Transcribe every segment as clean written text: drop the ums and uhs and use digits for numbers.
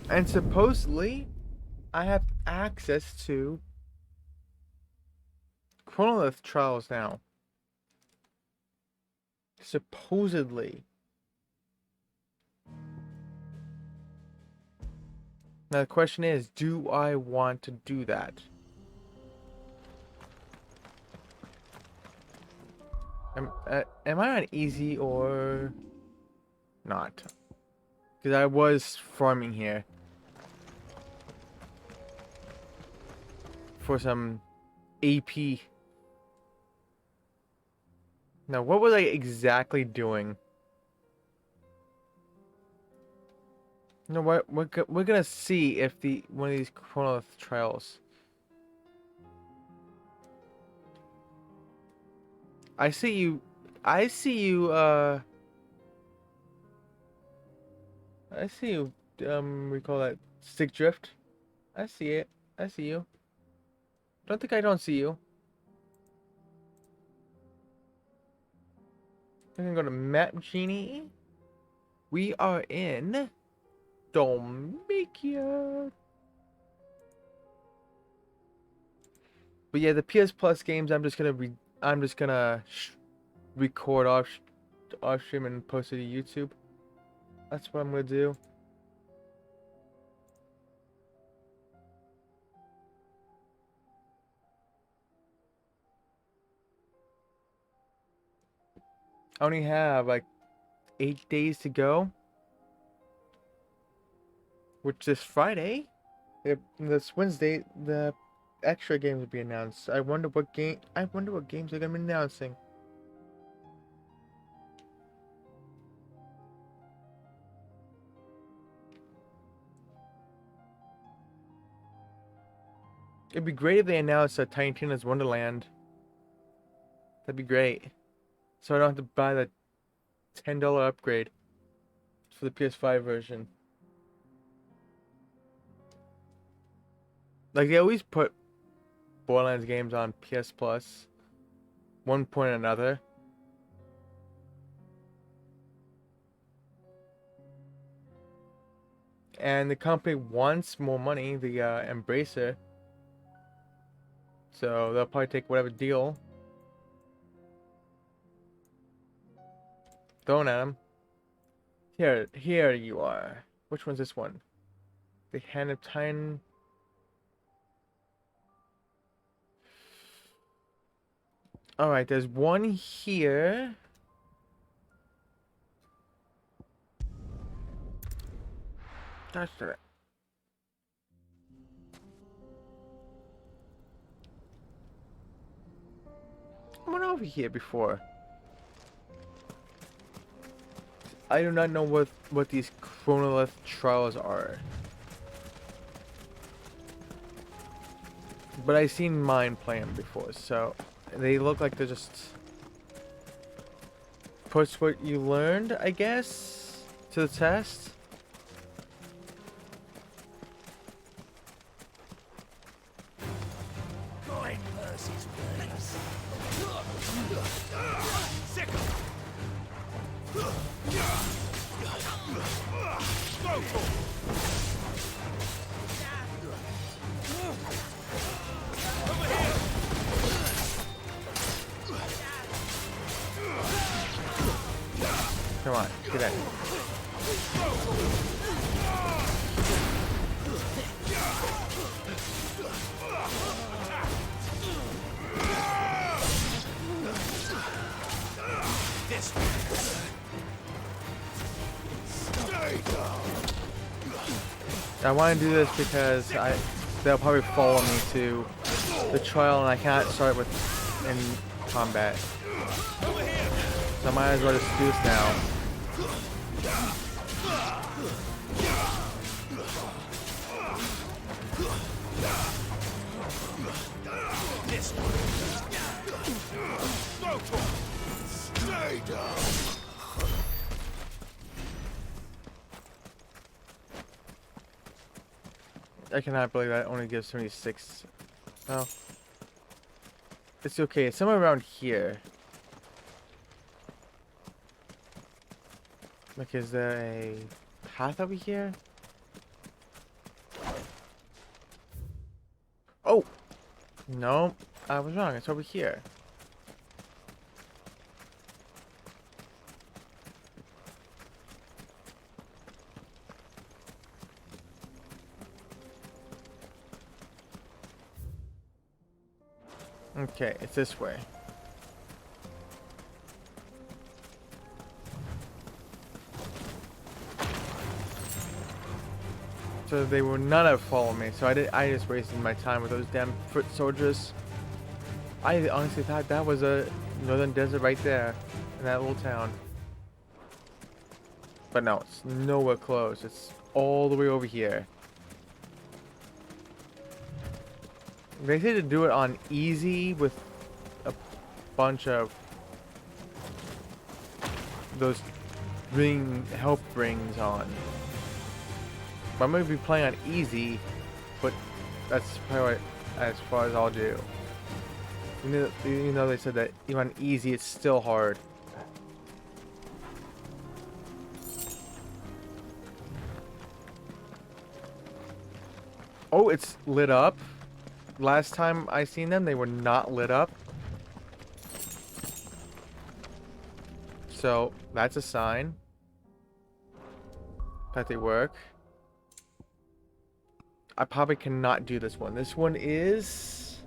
And supposedly, I have access to Chronolith trials now. Supposedly. Now the question is, do I want to do that? Am I on easy or not? Because I was farming here for some AP. Now, what was I exactly doing? No, what we're gonna see if the one of these Chronolith trials. I see you. I see you. I see you. We call that stick drift. I see it. I see you. Don't think I don't see you. I'm gonna go to Map Genie. We are in Domicia. But yeah, the PS Plus games. I'm just gonna record off stream and post it to YouTube. That's what I'm gonna do. I only have like 8 days to go, which is Friday. If this Wednesday, the extra games will be announced. I wonder what game. I wonder what games they're gonna be announcing. It'd be great if they announced a Tiny Tina's Wonderland. That'd be great. So I don't have to buy the $10 upgrade for the PS5 version. Like they always put Borderlands games on PS Plus, one point or another. And the company wants more money, the Embracer. So they'll probably take whatever deal thrown at them. Here you are. Which one's this one? The Hand of Time. All right, there's one here. That's it. I went over here before. I do not know what these Chronolith trials are. But I seen mine play them before, so they look like they're just puts what you learned, I guess, to the test. Come on, get at it. I want to do this because they'll probably follow me to the trial and I can't start with in combat. So I might as well just do this now. I cannot believe that only gives 76. Oh. It's okay. It's somewhere around here. Like, is there a path over here? No, I was wrong. It's over here. Okay, it's this way. So they would not have followed me. So I just wasted my time with those damn foot soldiers. I honestly thought that was a northern desert right there in that little town. But no, it's nowhere close. It's all the way over here. They say to do it on easy with a bunch of those help rings on. But I'm gonna be playing on easy, but that's probably as far as I'll do. You know they said that even on easy it's still hard. Oh, it's lit up. Last time I seen them, they were not lit up. So that's a sign that they work. I probably cannot do this one. This one is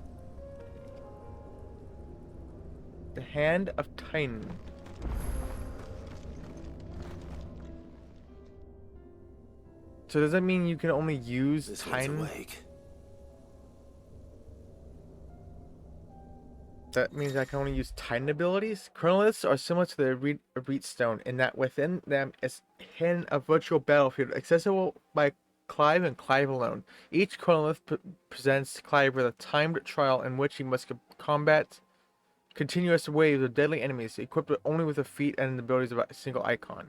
the Hand of Titan. So does that mean you can only use Titan? That means I can only use Titan abilities? Chronoliths are similar to the Arete Stone in that within them is hidden a virtual battlefield accessible by Clive and Clive alone. Each chronolith presents Clive with a timed trial in which he must combat continuous waves of deadly enemies, equipped only with the feat and the abilities of a single icon.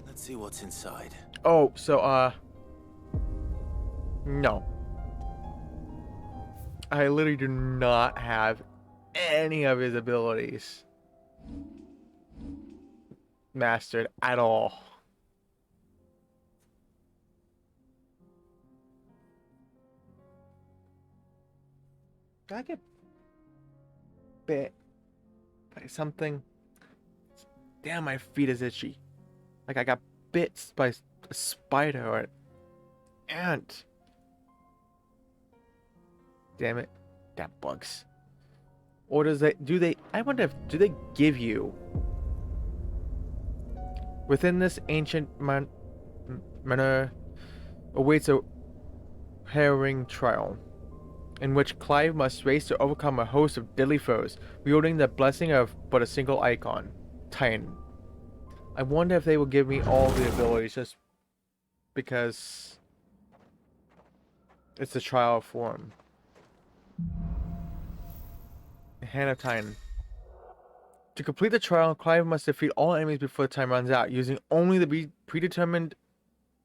Let's see what's inside. Oh, so no. I literally do not have any of his abilities mastered at all. Did I get bit by something? Damn, my feet is itchy. Like I got bit by a spider or an ant. Damn it. That bugs. Or does they I wonder if do they give you within this ancient manor awaits a harrowing trial in which Clive must race to overcome a host of deadly foes, wielding the blessing of but a single icon, Titan. I wonder if they will give me all the abilities just because it's a trial form. Hand of Titan. To complete the trial, Clive must defeat all enemies before the time runs out, using only the predetermined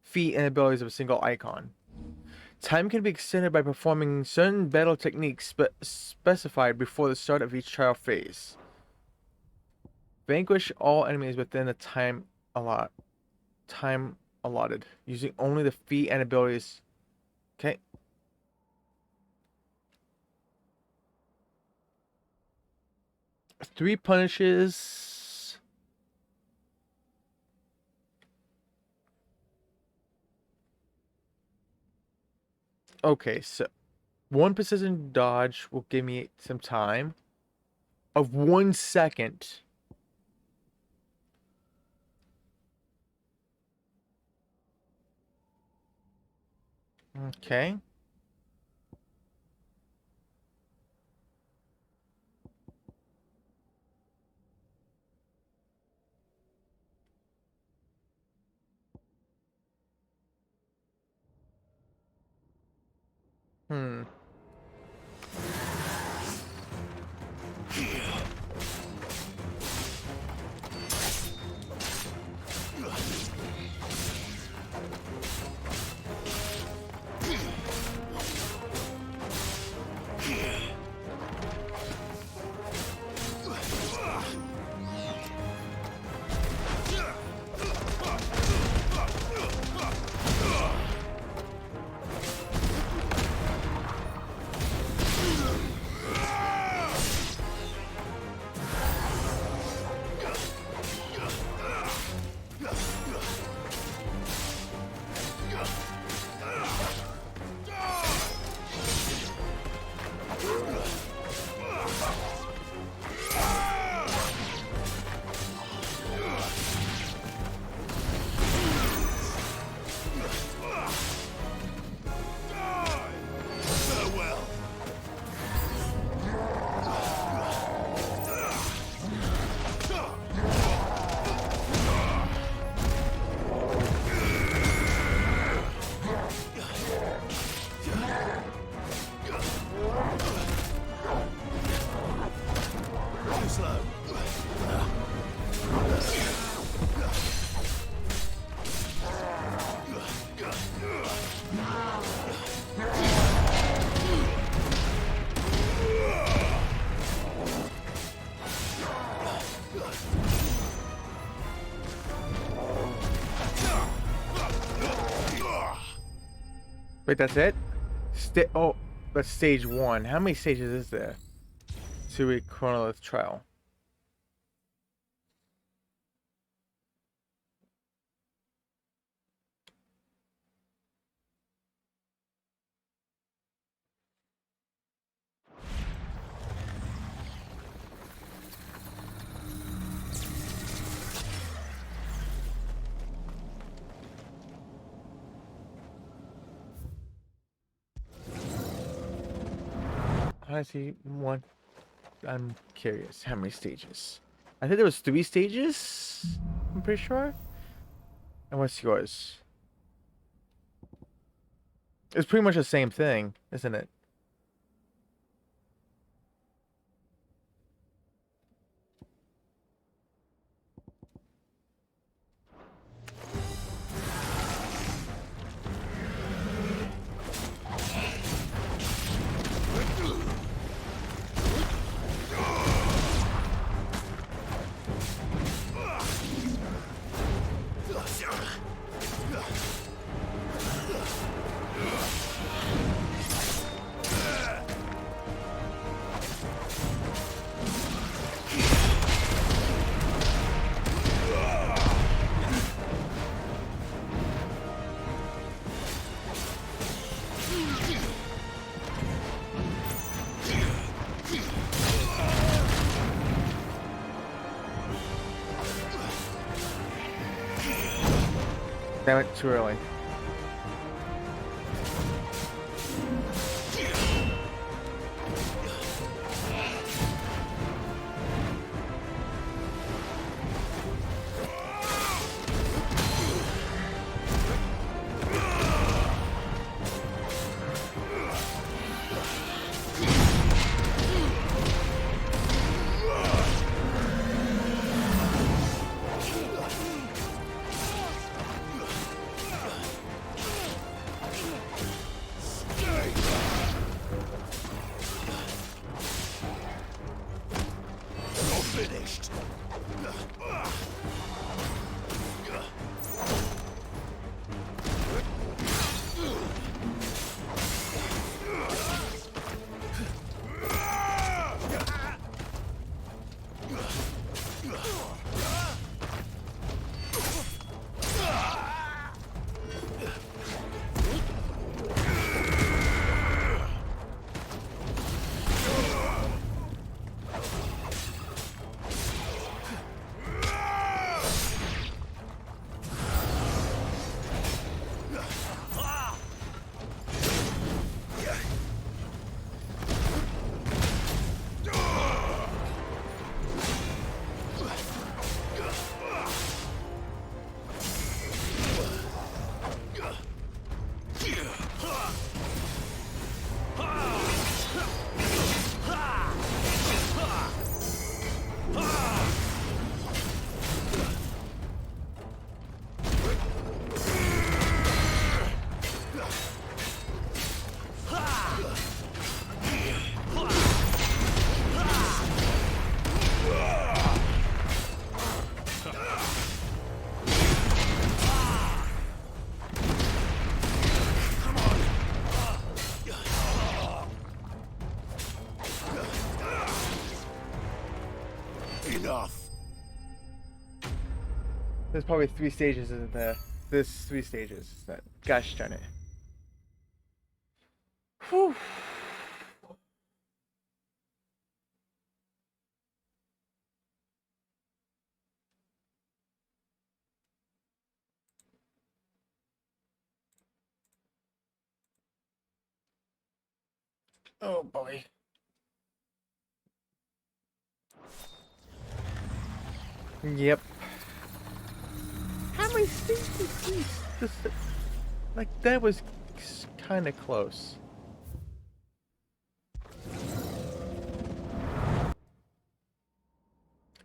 feat and abilities of a single icon. Time can be extended by performing certain battle techniques specified before the start of each trial phase. Vanquish all enemies within the time allotted, using only the feat and abilities. Okay. Three punishes. Okay, so one precision dodge will give me some time of 1 second. Okay. Hmm. Too slow. Wait, that's it? Oh, that's stage 1. How many stages is there to a Chronolith trial? I see one. I'm curious. How many stages? I think there was 3 stages. I'm pretty sure. And what's yours? It's pretty much the same thing, isn't it? Damn it, too early. Enough. There's probably 3 stages, isn't there? There's 3 stages. That gosh darn it. Whew. Oh boy. Yep. How many stages? Just like that was kind of close.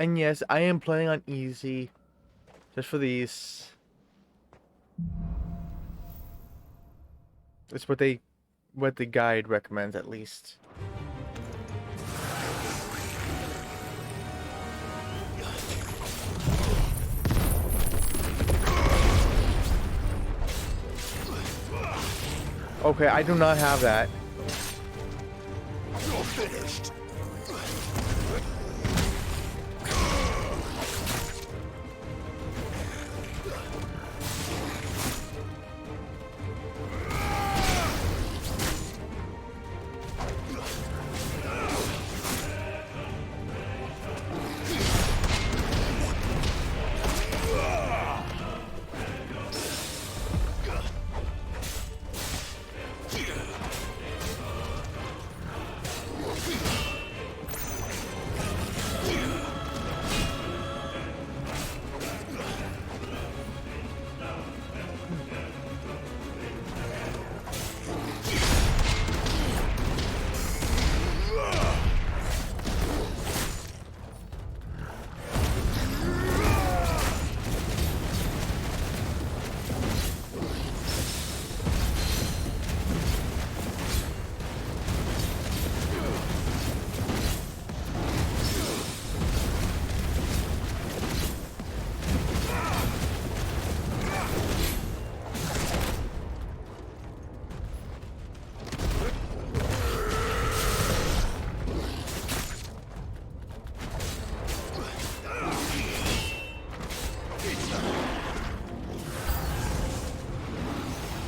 And yes, I am playing on easy. Just for these. That's what the guide recommends at least. Okay, I do not have that. You're finished.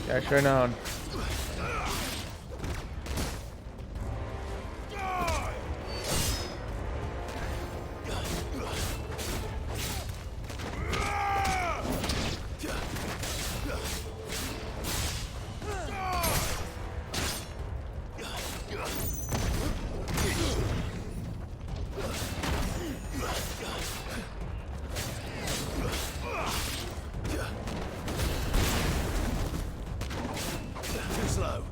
Yeah, sure now. Too slow.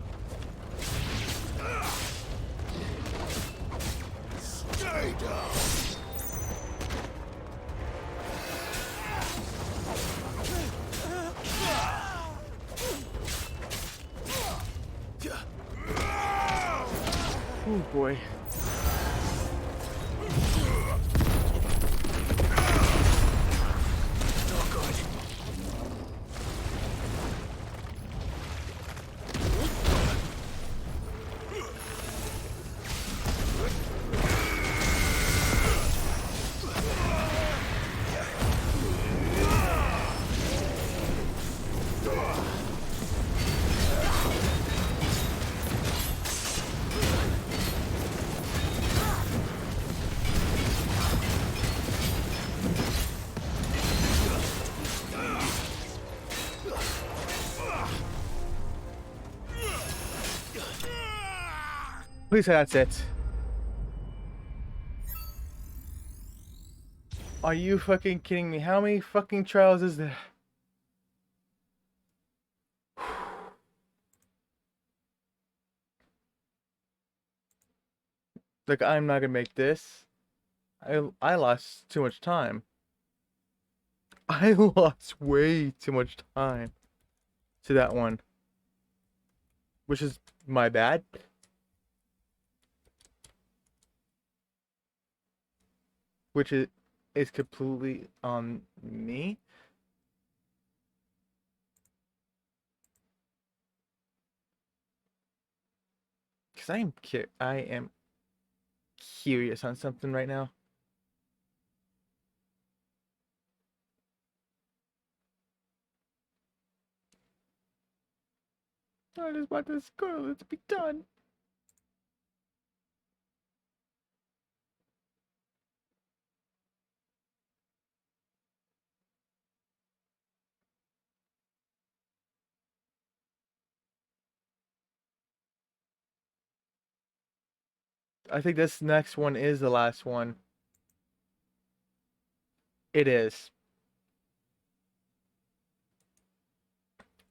Stay down. Oh boy. Not good. Please say that's it. Are you fucking kidding me? How many fucking trials is there? Like, I'm not gonna make this. I lost too much time. I lost way too much time to that one. Which is my bad. Which is completely on me. Cause I am curious on something right now. I just want this girl to be done. I think this next one is the last one. It is.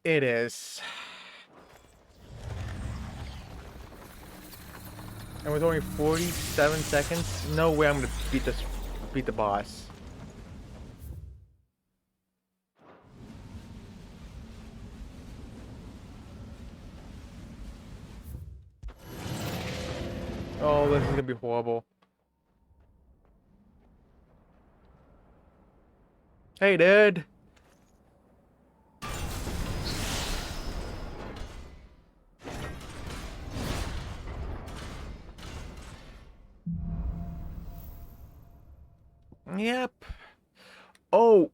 It is. And with only 47 seconds, no way I'm gonna beat this beat the boss. Oh, this is gonna be horrible. Hey, dude. Yep. Oh.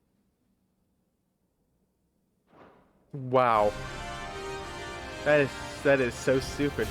Wow. That is so stupid.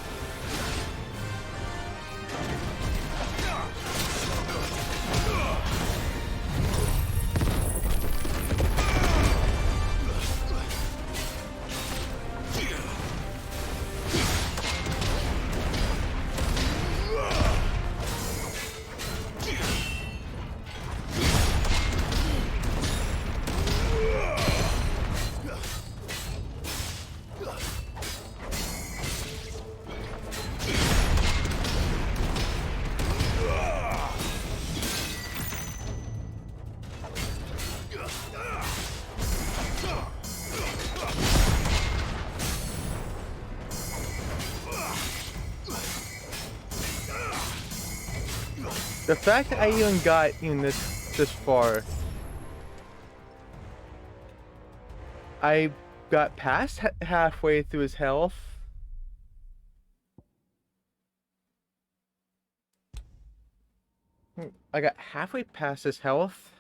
The fact that I even got even this far, I got past halfway through his health. I got halfway past his health.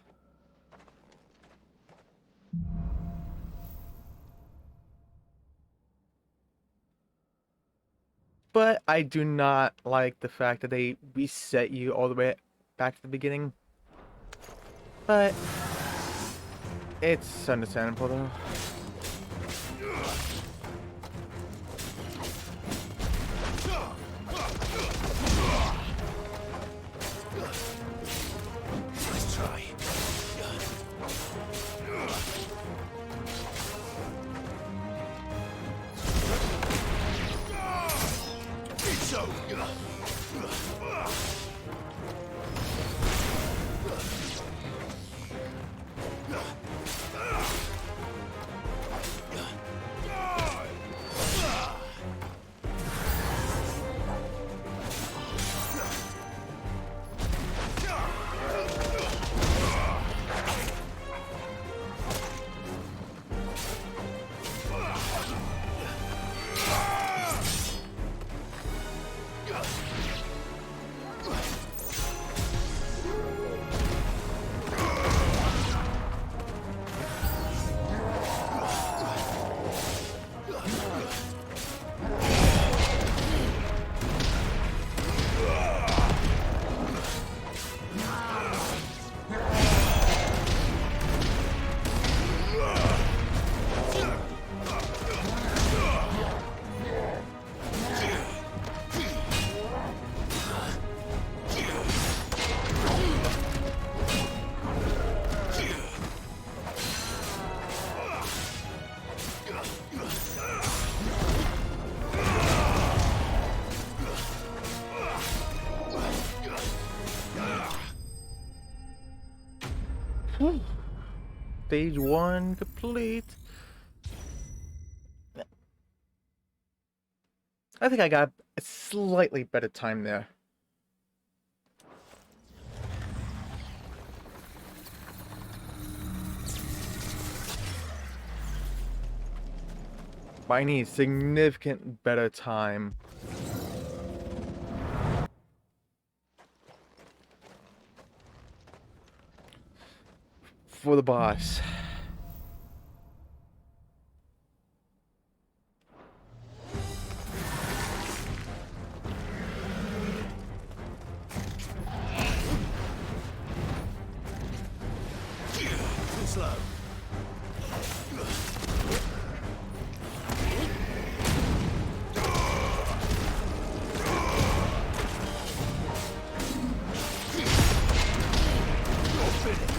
But I do not like the fact that they reset you all the way back to the beginning. But it's understandable though. Nice try. It's over. Stage 1 complete. I think I got a slightly better time there. But I need significant better time. For the boss. Too slow. You're finished.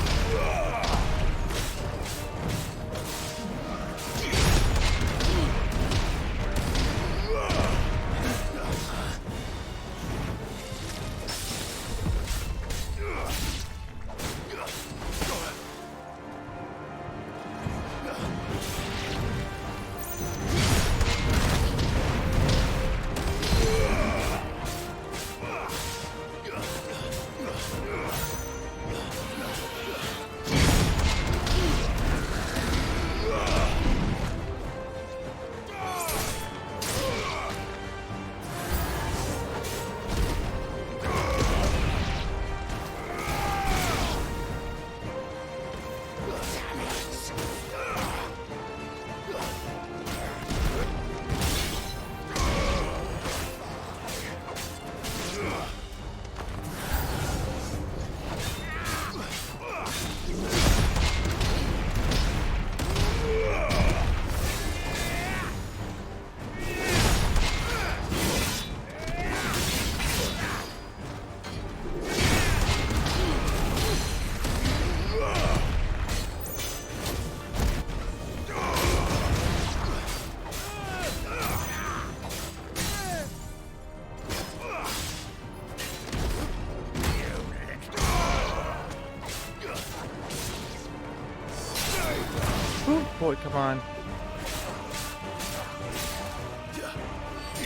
teleport, come on.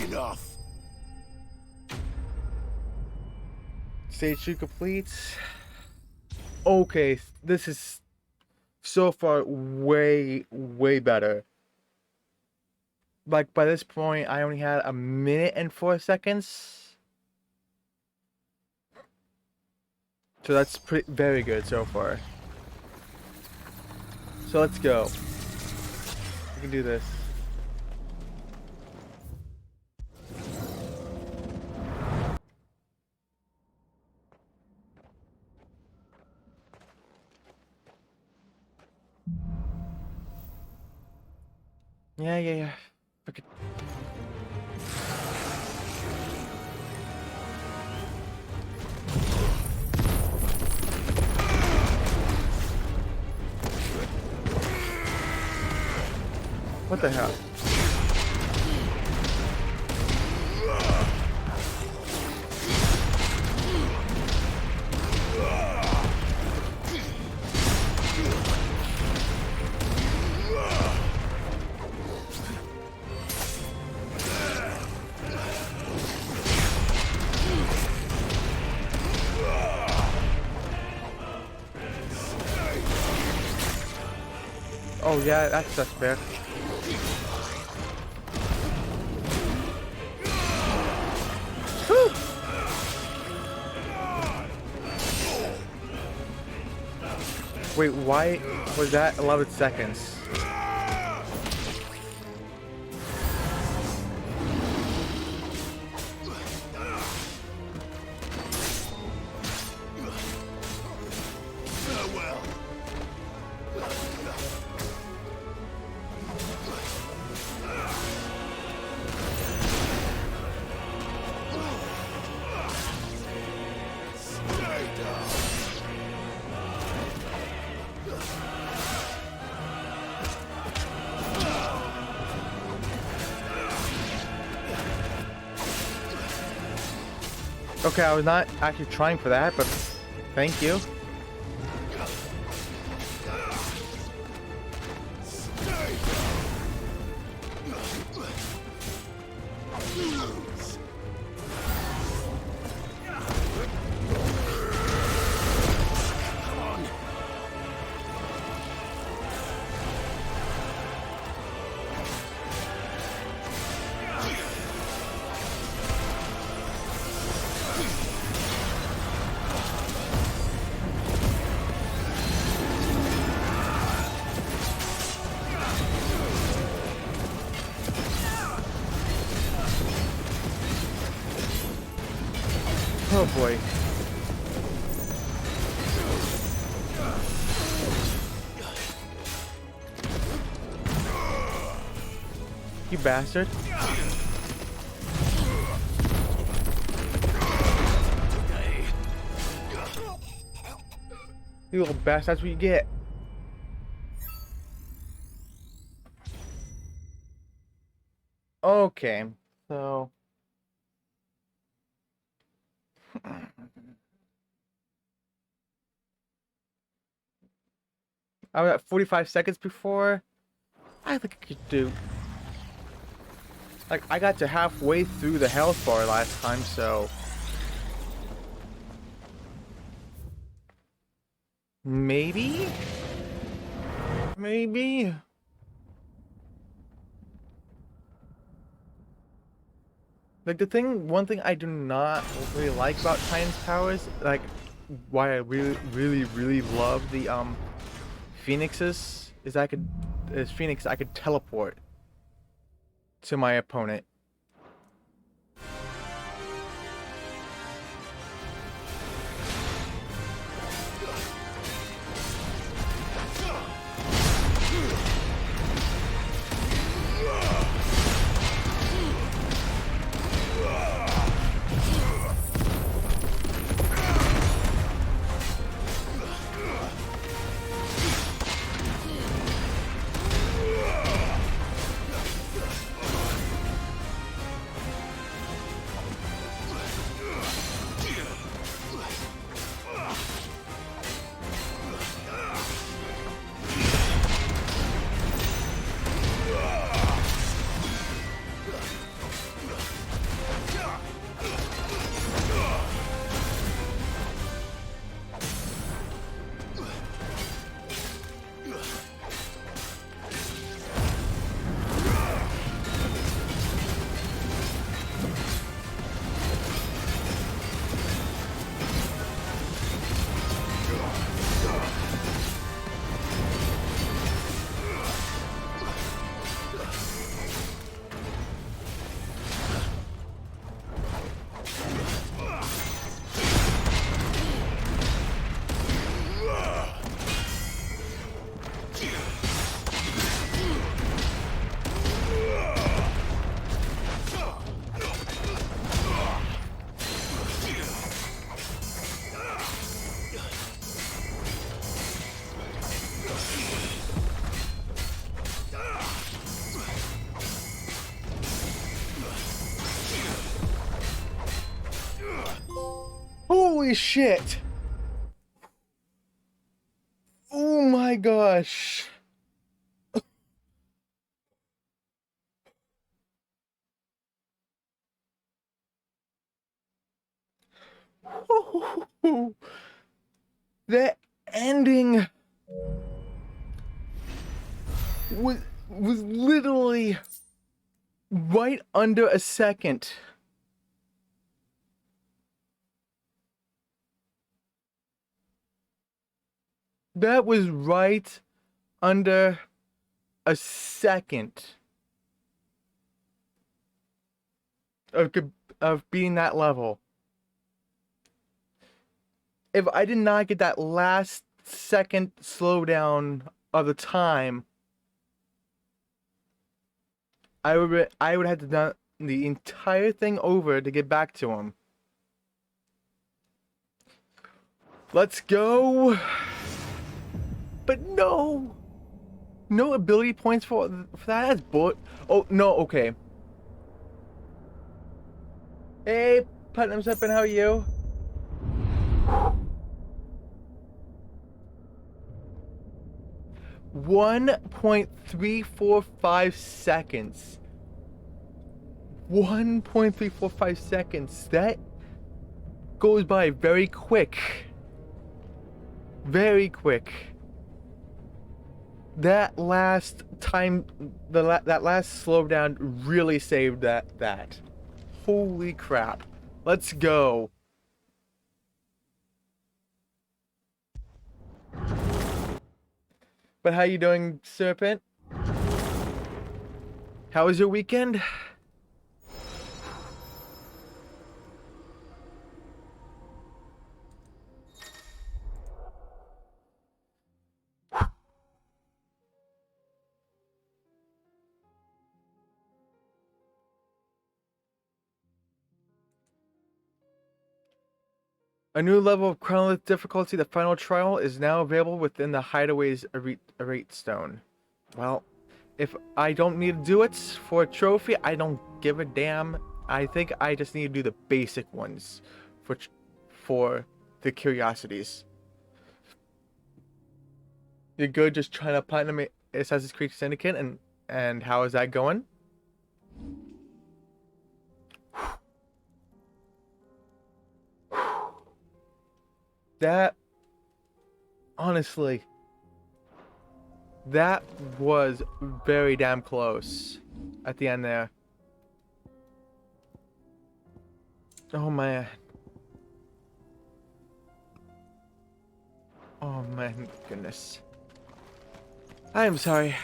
Enough. Stage 2 complete. Okay, this is so far way better. Like by this point, I only had 1 minute and 4 seconds. So that's very good so far. So let's go. We can do this. Yeah. Okay. What the hell? Oh yeah, that's fair. Whew. Wait, why was that 11 seconds? Farewell. Stay down. Okay, I was not actually trying for that, but thank you. Oh boy. You bastard. You little bastard, that's what you get. Okay, so... I was at 45 seconds before. I think I could do... Like, I got to halfway through the health bar last time, so... Maybe? Maybe? Like, one thing I do not really like about Titan's powers, like, why I really love the, Phoenixes, is I could teleport to my opponent. Holy shit! Oh my gosh! That ending was literally right under a second. That was right under a second of being that level. If I did not get that last second slowdown of the time, I would have to done the entire thing over to get back to him. Let's go. But no. No ability points for that. That's bullet. Oh no. Okay. Hey, Putnam Sippin, how are you? 1.345 seconds. 1.345 seconds. That goes by very quick. Very quick. That last time, that last slowdown really saved that. Holy crap. Let's go. But how you doing, Serpent? How was your weekend? A new level of Chronolith difficulty, the final trial, is now available within the Hideaway's Arete Stone. Well, if I don't need to do it for a trophy, I don't give a damn. I think I just need to do the basic ones for the curiosities. You're good just trying to platinum Assassin's Creed Syndicate, and how is that going? That, honestly, that was very damn close at the end there. Oh man. Oh my goodness. I am sorry.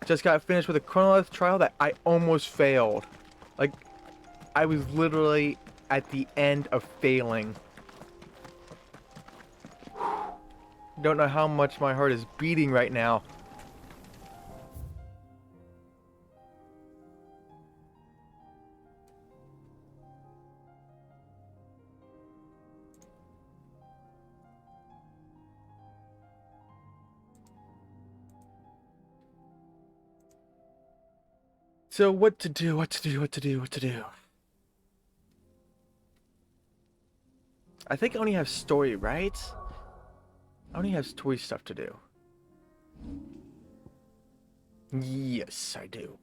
Just got finished with a Chronolith trial that I almost failed. Like, I was literally at the end of failing. Don't know how much my heart is beating right now. So what to do, what to do, what to do, what to do? I think I only have story, right? I only have story stuff to do. Yes, I do.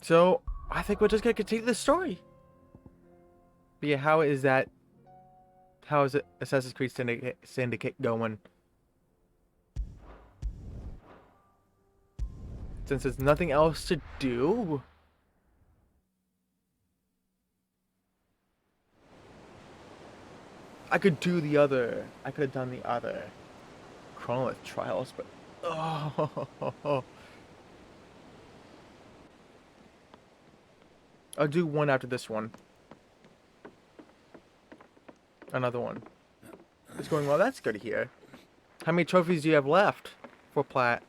So, I think we're just gonna continue the story. But yeah, how is that? How is it Assassin's Creed Syndicate going? Since there's nothing else to do. I could do the other. I could have done the other Chronolith trials, but oh, I'll do one after this one. Another one. It's going well. That's good to hear. How many trophies do you have left for Plat?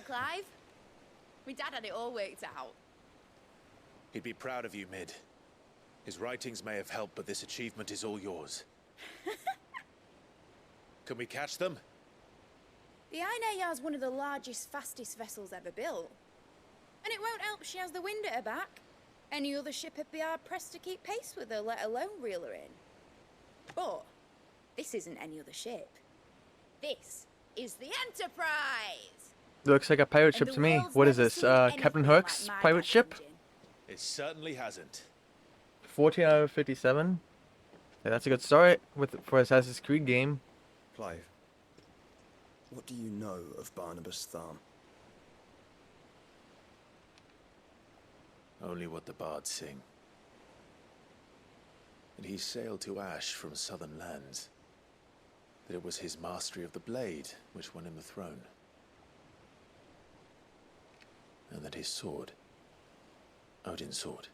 Clive? My dad had it all worked out. He'd be proud of you, Mid. His writings may have helped, but this achievement is all yours. Can we catch them? The Ainayar's one of the largest, fastest vessels ever built. And it won't help she has the wind at her back. Any other ship would be hard-pressed to keep pace with her, let alone reel her in. But this isn't any other ship. This is the Enterprise! Looks like a pirate ship And to the me. world's What is never this? seen anything Captain like Hook's my pirate gas ship? engine. It certainly hasn't. 14 out of 57. Yeah, that's a good start for Assassin's Creed game. Clive, what do you know of Barnabas Tharm? Only what the bards sing. And he sailed to Ash from southern lands. That it was his mastery of the blade which won him the throne. And that his sword, Odin's sword,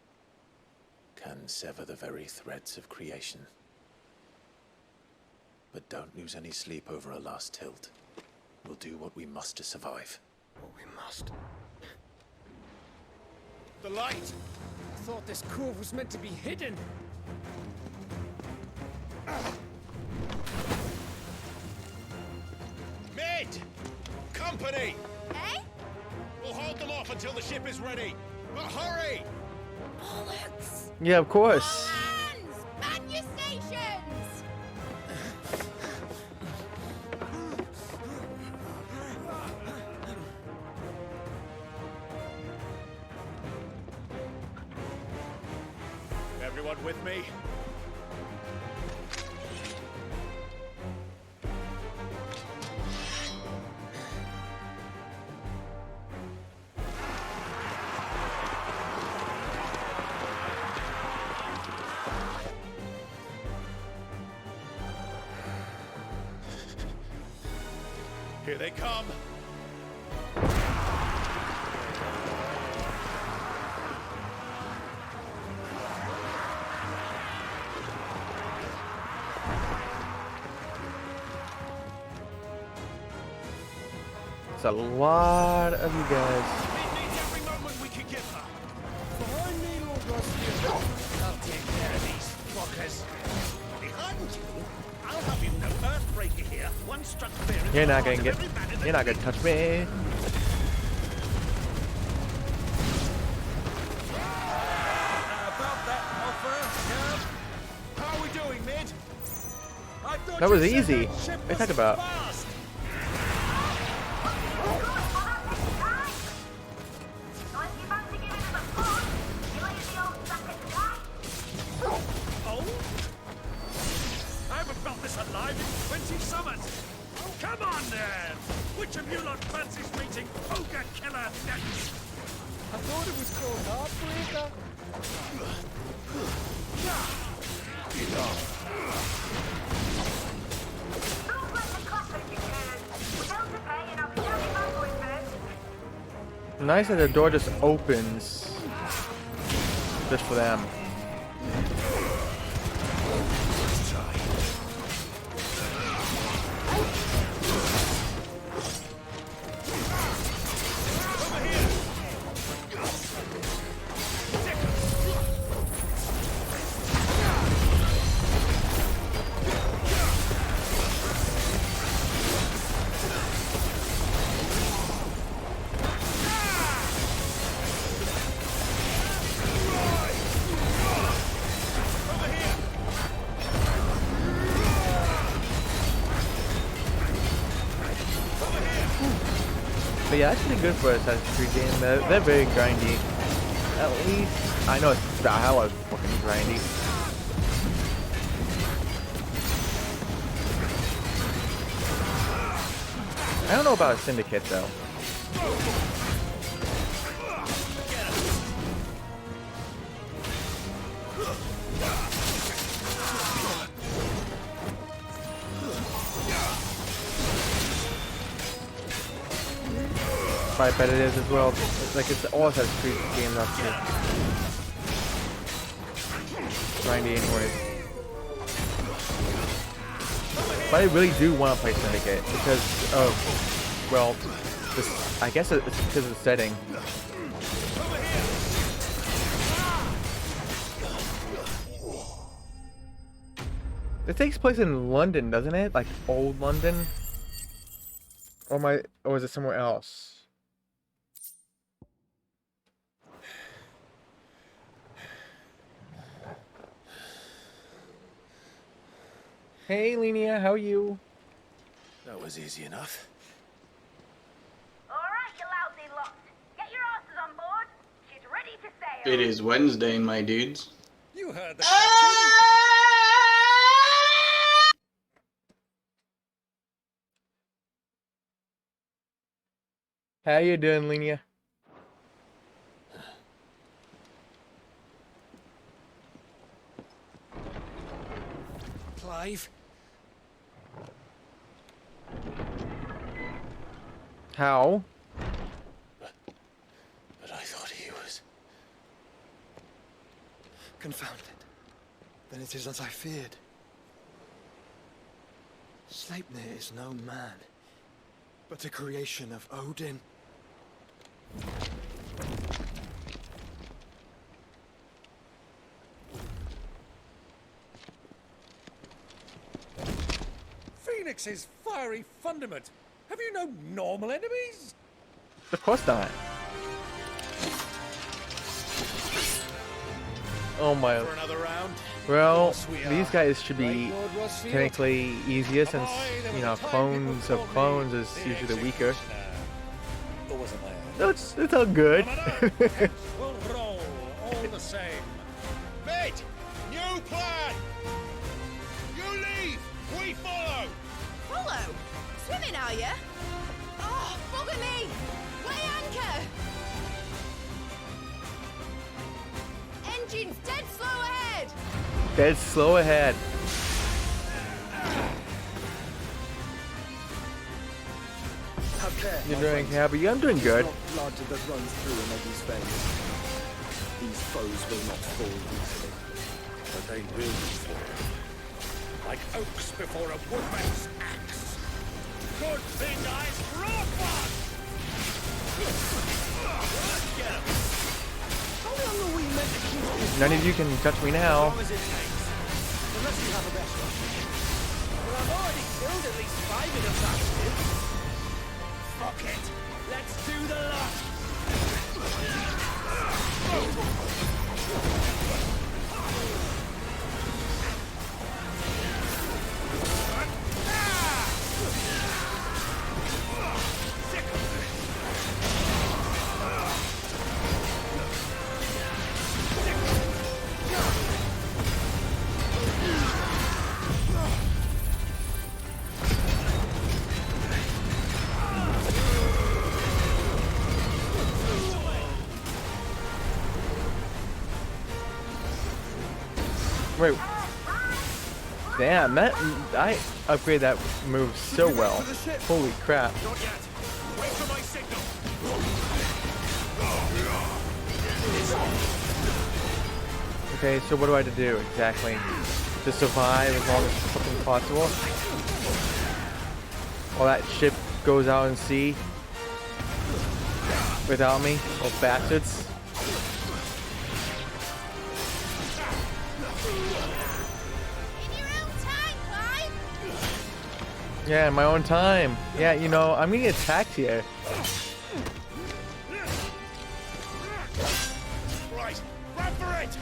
can sever the very threads of creation. But don't lose any sleep over a last tilt. We'll do what we must to survive. What we must. The light! I thought this cove was meant to be hidden. Mid! Company! Eh? We'll hold them off until the ship is ready. But hurry! Bollocks! Yeah, of course. Hands! Man your stations! Everyone with me? Here they come. It's a lot of you guys. It needs every moment we can give her. Behind me, Lord Rostian. I'll take care of these fuckers. Behind you? I'll have you know Earthbreaker here. One struck fear in You're the not heart gonna of get. every man in the You're not gonna touch me. About that offer, How are we doing, Mid? I thought That you was said easy. that ship What are you was talking about? fast. Oh? I haven't felt this alive in 20 summers. Come on, then. Which of you lot fancies meeting Ogre Killer next? I thought it was called Heartbreaker. Nice that the door just opens just for them. But yeah, actually good for a Assassin's Creed game. They're very grindy. At least I know it's hella fucking grindy. I don't know about Syndicate though. I bet it is as well. It's like it's all Assassin's Creed games actually. Grindy anyways. But I really do want to play Syndicate because of, well, This, I guess it's because of the setting. It takes place in London, doesn't it? Like old London? Or is it somewhere else? Hey, Lenia, how are you? That was easy enough. Alright, you lousy lot. Get your asses on board. She's ready to sail. It is Wednesday, my dudes. You heard the captain. How you doing, Lenia? Clive, How? But I thought he was... confounded. Then it is as I feared. Sleipnir is no man, but a creation of Odin. Phoenix's fiery fundament. Have you no normal enemies? Of course not. Oh my. For another round? Well, Yes, we these are. guys should be Right, Lord Westfield? technically easier since, Aye, there you was know, a time clones people of called clones me is the usually the weaker. executioner. Or was it my own? No, it's all good. Heads will roll all the same. Mate, new plan! You leave, we follow! Follow? Swimming, are you? Oh, bugger me! Weigh anchor! Engine's dead slow ahead! Dead slow ahead. Have care, You're my doing friends. happy. I'm doing good. Not blood that runs through an enemy's veins. These foes will not fall easily. But they will fall. Like oaks before a woodman's axe. Good thing I brought one! Get him! How long are we meant to keep this None of you can touch me now. long as it takes? Unless you have a better option. Well, I've already killed at least 5 of the bastards. Fuck it! Let's do the lot! Wait. Damn, that I upgraded that move so well. Holy crap. Not yet! Wait for my signal! Okay, so what do I have to do exactly? To survive as long as something possible? While that ship goes out in sea without me? Oh, bastards. In your own time, Clive! Yeah, in my own time. Yeah, you know, I'm getting attacked here. Right, run for it!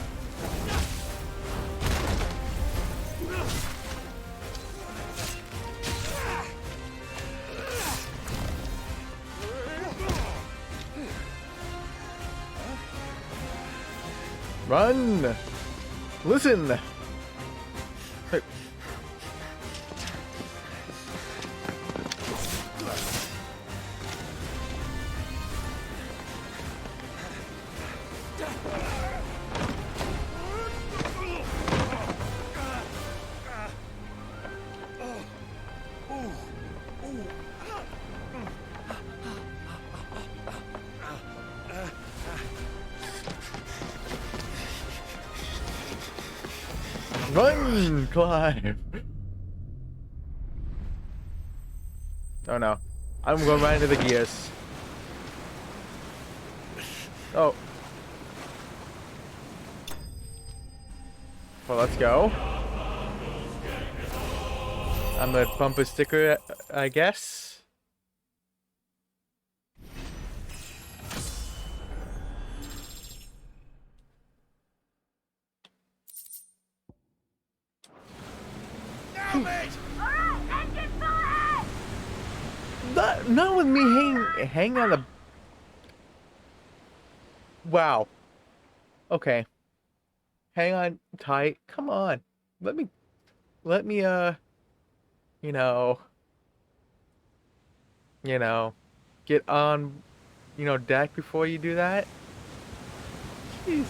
Run! Listen! Hey. Run, Clive! Oh no. I'm going right into the gears. Oh. Well, let's go. I'm gonna bump a sticker, I guess. Now, mate! Alright, engine full ahead! Not with me hanging on the. Wow. Okay. Hang on tight. Come on. Let me, you know, get on, deck before you do that. Jeez.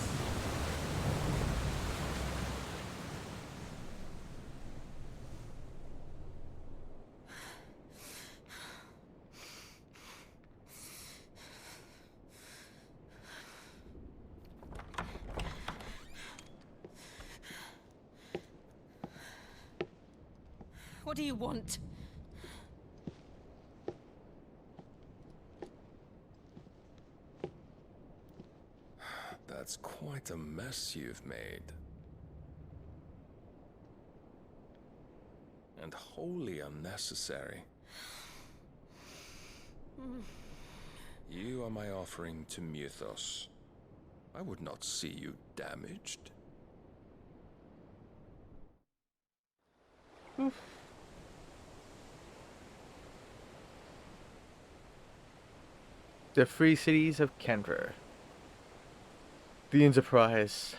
What do you want? That's quite a mess you've made. And wholly unnecessary. You are my offering to Mythos. I would not see you damaged. The Free Cities of Kenver. The Enterprise.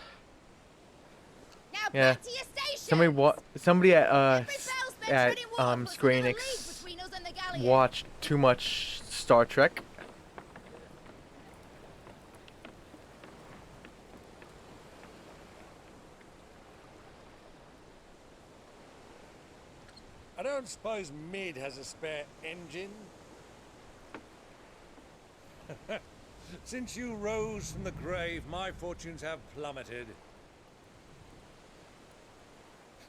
Now Yeah. back to your station. Somebody at Every bell's been at treading water puts Square another Enix league between us and the galleon. watched too much Star Trek. I don't suppose Mid has a spare engine? Since you rose from the grave, my fortunes have plummeted.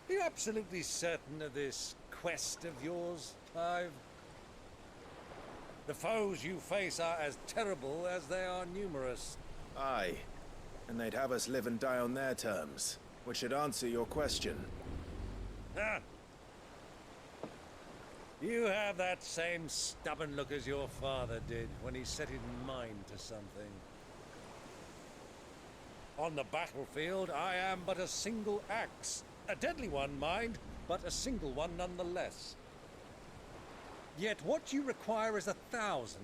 Are you absolutely certain of this quest of yours, Clive? The foes you face are as terrible as they are numerous. Aye, and they'd have us live and die on their terms, which should answer your question. Ah. You have that same stubborn look as your father did when he set his mind to something. On the battlefield, I am but a single axe. A deadly one, mind, but a single one nonetheless. Yet what you require is 1,000,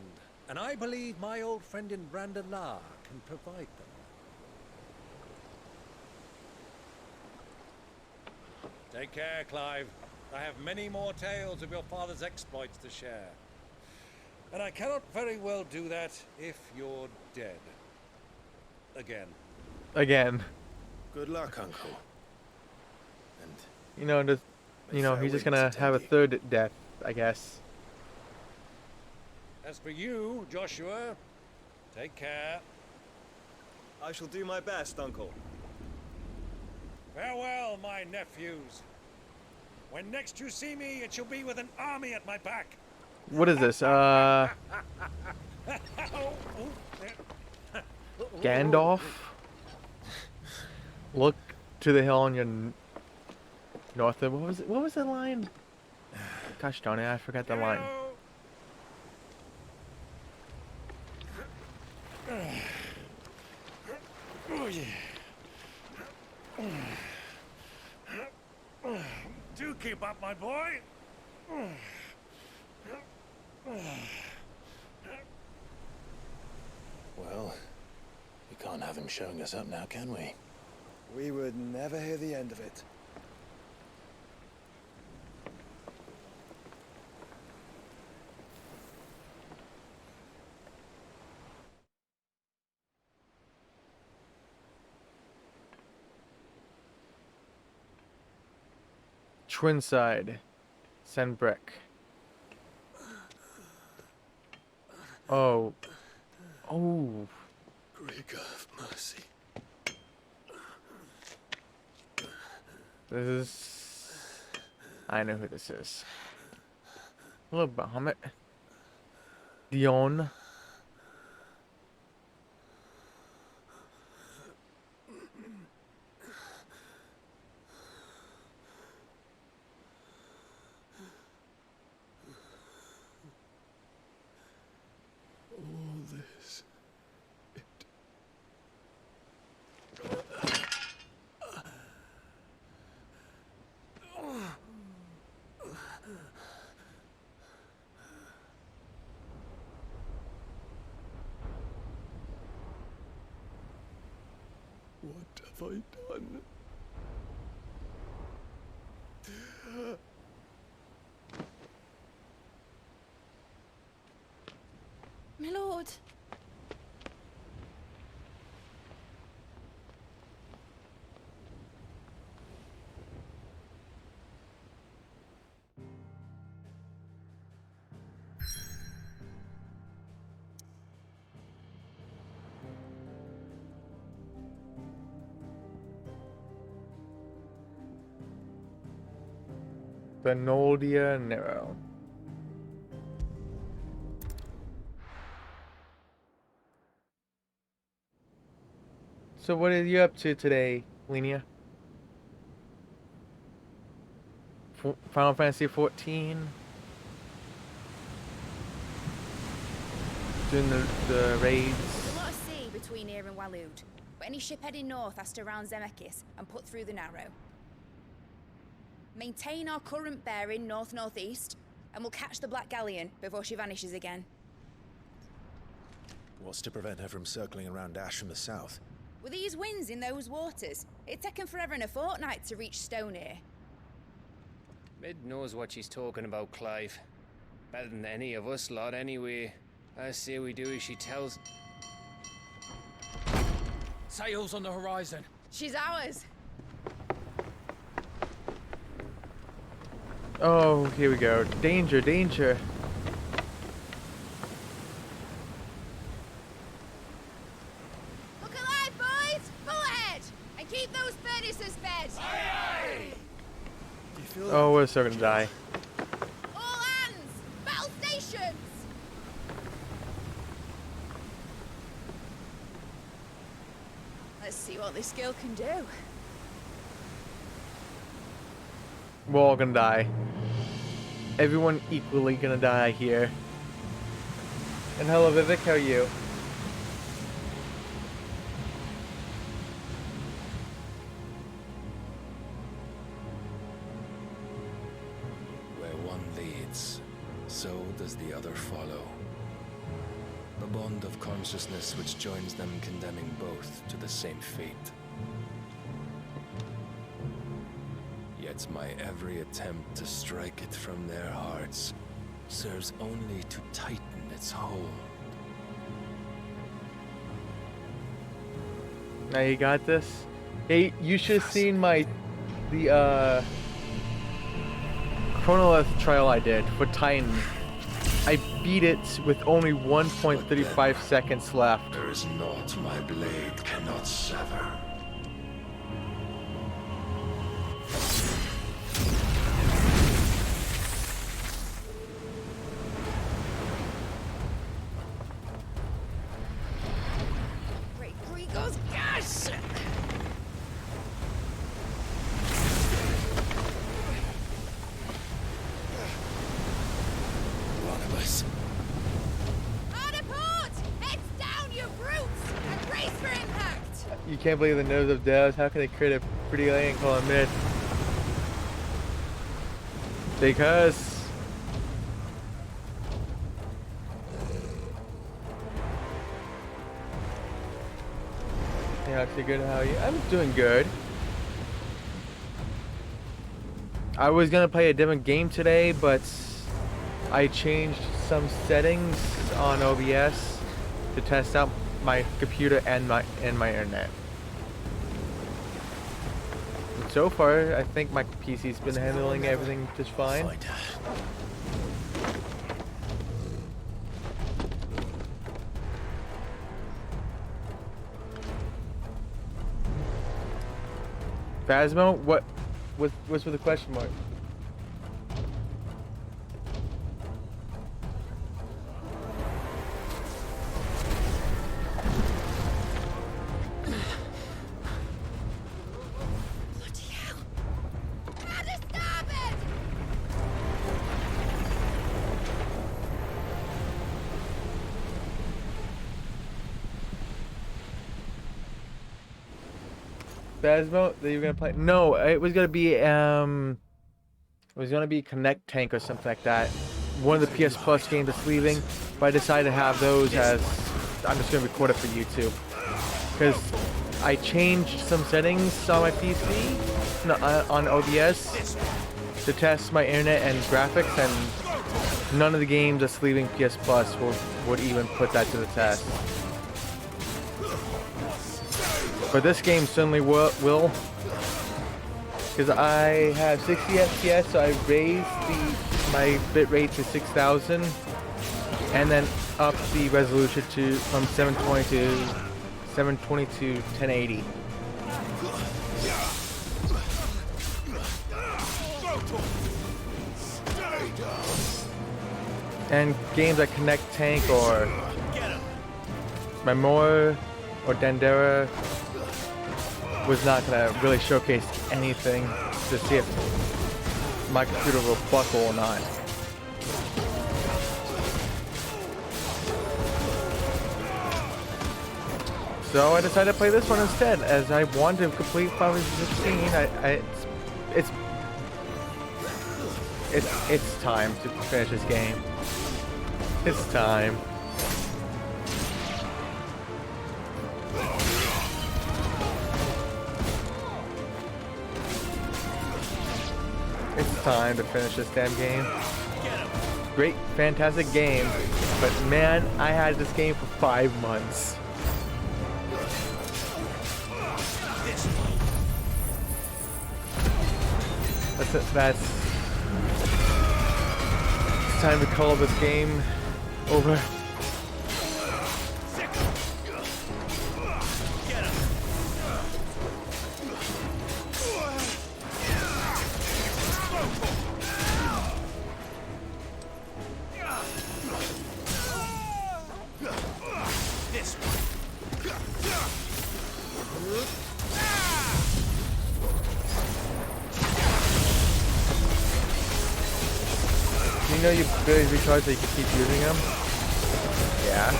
and I believe my old friend in Brandalar can provide them. Take care, Clive. I have many more tales of your father's exploits to share. And I cannot very well do that if you're dead. Again. Again. Good luck, Uncle. And He's just gonna have a third death, I guess. As for you, Joshua, take care. I shall do my best, Uncle. Farewell, my nephews. When next you see me, it shall be with an army at my back. What is this? Gandalf? Look to the hill on your north of, what was the line? Gosh darn it, I forgot the line. Oh, yeah. Do keep up, my boy. well, we can't have him showing us up now, can we? We would never hear the end of it. Twinside. Senbrick. Oh. Oh. Grigor of mercy. This is... I know who this is. Hello, Bahamut. Dion. have I done? My lord. The Noldia Nero. So what are you up to today, Linnea? Final Fantasy 14? Doing the raids? There's a lot of sea between here and Waloed, but any ship heading north has to round Zemeckis and put through the Narrow. Maintain our current bearing north-northeast, and we'll catch the Black Galleon before she vanishes again. What's to prevent her from circling around Ash from the south? With these winds in those waters, it'd taken forever and a fortnight to reach Stonehere. Mid knows what she's talking about, Clive. Better than any of us lot, anyway. I say we do as she tells. Sails on the horizon. She's ours. Oh, here we go. Danger, danger. Look alive, boys! Pull ahead! And keep those furnaces fed! Do you feel Oh, we're still gonna die. All hands! Battle stations! Let's see what this girl can do. We're all gonna die. Everyone equally gonna die here. And hello, Vivek, how are you? Where one leads, so does the other follow. The bond of consciousness which joins them condemning both to the same fate. Yet my every attempt to strike it from their hearts serves only to tighten its hold. Now you got this. Hey, you should have seen the Chronolith trial I did for Titan. I beat it with only 1.35 seconds left. There is naught my blade cannot sever. Great Grigos, gosh! Barnabas? Hard a port! Heads down, you brutes! And brace for impact! You can't believe the nose of devs. How can they create a pretty alien call a myth? Because yeah, actually good. How are you? I'm doing good. I was gonna play a different game today, but I changed some settings on OBS to test out my computer and my internet. And so far, I think my PC's been handling everything just fine. Find her. Phasmo, what's with the question mark? Bloody hell! Out of starboard! Phasmo that you were gonna play? No, it was gonna be Connect Tank or something like that. One of the PS Plus games that's leaving, but I decided to have those as I'm just gonna record it for YouTube because I changed some settings on my PC, on OBS, to test my internet and graphics, and none of the games that's leaving PS Plus would even put that to the test. But this game certainly will, because I have 60 FPS, so I raised my bitrate to 6,000, and then up the resolution from 720 to 1080. And games like Connect Tank or Memoir or Dandara was not gonna really showcase anything to see if my computer will buckle or not. So I decided to play this one instead, as I wanted to complete Final Fantasy 16. It's time to finish this game. It's time. It's time to finish this damn game. Great, fantastic game, but man, I had this game for 5 months. That's it's time to call this game over. You know your abilities recharge so you can keep using them? Yeah.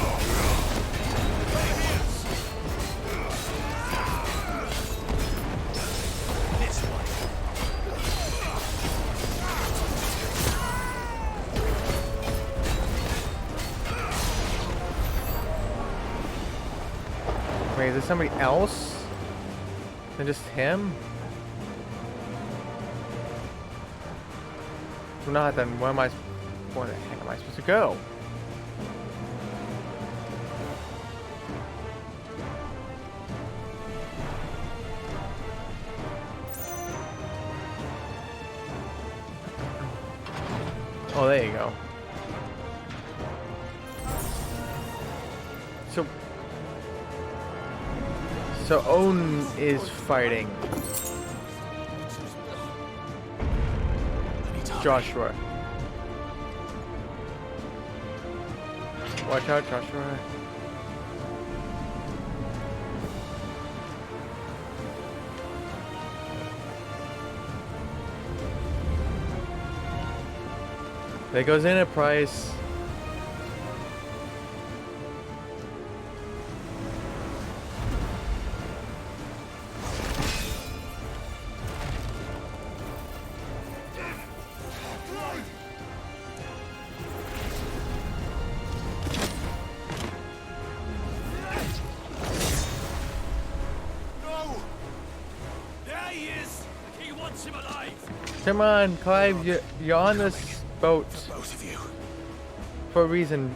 Wait, is there somebody else than just him? If not, then where the heck am I supposed to go? Oh, there you go. So Odin is fighting Joshua. Watch out, Joshua. There goes Enterprise. Come on, Clive, you're on this boat for a reason.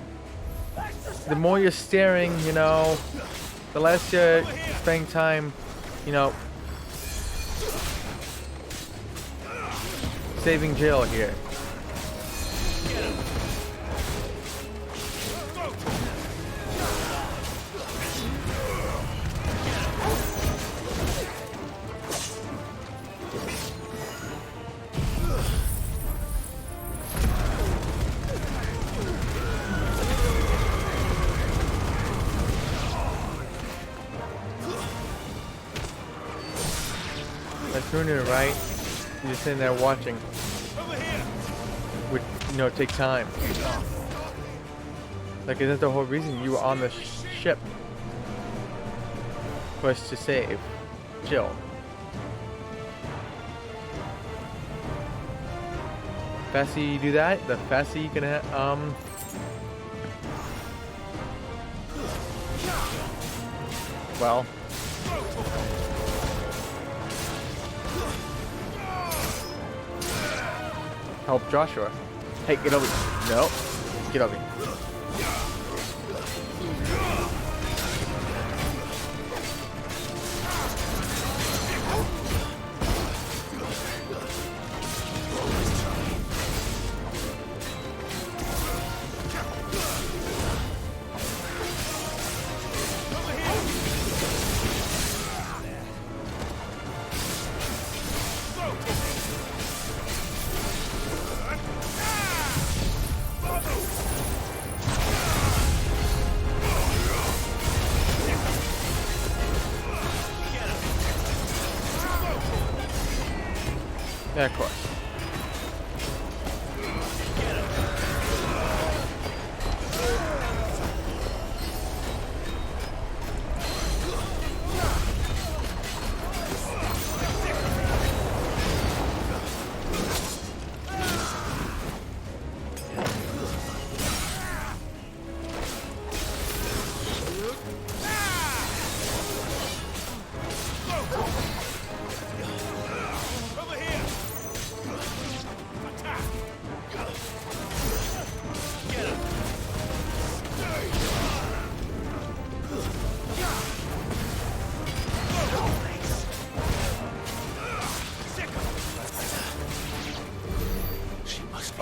The more you're staring, you know, the less you're spending time, you know, saving Jill here. Sooner, right? You're just sitting there watching. Would, you know, take time. Like, isn't the whole reason you were on the ship was to save Jill? The faster you do that, the faster you can well, help Joshua. Hey, get over here. No. Get over here. Yeah, of course.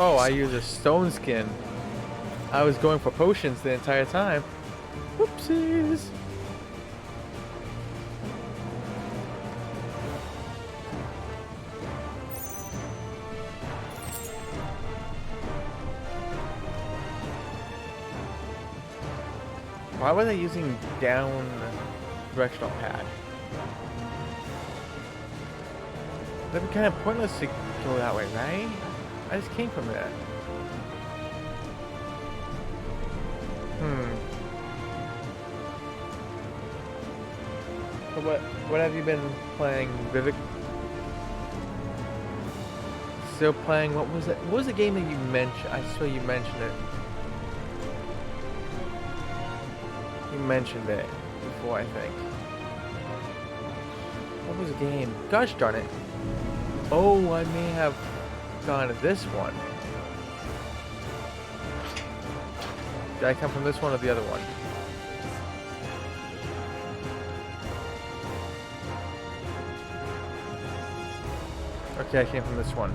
Oh, I use a stone skin. I was going for potions the entire time. Whoopsies. Why was I using down directional pad? That'd be kind of pointless to go that way, right? I just came from there. So what have you been playing, Vivek? Still playing, what was it? What was the game that you mentioned? I swear you mentioned it. You mentioned it before, I think. What was the game? Gosh darn it. Oh, I may have gone to this one. Did I come from this one or the other one? Okay, I came from this one.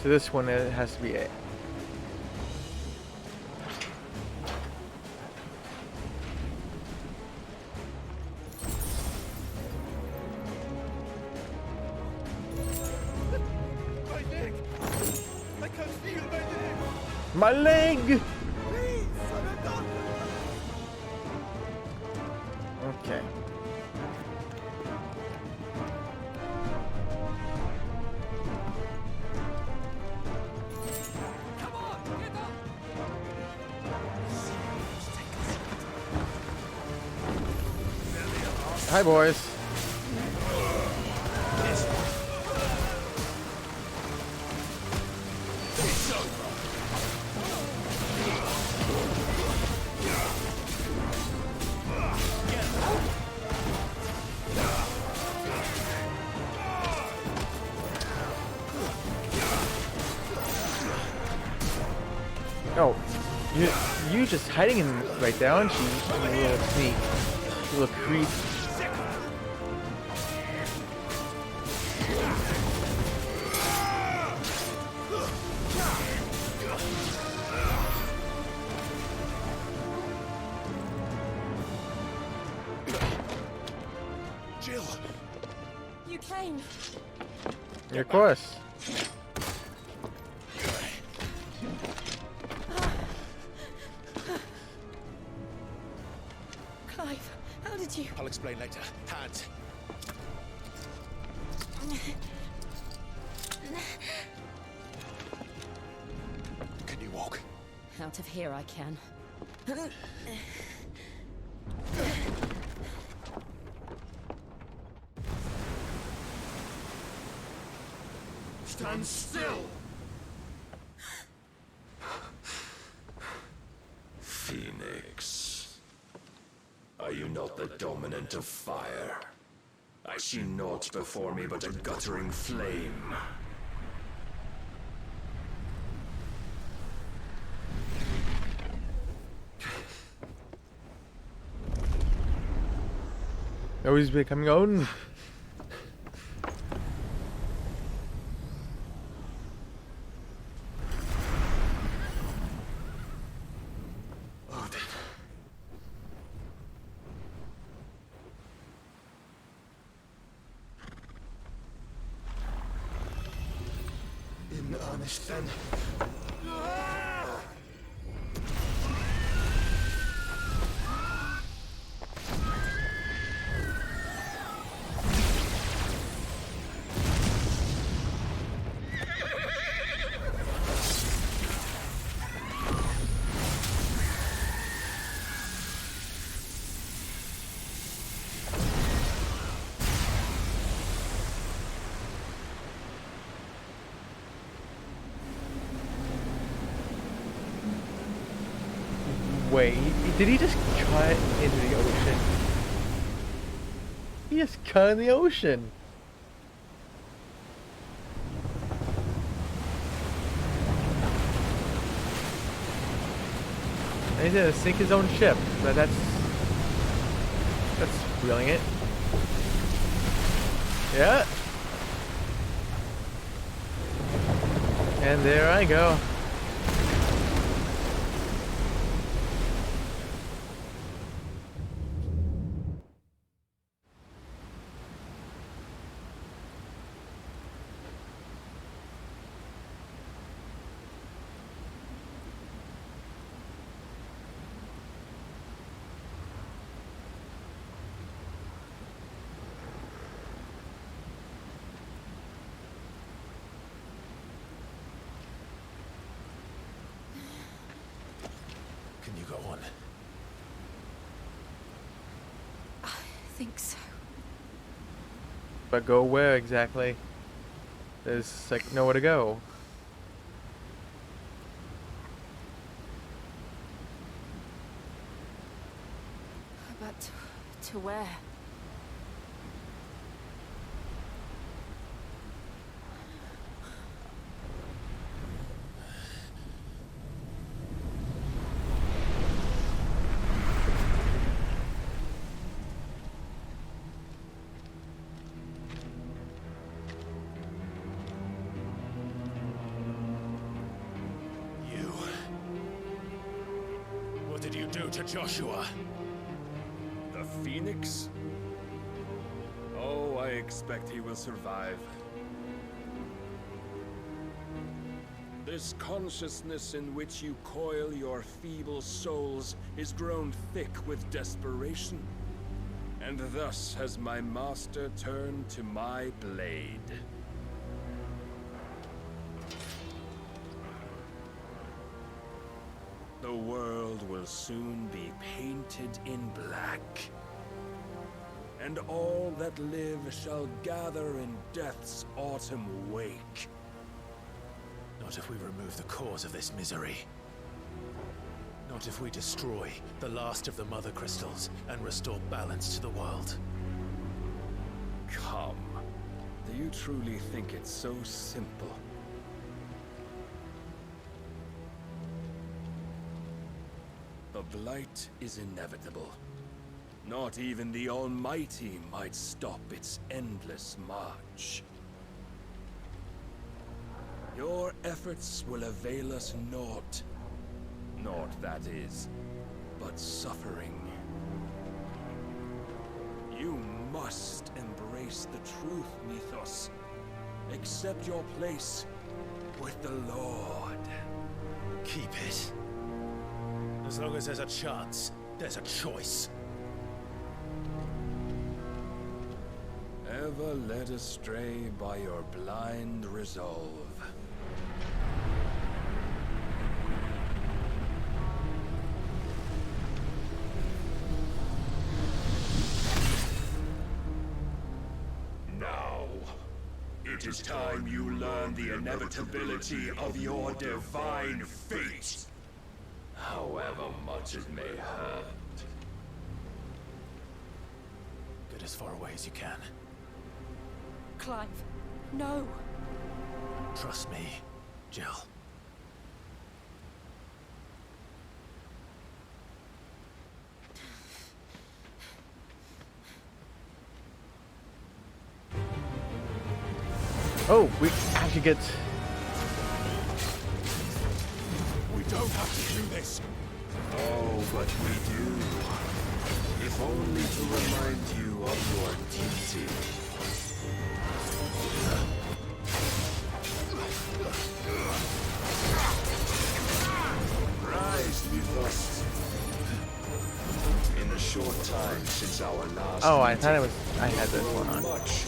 So this one, it has to be it. My leg! Okay. Hi, boys. Oh, you just hiding in right there, aren't you? You little sneak, you little creep. Jill, You came. Of course. Clive, how did you? I'll explain later. Hands. Can you walk? Out of here I can. Stand still! Phoenix. Are you not the dominant of fire? I see naught before me but a guttering flame. Oh, he's becoming Odin. Odin. In earnest then. Wait, did he just cut into the ocean? He just cut in the ocean. And he's gonna sink his own ship, but that's brilliant. Yeah. And there I go. Can you go on? I think so. But go where exactly? There's like nowhere to go. But to where? What did you do to Joshua? The Phoenix? Oh, I expect he will survive. This consciousness in which you coil your feeble souls is grown thick with desperation. And thus has my master turned to my blade. The world will soon be painted in black. And all that live shall gather in death's autumn wake. Not if we remove the cause of this misery. Not if we destroy the last of the Mother Crystals and restore balance to the world. Come. Do you truly think it's so simple? The Blight is inevitable. Not even the Almighty might stop its endless march. Your efforts will avail us naught. Naught, that is, but suffering. You must embrace the truth, Mythos. Accept your place with the Lord. Keep it. As long as there's a chance, there's a choice. Ever led astray by your blind resolve. Now, it is time you learn the inevitability of your divine fate. However much it may hurt. it as far away as you can. Clive, no. Trust me, Jill. Oh, we actually get. We don't have to do this. Oh, but we do. If only to remind you of your duty. Rise with us. In the short time since our last Oh, I meeting, thought it was. I had this grown one on. much.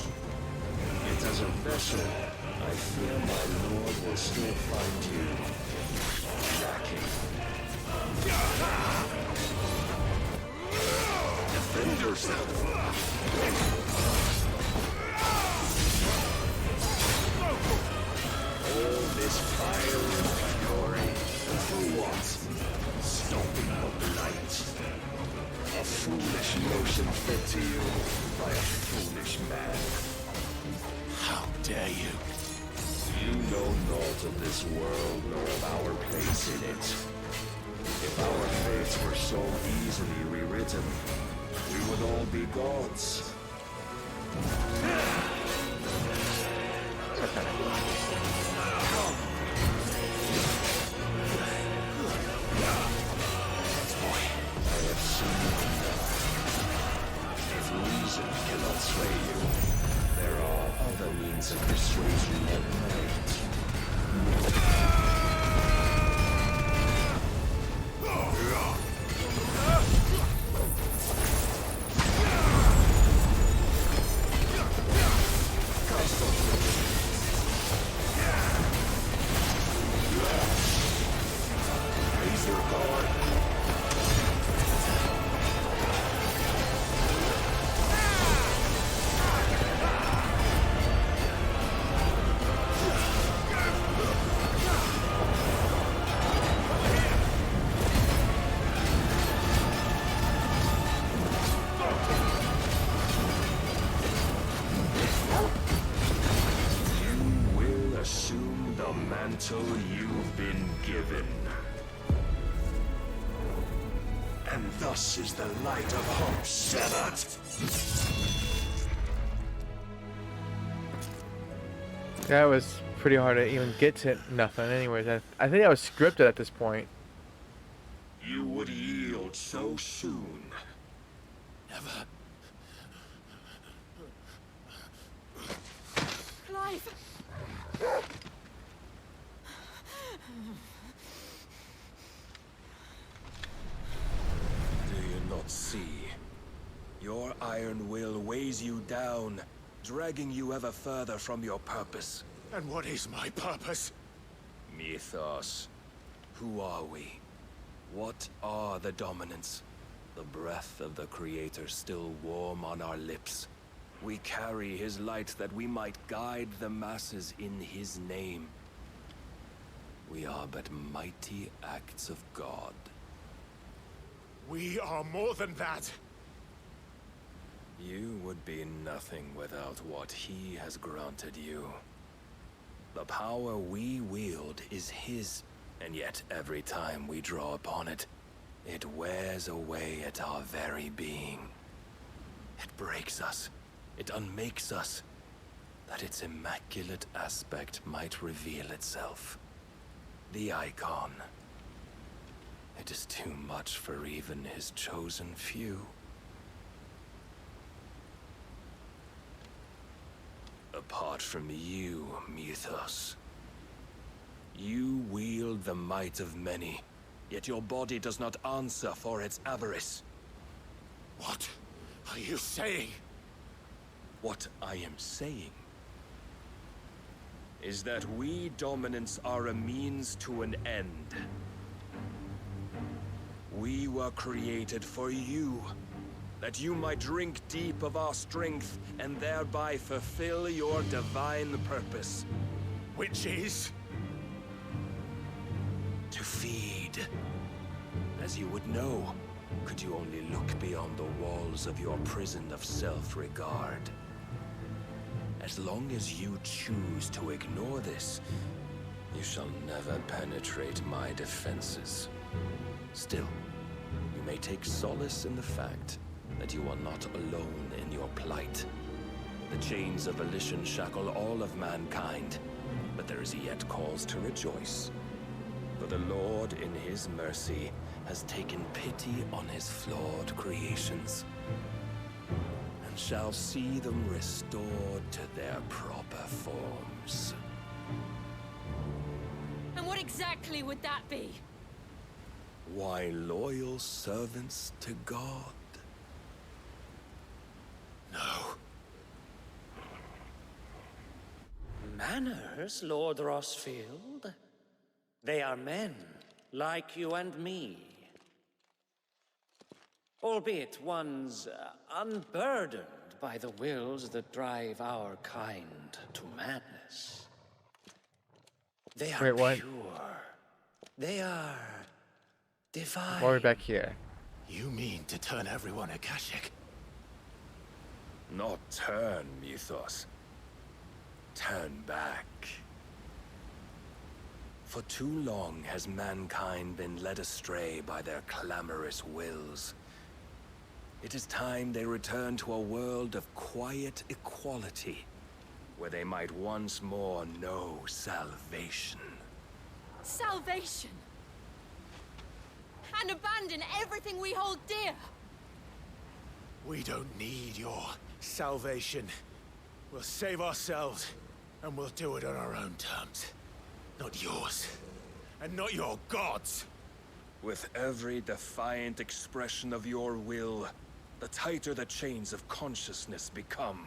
Yet as a vessel, I fear my lord will still find you lacking. Defend yourself. All this fire and fury, for what? Stopping the blight. A foolish notion fed to you by a foolish man. How dare you? You know naught of this world nor of our place in it. If our fates were so easily rewritten, we would all be gods. I have seen enough. If reason cannot sway you, there are other means of persuasion at night. Raise your guard. You will assume the mantle you've been given. And thus is the light of hope severed. That was pretty hard to even get to nothing. Anyways, I think I was scripted at this point. You would yield so soon. Never. Clive! Do you not see? Your iron will weighs you down, dragging you ever further from your purpose. And what is my purpose? Mythos. Who are we? What are the dominants? The breath of the Creator still warm on our lips. We carry his light that we might guide the masses in his name. We are but mighty acts of God. We are more than that. You would be nothing without what he has granted you. The power we wield is his, and yet every time we draw upon it, it wears away at our very being. It breaks us, it unmakes us, that its immaculate aspect might reveal itself. The icon. It is too much for even his chosen few. Apart from you, Mythos. You wield the might of many, yet your body does not answer for its avarice. What are you saying? What I am saying is that we dominants are a means to an end. We were created for you, that you might drink deep of our strength and thereby fulfill your divine purpose. Which is? To feed. As you would know, could you only look beyond the wall walls of your prison of self-regard. As long as you choose to ignore this, you shall never penetrate my defenses. Still, you may take solace in the fact that you are not alone in your plight. The chains of volition shackle all of mankind, but there is yet cause to rejoice. For the Lord, in his mercy, has taken pity on his flawed creations, and shall see them restored to their proper forms. And what exactly would that be? Why, loyal servants to God. No. Manners, Lord Rossfield? They are men, like you and me. Albeit ones unburdened by the wills that drive our kind to madness. They are Wait, what? pure. They are divine. Why are we back here? You mean to turn everyone Akashic? Not turn, Mythos. Turn back. For too long has mankind been led astray by their clamorous wills. It is time they return to a world of quiet equality, where they might once more know salvation. Salvation! And abandon everything we hold dear! We don't need your salvation. We'll save ourselves, and we'll do it on our own terms. Not yours. And not your gods! With every defiant expression of your will, the tighter the chains of consciousness become.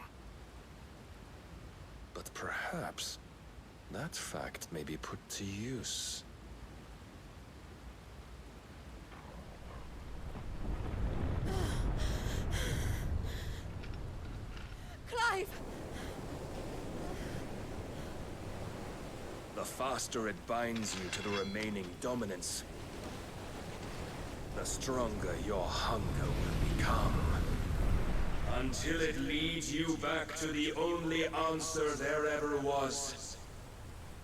But perhaps that fact may be put to use. Clive! The faster it binds you to the remaining dominance, the stronger your hunger will become. Until it leads you back to the only answer there ever was.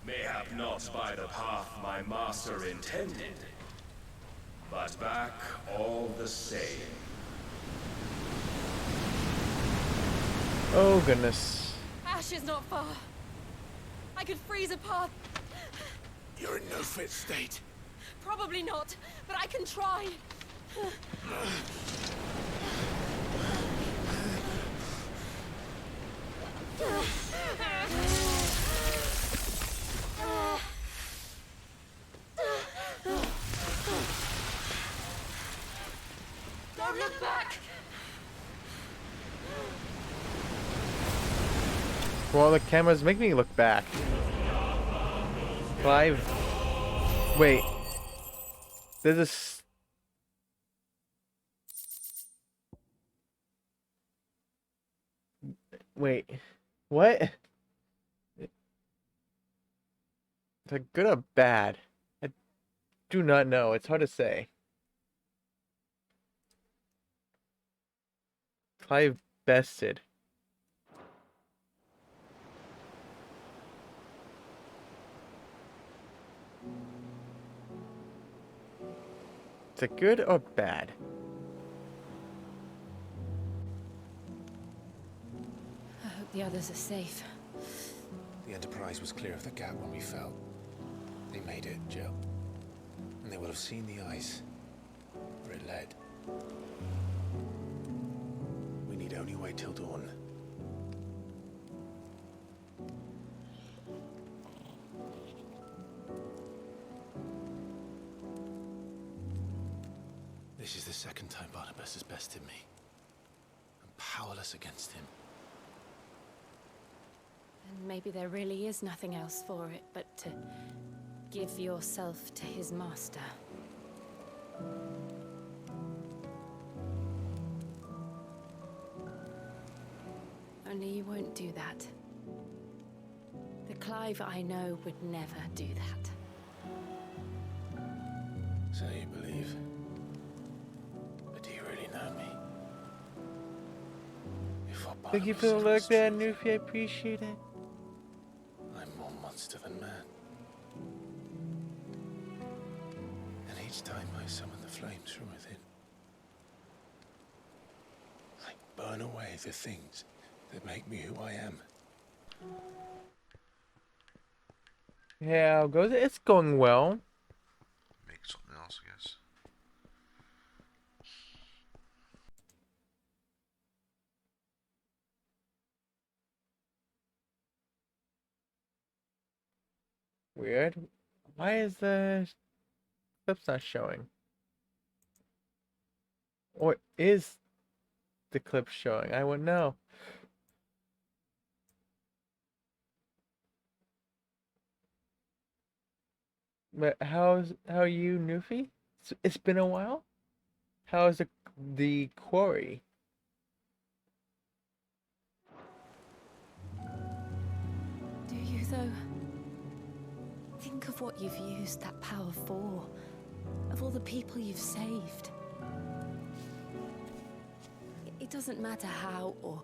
Mayhap not by the path my master intended, but back all the same. Oh goodness. Ash is not far. I could freeze a path. You're in no fit state. Probably not, but I can try. Don't look back! Well, the cameras make me look back. Clive. Wait. There's a. Wait. What? Is that good or bad? I do not know. It's hard to say. Clive bested. Is it good or bad? I hope the others are safe. The Enterprise was clear of the gap when we fell. They made it, Jill. And they will have seen the ice where it led. We need only wait till dawn. This is the second time Barnabas has bested me. I'm powerless against him. And maybe there really is nothing else for it but to give yourself to his master. Only you won't do that. The Clive I know would never do that. So you believe? But do you really know me? Thank you for the look there, Newfie. I appreciate it. I'm more monster than man. And each time I summon the flames from within, I burn away the things that make me who I am. Yeah, how goes it? It's going well. Make something else, I guess. Weird. Why is the clips not showing? Or is the clip showing? I wouldn't know. But how are you, Newfie? It's been a while. How's the quarry? Do you, though? Think of what you've used that power for. Of all the people you've saved. It doesn't matter how or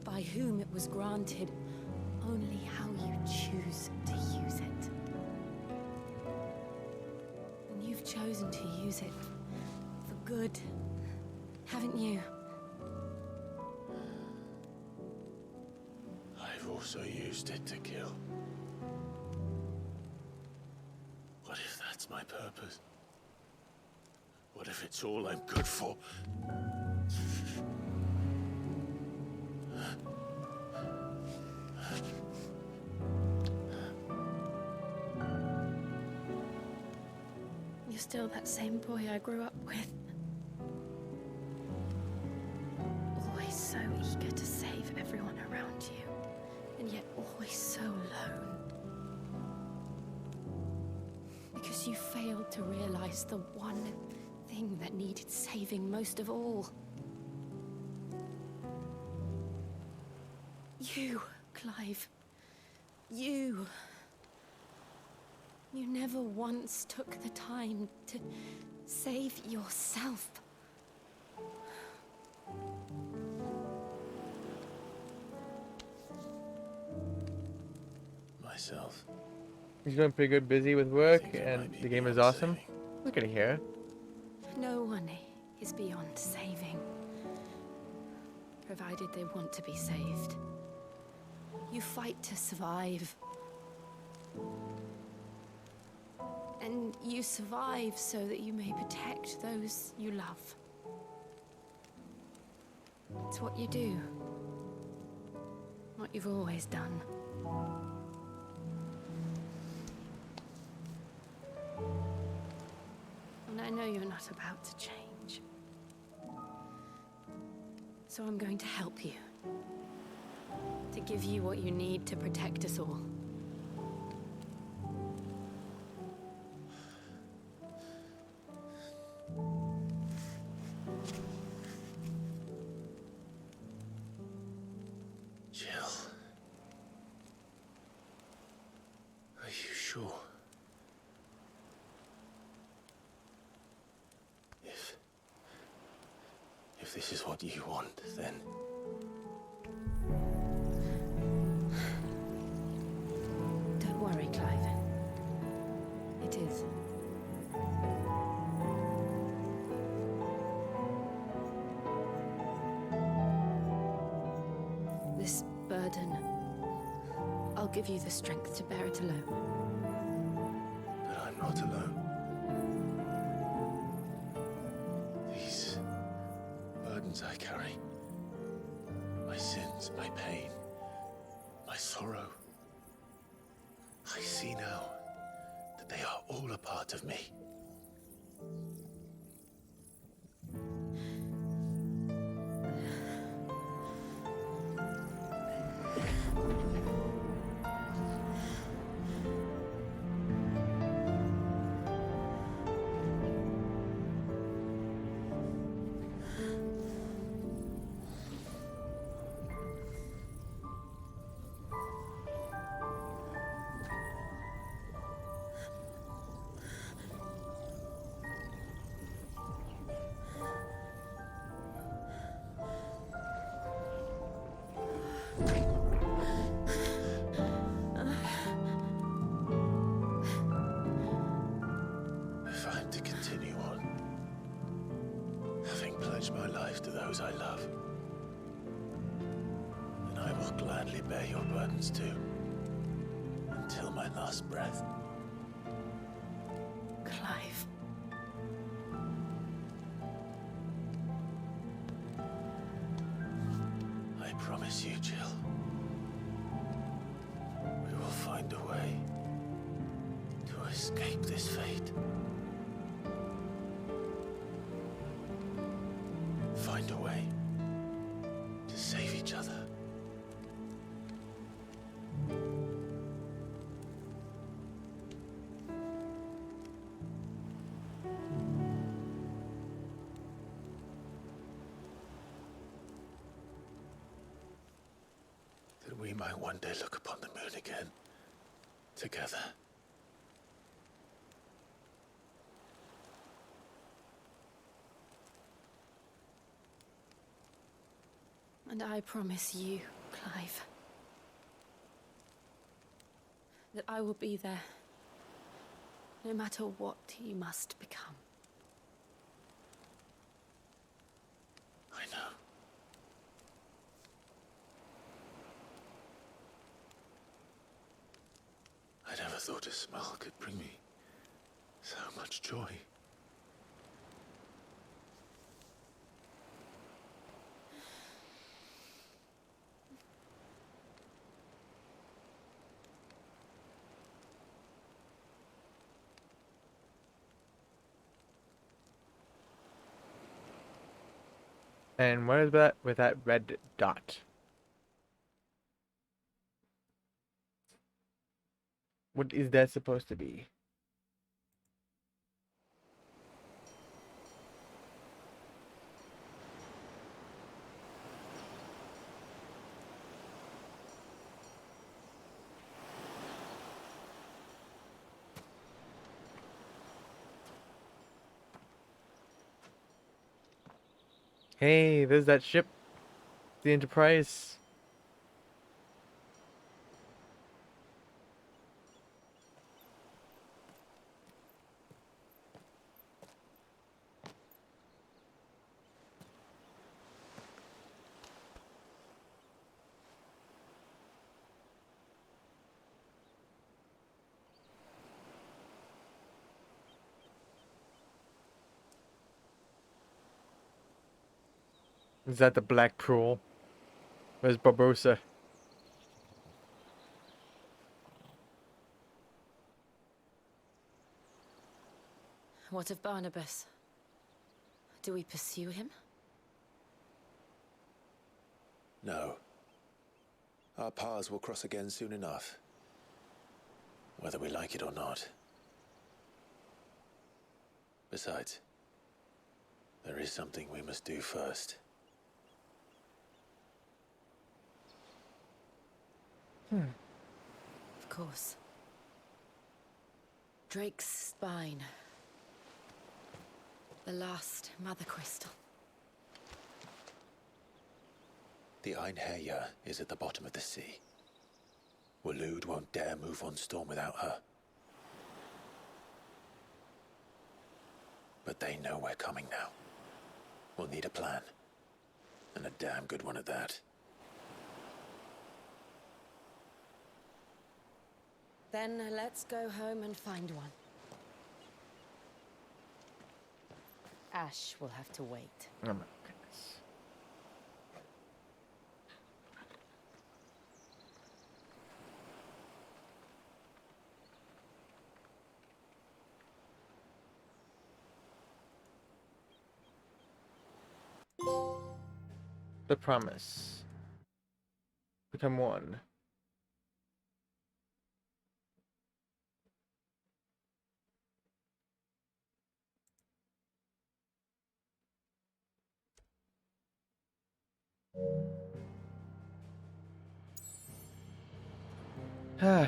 by whom it was granted, only how you choose to use it. And you've chosen to use it for good, haven't you? I've also used it to kill. What if that's my purpose? What if it's all I'm good for? You're still that same boy I grew up with. Always so eager to save everyone around you, and yet always so alone. Because you failed to realize the one thing that needed saving most of all. You, Clive. You. You never once took the time to save yourself. Myself. He's doing pretty good, busy with work, and the game is awesome. Look at here. No one is beyond saving, provided they want to be saved. You fight to survive. And you survive so that you may protect those you love. It's what you do. What you've always done. And I know you're not about to change. So I'm going to help you. To give you what you need to protect us all. Jill. Are you sure? If this is what you want, then... Don't worry, Clive. It is. This burden, I'll give you the strength to bear it alone. But I'm not alone. These burdens I carry, my sins, my pain, my sorrow, I see now that they are all a part of me. my life to those I love, then I will gladly bear your burdens too, until my last breath. Clive. I promise you, Jill, we will find a way to escape this fate. Find a way to save each other. That we might one day look upon the moon again, together. And I promise you, Clive, that I will be there, no matter what you must become. I know. I never thought a smile could bring me so much joy. And what is that with that red dot? What is that supposed to be? Hey, there's that ship. The Enterprise. Is that the Black Pearl? Where's Barbossa? What of Barnabas? Do we pursue him? No. Our paths will cross again soon enough, whether we like it or not. Besides, there is something we must do first. Of course. Drake's spine. The last Mother Crystal. The Einherjar is at the bottom of the sea. Waloed won't dare move on Storm without her. But they know we're coming now. We'll need a plan. And a damn good one at that. Then let's go home and find one. Ash will have to wait. Oh my goodness. The promise. Become one.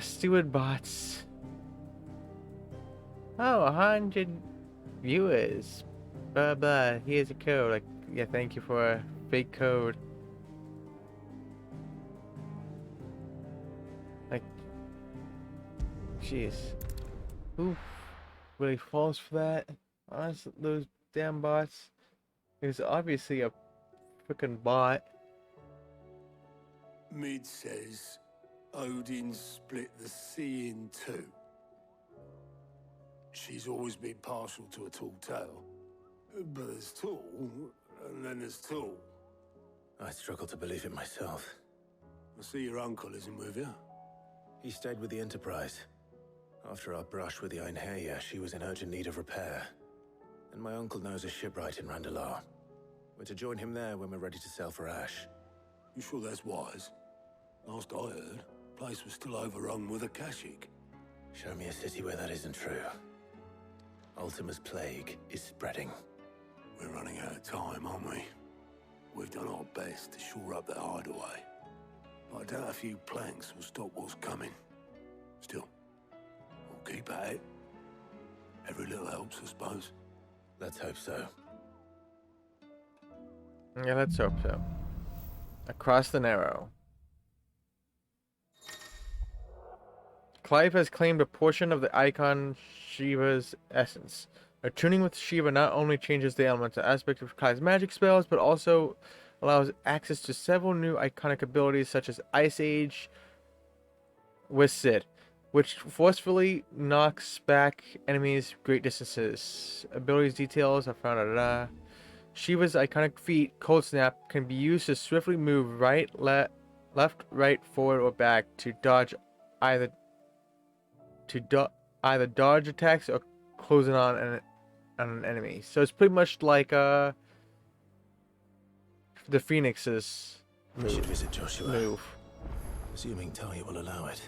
Steward bots. Oh, 100 viewers. Blah blah. Here's a code. Like, yeah, thank you for a fake code. Like, jeez, who really falls for that? Honestly, those damn bots. He's obviously a freaking bot. Mid says Odin split the sea in two. She's always been partial to a tall tale. But there's tall, and then there's tall. I struggle to believe it myself. I see your uncle isn't with you. He stayed with the Enterprise. After our brush with the Einherja, she was in urgent need of repair. And my uncle knows a shipwright in Randalar. We're to join him there when we're ready to sail for Ash. You sure that's wise? Last I heard, the place was still overrun with Akashic. Show me a city where that isn't true. Ultima's plague is spreading. We're running out of time, aren't we? We've done our best to shore up that hideaway. But I doubt a few planks will stop what's coming. Still, we'll keep at it. Every little helps, I suppose. Let's hope so. Yeah, let's hope so. Across the Narrow. Clive has claimed a portion of the icon Shiva's essence. Attuning with Shiva not only changes the elemental aspect of Clive's magic spells, but also allows access to several new iconic abilities such as Ice Age with Sid, which forcefully knocks back enemies great distances. Abilities details are found at Shiva's iconic feat, Cold Snap, can be used to swiftly move right, left, right, forward, or back to dodge either dodge attacks or close in on an enemy. So it's pretty much like the Phoenix's We should visit Joshua. move. Assuming Talia will allow it.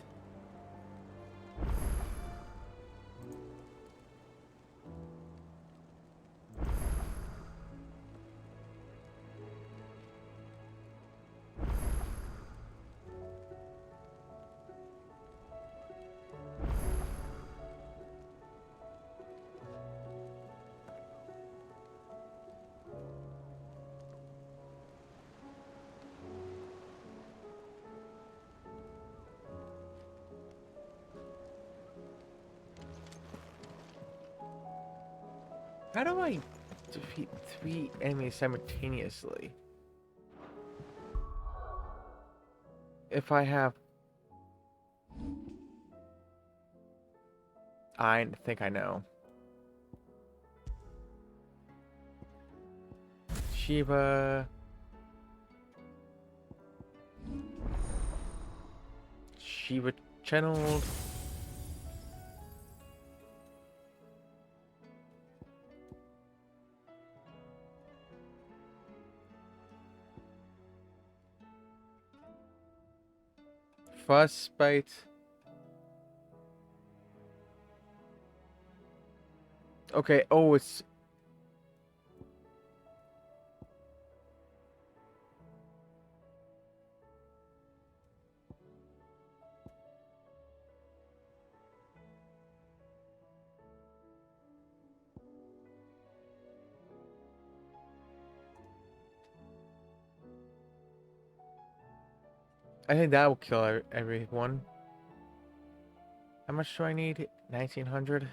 How do I defeat 3 enemies simultaneously? If I have... I think I know. Shiva... Shiva channeled... Frostbite. Okay, oh, it's... I think that will kill everyone. How much do I need? 1900?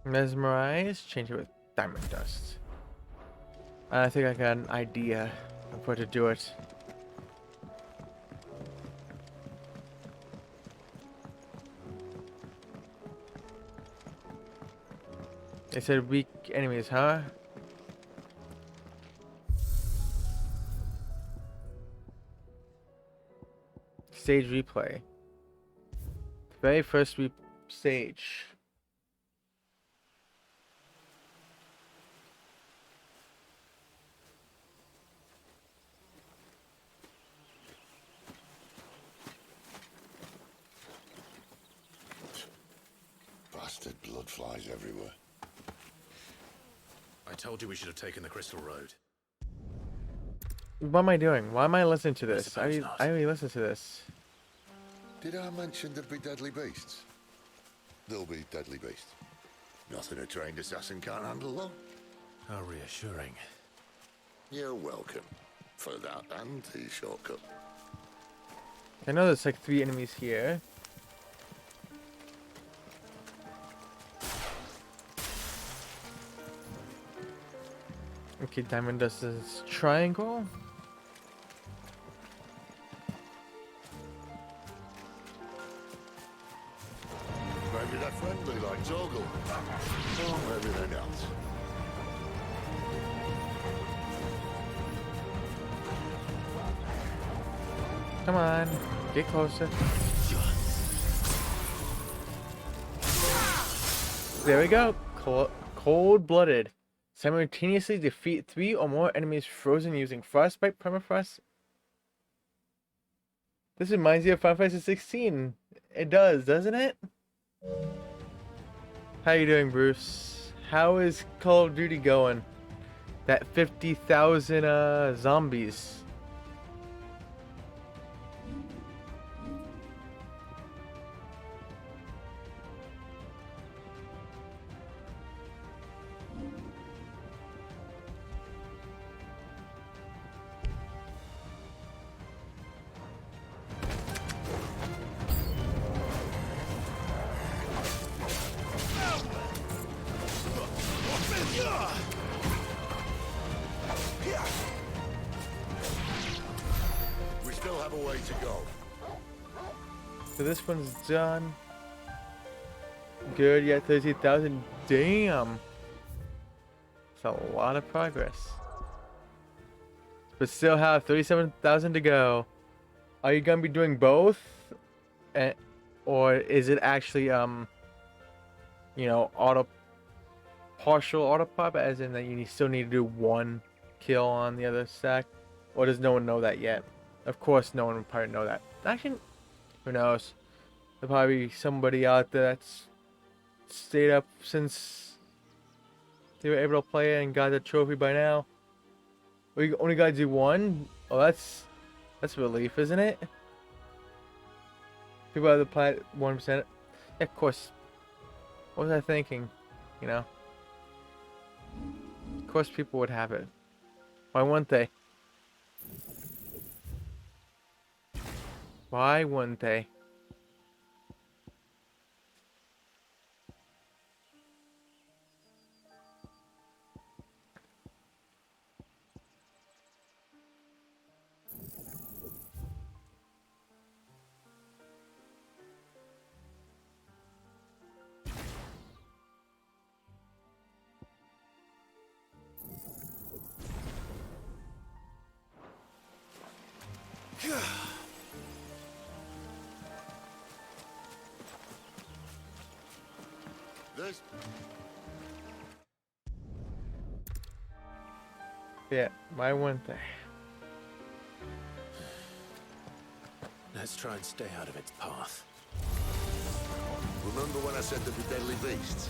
Mesmerize, change it with diamond dust. I think I got an idea of where to do it. They said weak enemies, huh? Stage replay. The very first stage. Bastard blood flies everywhere. I told you we should have taken the Crystal Road. What am I doing? Why am I listening to this? suppose not. I already listened to this. Did I mention there'd be deadly beasts? There'll be deadly beasts. Nothing a trained assassin can't handle, though. How reassuring. You're welcome. For that and the shortcut. I know there's like 3 enemies here. Okay, Diamond does this triangle. Maybe they're friendly like Torgal. Or maybe they're not. Come on, get closer. There we go. Cold-blooded. Simultaneously defeat 3 or more enemies frozen using frostbite, permafrost. This reminds you of Final Fantasy 16. It does, doesn't it? How you doing, Bruce? How is Call of Duty going? That 50,000 zombies. We still have a way to go. So this one's done. Good, yeah, 13,000. Damn. It's a lot of progress. But still have 37,000 to go. Are you gonna be doing both? Or is it actually, you know, partial auto pop, as in that you still need to do 1 kill on the other stack? Or does no one know that yet? Of course, no one would probably know that. Actually, who knows? There'll probably be somebody out there that's stayed up since they were able to play it and got the trophy by now. We only gotta do 1? Oh, that's a relief, isn't it? People have to play 1%. Yeah, of course. What was I thinking? You know? Of course people would have it. Why wouldn't they? Why wouldn't they? This Yeah, why wouldn't they? Let's try and stay out of its path. Remember when I said there'd be deadly beasts?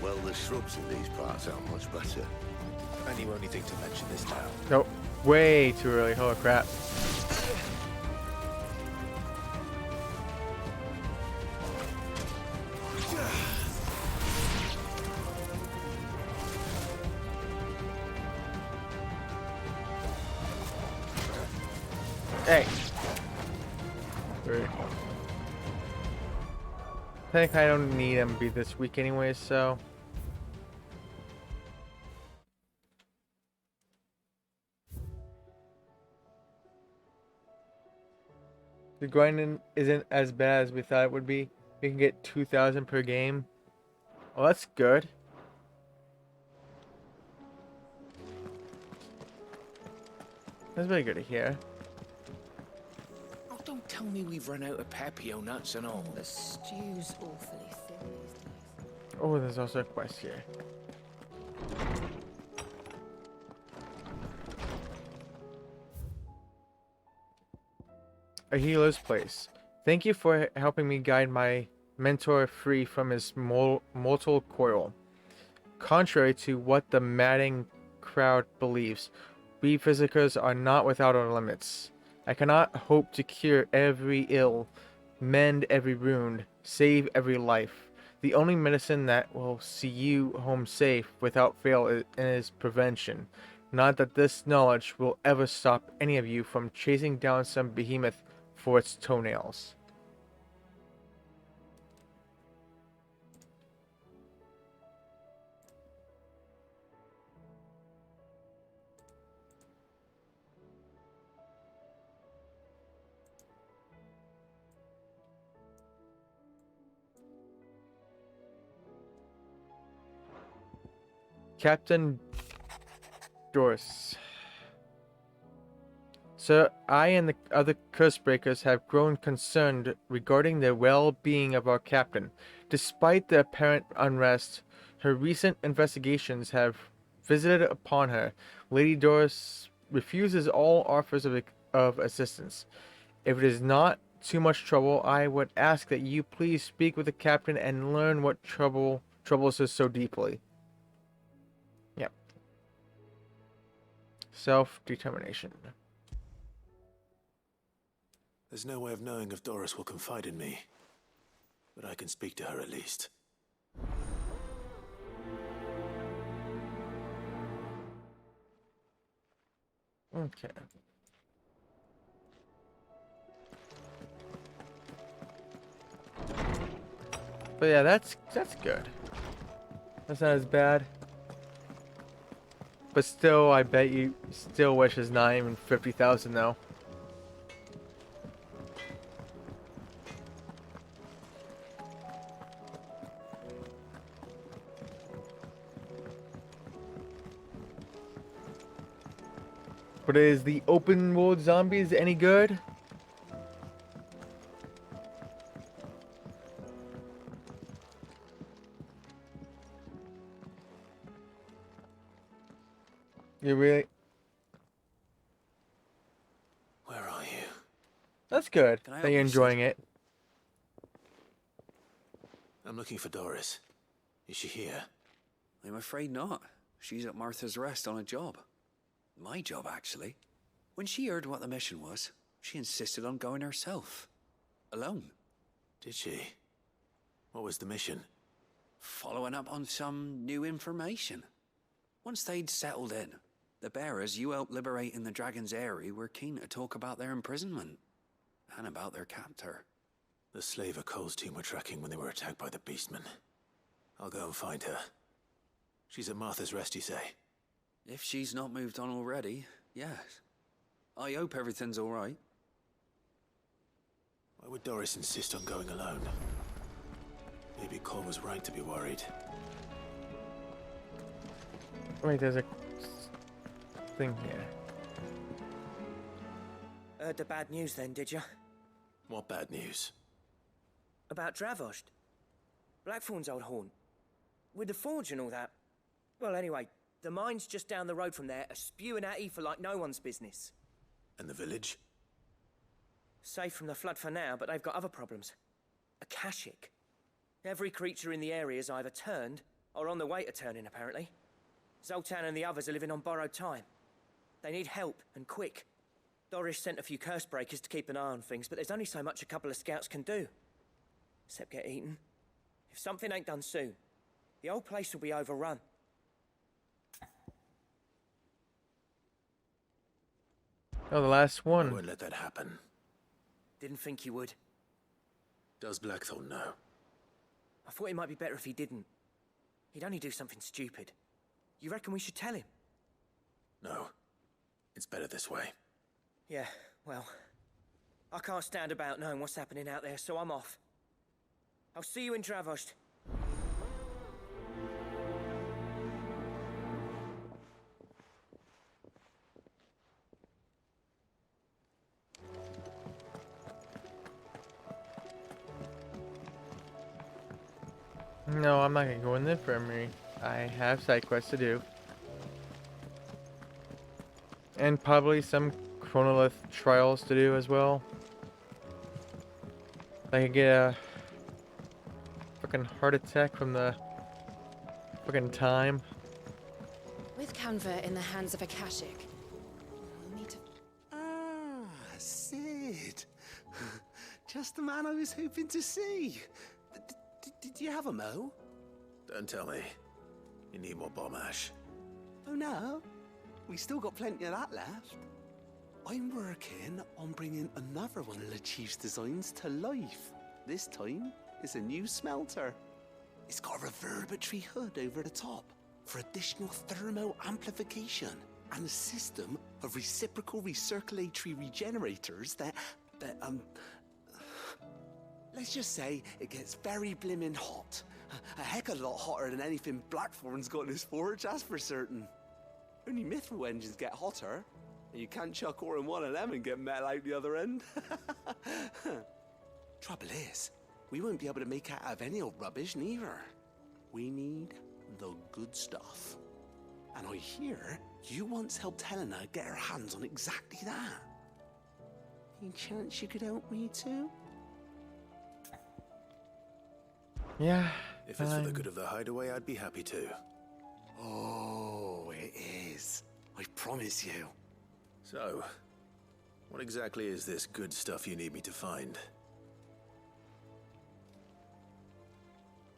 Well, the shrubs in these parts are much better. And you only think to mention this now. Nope. Way too early. Holy crap. Hey. I think I don't need MB this week anyway, so. The grinding isn't as bad as we thought it would be. We can get 2,000 per game. Well, that's good. That's really good to hear. Oh, don't tell me we've run out of Papio nuts and all. The stew's awfully thin these days. Oh, there's also a quest here. A healer's place. Thank you for helping me guide my mentor free from his mortal coil. Contrary to what the madding crowd believes, we Physicers are not without our limits. I cannot hope to cure every ill, mend every wound, save every life. The only medicine that will see you home safe without fail is prevention. Not that this knowledge will ever stop any of you from chasing down some behemoth for its toenails. Captain Doris. Sir, I and the other Cursebreakers have grown concerned regarding the well-being of our captain. Despite the apparent unrest, her recent investigations have visited upon her. Lady Doris refuses all offers of assistance. If it is not too much trouble, I would ask that you please speak with the captain and learn what troubles her so deeply. Yep. Self-determination. There's no way of knowing if Doris will confide in me, but I can speak to her at least. Okay. But yeah, that's good. That's not as bad. But still, I bet you still wish it's not even 50,000 though. But is the open world zombies any good? You really? Where are you? That's good. Can I That help you're you, enjoying it. I'm looking for Doris. Is she here? I'm afraid not. She's at Martha's Rest on a job. My job, actually. When she heard what the mission was, she insisted on going herself. Alone. Did she? What was the mission? Following up on some new information. Once they'd settled in, the bearers you helped liberate in the Dragon's Eyrie were keen to talk about their imprisonment. And about their captor. The slaver Cole's team were tracking when they were attacked by the Beastmen. I'll go and find her. She's at Martha's Rest, you say? If she's not moved on already, yes. I hope everything's all right. Why would Doris insist on going alone? Maybe Cole was right to be worried. Wait, there's a thing here. Heard the bad news then, did you? What bad news? About Dravost. Blackthorn's old haunt. With the forge and all that. Well, anyway, the mines just down the road from there are spewing out ether like no one's business. And the village? Safe from the flood for now, but they've got other problems. Akashic. Every creature in the area is either turned or on the way to turning, apparently. Zoltan and the others are living on borrowed time. They need help, and quick. Doris sent a few Cursebreakers to keep an eye on things, but there's only so much a couple of scouts can do. Except get eaten. If something ain't done soon, the whole place will be overrun. Oh, the last I one. won't let that happen. Didn't think you would. Does Blackthorn know? I thought it might be better if he didn't. He'd only do something stupid. You reckon we should tell him? No. It's better this way. Yeah, well, I can't stand about knowing what's happening out there, so I'm off. I'll see you in Dravost. No, I'm not gonna go in the infirmary. I have side quests to do. And probably some chronolith trials to do as well. I could get a fucking heart attack from the fucking time. With Canva in the hands of Akashic, man I was hoping to see. Did you have a mo? Don't tell me. You need more bomb ash. Oh no, we still got plenty of that left. I'm working on bringing another one of the Chief's designs to life. This time, it's a new smelter. It's got a reverberatory hood over the top for additional thermal amplification and a system of reciprocal recirculatory regenerators that let's just say it gets very blimmin' hot. A heck of a lot hotter than anything Blackthorn's got in his forge, that's for certain. Only mithril engines get hotter, and you can't chuck ore in one of them and get metal out the other end. Trouble is, we won't be able to make out of any old rubbish neither. We need the good stuff. And I hear you once helped Helena get her hands on exactly that. Any chance you could help me too? Yeah. If it's for the good of the hideaway, I'd be happy to. Oh, it is. I promise you. So, what exactly is this good stuff you need me to find?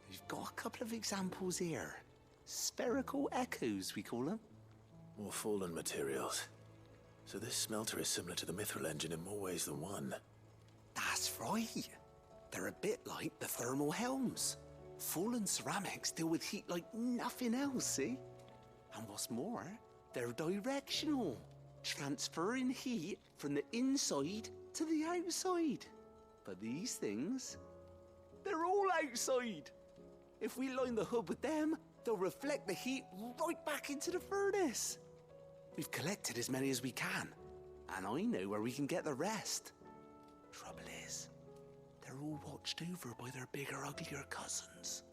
We've got a couple of examples here. Spherical echoes, we call them. More fallen materials. So this smelter is similar to the mithril engine in more ways than one. That's right. They're a bit like the thermal helms. Fallen ceramics deal with heat like nothing else, see? And what's more, they're directional, transferring heat from the inside to the outside. But these things, they're all outside. If we line the hood with them, they'll reflect the heat right back into the furnace. We've collected as many as we can, and I know where we can get the rest. Trouble is, they're all watched over by their bigger, uglier cousins.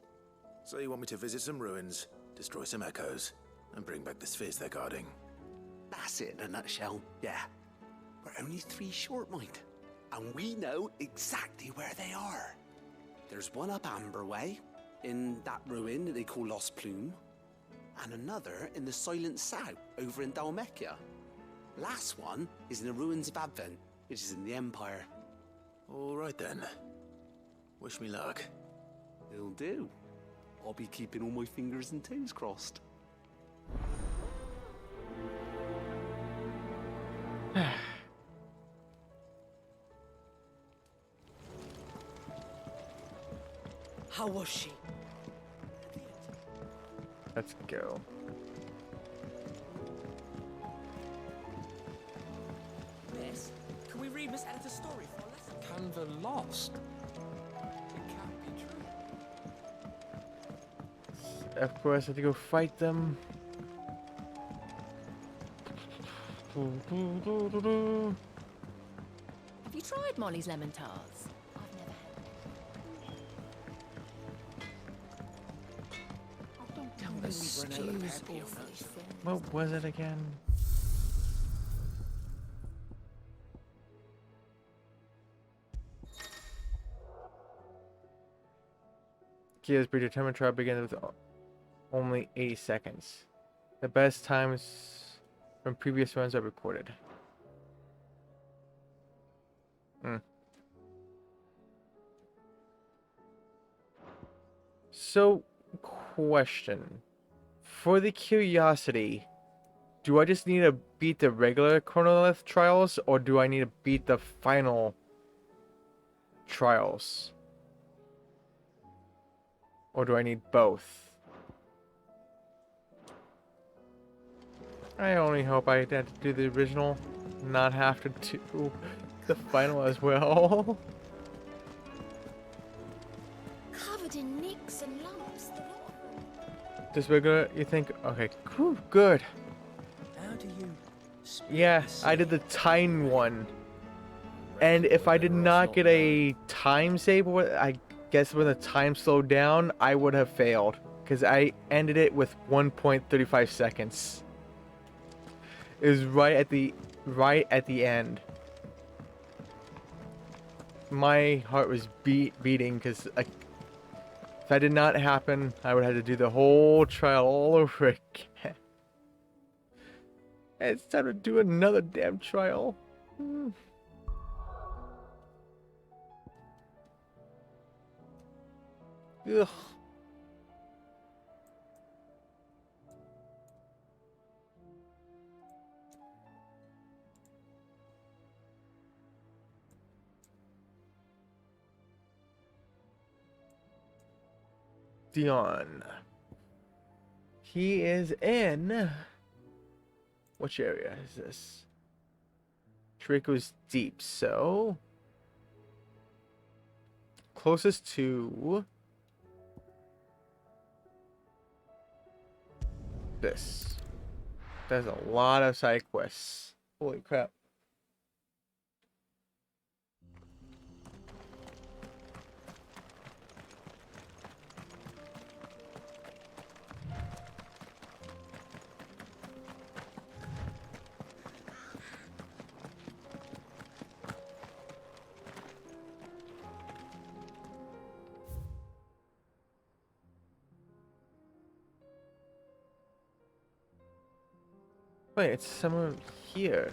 So you want me to visit some ruins, destroy some echoes, and bring back the spheres they're guarding? That's it in a nutshell, yeah. We're only 3 short, mind, and we know exactly where they are. There's one up Amber Way, in that ruin that they call Lost Plume, and another in the Silent South, over in Dalmekia. Last one is in the ruins of Advent, which is in the Empire. All right then. Wish me luck. It'll do. I'll be keeping all my fingers and toes crossed. How was she? Let's go. Miss, can we read Miss Editor's story for a lesson? Canva lost. It can't be true. Of course, I have to go fight them. Have you tried Molly's lemon tarts? What was it again? Kia's predetermined trial begins with only 80 seconds. The best times from previous runs are recorded. So, question. For the curiosity, do I just need to beat the regular Chronolith trials, or do I need to beat the final trials? Or do I need both? I only hope I had to do the original, not have to do the final as well. Covered in nicks and lumps. Just regular, you think, okay, cool, good. How do you... Yeah, I did the time one. And if I did not get a time save, I guess when the time slowed down, I would have failed. Because I ended it with 1.35 seconds. It was right at the end. My heart was beating because if that did not happen, I would have to do the whole trial all over again. And it's time to do another damn trial. Ugh. Dion. He is in... Which area is this? Draco's Deep, so... Closest to... this. There's a lot of side quests. Holy crap. Wait, it's somewhere here.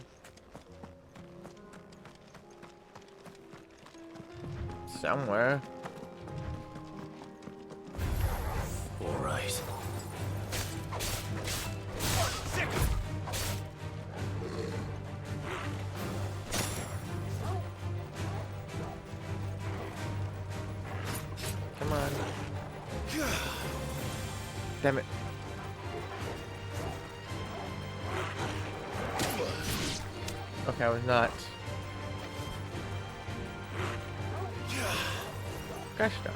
Somewhere. All right. Come on. Damn it. Okay, I was not. Gosh darn.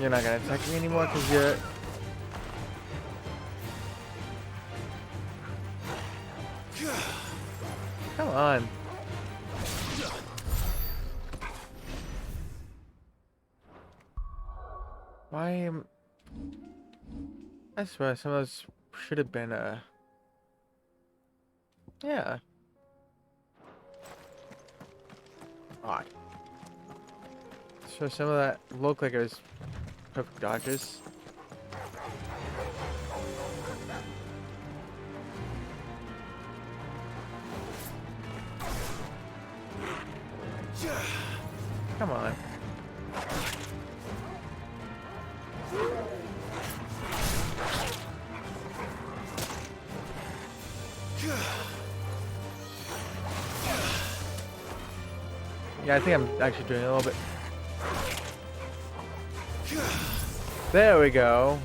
You're not gonna attack me anymore because you're... Come on. Why am... I swear some of those should have been yeah. Odd. So some of that looked like it was perfect dodges. Come on. Yeah, I think I'm actually doing a little bit. There we go.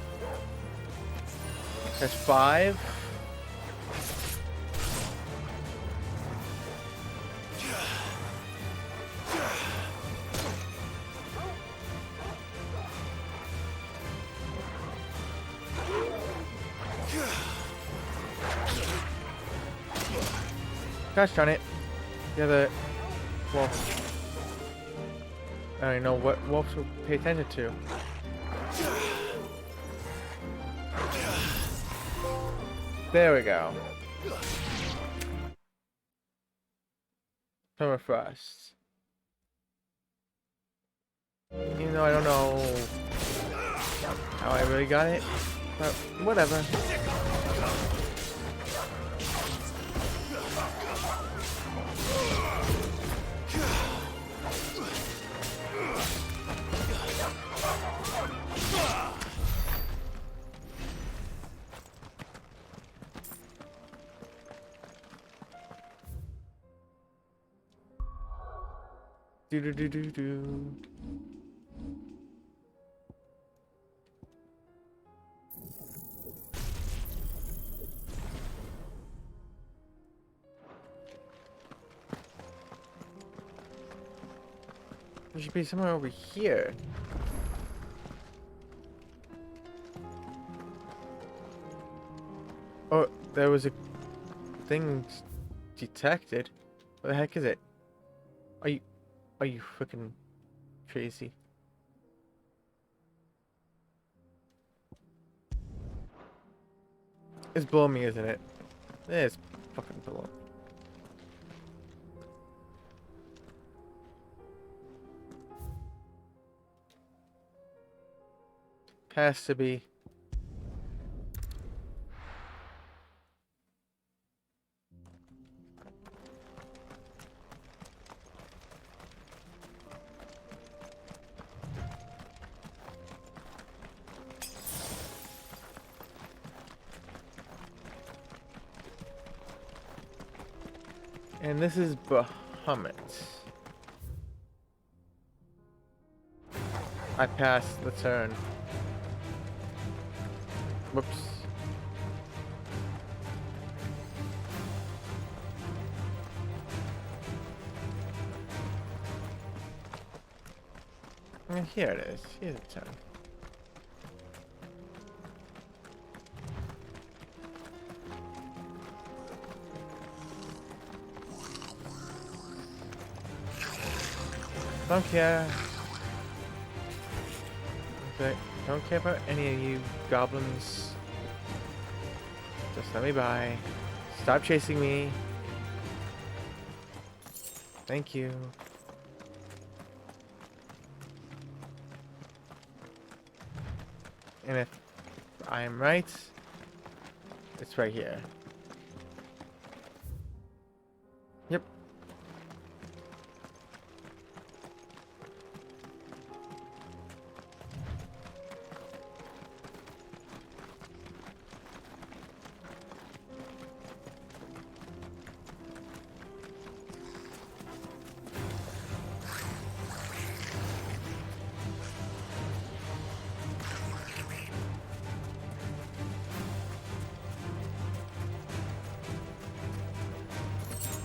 That's 5. Gosh darn it. The other wolf. I don't even know what wolves to pay attention to. There we go. Summer Frost. Even though I don't know how I really got it, but whatever. Do do do do do. There should be somewhere over here. Oh, there was a thing detected. What the heck is it? Are you freaking crazy? It's below me, isn't it? It's fucking below. Has to be. And this is Bahamut. I passed the turn. Whoops. And here it is. Here's the turn. Don't care. Okay, don't care about any of you goblins. Just let me by. Stop chasing me. Thank you. And if I am right, it's right here. Yep.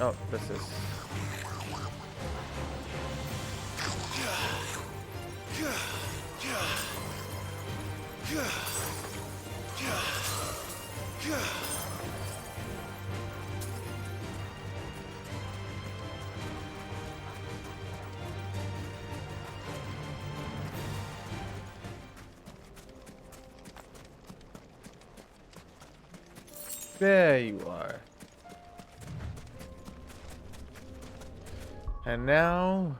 Oh, this is... There you are. And now...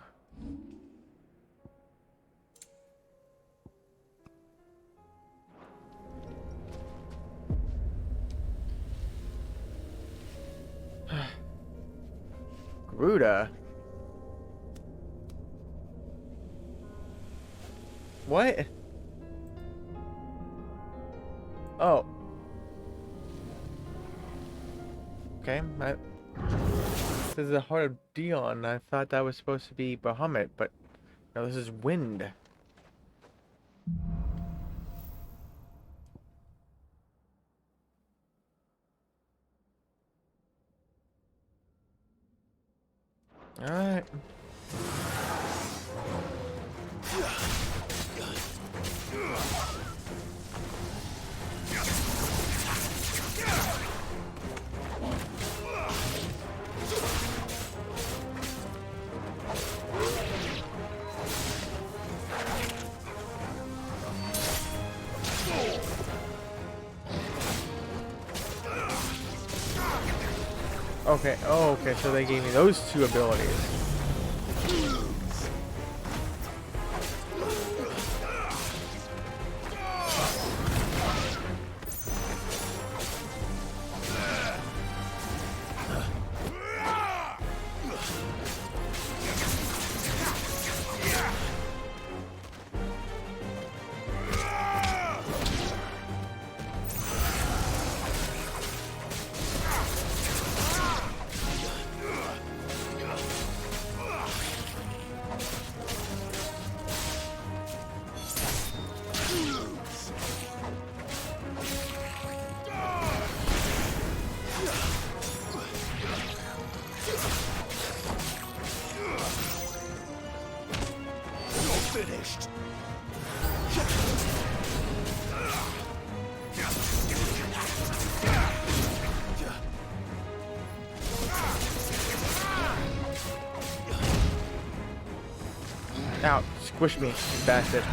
Gruda? What? Oh. Okay, this is the Heart of Dion. I thought that was supposed to be Bahamut, but no, this is Wind. Alright. Okay, oh, okay, so they gave me those two abilities. Finished. Ow, squish me, you bastard.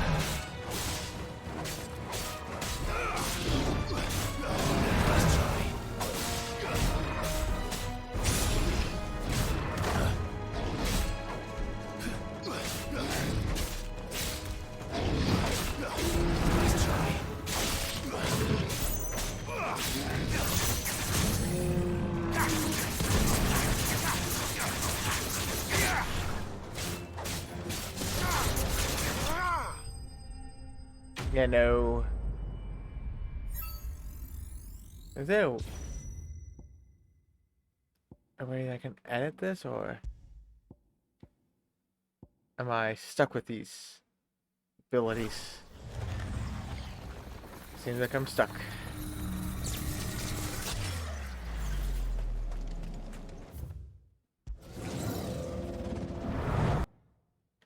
Yeah, no. Is there... a way I can edit this, or am I stuck with these abilities? Seems like I'm stuck.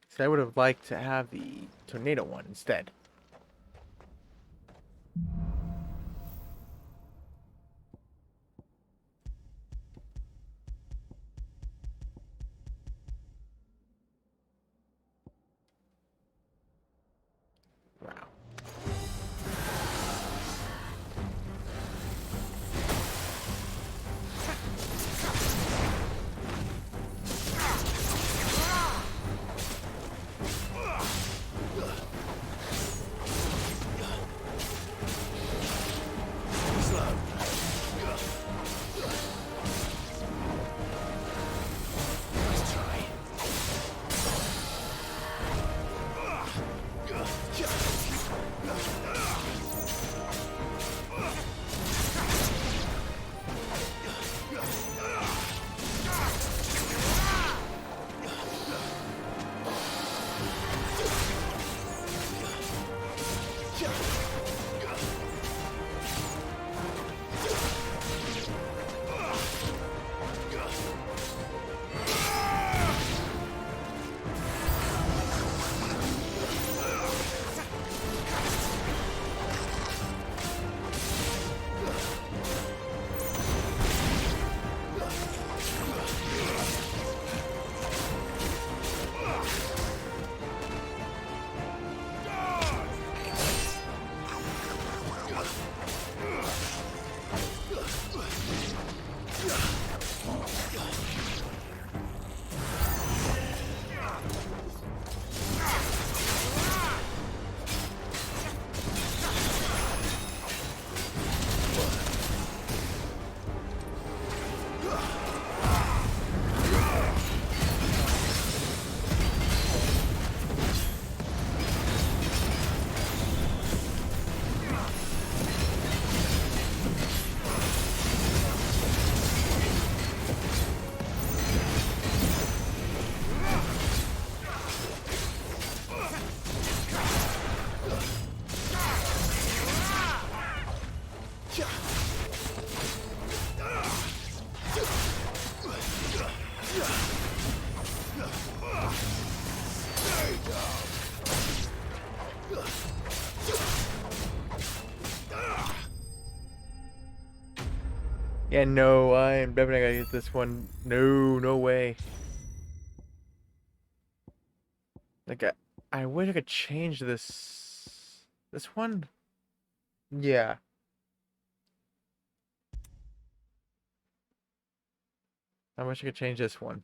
So I would have liked to have the tornado one instead. Yeah, no, I am definitely gonna get this one. No, no way. Like, I wish I could change this. This one? Yeah. I wish I could change this one.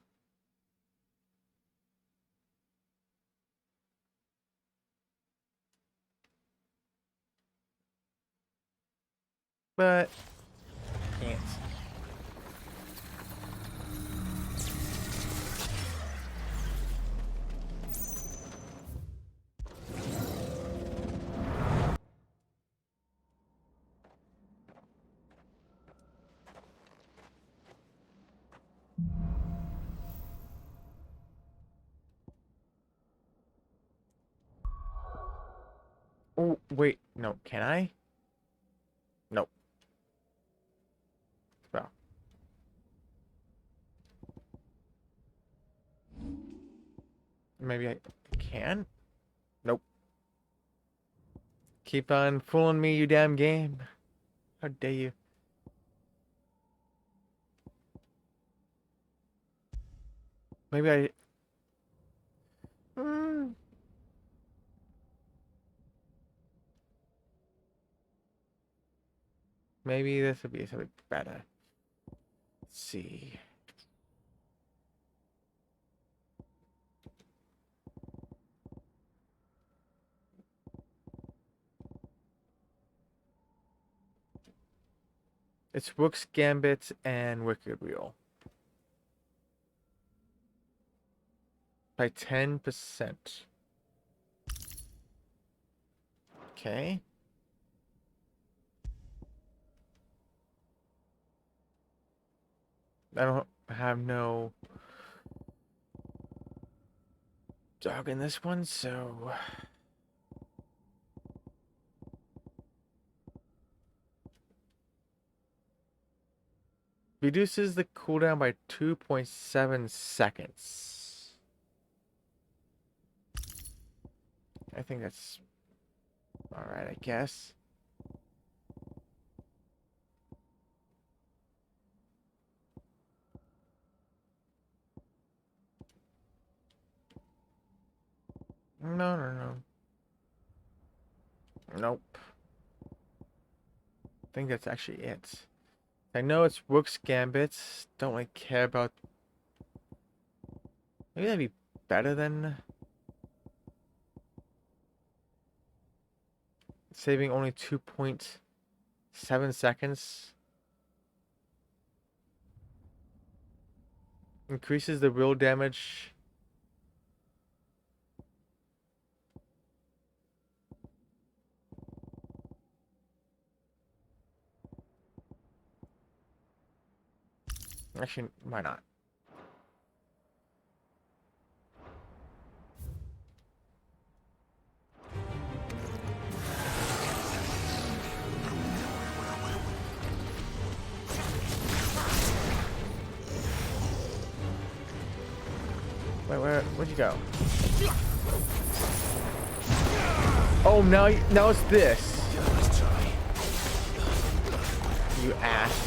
But can't. Oh, wait, no, can I? Nope. Well. Maybe I can? Nope. Keep on fooling me, you damn game. How dare you? Maybe I... Maybe this would be something better. Let's see. It's Rook's Gambit and Wicked Wheel. By 10%. Okay. I don't have no dog in this one, so reduces the cooldown by 2.7 seconds. I think that's alright, I guess. No. Nope. I think that's actually it. I know it's Rook's Gambit. Don't really care about... Maybe that'd be better than... saving only 2.7 seconds. Increases the real damage. Actually, why not? Wait, where'd you go? Oh, now it's this. You ass.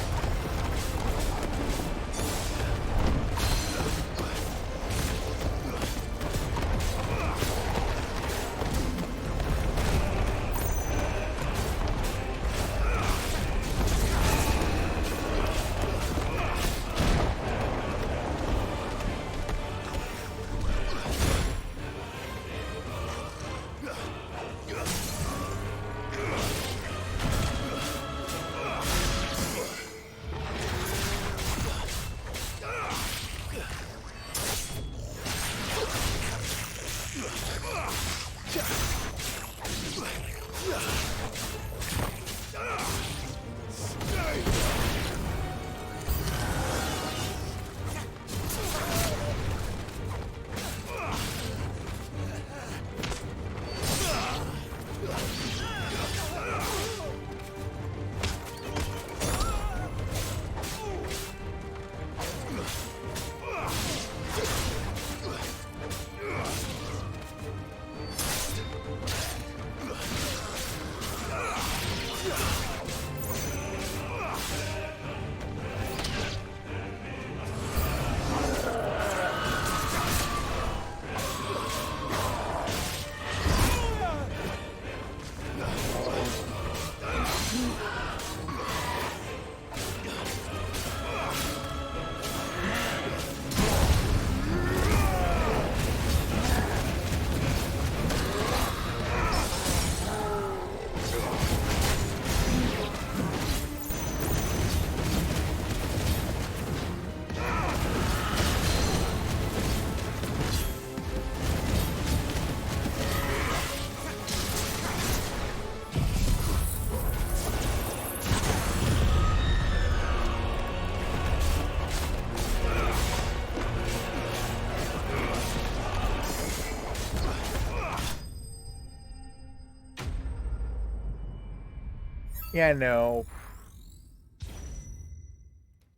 Yeah, no.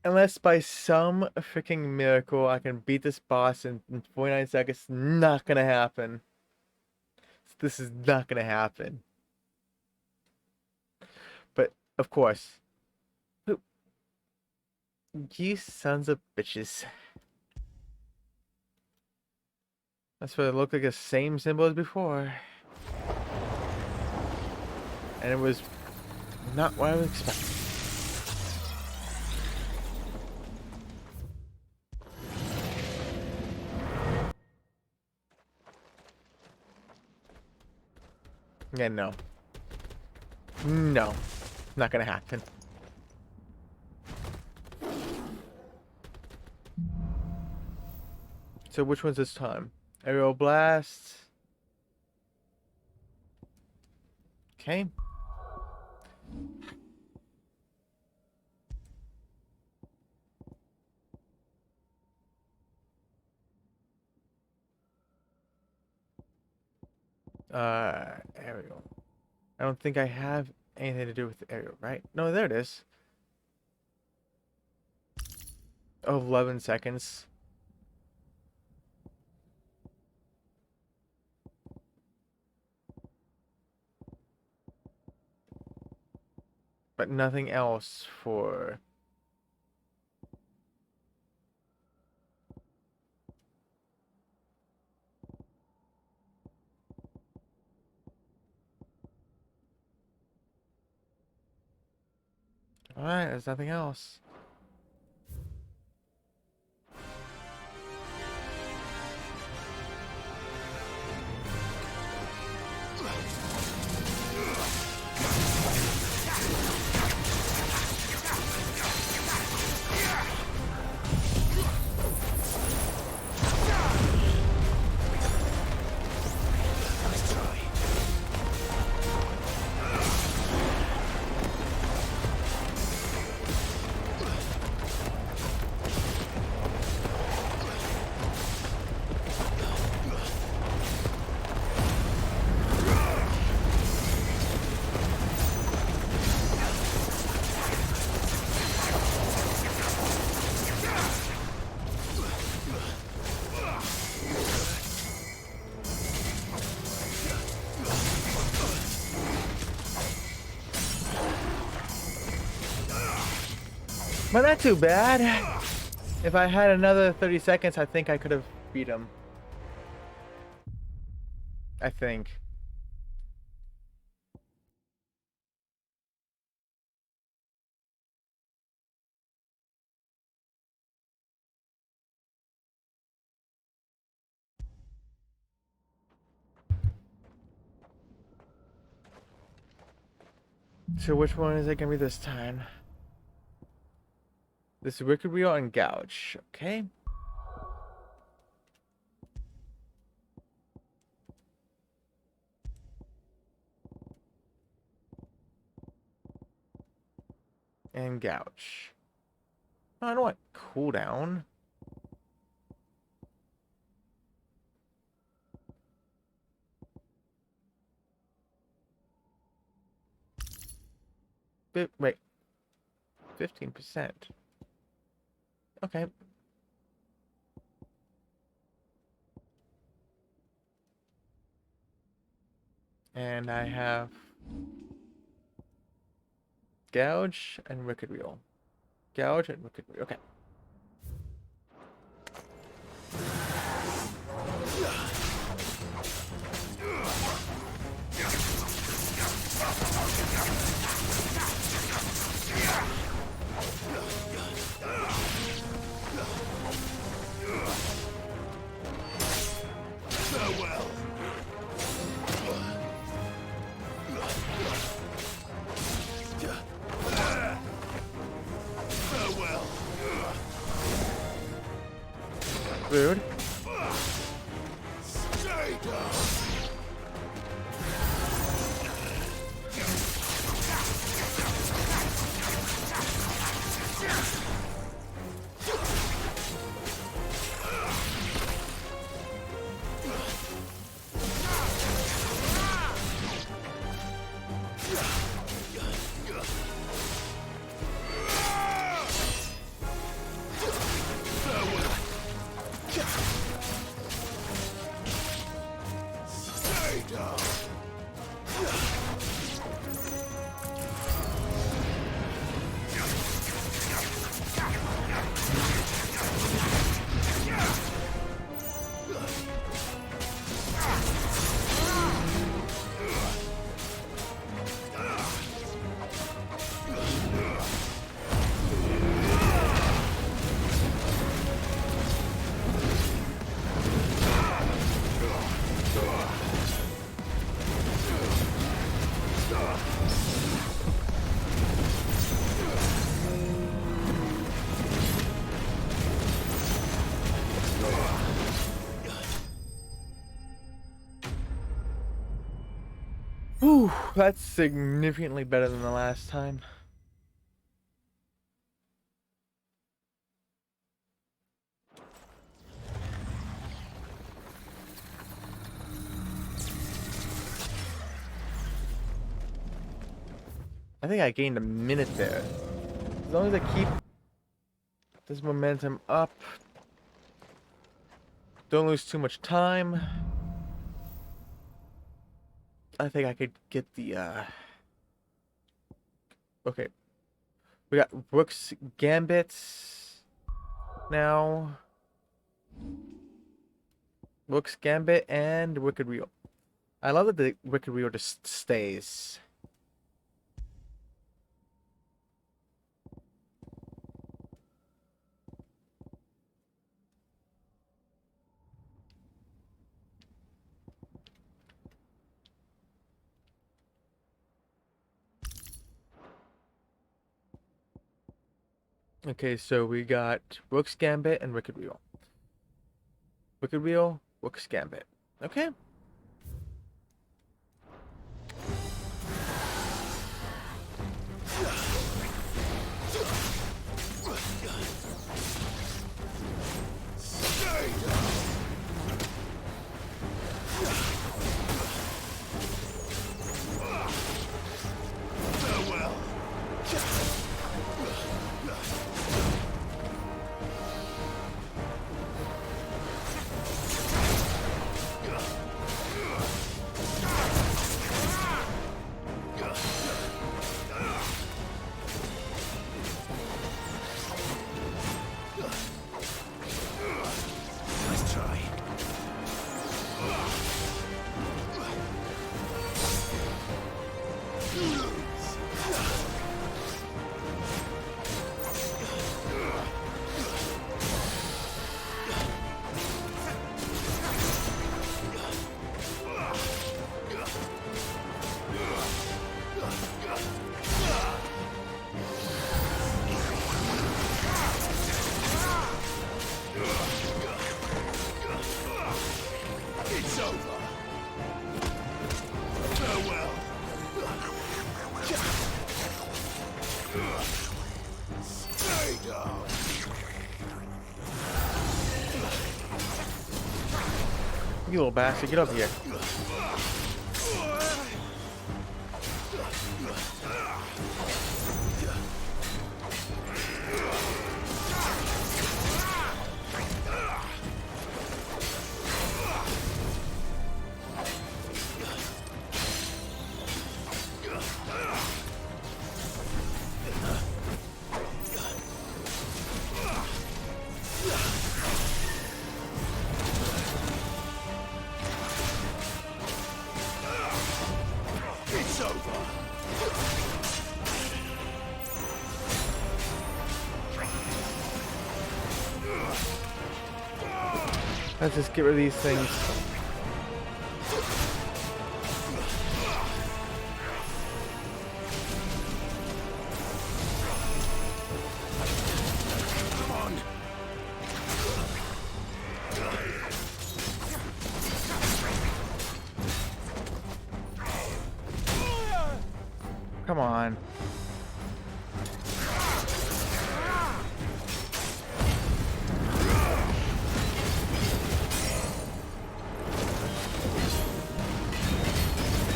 Unless by some freaking miracle I can beat this boss in 49 seconds, not gonna happen. This is not gonna happen. But, of course. You sons of bitches. That's what it looked like, the same symbol as before. And it was not what I was expecting. Yeah, no. No. Not gonna happen. So which one's this time? Aerial Blast. Okay. Aerial. I don't think I have anything to do with the aerial, right? No, there it is. Oh, 11 seconds. But nothing else for... Alright, there's nothing else. But not too bad. If I had another 30 seconds, I think I could have beat him. I think. So which one is it gonna be this time? This is Wicked Wheel and Gouge, okay? And Gouge. Oh, I don't want cooldown. Wait. 15%. Okay. And I have Gouge and Wicked Wheel. Gouge and Wicked Wheel. Okay. Farewell. Farewell. Rude. Stay down. Whew, that's significantly better than the last time. I think I gained a minute there. As long as I keep this momentum up, don't lose too much time, I think I could get the, okay. We got Rook's Gambit now. Rook's Gambit and Wicked Reel. I love that the Wicked Reel just stays. Okay, so we got Rook's Gambit and Wicked Reel. Wicked Reel, Rook's Gambit. Okay. You little bastard, get up here. Let's just get rid of these things. Come on.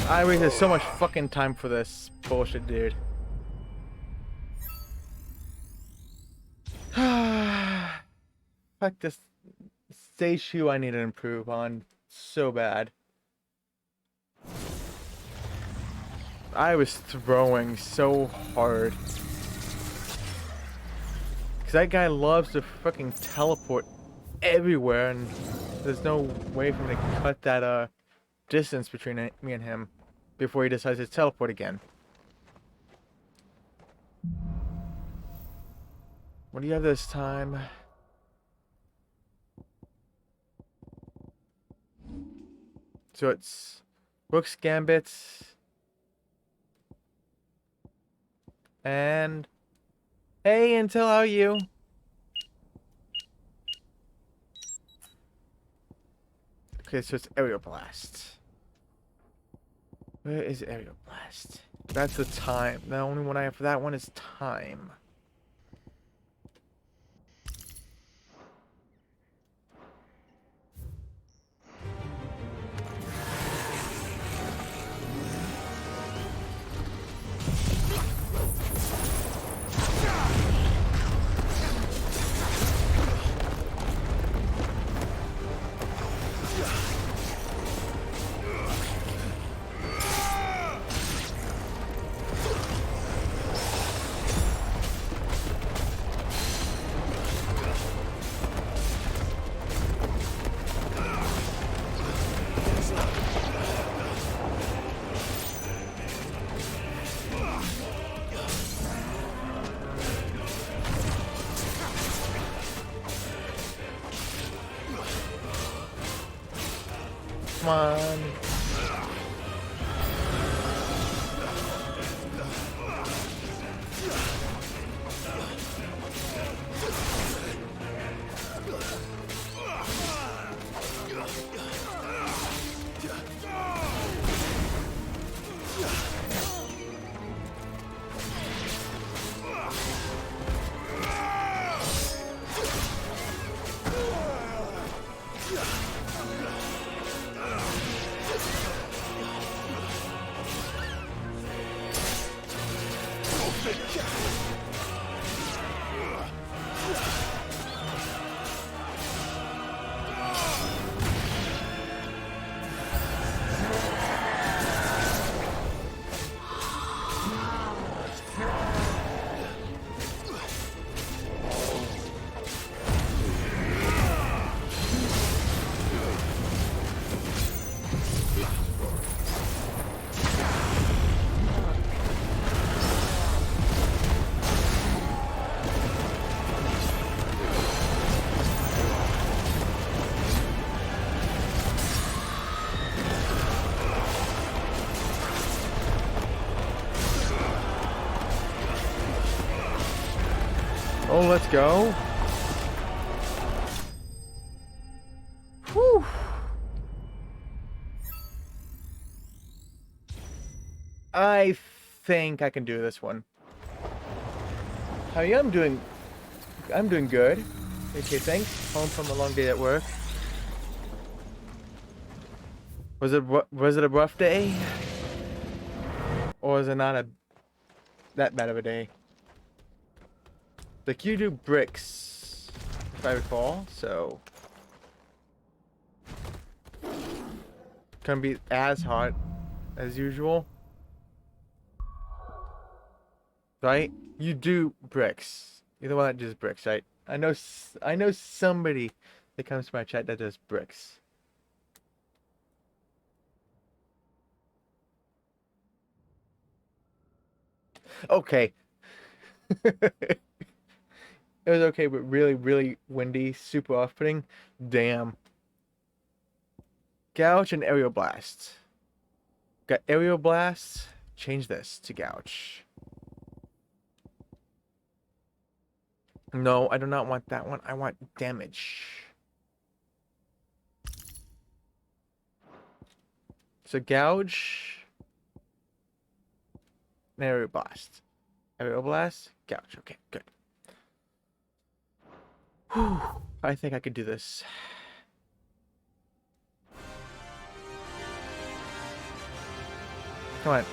I wasted so much fucking time for this bullshit, dude. Fuck this stage 2 I need to improve on so bad. I was throwing so hard. Cause that guy loves to fucking teleport everywhere and there's no way for me to cut that distance between me and him before he decides to teleport again. What do you have this time? So it's Rook's Gambit and hey Intel, how are you? Okay, so it's Aerial Blast. Where is Aerial Blast? That's the time. The only one I have for that one is time. Come on. Oh, let's go. Whew. I think I can do this one. How are you? I'm doing good. Okay, thanks. Home from a long day at work. Was it a rough day? Or was it not that bad of a day? Like, you do bricks, if I recall, so couldn't be as hot as usual, right? You do bricks. You're the one that does bricks, right? I know somebody that comes to my chat that does bricks. Okay. It was okay, but really, really windy, super off-putting. Damn. Gouge and Aerial Blast. Got Aerial Blast. Change this to Gouge. No, I do not want that one. I want damage. So Gouge. And Aerial Blast. Aerial Blast. Gouge. Okay, good. Whew, I think I could do this. Come on.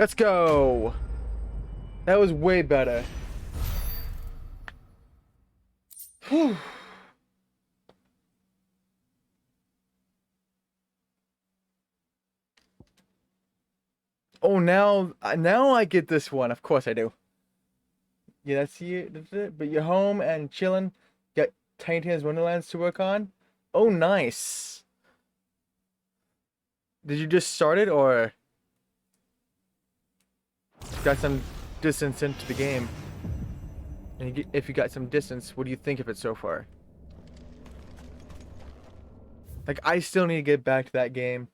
Let's go. That was way better. Whew. Oh, now I get this one. Of course I do. Yeah, that's you. But you're home and chilling. Got Tiny Tina's Wonderlands to work on. Oh, nice. Did you just start it, or got some distance into the game? And if you got some distance, what do you think of it so far? Like, I still need to get back to that game.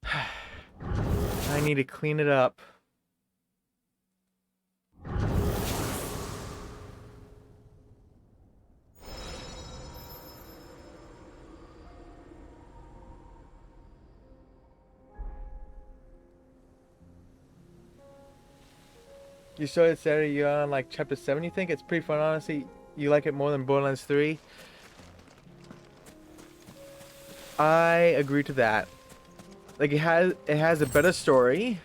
I need to clean it up. You started Saturday, you're on like chapter 7, you think? It's pretty fun, honestly. You like it more than Borderlands 3? I agree to that. Like, it has a better story,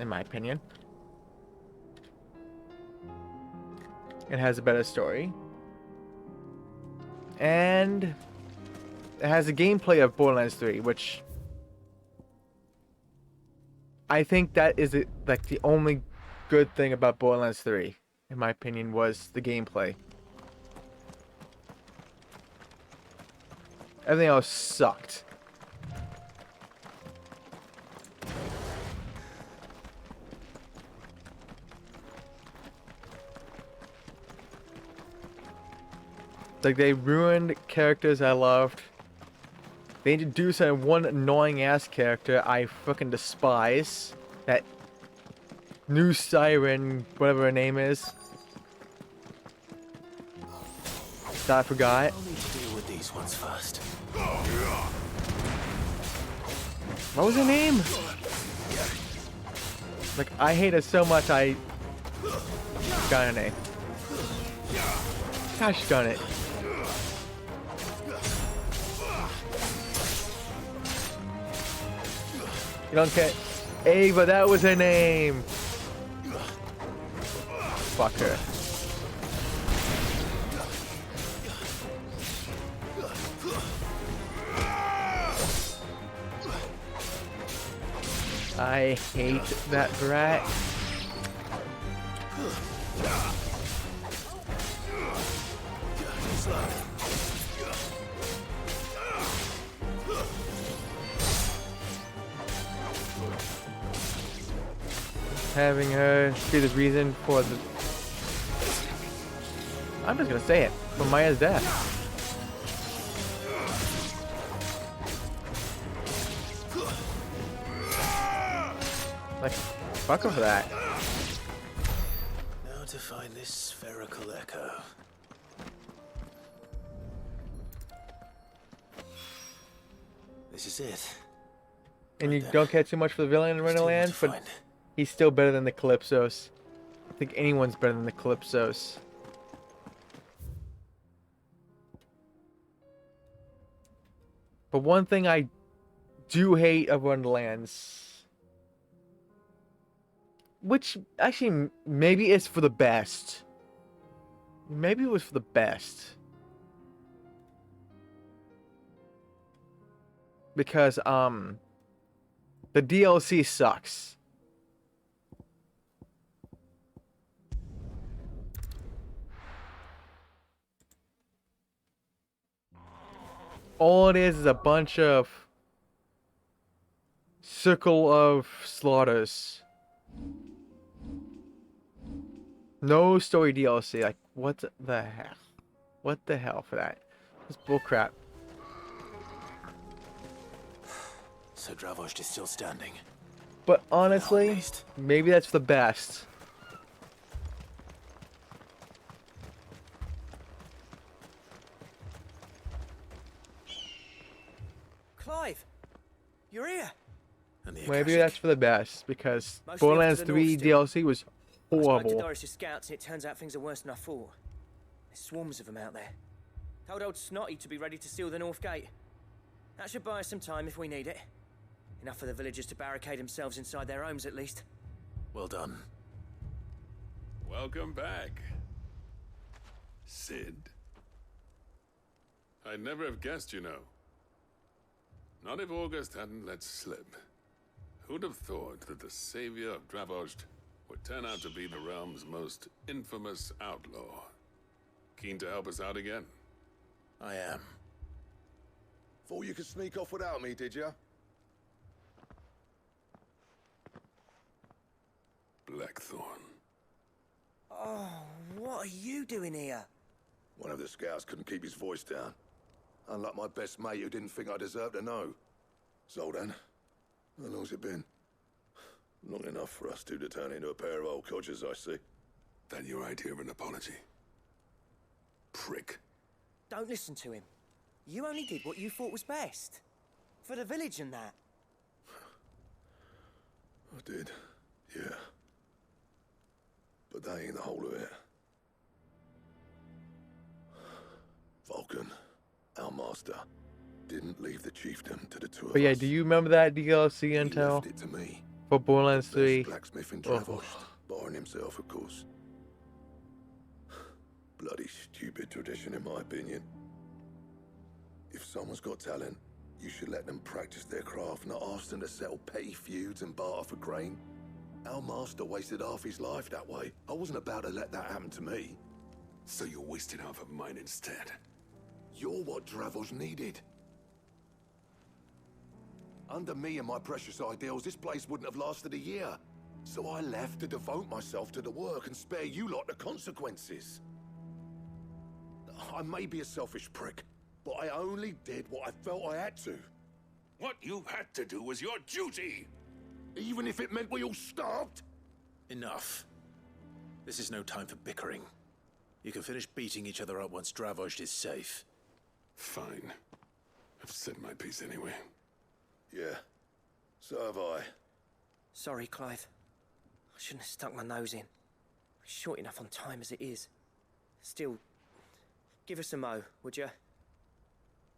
in my opinion. It has a better story. And it has the gameplay of Borderlands 3, which I think that is like the only good thing about Borderlands 3, in my opinion, was the gameplay. Everything else sucked. Like, they ruined characters I loved. They introduced that one annoying ass character I fucking despise. That new Siren, whatever her name is. That I forgot. I'll need to deal with these ones first. What was her name? Like, I hate her so much I got her name. Gosh darn it. You don't care. Ava, that was her name. Fuck her. I hate that brat. Having her be the reason for the... I'm just gonna say it. For Maya's death. Like, fuck her for that. Now to find this spherical echo. This is it. And you don't care too much for the villain in Wonderlands, but he's still better than the Calypsos. I think anyone's better than the Calypsos. But one thing I do hate of Wonderlands, which actually maybe it's for the best. Maybe it was for the best. Because the DLC sucks. All it is a bunch of Circle of Slaughters. No story DLC. Like, what the hell? What the hell for that? That's bullcrap. So Dravost is still standing. But honestly, maybe that's the best. Clive, you're here. Maybe that's for the best, because Mostly Borderlands off to the north 3 still. DLC was I spoke to horrible. Doris' scouts, and it turns out things are worse than I thought. There's swarms of them out there. Told old Snotty to be ready to seal the north gate. That should buy us some time if we need it. Enough for the villagers to barricade themselves inside their homes, at least. Well done. Welcome back, Sid. I'd never have guessed, you know. Not if August hadn't let slip. Who'd have thought that the savior of Dravost would turn out to be the realm's most infamous outlaw? Keen to help us out again? I am. Thought you could sneak off without me, did you? Blackthorn. Oh, what are you doing here? One of the scouts couldn't keep his voice down. Unlike my best mate who didn't think I deserved to know. Zoltan, how long's it been? Long enough for us two to turn into a pair of old codgers, I see. That your idea of an apology? Prick. Don't listen to him. You only did what you thought was best. For the village and that. I did, yeah. But that ain't the whole of it. Vulcan, our master, didn't leave the chiefdom to the two of But yeah, us. do you remember that DLC He intel left it to me. for Borderlands Best 3? blacksmith in Oh. Travost, barring himself, of course. Bloody stupid tradition, in my opinion. If someone's got talent, you should let them practice their craft, not ask them to settle petty feuds and barter for grain. Our master wasted half his life that way. I wasn't about to let that happen to me. So you wasted half of mine instead. You're what Dravos needed. Under me and my precious ideals, this place wouldn't have lasted a year. So I left to devote myself to the work and spare you lot the consequences. I may be a selfish prick, but I only did what I felt I had to. What you had to do was your duty! Even if it meant we all starved? Enough. This is no time for bickering. You can finish beating each other up once Dravos is safe. Fine. I've said my piece anyway. Yeah, so have I. Sorry, Clive. I shouldn't have stuck my nose in. We're short enough on time as it is. Still, give us a mo, would you?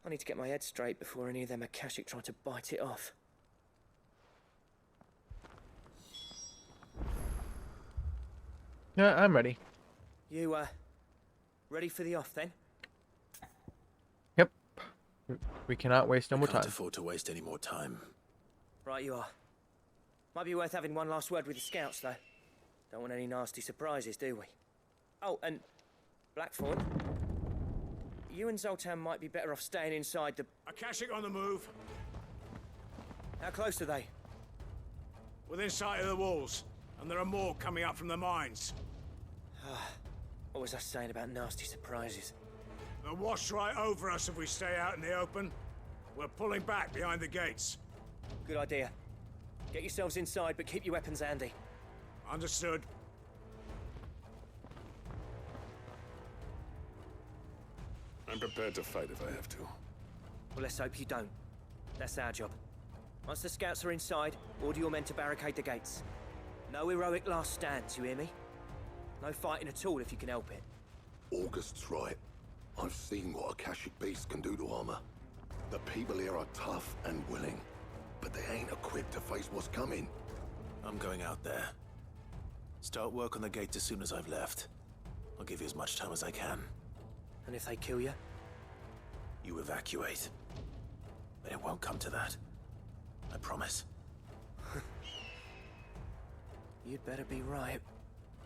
I need to get my head straight before any of them Akashic try to bite it off. Yeah, I'm ready. You, ready for the off then? Yep. We cannot waste no more Can't time. afford to waste any more time. Right you are. Might be worth having one last word with the scouts, though. Don't want any nasty surprises, do we? Oh, and Blackthorn, you and Zoltan might be better off staying inside the... Akashic on the move. How close are they? Within sight of the walls. And there are more coming up from the mines. What was I saying about nasty surprises? They'll wash right over us if we stay out in the open. We're pulling back behind the gates. Good idea. Get yourselves inside, but keep your weapons handy. Understood. I'm prepared to fight if I have to. Well, let's hope you don't. That's our job. Once the scouts are inside, order your men to barricade the gates. No heroic last stands, you hear me? No fighting at all if you can help it. August's right. I've seen what Akashic beasts can do to armor. The people here are tough and willing, but they ain't equipped to face what's coming. I'm going out there. Start work on the gate as soon as I've left. I'll give you as much time as I can. And if they kill you? You evacuate. But it won't come to that. I promise. You'd better be right.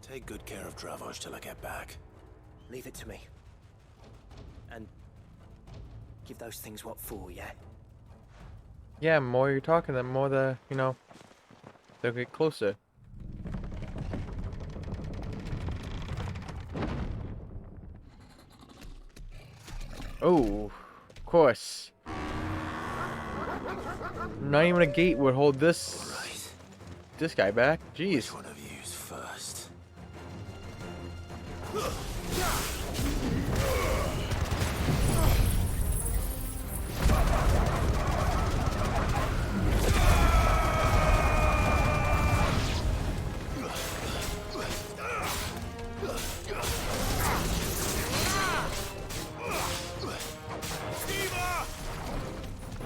Take good care of Dravos till I get back. Leave it to me. And give those things what for, yeah? Yeah, the more you're talking, the more they'll get closer. Oh, of course. Not even a gate would hold this guy back. Jeez. Which one of you's first?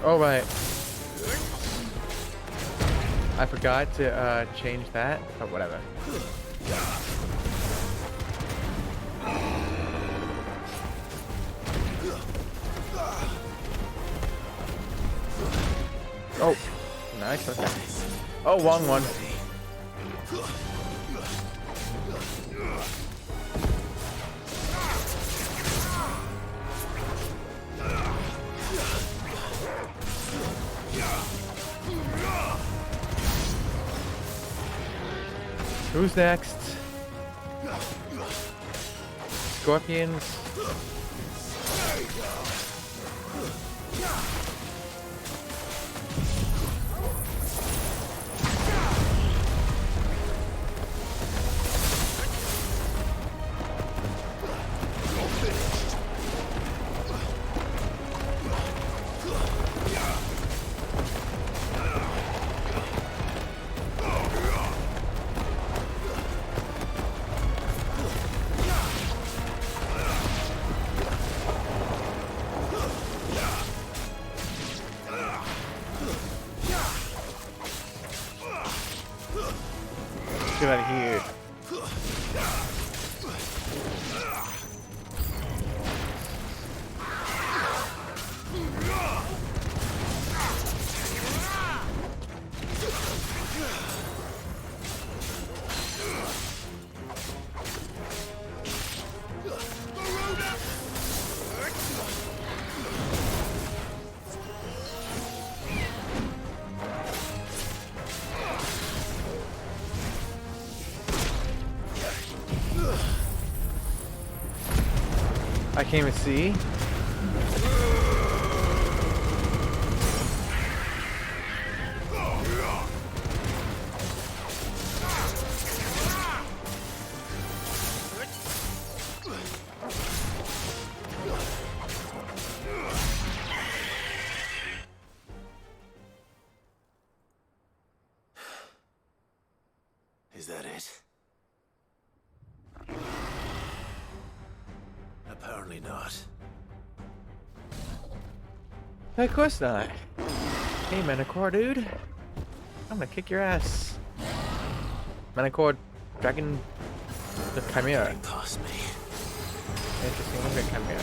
All right. I forgot to change that. Oh, whatever. Oh, nice. Okay. Oh, wrong one. Who's next? Scorpions. Get out of here. I can't even see. Is that it? Apparently not. Of course not. Hey, Manticore, dude. I'm gonna kick your ass. Manticore, Dragon, the Chimera. Past me. Interesting, look at Chimera.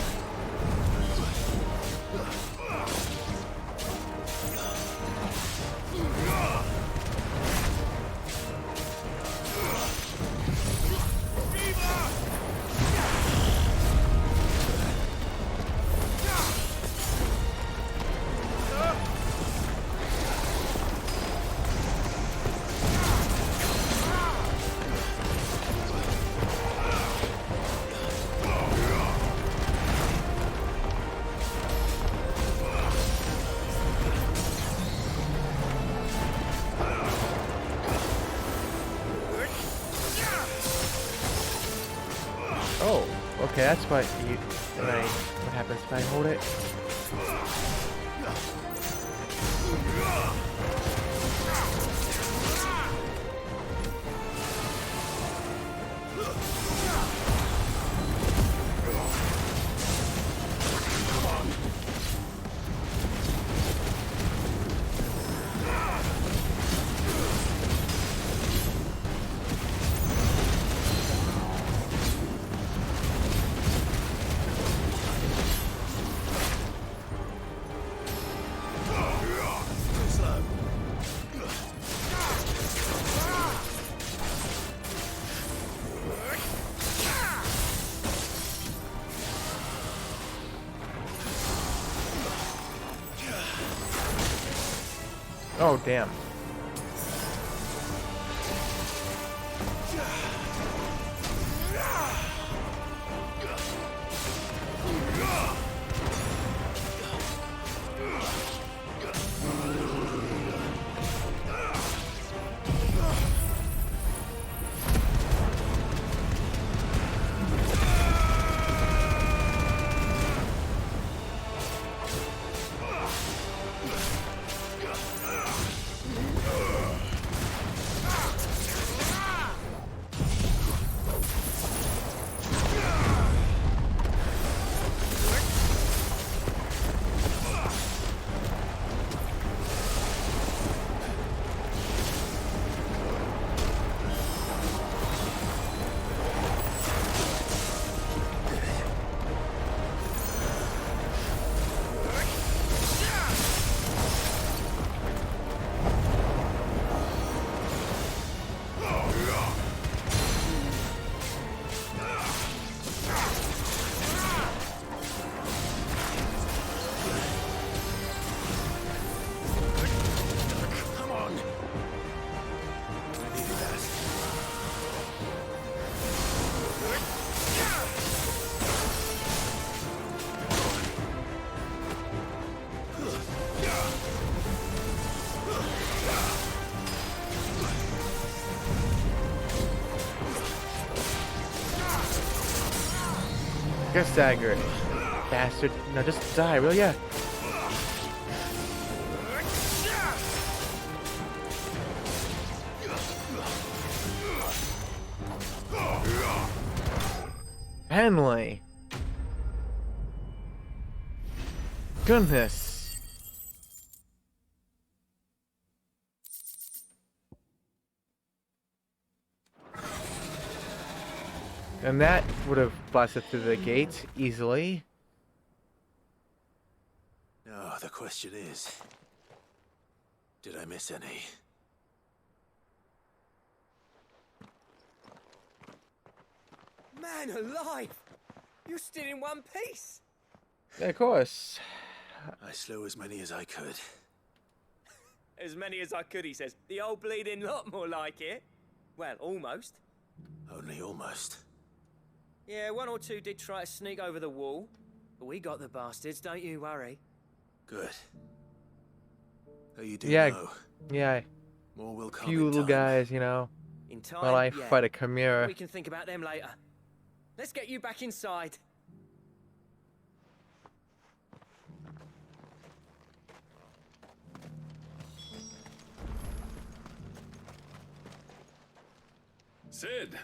Oh, okay, that's what you. What happens if I hold it? Oh, damn. Get staggered. Bastard. No, just die, will ya? Henley. Goodness. And that would have busted through the gate easily. Now, the question is, did I miss any? Man alive! You're still in one piece! Yeah, of course. I slew as many as I could. As many as I could, he says. The old bleeding lot, more like it. Well, almost. Only almost. Yeah, one or two did try to sneak over the wall. But we got the bastards, don't you worry. Good. Oh, you do Yeah, know. yeah. More will come Few in little time. guys, you know. In time, While I yeah. fight a chimera. We can think about them later. Let's get you back inside. Sid,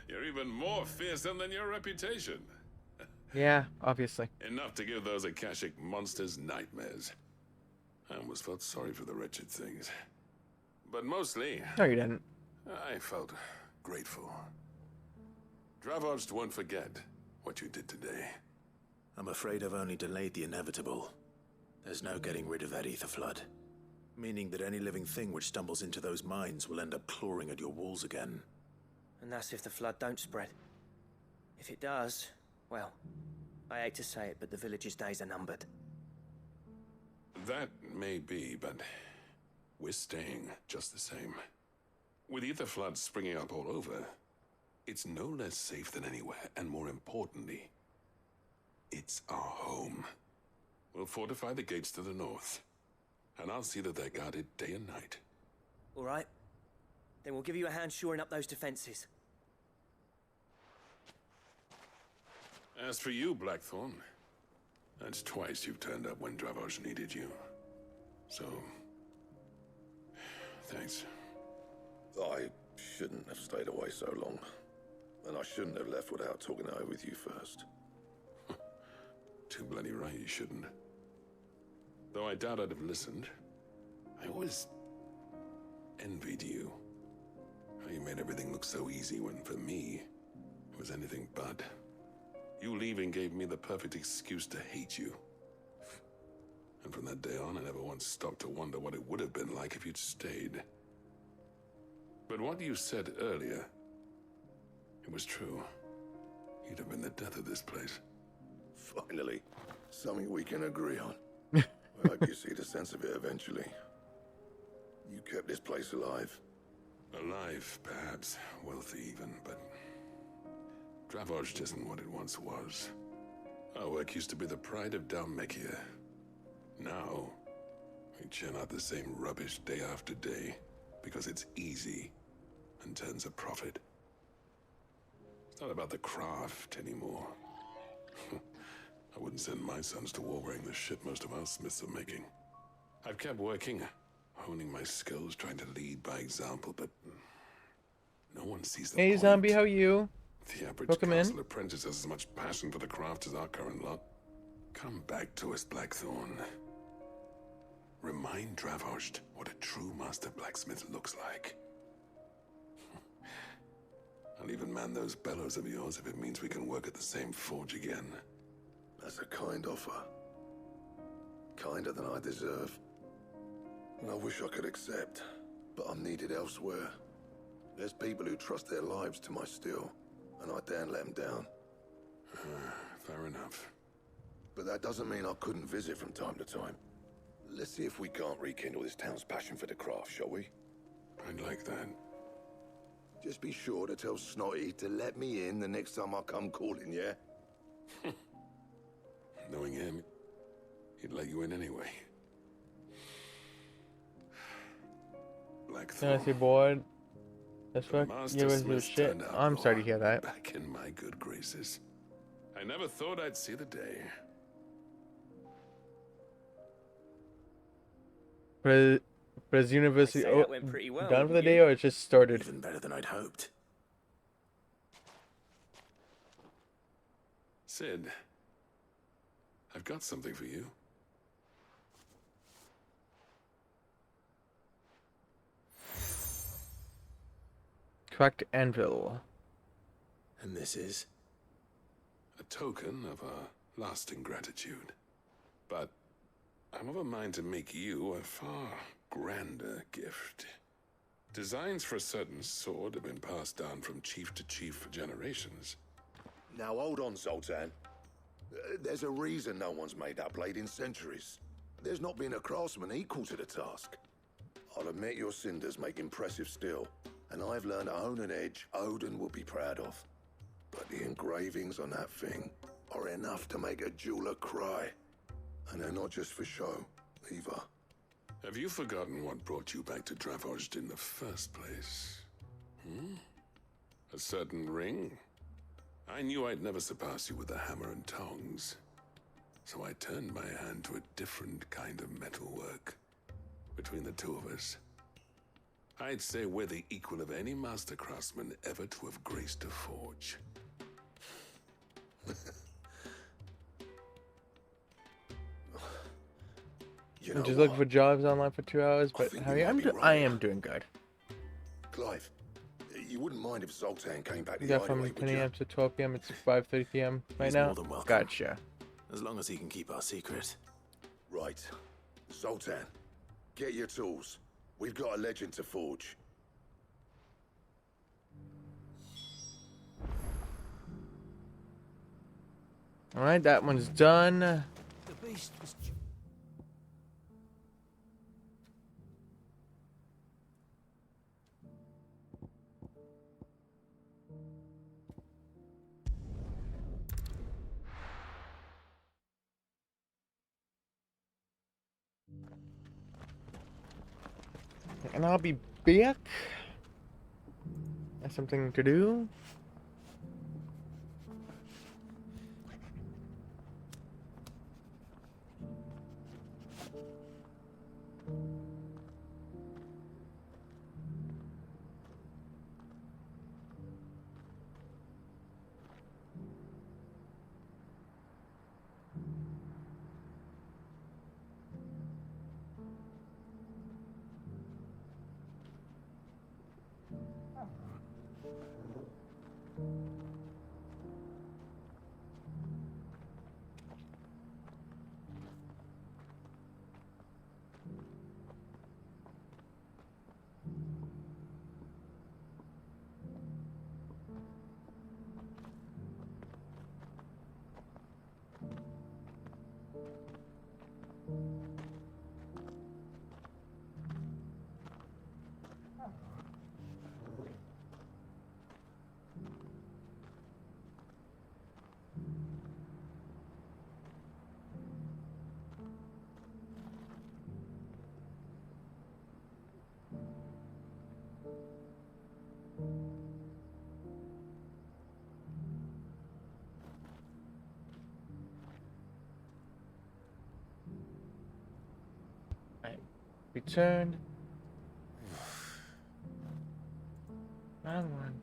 you're even more fearsome than your reputation. Yeah, obviously. Enough to give those Akashic monsters nightmares. I almost felt sorry for the wretched things. But mostly, No, you didn't. I felt grateful. Dravoged won't forget what you did today. I'm afraid I've only delayed the inevitable. There's no getting rid of that ether flood. Meaning that any living thing which stumbles into those mines will end up clawing at your walls again. And that's if the flood don't spread. If it does, well, I hate to say it, but the village's days are numbered. That may be, but we're staying just the same. With ether floods springing up all over, it's no less safe than anywhere, and more importantly, it's our home. We'll fortify the gates to the north, and I'll see that they're guarded day and night. All right. Then we'll give you a hand shoring up those defenses. As for you, Blackthorn, that's twice you've turned up when Dravos needed you. So, thanks. I shouldn't have stayed away so long. And I shouldn't have left without talking it over with you first. Too bloody right you shouldn't. Though I doubt I'd have listened. I always envied you. How you made everything look so easy when, for me, it was anything but. You leaving gave me the perfect excuse to hate you. And from that day on, I never once stopped to wonder what it would have been like if you'd stayed. But what you said earlier, it was true. You'd have been the death of this place. Finally, something we can agree on. I hope you see the sense of it eventually. You kept this place alive. Alive, perhaps. Wealthy even, but Dravoged isn't what it once was. Our work used to be the pride of Dhalmekia. Now, we churn out the same rubbish day after day because it's easy and turns a profit. It's not about the craft anymore. I wouldn't send my sons to war wearing the shit most of our smiths are making. I've kept working, honing my skills, trying to lead by example, but no one sees the Hey, point. zombie, how are you? The average Welcome in. castle apprentice has as much passion for the craft as our current lot. Come back to us, Blackthorn. Remind Dravoged what a true master blacksmith looks like. I'll even man those bellows of yours if it means we can work at the same forge again. That's a kind offer. Kinder than I deserve. And I wish I could accept, but I'm needed elsewhere. There's people who trust their lives to my steel, and I daren't let them down. Fair enough. But that doesn't mean I couldn't visit from time to time. Let's see if we can't rekindle this town's passion for the craft, shall we? I'd like that. Just be sure to tell Snotty to let me in the next time I come calling, yeah? Knowing him, he'd let you in anyway. Blackthorn. Honestly, bored. That's The what Master you was your Smith's shit. turned out I'm sorry to raw, hear that. Back in my good graces. I never thought I'd see the day. But is university I'd say that went pretty well, done for the wouldn't day, you? or it just started? Even better than I'd hoped. Sid, I've got something for you. Cracked anvil. And this is? A token of a lasting gratitude. But I'm of a mind to make you a far grander gift. Designs for a certain sword have been passed down from chief to chief for generations. Now hold on, Zoltan. There's a reason no one's made that blade in centuries. There's not been a craftsman equal to the task. I'll admit your cinders make impressive steel, and I've learned to own an edge Odin will be proud of. But the engravings on that thing are enough to make a jeweler cry. And they're not just for show, either. Have you forgotten what brought you back to Dravozd in the first place? A certain ring? I knew I'd never surpass you with a hammer and tongs. So I turned my hand to a different kind of metalwork. Between the two of us, I'd say we're the equal of any master craftsman ever to have graced a forge. You I'm know just looking what? for jobs online for 2 hours, but think how you are might you? be I right. am doing good. Clive, you wouldn't mind if Zoltan came back You the got other from way, 10 would you? a.m. to 12 p.m. It's 5:30 p.m. right He's now. more than welcome. Gotcha. As long as he can keep our secret. Right. Zoltan, get your tools. We've got a legend to forge. All right, that one's done. The beast was... And I'll be back. That's something to do. Return. Wrong one.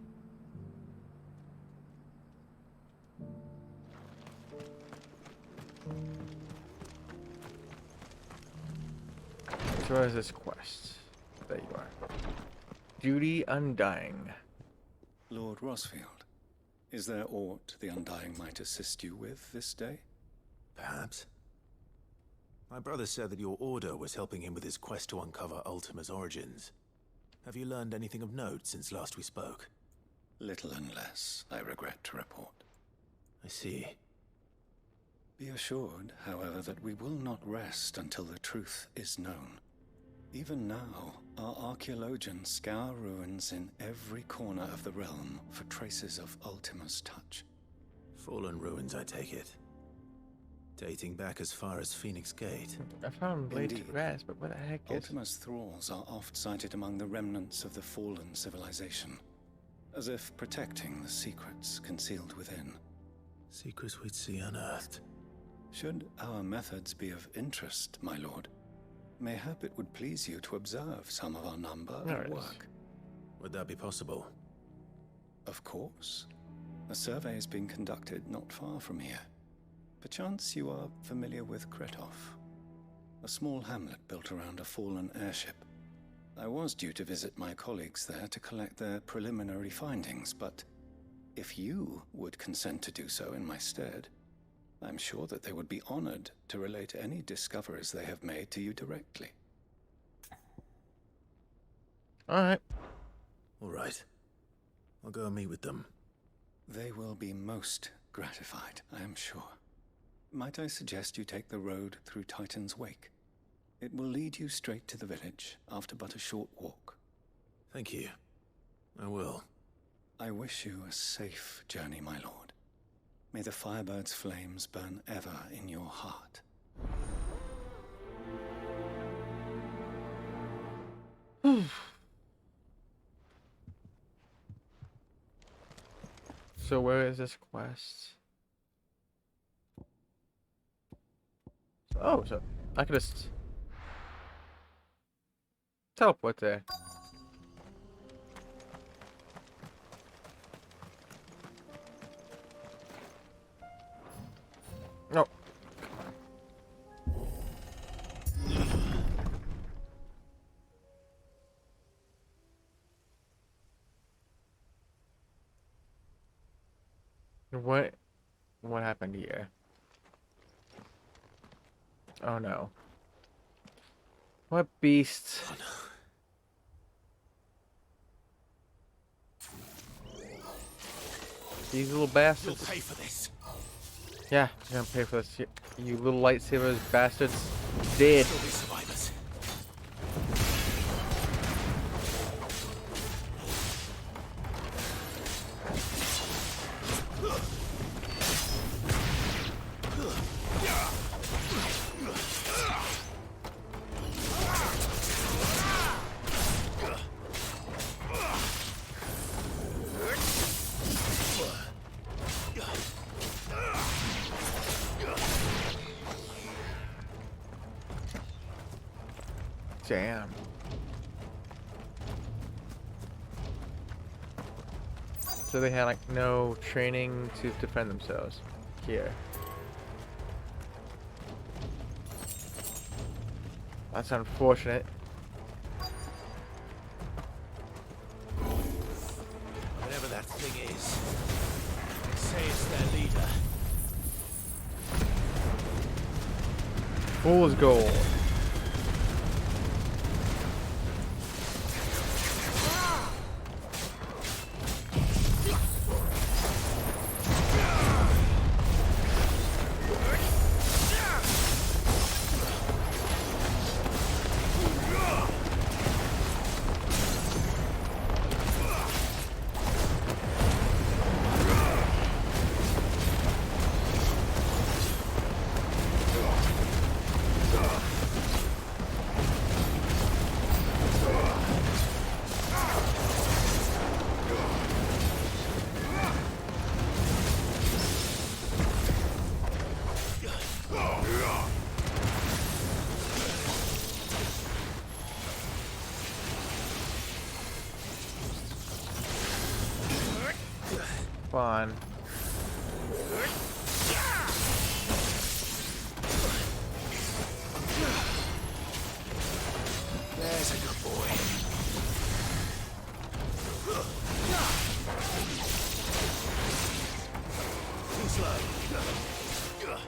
So where is this quest? There you are. Duty Undying. Lord Rosfield, is there aught the Undying might assist you with this day? Perhaps. My brother said that your order was helping him with his quest to uncover Ultima's origins. Have you learned anything of note since last we spoke? Little unless, I regret to report. I see. Be assured, however, that we will not rest until the truth is known. Even now, our archaeologians scour ruins in every corner of the realm for traces of Ultima's touch. Fallen ruins, I take it. Dating back as far as Phoenix Gate. I found Blade to Indeed. Rest, but what the heck is... Ultima's thralls are oft sighted among the remnants of the fallen civilization, as if protecting the secrets concealed within. Secrets we'd see unearthed. Should our methods be of interest, my lord, mayhap it would please you to observe some of our number and work. Would that be possible? Of course. A survey is being conducted not far from here. Perchance you are familiar with Kretov, a small hamlet built around a fallen airship. I was due to visit my colleagues there to collect their preliminary findings, but if you would consent to do so in my stead, I'm sure that they would be honored to relate any discoveries they have made to you directly. Alright. Alright. I'll go and meet with them. They will be most gratified, I am sure. Might I suggest you take the road through Titan's Wake? It will lead you straight to the village after but a short walk. Thank you. I will. I wish you a safe journey, my lord. May the Firebird's flames burn ever in your heart. So where is this quest? Oh, so I could just teleport there. No. What happened here? Oh no. What beast? Oh, no. These little bastards. You'll pay for this. Yeah, you're gonna pay for this. You little lightsabers bastards. Dead. There'll be survivors. Damn. So they had like no training to defend themselves here. That's unfortunate. Whatever that thing is, say it's their leader. Fool's gold. Fun. There's a good boy. Too slow. Nice try.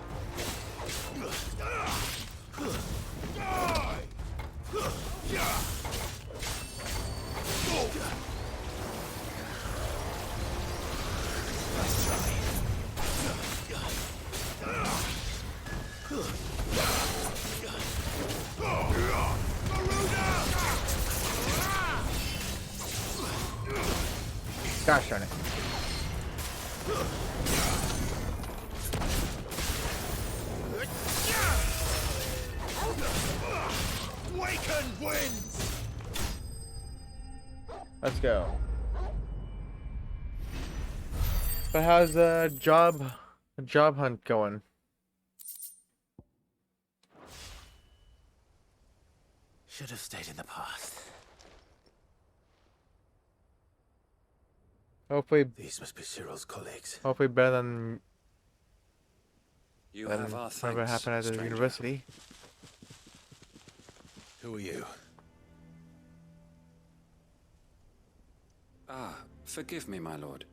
Gosh darn it. Waken wins. Let's go. But how's the job a job hunt going. Should have stayed in the past. Hopefully, These must be Cyril's colleagues. hopefully better than You have our whatever thanks, happened at the stranger. university. Who are you? Ah, forgive me, my lord.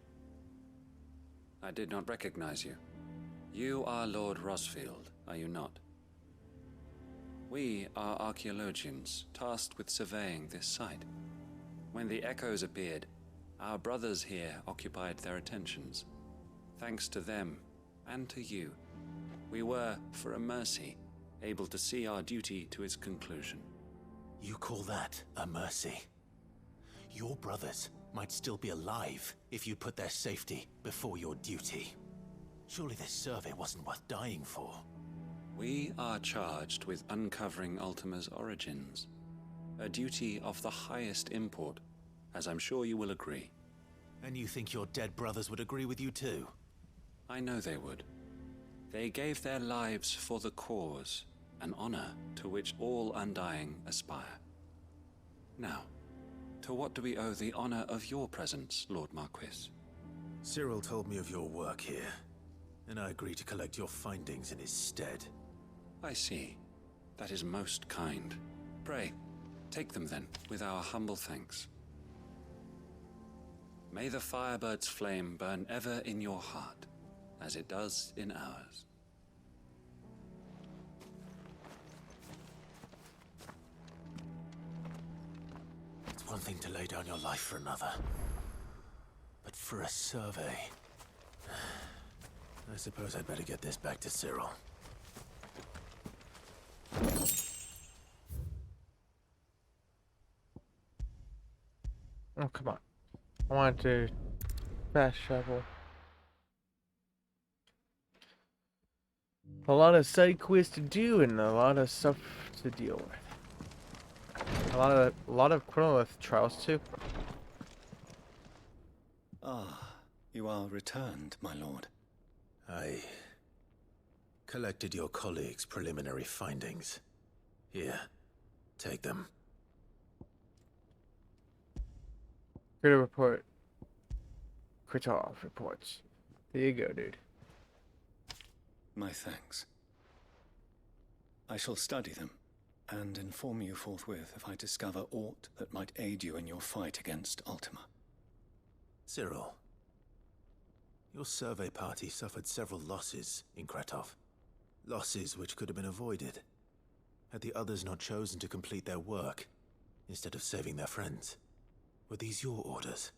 I did not recognize you. You are Lord Rosfield, are you not? We are archaeologians, tasked with surveying this site. When the echoes appeared, our brothers here occupied their attentions. Thanks to them, and to you, we were, for a mercy, able to see our duty to its conclusion. You call that a mercy? Your brothers might still be alive if you put their safety before your duty. Surely this survey wasn't worth dying for. We are charged with uncovering Ultima's origins, a duty of the highest import, as I'm sure you will agree. And you think your dead brothers would agree with you too? I know they would. They gave their lives for the cause, an honor to which all Undying aspire. Now, to what do we owe the honor of your presence, Lord Marquis? Cyril told me of your work here, and I agreed to collect your findings in his stead. I see. That is most kind. Pray, take them then, with our humble thanks. May the Firebird's flame burn ever in your heart, as it does in ours. It's one thing to lay down your life for another, but for a survey... I suppose I'd better get this back to Cyril. Oh, come on. I wanted to fast travel. A lot of side quests to do and a lot of stuff to deal with. A lot of Chronolith trials too. Ah, you are returned, my lord. I collected your colleagues' preliminary findings. Here, take them. Critter report. Kritov reports. There you go, dude. My thanks. I shall study them and inform you forthwith if I discover aught that might aid you in your fight against Ultima. Cyril, your survey party suffered several losses in Kretov. Losses which could have been avoided had the others not chosen to complete their work instead of saving their friends. Were these your orders?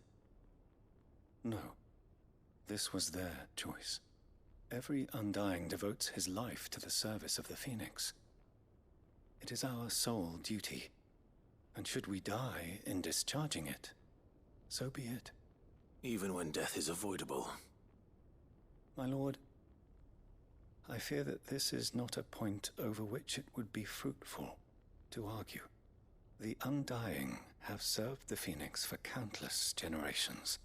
No. This was their choice. Every Undying devotes his life to the service of the Phoenix. It is our sole duty, and should we die in discharging it, so be it. Even when death is avoidable. My lord, I fear that this is not a point over which it would be fruitful to argue. The Undying have served the Phoenix for countless generations,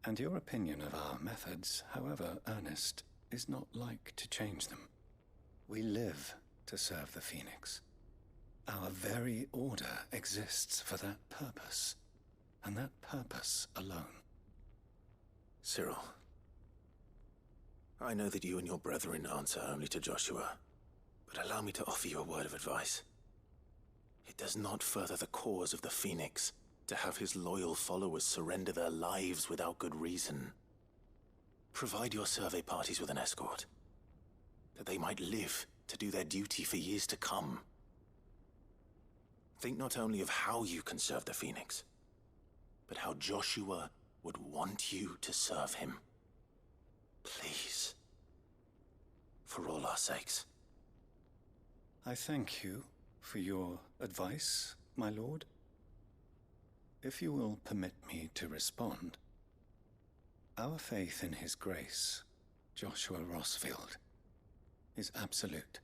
and your opinion of our methods, however earnest, is not like to change them. We live to serve the Phoenix. Our very order exists for that purpose, and that purpose alone. Cyril, I know that you and your brethren answer only to Joshua, but allow me to offer you a word of advice. It does not further the cause of the Phoenix to have his loyal followers surrender their lives without good reason. Provide your survey parties with an escort, that they might live to do their duty for years to come. Think not only of how you can serve the Phoenix, but how Joshua would want you to serve him. Please. For all our sakes. I thank you for your advice, my lord. If you will permit me to respond, our faith in his grace, Joshua Rosfield, is absolute.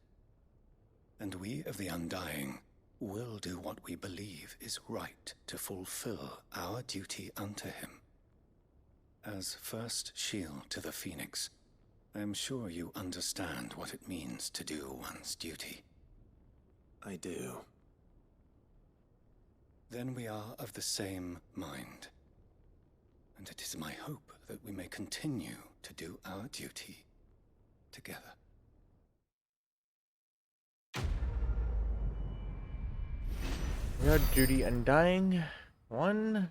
And we of the Undying will do what we believe is right to fulfill our duty unto him. As first shield to the Phoenix, I am sure you understand what it means to do one's duty. I do. Then we are of the same mind. And it is my hope that we may continue to do our duty together. Your duty undying. 1.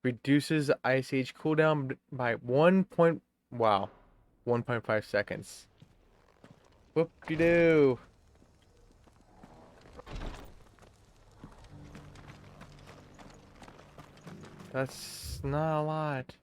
Reduces Ice Age cooldown by 1.5 seconds. Whoop-de-doo. That's not a lot.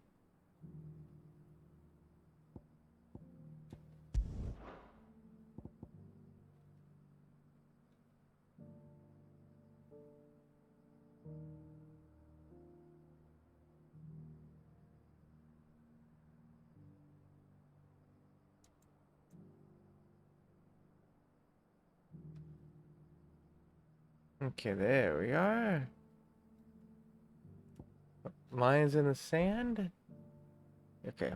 Okay, there we are. Lines in the sand. Okay.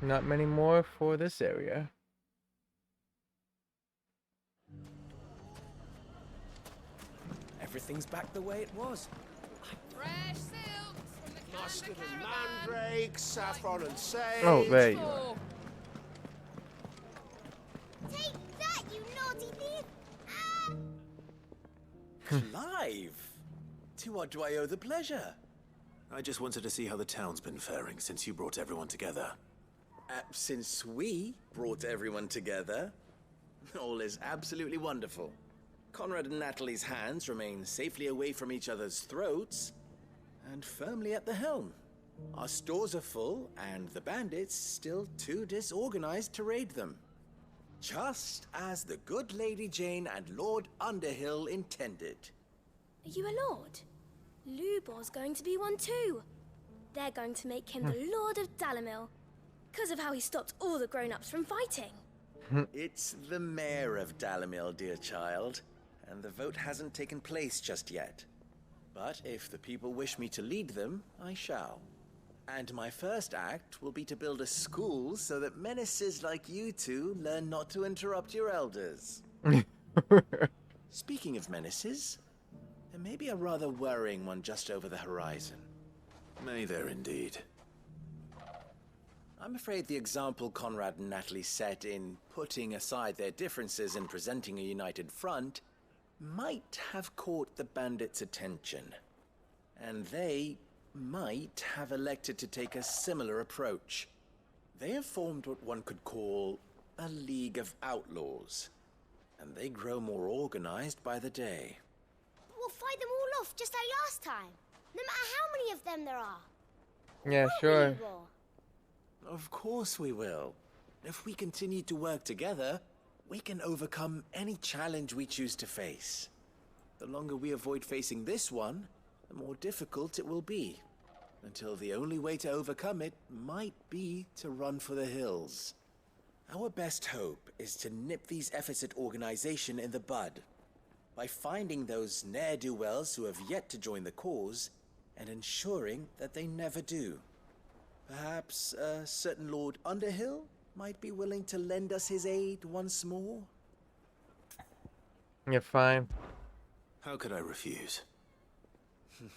Not many more for this area. Everything's back the way it was. Fresh silks from the Mustard and mandrake, saffron and sage. Oh, there you are. Take that, you naughty thief! Clive! To what do I owe the pleasure? I just wanted to see how the town's been faring since you brought everyone together. Since we brought everyone together, all is absolutely wonderful. Conrad and Natalie's hands remain safely away from each other's throats and firmly at the helm. Our stores are full, and the bandits still too disorganized to raid them. Just as the good Lady Jane and Lord Underhill intended. Are you a lord? Lubor's going to be one too. They're going to make him the Lord of Dalimil, because of how he stopped all the grown-ups from fighting. It's the mayor of Dalimil, dear child, and the vote hasn't taken place just yet. But if the people wish me to lead them, I shall. And my first act will be to build a school so that menaces like you two learn not to interrupt your elders. Speaking of menaces, there may be a rather worrying one just over the horizon. May there indeed. I'm afraid the example Conrad and Natalie set in putting aside their differences and presenting a united front might have caught the bandits' attention. And they might have elected to take a similar approach. They have formed what one could call a League of Outlaws, and they grow more organized by the day. But we'll fight them all off just like last time, no matter how many of them there are. Yeah, sure. Lubor? Of course we will. If we continue to work together, we can overcome any challenge we choose to face. The longer we avoid facing this one, the more difficult it will be, until the only way to overcome it might be to run for the hills. Our best hope is to nip these efforts at organization in the bud, by finding those ne'er-do-wells who have yet to join the cause, and ensuring that they never do. Perhaps a certain Lord Underhill might be willing to lend us his aid once more? You're fine. How could I refuse?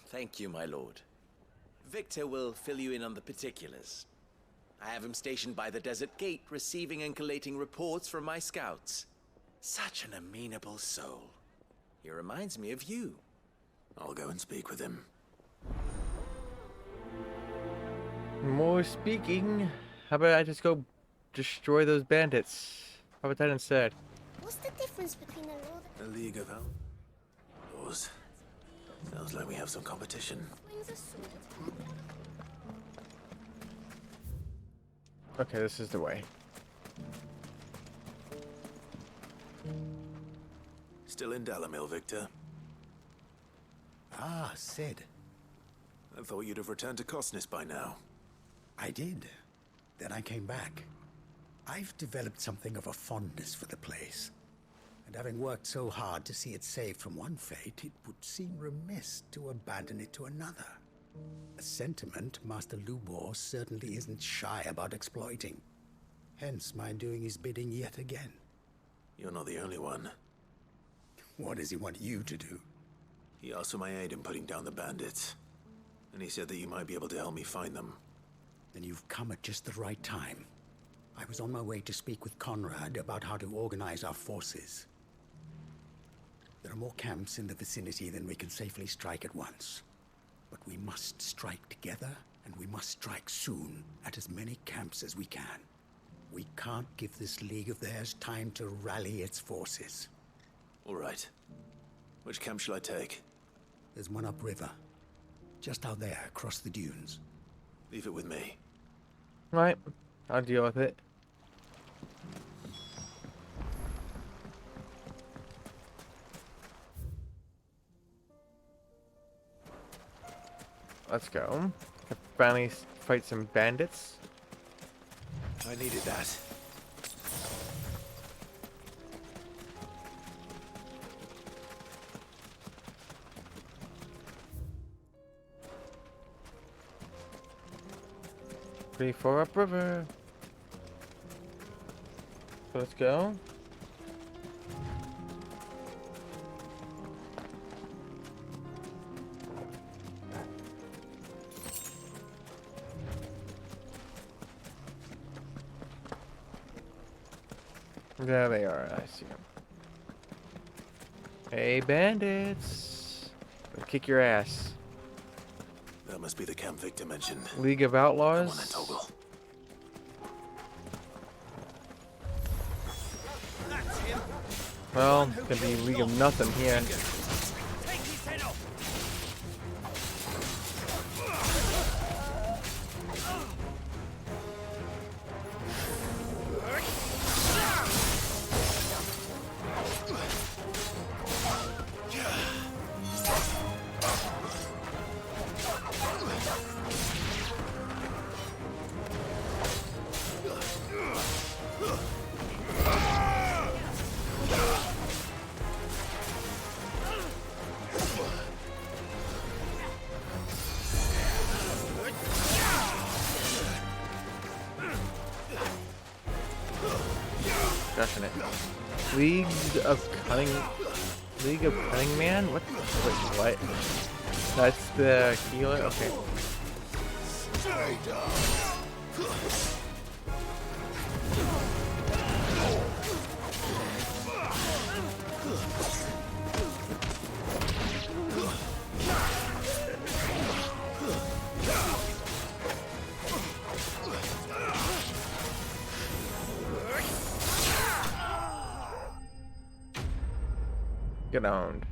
Thank you, my lord. Victor will fill you in on the particulars. I have him stationed by the desert gate, receiving and collating reports from my scouts. Such an amenable soul. He reminds me of you. I'll go and speak with him. More speaking. How about I just go destroy those bandits? How about that instead? What's the difference between a lord A League of Outlaws. Sounds like we have some competition. and swings a sword? Okay, this is the way. Still in Dalimil, Victor? Ah, Sid. I thought you'd have returned to Cosnis by now. I did. Then I came back. I've developed something of a fondness for the place. And having worked so hard to see it saved from one fate, it would seem remiss to abandon it to another. A sentiment Master Lubor certainly isn't shy about exploiting. Hence my doing his bidding yet again. You're not the only one. What does he want you to do? He asked for my aid in putting down the bandits. And he said that you might be able to help me find them. Then you've come at just the right time. I was on my way to speak with Conrad about how to organize our forces. There are more camps in the vicinity than we can safely strike at once. But we must strike together, and we must strike soon at as many camps as we can. We can't give this league of theirs time to rally its forces. All right. Which camp shall I take? There's one upriver. Just out there, across the dunes. Leave it with me. Right. I'll deal with it. Let's go. Finally fight some bandits. I needed that. Pretty far upriver. So let's go. There they are. I see them. Hey, bandits! I'll kick your ass. That must be the camp Victor mentioned. League of Outlaws. Come on then, Toggle. Well, it's gonna be League of Nothing here. Crushing it. League of Cunning Man? What? Wait, what? That's the healer? Okay. Get owned.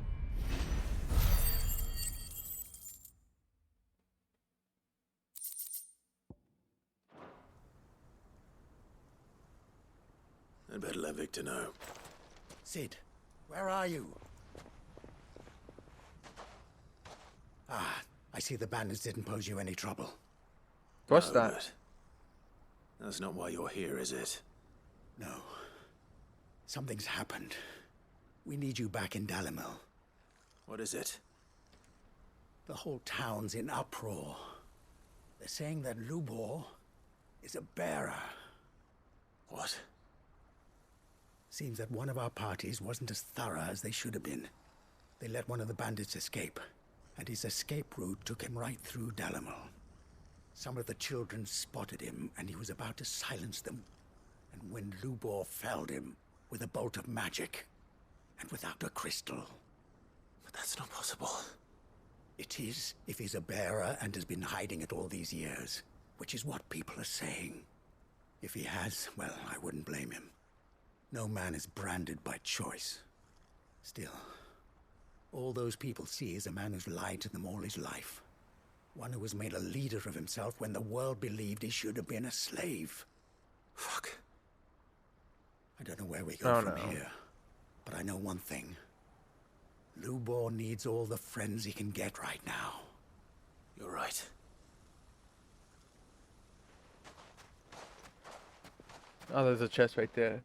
I'd better let Victor know. Sid, where are you? Ah, I see the bandits didn't pose you any trouble. What's No, that? but that's not why you're here, is it? No. Something's happened. We need you back in Dalimil. What is it? The whole town's in uproar. They're saying that Lubor is a bearer. What? Seems that one of our parties wasn't as thorough as they should have been. They let one of the bandits escape, and his escape route took him right through Dalimil. Some of the children spotted him, and he was about to silence them. And when Lubor felled him with a bolt of magic, and without a crystal. But that's not possible. It is, if he's a bearer and has been hiding it all these years, which is what people are saying. If he has, well, I wouldn't blame him. No man is branded by choice. Still, all those people see is a man who's lied to them all his life. One who was made a leader of himself when the world believed he should have been a slave. Fuck. I don't know where we go from here. But I know one thing. Lubor needs all the friends he can get right now. You're right. Oh, there's a chest right there.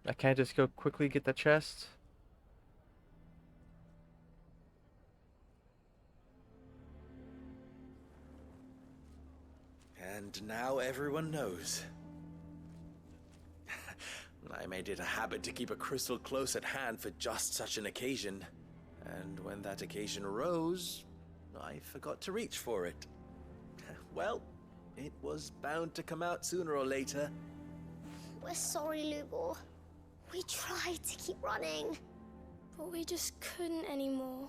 I can't just go quickly get the chest. And now everyone knows. I made it a habit to keep a crystal close at hand for just such an occasion. And when that occasion arose, I forgot to reach for it. Well, it was bound to come out sooner or later. We're sorry, Lubor. We tried to keep running, but we just couldn't anymore.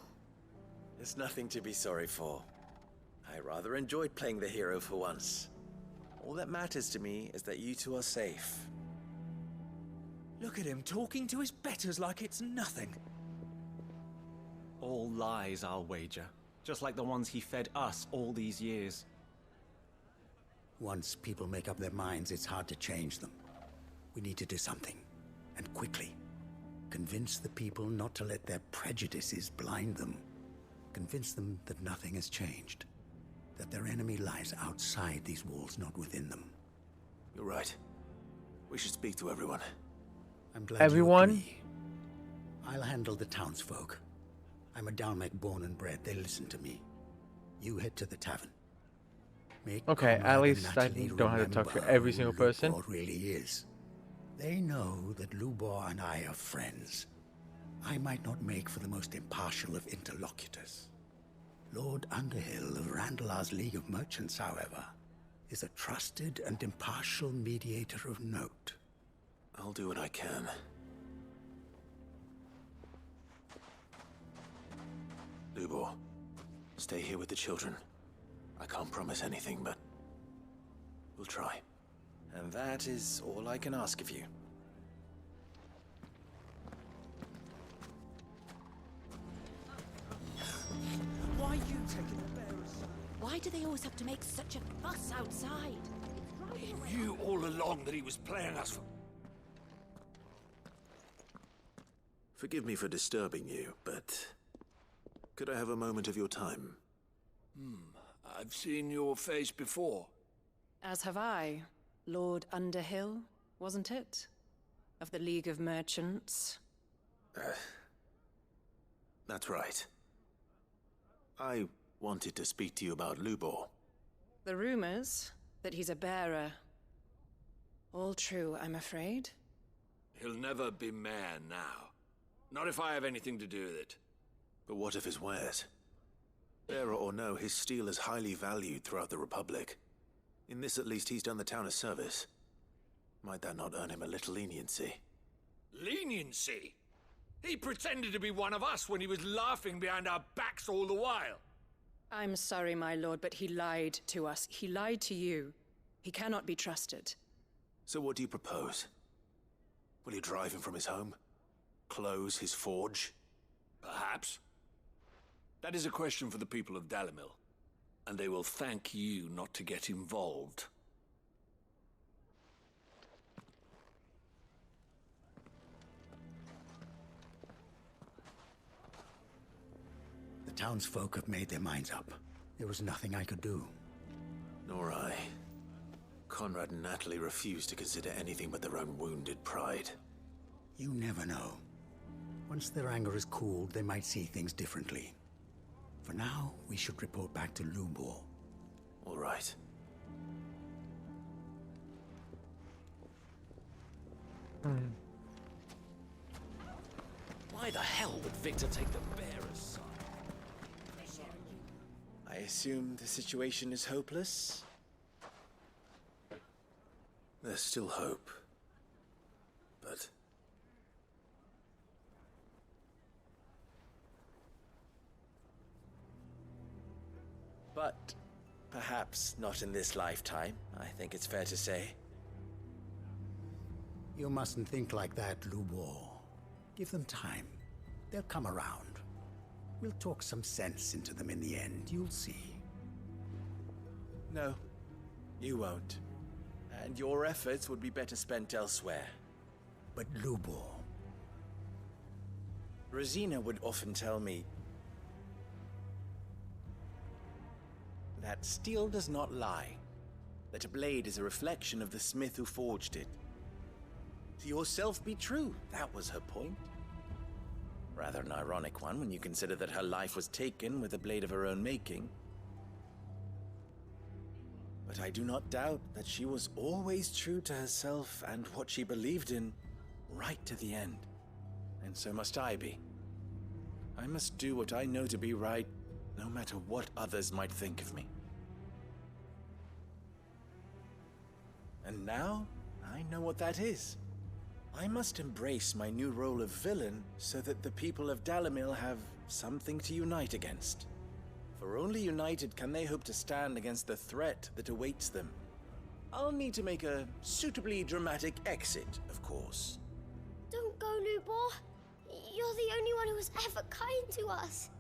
There's nothing to be sorry for. I rather enjoyed playing the hero for once. All that matters to me is that you two are safe. Look at him talking to his betters like it's nothing. All lies, I'll wager. Just like the ones he fed us all these years. Once people make up their minds, it's hard to change them. We need to do something, and quickly. Convince the people not to let their prejudices blind them. Convince them that nothing has changed. That their enemy lies outside these walls, not within them. You're right. We should speak to everyone. I'm glad Everyone? you agree. I'll handle the townsfolk. I'm a Dalmec born and bred. They listen to me. You head to the tavern. Make Okay, Conrad at and least I Natalie don't have to talk to remember every who single person. Lubor really is. They know that Lubor and I are friends. I might not make for the most impartial of interlocutors. Lord Underhill of Randalar's League of Merchants, however, is a trusted and impartial mediator of note. I'll do what I can. Lubor, stay here with the children. I can't promise anything, but we'll try. And that is all I can ask of you. Why are you taking the bearers? Why do they always have to make such a fuss outside? He knew all along that he was playing us for... Forgive me for disturbing you, but could I have a moment of your time? I've seen your face before. As have I. Lord Underhill, wasn't it? Of the League of Merchants. That's right. I wanted to speak to you about Lubor. The rumors that he's a bearer. All true, I'm afraid. He'll never be mayor now. Not if I have anything to do with it. But what of his wares? Bearer or no, his steel is highly valued throughout the Republic. In this at least he's done the town a service. Might that not earn him a little leniency? Leniency? He pretended to be one of us when he was laughing behind our backs all the while. I'm sorry, my lord, but he lied to us. He lied to you. He cannot be trusted. So what do you propose? Will you drive him from his home? Close his forge? Perhaps. That is a question for the people of Dalimil. And they will thank you not to get involved. The townsfolk have made their minds up. There was nothing I could do. Nor I. Conrad and Natalie refused to consider anything but their own wounded pride. You never know. Once their anger is cooled, they might see things differently. For now, we should report back to Lubor. All right. Why the hell would Victor take the bearer's side? I assume the situation is hopeless? There's still hope. But... But perhaps not in this lifetime, I think it's fair to say. You mustn't think like that, Lubor. Give them time. They'll come around. We'll talk some sense into them in the end, you'll see. No, you won't. And your efforts would be better spent elsewhere. But Lubor... Rosina would often tell me that steel does not lie. That a blade is a reflection of the smith who forged it. to yourself be true. That was her point. Rather an ironic one when you consider that her life was taken with a blade of her own making. But I do not doubt that she was always true to herself and what she believed in, right to the end. And so must I be. I must do what I know to be right, no matter what others might think of me. And now, I know what that is. I must embrace my new role of villain so that the people of Dalimil have something to unite against. For only united can they hope to stand against the threat that awaits them. I'll need to make a suitably dramatic exit, of course. Don't go, Lubor. You're the only one who was ever kind to us.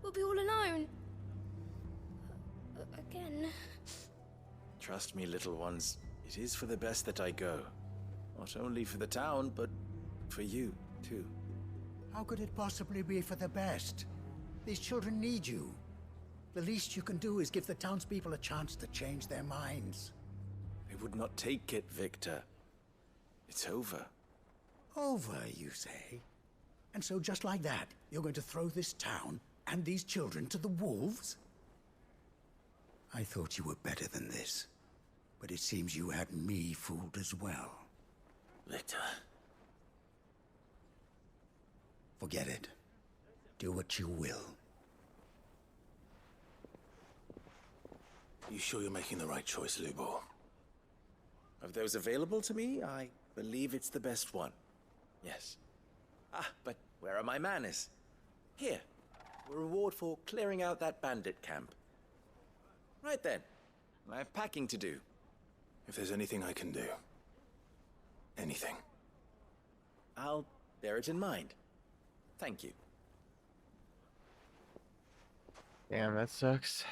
We'll be all alone. Again. Trust me, little ones, it is for the best that I go. Not only for the town, but for you, too. How could it possibly be for the best? These children need you. The least you can do is give the townspeople a chance to change their minds. They would not take it, Victor. It's over. Over, you say? And so just like that, you're going to throw this town and these children to the wolves? I thought you were better than this. But it seems you had me fooled as well. Victor. Forget it. Do what you will. You sure you're making the right choice, Lubor? Of those available to me, I believe it's the best one. Yes. Ah, but where are my manners? Here. A reward for clearing out that bandit camp. Right then. I have packing to do. If there's anything I can do. Anything. I'll bear it in mind. Thank you. Damn, that sucks.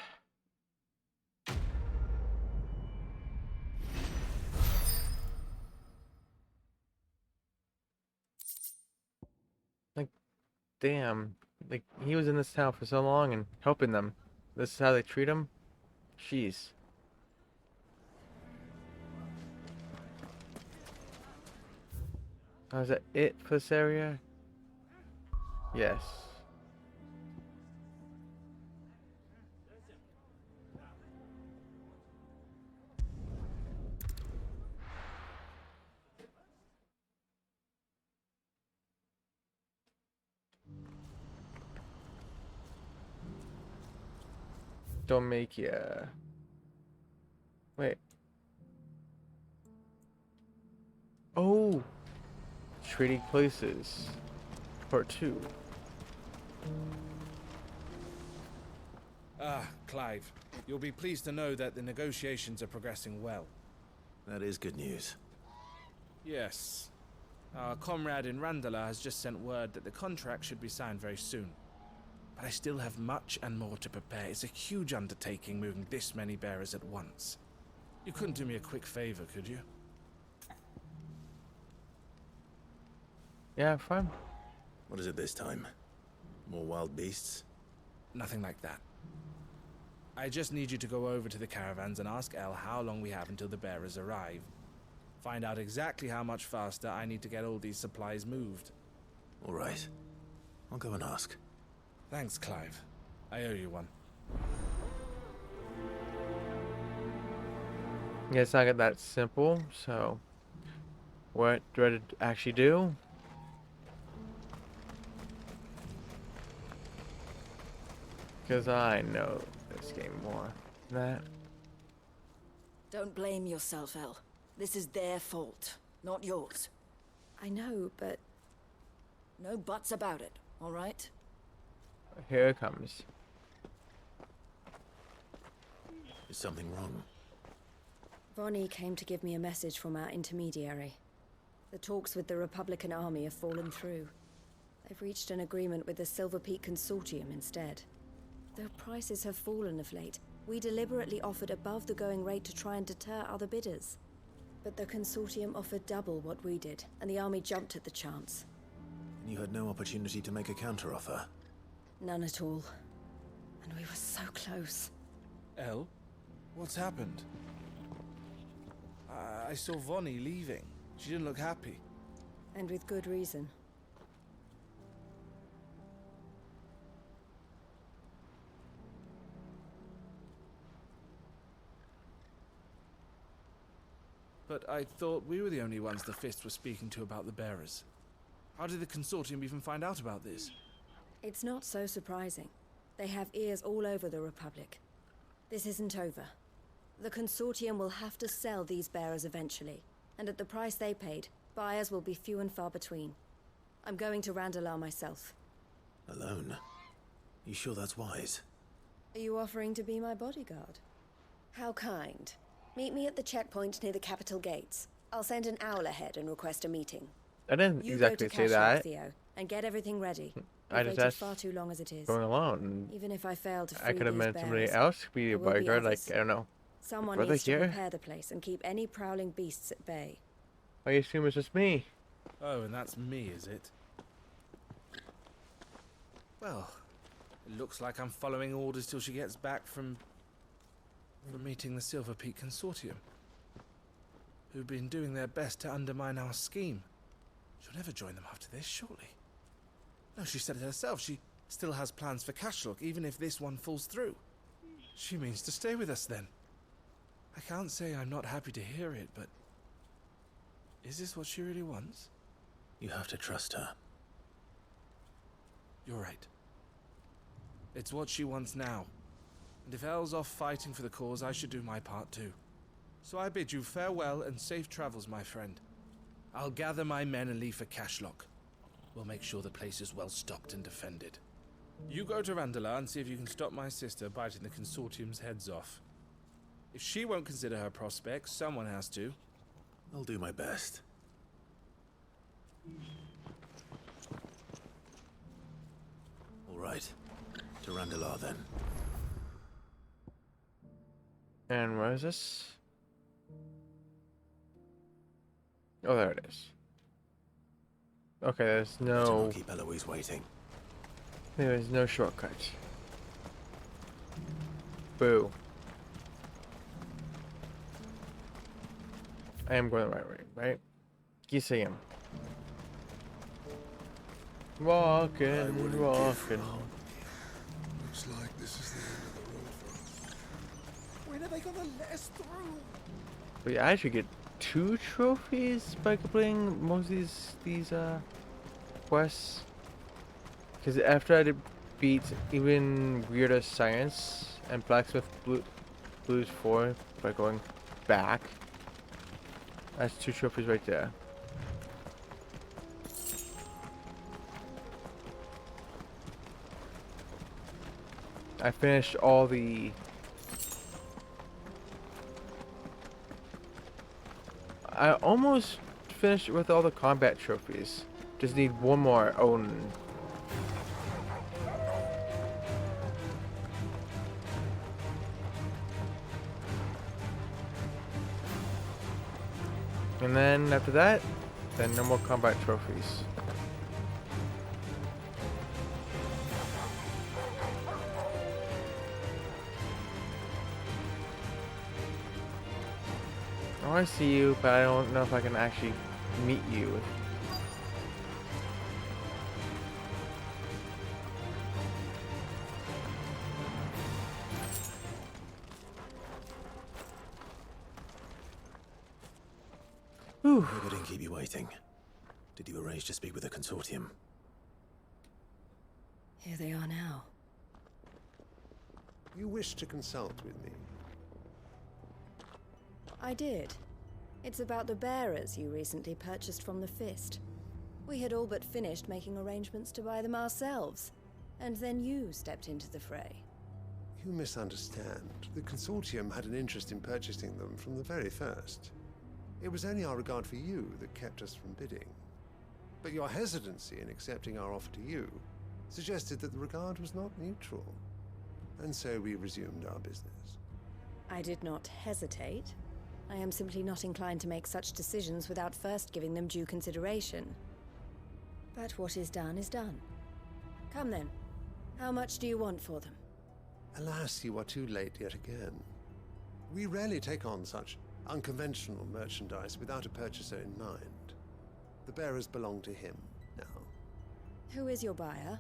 Like, damn. Like, he was in this town for so long and helping them. This is how they treat him? Jeez. Oh, is that it for this area? Yes. Don't make ya. Wait. Oh! Trading Places. Part 2. Ah, Clive. You'll be pleased to know that the negotiations are progressing well. That is good news. Yes. Our comrade in Randala has just sent word that the contract should be signed very soon. But I still have much and more to prepare. It's a huge undertaking moving this many bearers at once. You couldn't do me a quick favor, could you? Yeah, fine. What is it this time? More wild beasts? Nothing like that. I just need you to go over to the caravans and ask El how long we have until the bearers arrive. Find out exactly how much faster I need to get all these supplies moved. All right. I'll go and ask. Thanks, Clive. I owe you one. Yeah, it's not that simple, so what do I actually do? Because I know this game more than that. Don't blame yourself, El. This is their fault, not yours. I know, but... No buts about it, all right? Here it comes. Is something wrong? Vonnie came to give me a message from our intermediary. The talks with the Republican army have fallen through. They've reached an agreement with the Silver Peak Consortium instead. Though prices have fallen of late, we deliberately offered above the going rate to try and deter other bidders. But the Consortium offered double what we did, and the army jumped at the chance. And you had no opportunity to make a counteroffer? None at all. And we were so close. El? What's happened? I saw Vonnie leaving. She didn't look happy. And with good reason. But I thought we were the only ones the Fist were speaking to about the bearers. How did the Consortium even find out about this? It's not so surprising. They have ears all over the Republic. This isn't over. The Consortium will have to sell these bearers eventually, and at the price they paid, buyers will be few and far between. I'm going to Randalar myself. Alone? You sure that's wise? Are you offering to be my bodyguard? How kind. Meet me at the checkpoint near the capital gates. I'll send an owl ahead and request a meeting. I didn't You exactly go to say Kashyyyk, that. Theo, and get everything ready. I We've just waited asked far too long as it is. going alone. Even if I fail to free I could have these met somebody bearers, else to be there a will be bodyguard, like, others. I don't know. Someone brother needs to here? prepare the place and keep any prowling beasts at bay. I assume it's just me. Oh, and that's me, is it? Well, it looks like I'm following orders till she gets back from meeting the Silver Peak Consortium, who've been doing their best to undermine our scheme. She'll never join them after this, surely. No, she said it herself. She still has plans for Kashyyyk, even if this one falls through. She means to stay with us then. I can't say I'm not happy to hear it, but is this what she really wants? You have to trust her. You're right. It's what she wants now. And if El's off fighting for the cause, I should do my part too. So I bid you farewell and safe travels, my friend. I'll gather my men and leave for Kashyyyk. We'll make sure the place is well stocked and defended. You go to Randalar and see if you can stop my sister biting the Consortium's heads off. If she won't consider her prospects, someone has to. I'll do my best. All right. To Randalar then. And where is this? Oh, there it is. Okay, there's no... Keep Eloise waiting. There is no shortcut. Boo. I am going the right way, right? You see him. Walking, walking. Looks like this is the end of the road for us. When are they gonna let us through? We actually get 2 trophies by completing most of these quests. Because after I beat even weirder science and blacksmith blues 4 by going back, that's 2 trophies right there. I finished all the I almost finished with all the combat trophies. Just need one more Odin. And then after that, then no more combat trophies. Oh, I see you, but I don't know if I can actually meet you. Whew. I didn't keep you waiting. Did you arrange to speak with the Consortium? Here they are now. You wish to consult with me? I did. It's about the bearers you recently purchased from the Fist. We had all but finished making arrangements to buy them ourselves, and then you stepped into the fray. You misunderstand. The Consortium had an interest in purchasing them from the very first. It was only our regard for you that kept us from bidding. But your hesitancy in accepting our offer to you suggested that the regard was not mutual. And so we resumed our business. I did not hesitate. I am simply not inclined to make such decisions without first giving them due consideration. But what is done is done. Come then. How much do you want for them? Alas, you are too late yet again. We rarely take on such unconventional merchandise without a purchaser in mind. The bearers belong to him now. Who is your buyer?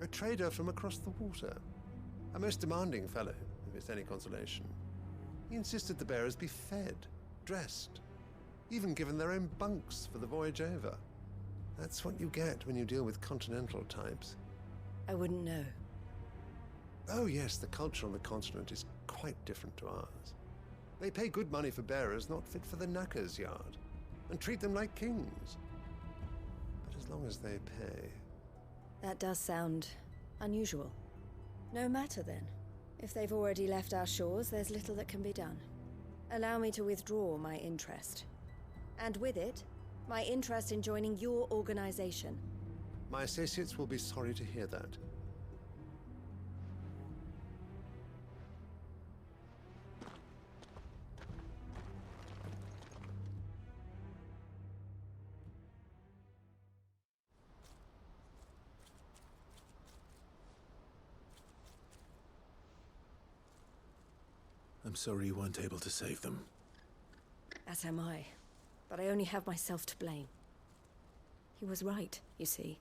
A trader from across the water. A most demanding fellow, if it's any consolation. He insisted the bearers be fed, dressed, even given their own bunks for the voyage over. That's what you get when you deal with continental types. I wouldn't know. Oh yes, the culture on the continent is quite different to ours. They pay good money for bearers not fit for the knacker's yard, and treat them like kings. But as long as they pay... That does sound unusual. No matter then. If they've already left our shores, there's little that can be done. Allow me to withdraw my interest. And with it, my interest in joining your organization. My associates will be sorry to hear that. I'm sorry you weren't able to save them. As am I. But I only have myself to blame. He was right, you see.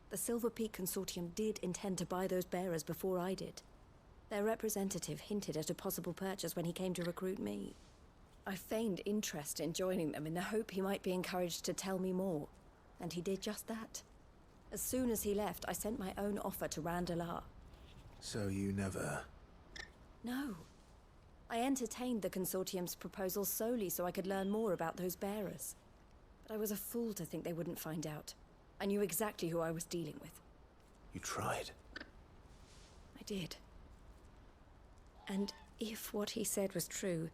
The Silver Peak Consortium did intend to buy those bearers before I did. Their representative hinted at a possible purchase when he came to recruit me. I feigned interest in joining them in the hope he might be encouraged to tell me more. And he did just that. As soon as he left, I sent my own offer to Randalar. So you never... No. I entertained the Consortium's proposal solely so I could learn more about those bearers. But I was a fool to think they wouldn't find out. I knew exactly who I was dealing with. You tried. I did. And if what he said was true,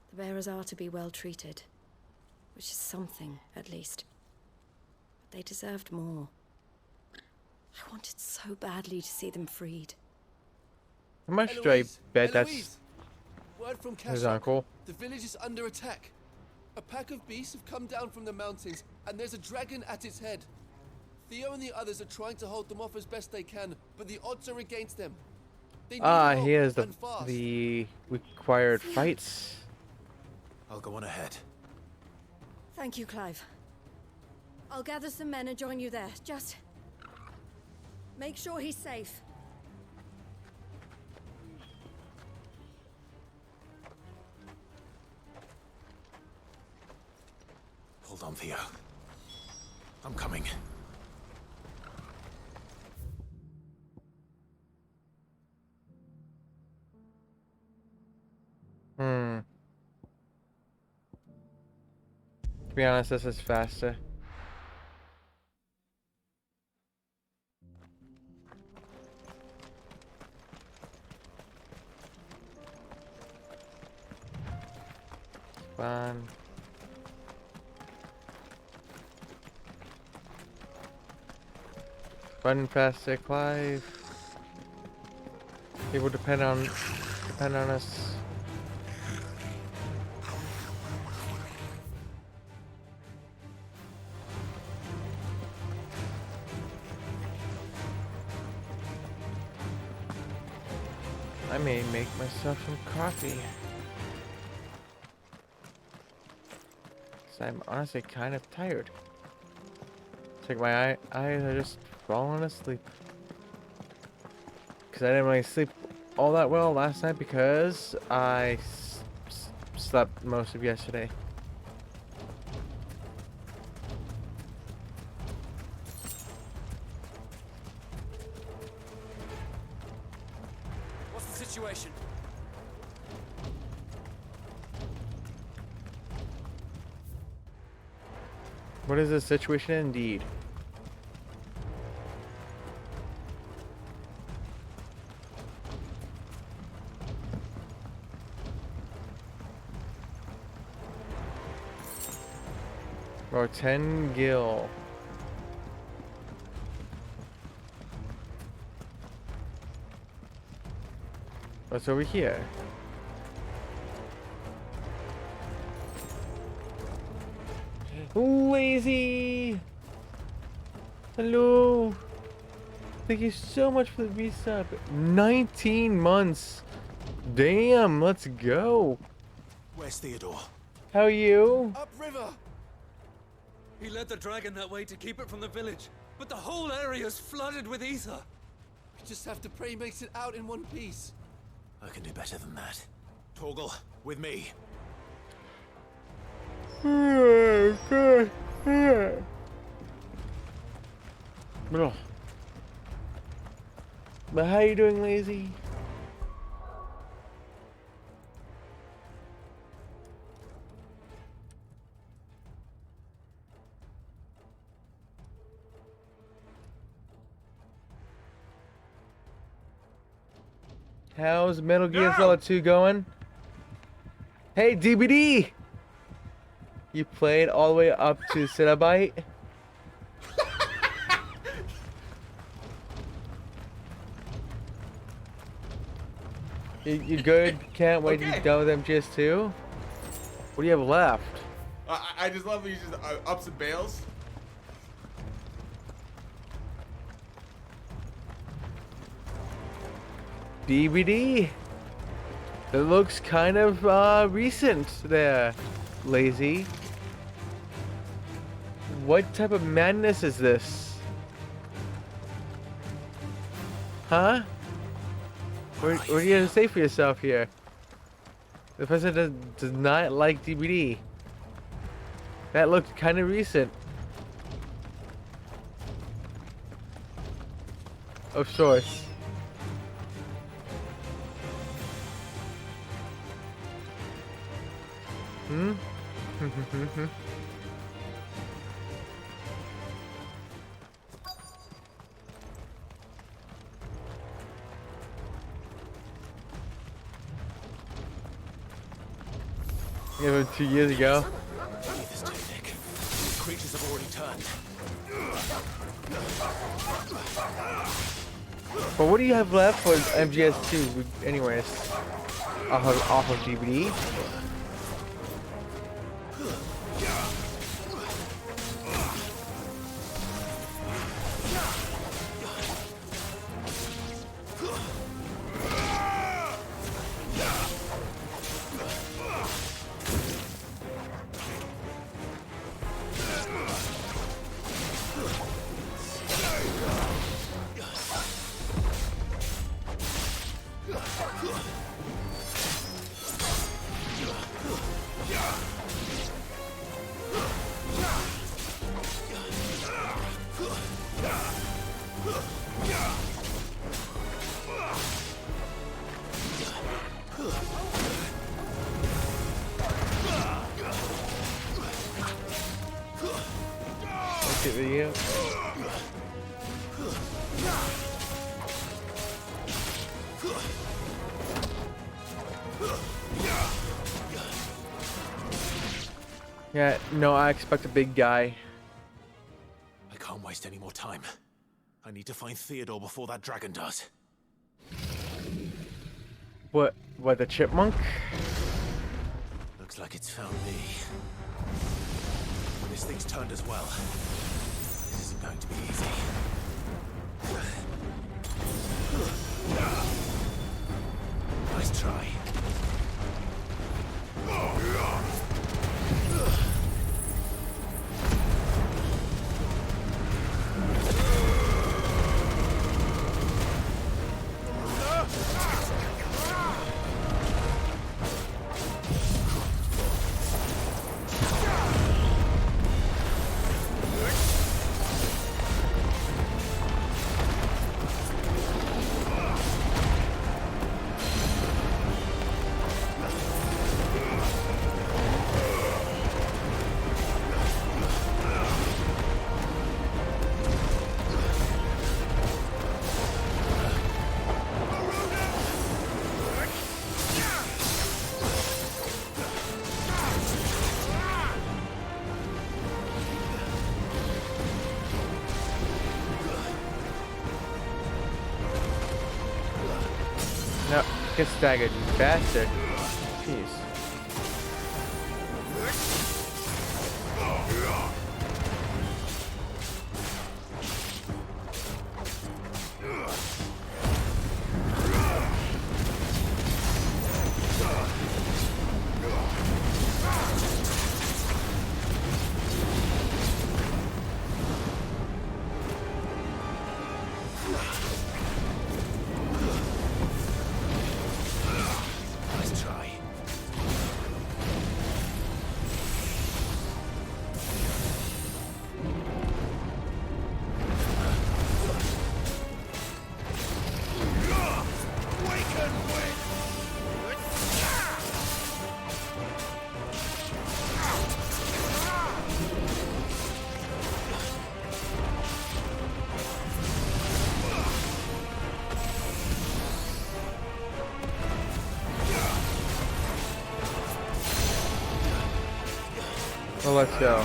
the bearers are to be well treated. Which is something, at least. But they deserved more. I wanted so badly to see them freed. How much do I bet that's Word from his Kashak. uncle? The village is under attack. A pack of beasts have come down from the mountains, and there's a dragon at its head. Theo and the others are trying to hold them off as best they can, but the odds are against them. They need help, Here's and fast. the required fights. I'll go on ahead. Thank you, Clive. I'll gather some men and join you there. Just... make sure he's safe. Hold on, Theo. I'm coming. To be honest, this is faster. Fun. Run faster, Clive. People depend on us. I may make myself some coffee. 'Cause I'm honestly kind of tired. It's like my eyes are just falling asleep. Because I didn't really sleep all that well last night because I slept most of yesterday. What's the situation? What is the situation indeed? Roten Gill. What's over here? Lazy! Hello! Thank you so much for the resub. 19 months! Damn, let's go! Where's Theodore? How are you? Upriver! He led the dragon that way to keep it from the village, but the whole area's flooded with ether. We just have to pray he makes it out in one piece. I can do better than that. Torgal, with me. Oh, God. Ugh. But how you doing, Lazy? How's Metal Gear Solid 2 going? Hey, DBD! You played all the way up to Cenobite? You good? Can't wait to be done with MGS2? What do you have left? I just love these ups and bails. DVD. It looks kind of recent there, Lazy. What type of madness is this? Huh? What do you have to say for yourself here? The president does not like DVD. That looked kind of recent. Of sorts. Hmm? Yeah, 2 years ago. This tactic. These creatures have already turned. But what do you have left for MGS2 anyways? Off of DVD? Video. Yeah, no, I expect a big guy. I can't waste any more time. I need to find Theodore before that dragon does. What, the chipmunk? Looks like it's found me. This thing's turned as well. This isn't going to be easy. Nice try. No, get staggered, you bastard. Jeez. So let's go.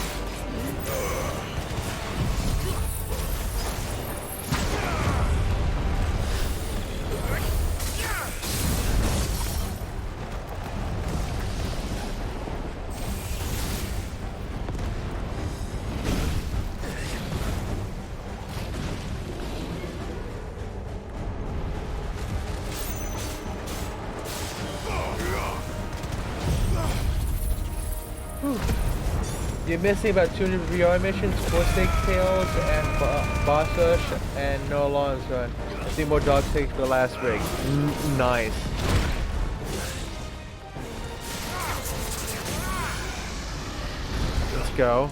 You're missing about 200 VR missions, 4 Snake Tails, and Boss Rush, and no alarms run. 3 more dog stakes for the last rig. Nice. Let's go.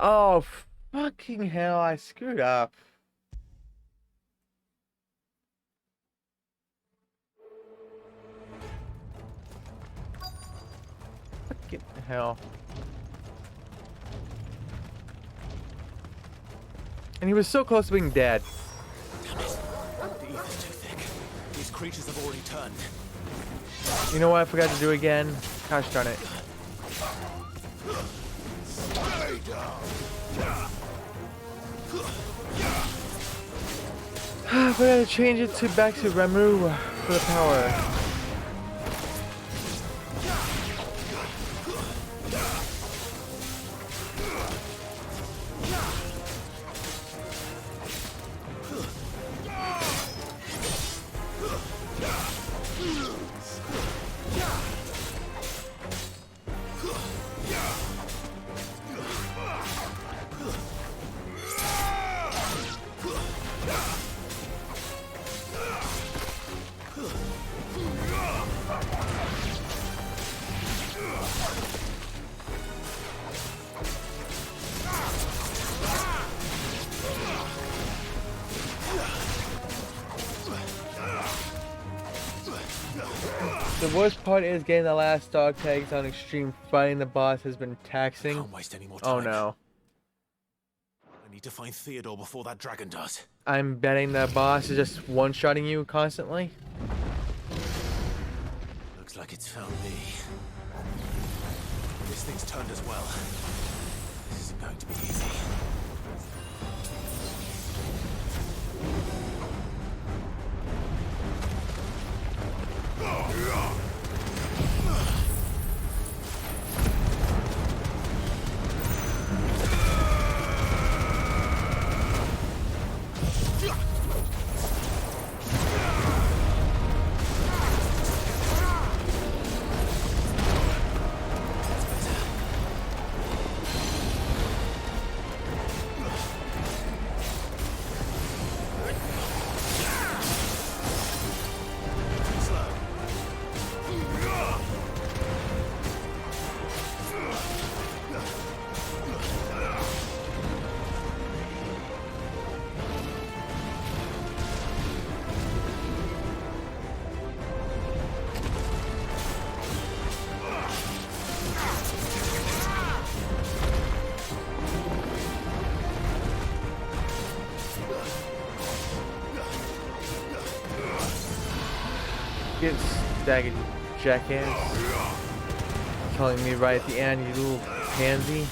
Oh, fucking hell, I screwed up. Fucking hell. And he was so close to being dead. Damn it. The ether's too thick. These creatures have already turned. You know what I forgot to do again? Gosh darn it. But I had to change it to back to Ramu for the power. The worst part is getting the last dog tags on extreme. Fighting the boss has been taxing. Can't waste any more time. Oh no. I need to find Theodore before that dragon does. I'm betting the boss is just one-shotting you constantly. Looks like it's found me. This thing's turned as well. This isn't going to be easy. Get staggered, you jackass. Telling me right at the end, you little pansy.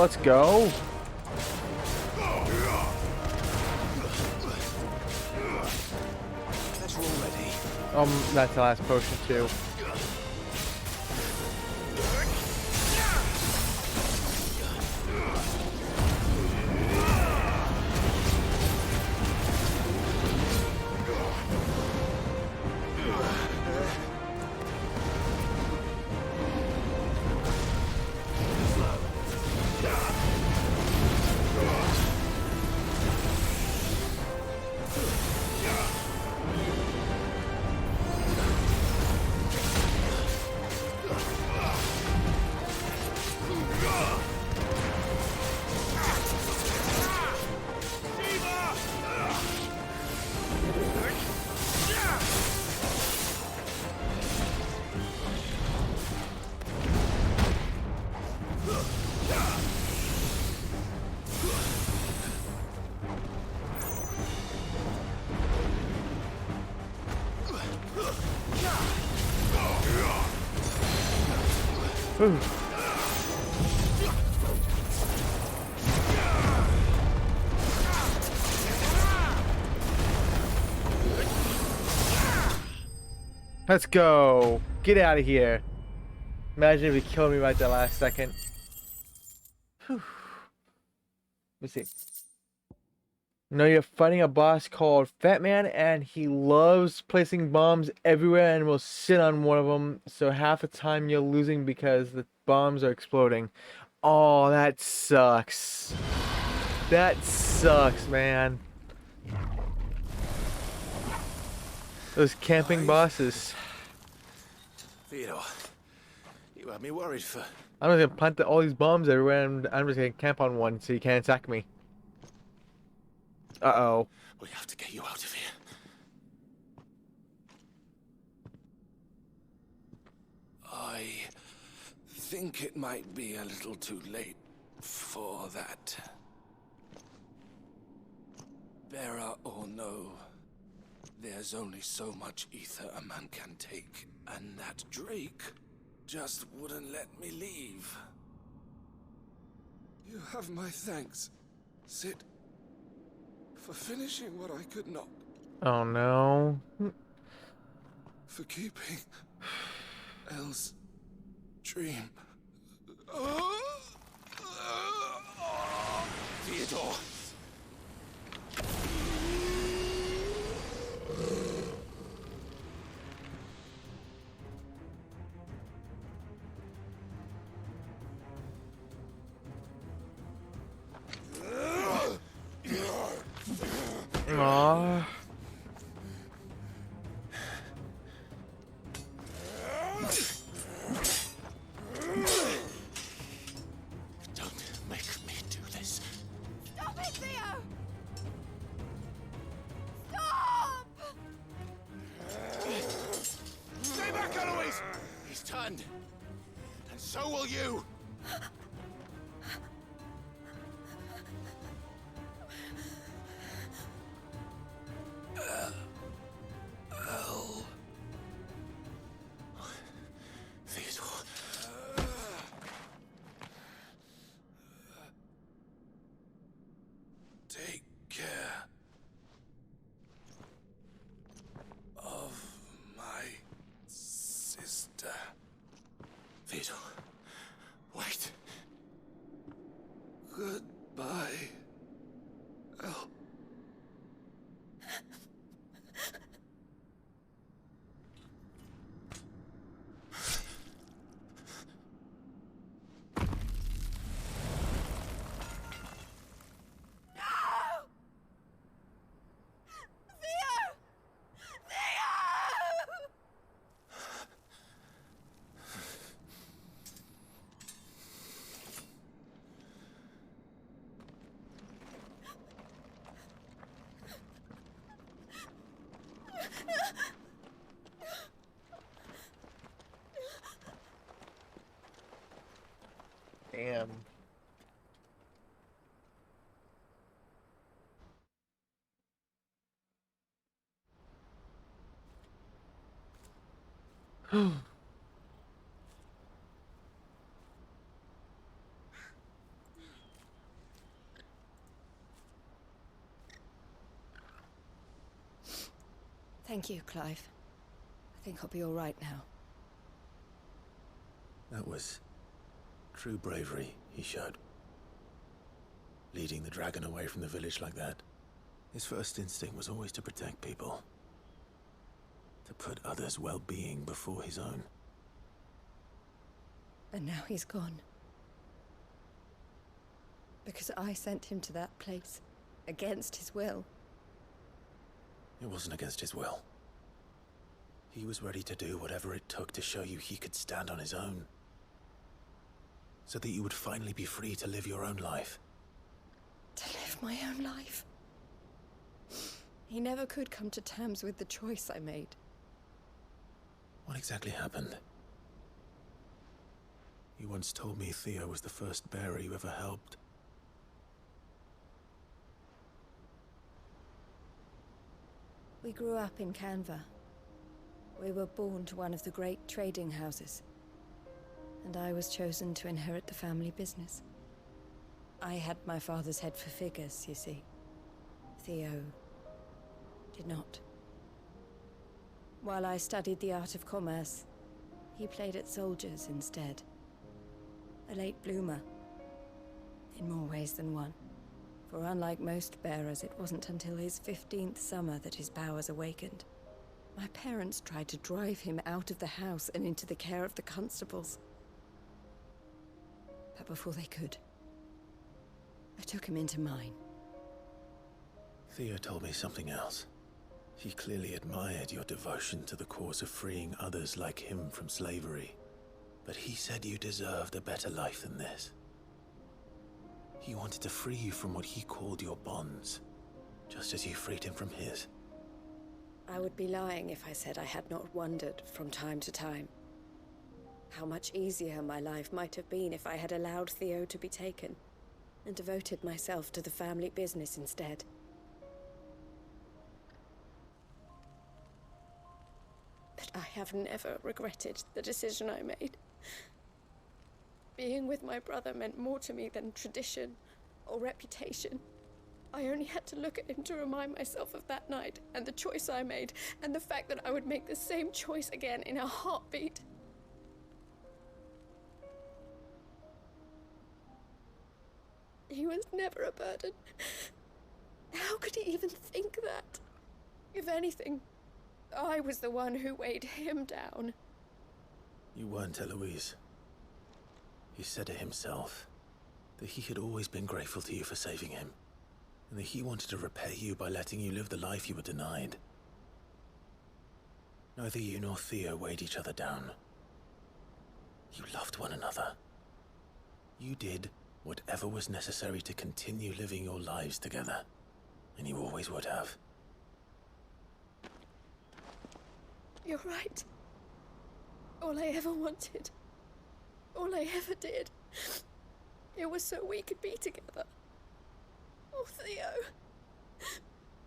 let's go. That's all ready. That's the last potion too. Whew. Let's go. Get out of here. Imagine if he killed me right at the last second. Whew. Let me see. No, you're fighting a boss called Fat Man, and he loves placing bombs everywhere and will sit on one of them. So half the time you're losing because the bombs are exploding. Oh, that sucks. That sucks, man. Those camping bosses. Theodore, you had me worried for... I'm just gonna plant all these bombs everywhere, and I'm just gonna camp on one so you can't attack me. Uh-oh. We have to get you out of here. I think it might be a little too late for that. Bearer or no, there's only so much ether a man can take, and that Drake just wouldn't let me leave. You have my thanks, Sid, for finishing what I could not. Oh no. For keeping Elle's dream. Theodore. Aww. Don't make me do this. Stop it, Theo! Stop! Stay back, Eloise! He's turned. And so will you! Take care of my sister. Theodore, wait. Goodbye, Elle. Damn. Thank you, Clive. I think I'll be all right now. That was true bravery he showed. Leading the dragon away from the village like that. His first instinct was always to protect people. To put others' well-being before his own. And now he's gone. Because I sent him to that place, against his will. It wasn't against his will. He was ready to do whatever it took to show you he could stand on his own. So that you would finally be free to live your own life. To live my own life? He never could come to terms with the choice I made. What exactly happened? You once told me Theo was the first bearer you ever helped. We grew up in Canva. We were born to one of the great trading houses. And I was chosen to inherit the family business. I had my father's head for figures, you see. Theo did not. While I studied the art of commerce, he played at soldiers instead. A late bloomer, in more ways than one. For unlike most bearers, it wasn't until his 15th summer that his powers awakened. My parents tried to drive him out of the house and into the care of the constables. But before they could, I took him into mine. Theo told me something else. He clearly admired your devotion to the cause of freeing others like him from slavery. But he said you deserved a better life than this. He wanted to free you from what he called your bonds, just as you freed him from his. I would be lying if I said I had not wondered from time to time how much easier my life might have been if I had allowed Theo to be taken and devoted myself to the family business instead. But I have never regretted the decision I made. Being with my brother meant more to me than tradition or reputation. I only had to look at him to remind myself of that night and the choice I made and the fact that I would make the same choice again in a heartbeat. He was never a burden. How could he even think that? If anything, I was the one who weighed him down. You weren't, Eloise. He said it himself, that he had always been grateful to you for saving him, and that he wanted to repay you by letting you live the life you were denied. Neither you nor Theo weighed each other down. You loved one another. You did whatever was necessary to continue living your lives together, and you always would have. You're right. All I ever wanted, all I ever did, it was so we could be together. Oh, Theo,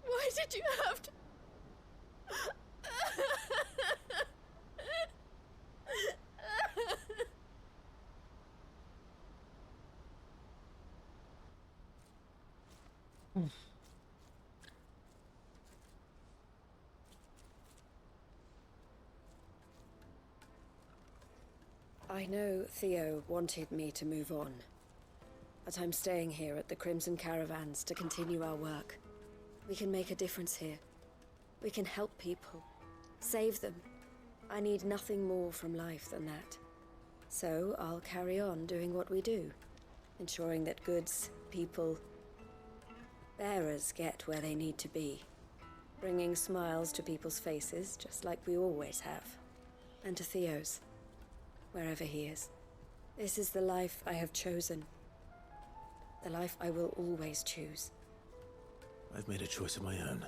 why did you have to... I know Theo wanted me to move on, but I'm staying here at the Crimson Caravans to continue our work. We can make a difference here. We can help people, save them. I need nothing more from life than that. So I'll carry on doing what we do, ensuring that goods, people, bearers get where they need to be, bringing smiles to people's faces just like we always have, and to Theo's. Wherever he is. This is the life I have chosen. The life I will always choose. I've made a choice of my own.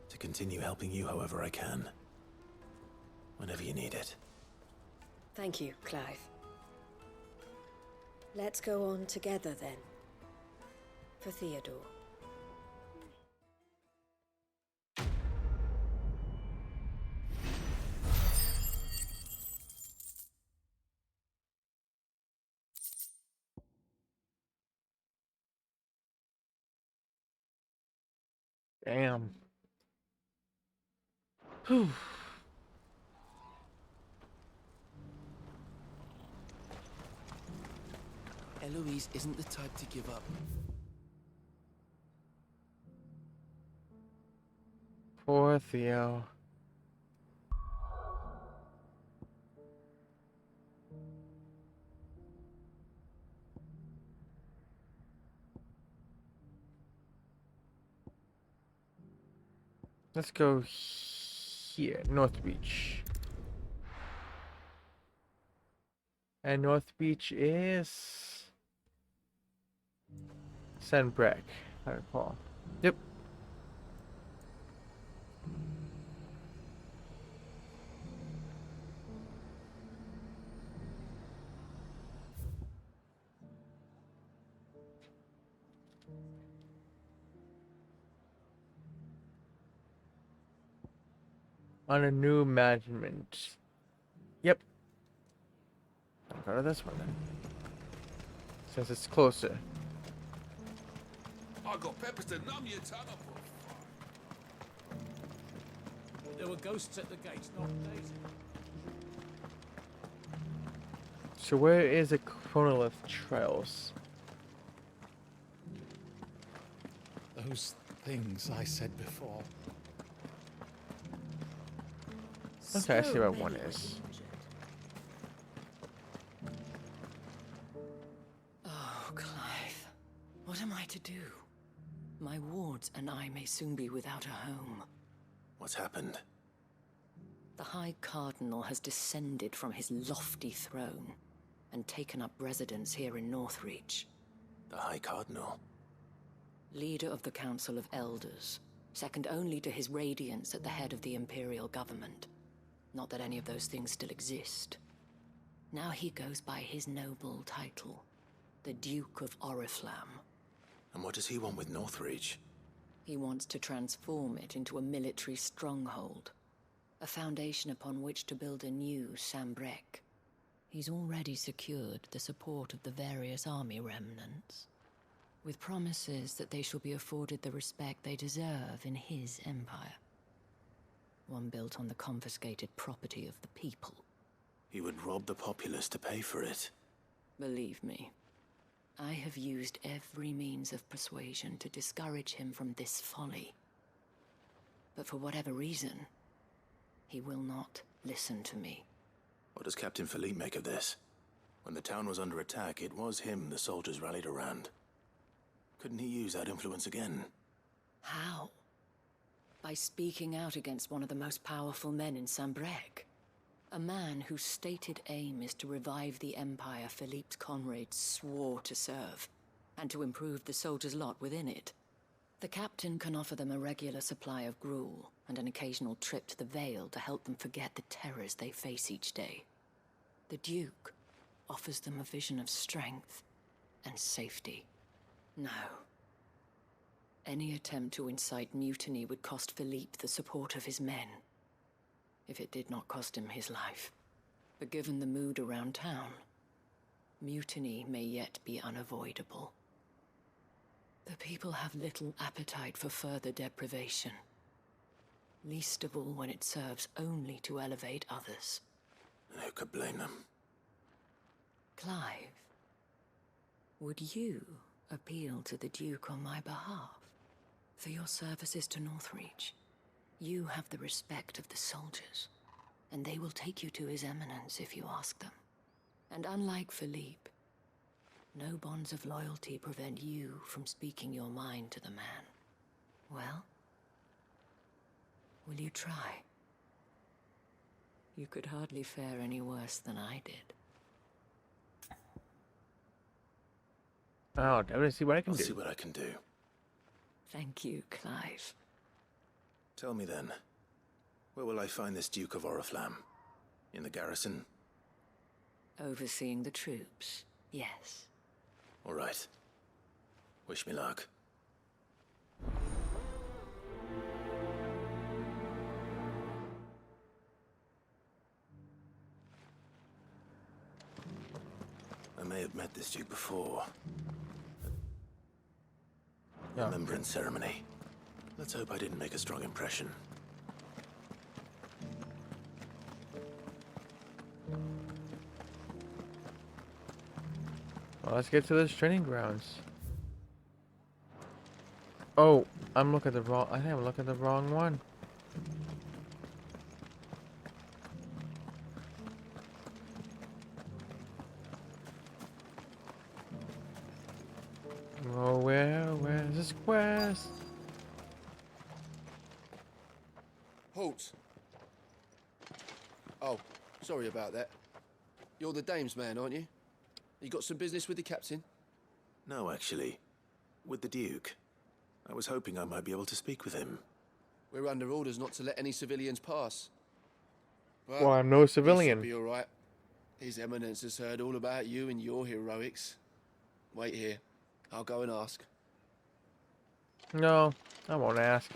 To continue helping you however I can. Whenever you need it. Thank you, Clive. Let's go on together then. For Theodore. Damn. Whew. Eloise isn't the type to give up. Poor Theo. Let's go here, North Beach. And North Beach is Sanbreque, I recall. Yep. On a new management. Yep. I'll go to this one then. Since it's closer. I got peppers to numb your tongue up. There were ghosts at the gates, not Daisy. So where is the Chronolith Trails? Those things I said before. Okay, I see where one is. Oh, Clive. What am I to do? My wards and I may soon be without a home. What's happened? The High Cardinal has descended from his lofty throne and taken up residence here in Northreach. The High Cardinal? Leader of the Council of Elders, second only to his Radiance at the head of the Imperial government. Not that any of those things still exist. Now he goes by his noble title, the Duke of Oriflamme. And what does he want with Northreach? He wants to transform it into a military stronghold, a foundation upon which to build a new Sanbreque. He's already secured the support of the various army remnants, with promises that they shall be afforded the respect they deserve in his empire. One built on the confiscated property of the people. He would rob the populace to pay for it. Believe me, I have used every means of persuasion to discourage him from this folly. But for whatever reason, he will not listen to me. What does Captain Philippe make of this? When the town was under attack, it was him the soldiers rallied around. Couldn't he use that influence again? How? By speaking out against one of the most powerful men in Sanbreque. A man whose stated aim is to revive the empire Philippe's comrades swore to serve, and to improve the soldiers' lot within it. The captain can offer them a regular supply of gruel, and an occasional trip to the Vale to help them forget the terrors they face each day. The Duke offers them a vision of strength and safety. No. Any attempt to incite mutiny would cost Philippe the support of his men, if it did not cost him his life. But given the mood around town, mutiny may yet be unavoidable. The people have little appetite for further deprivation, least of all when it serves only to elevate others. And who could blame them? Clive, would you appeal to the Duke on my behalf? For your services to Northreach, you have the respect of the soldiers, and they will take you to His Eminence if you ask them. And unlike Philippe, no bonds of loyalty prevent you from speaking your mind to the man. Well, will you try? You could hardly fare any worse than I did. Oh, definitely see what I can I'll do. see what I can do. Thank you, Clive. Tell me then, where will I find this Duke of Oriflamme? In the garrison? Overseeing the troops, yes. All right. Wish me luck. I may have met this Duke before. Yeah. Remembrance ceremony. Let's hope I didn't make a strong impression. let's get to those training grounds. Oh, I'm looking at the wrong. I think I'm looking at the wrong one. Oh, where's this quest? Halt! Oh, sorry about that. You're the dame's man, aren't you? You got some business with the captain? No, actually. With the Duke. I was hoping I might be able to speak with him. We're under orders not to let any civilians pass. But Well, I'm no civilian. He should be all right. His Eminence has heard all about you and your heroics. Wait here. I'll go and ask. No, I won't ask.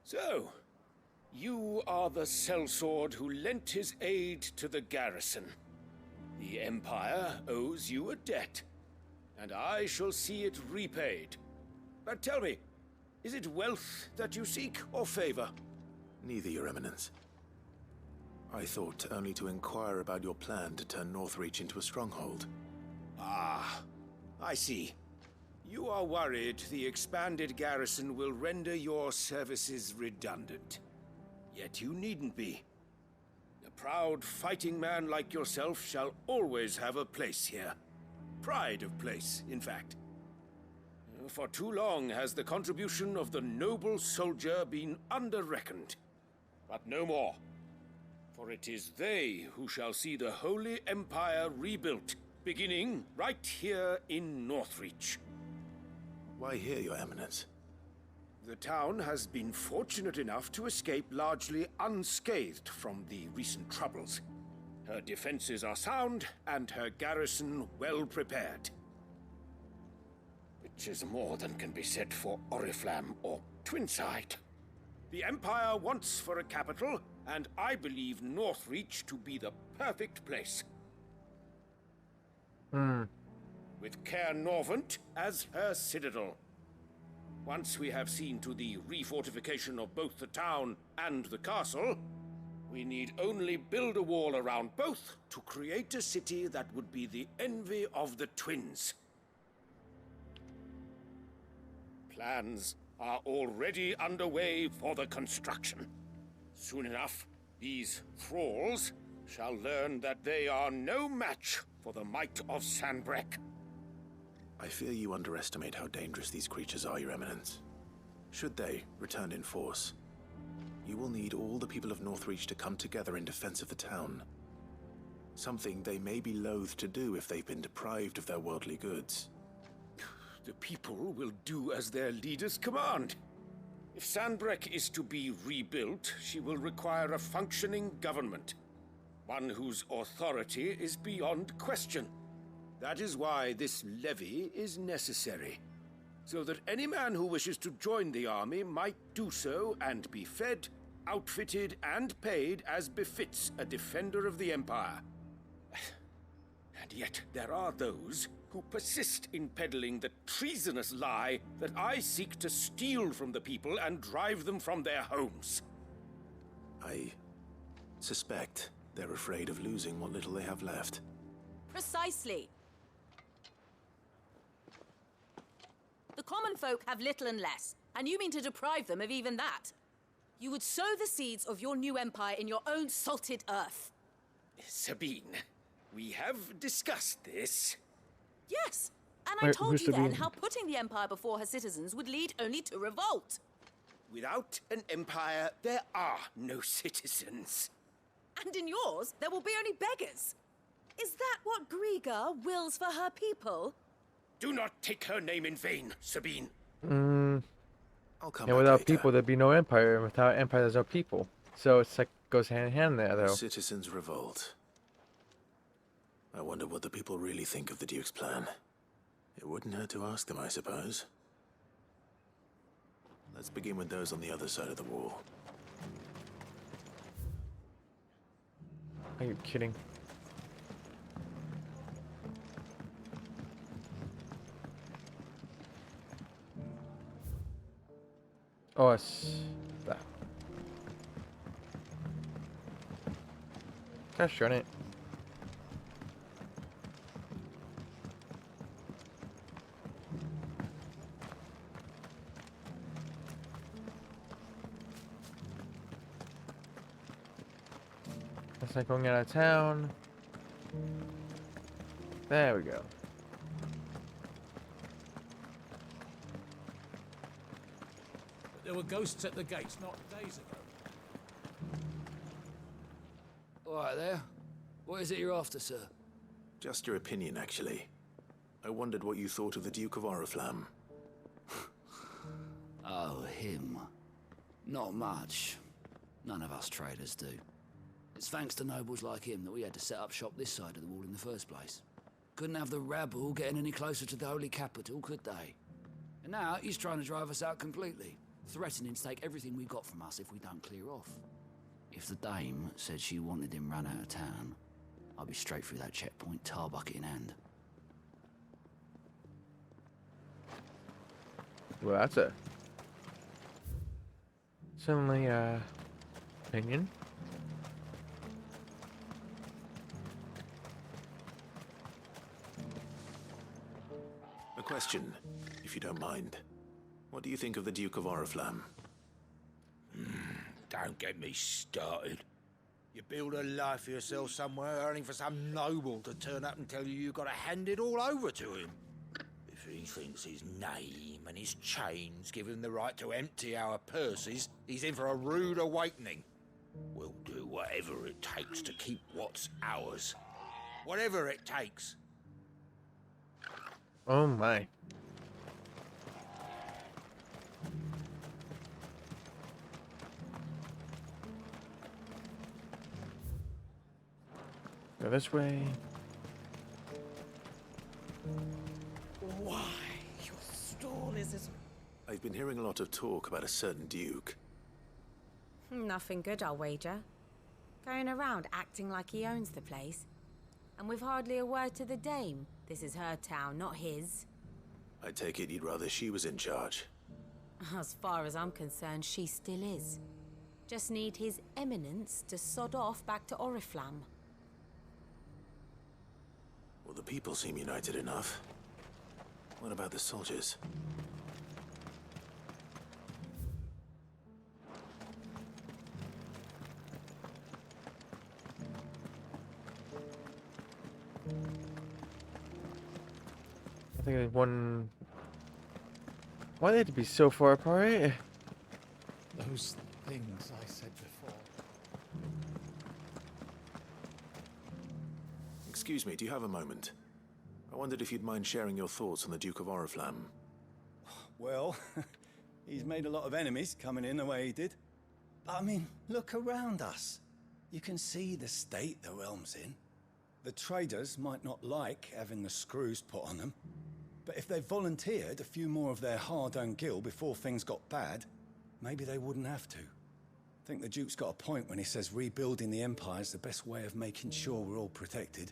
So, you are the sellsword who lent his aid to the garrison. The Empire owes you a debt, and I shall see it repaid. But tell me, is it wealth that you seek, or favor? Neither, Your Eminence. I thought only to inquire about your plan to turn Northreach into a stronghold. Ah, I see. You are worried the expanded garrison will render your services redundant. Yet you needn't be. A proud fighting man like yourself shall always have a place here. Pride of place, in fact. For too long has the contribution of the noble soldier been under-reckoned. But no more. For it is they who shall see the Holy Empire rebuilt, beginning right here in Northreach. Why here, Your Eminence? The town has been fortunate enough to escape largely unscathed from the recent troubles. Her defenses are sound, and her garrison well prepared. Which is more than can be said for Oriflamme or Twinside. The Empire wants for a capital, and I believe Northreach to be the perfect place. With Caer Norvent as her citadel. Once we have seen to the refortification of both the town and the castle, we need only build a wall around both to create a city that would be the envy of the twins. Plans are already underway for the construction. Soon enough, these thralls shall learn that they are no match for the might of Sanbreque. I fear you underestimate how dangerous these creatures are, Your Eminence. Should they return in force, you will need all the people of Northreach to come together in defense of the town. Something they may be loath to do if they've been deprived of their worldly goods. The people will do as their leaders command. If Sanbreque is to be rebuilt, she will require a functioning government. One whose authority is beyond question. That is why this levy is necessary. So that any man who wishes to join the army might do so and be fed, outfitted, and paid as befits a defender of the Empire. And yet there are those who persist in peddling the treasonous lie that I seek to steal from the people and drive them from their homes. I suspect they're afraid of losing what little they have left. Precisely. The common folk have little and less, and you mean to deprive them of even that. You would sow the seeds of your new empire in your own salted earth. Sabine, we have discussed this. Yes, and I told you then how putting the empire before her citizens would lead only to revolt. Without an empire, there are no citizens. And in yours, there will be only beggars. Is that what Griga wills for her people? Do not take her name in vain, Sabine. I'll come And back without later. people, there'd be no empire, and without empire, there's no people. So it's like goes hand in hand there, though. Citizens revolt. I wonder what the people really think of the Duke's plan. It wouldn't hurt to ask them, I suppose. Let's begin with those on the other side of the wall. Are you kidding? Oh, it's that. Gosh darn it. It's like going out of town. There we go. There were ghosts at the gates not days ago. All right there. What is it you're after, sir? Just your opinion, actually. I wondered what you thought of the Duke of Oriflamme. Oh, him. Not much. None of us traders do. It's thanks to nobles like him that we had to set up shop this side of the wall in the first place. Couldn't have the rabble getting any closer to the holy capital, could they? And now he's trying to drive us out completely, threatening to take everything we got from us if we don't clear off. If the dame said she wanted him run out of town, I'd be straight through that checkpoint, tar bucket in hand. Well, that's a certainly opinion. A question, if you don't mind. What do you think of the Duke of Oriflamme? Don't get me started. You build a life for yourself somewhere, earning for some noble to turn up and tell you you've got to hand it all over to him. If he thinks his name and his chains give him the right to empty our purses, he's in for a rude awakening. We'll do whatever it takes to keep what's ours. Whatever it takes. Oh my. Go this way. Why, your stall is as... I've been hearing a lot of talk about a certain duke. Nothing good, I'll wager. Going around acting like he owns the place. And with hardly a word to the dame. This is her town, not his. I take it you'd rather she was in charge. As far as I'm concerned, she still is. Just need his eminence to sod off back to Oriflamme. Well, the people seem united enough. What about the soldiers? I think there's one. Why they had to be so far apart? Those things I said before. Excuse me, do you have a moment? I wondered if you'd mind sharing your thoughts on the Duke of Oriflamme. Well, he's made a lot of enemies coming in the way he did. But I mean, look around us. You can see the state the realm's in. The traders might not like having the screws put on them, but if they volunteered a few more of their hard-earned gil before things got bad, maybe they wouldn't have to. I think the Duke's got a point when he says rebuilding the Empire's the best way of making sure we're all protected.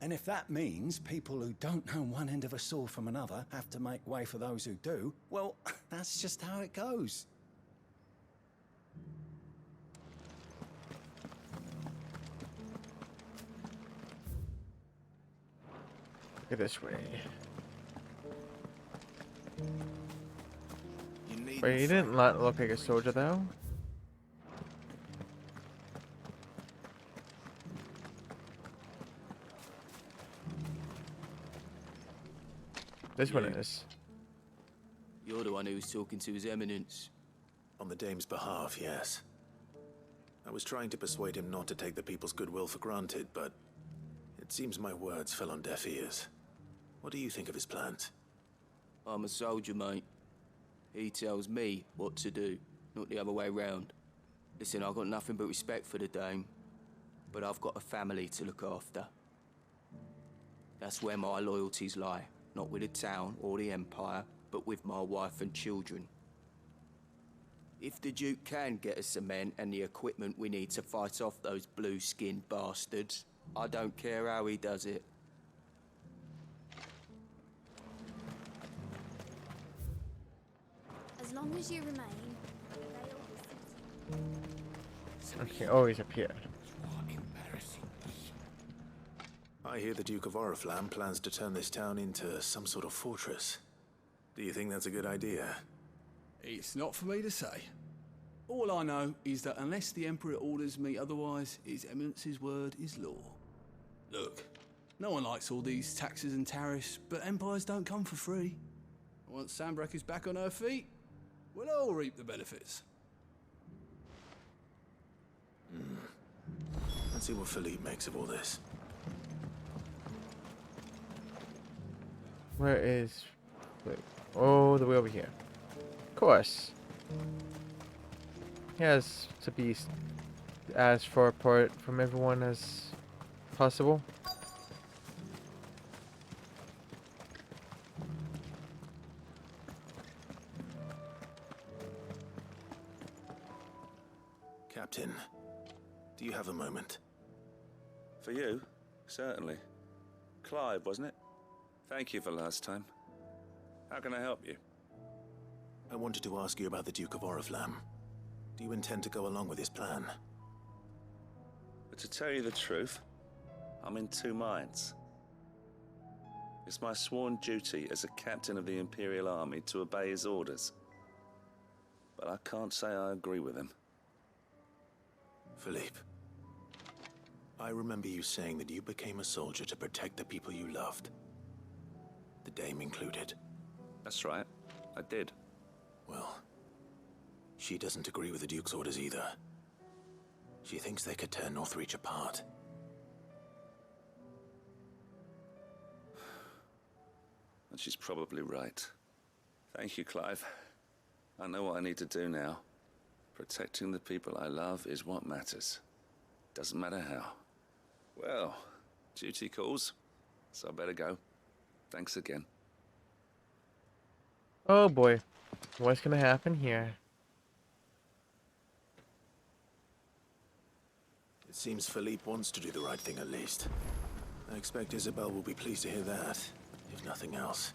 And if that means people who don't know one end of a sword from another have to make way for those who do, well, that's just how it goes. Look this way. Wait, he didn't look like a soldier though. This one is. You're the one who was talking to His Eminence. On the dame's behalf, yes. I was trying to persuade him not to take the people's goodwill for granted, but it seems my words fell on deaf ears. What do you think of his plans? I'm a soldier, mate. He tells me what to do, not the other way round. Listen, I've got nothing but respect for the dame, but I've got a family to look after. That's where my loyalties lie. Not with the town or the Empire, but with my wife and children. If the Duke can get us some men and the equipment we need to fight off those blue-skinned bastards, I don't care how he does it. As long as you remain. Okay, oh, he's up here. What embarrassing I hear the Duke of Oriflamme plans to turn this town into some sort of fortress. Do you think that's a good idea? It's not for me to say. All I know is that unless the Emperor orders me otherwise, His Eminence's word is law. Look, no one likes all these taxes and tariffs, but empires don't come for free. Once Sanbreque is back on her feet, we'll all reap the benefits. Let's see what Philippe makes of all this. Where is... Wait. Oh, the way over here. Of course. He has to be as far apart from everyone as possible. Captain, do you have a moment? For you? Certainly. Clive, wasn't it? Thank you for last time. How can I help you? I wanted to ask you about the Duke of Oriflamme. Do you intend to go along with his plan? But to tell you the truth, I'm in two minds. It's my sworn duty as a captain of the Imperial Army to obey his orders. But I can't say I agree with him. Philippe, I remember you saying that you became a soldier to protect the people you loved. The Dame included. That's right, I did. Well, she doesn't agree with the Duke's orders either. She thinks they could tear Northreach apart. And she's probably right. Thank you, Clive. I know what I need to do now. Protecting the people I love is what matters. Doesn't matter how. Well, duty calls, so I better go. Thanks again. Oh boy. What's gonna happen here? It seems Philippe wants to do the right thing at least. I expect Isabel will be pleased to hear that, if nothing else.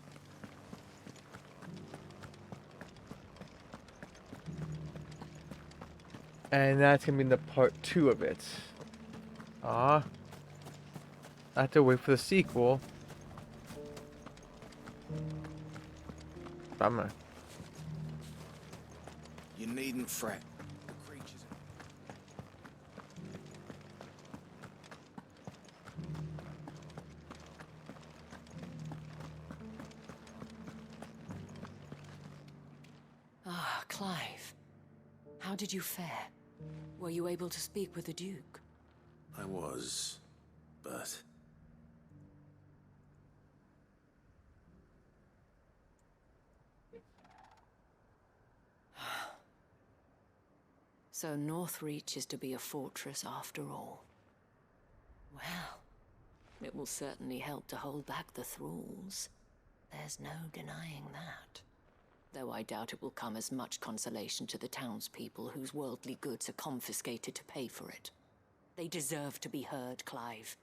And that's gonna be the part 2 of it. I have to wait for the sequel. Bummer. You needn't fret. The creatures... Ah, Clive. How did you fare? Were you able to speak with the Duke? I was, but... So Northreach is to be a fortress after all. Well, it will certainly help to hold back the thralls. There's no denying that. Though I doubt it will come as much consolation to the townspeople whose worldly goods are confiscated to pay for it. They deserve to be heard, Clive.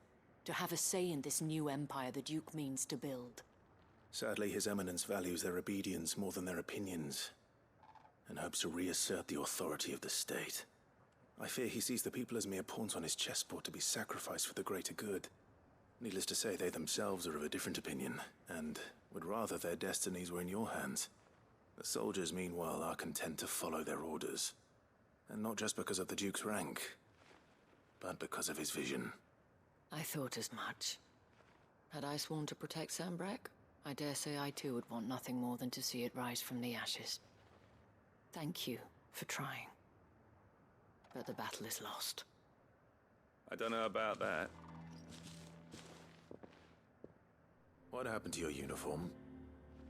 To have a say in this new empire the Duke means to build. Sadly, His Eminence values their obedience more than their opinions, and hopes to reassert the authority of the state. I fear he sees the people as mere pawns on his chessboard to be sacrificed for the greater good. Needless to say, they themselves are of a different opinion, and would rather their destinies were in your hands. The soldiers, meanwhile, are content to follow their orders. And not just because of the Duke's rank, but because of his vision. I thought as much. Had I sworn to protect Sanbreque, I dare say I too would want nothing more than to see it rise from the ashes. Thank you for trying. But the battle is lost. I don't know about that. What happened to your uniform?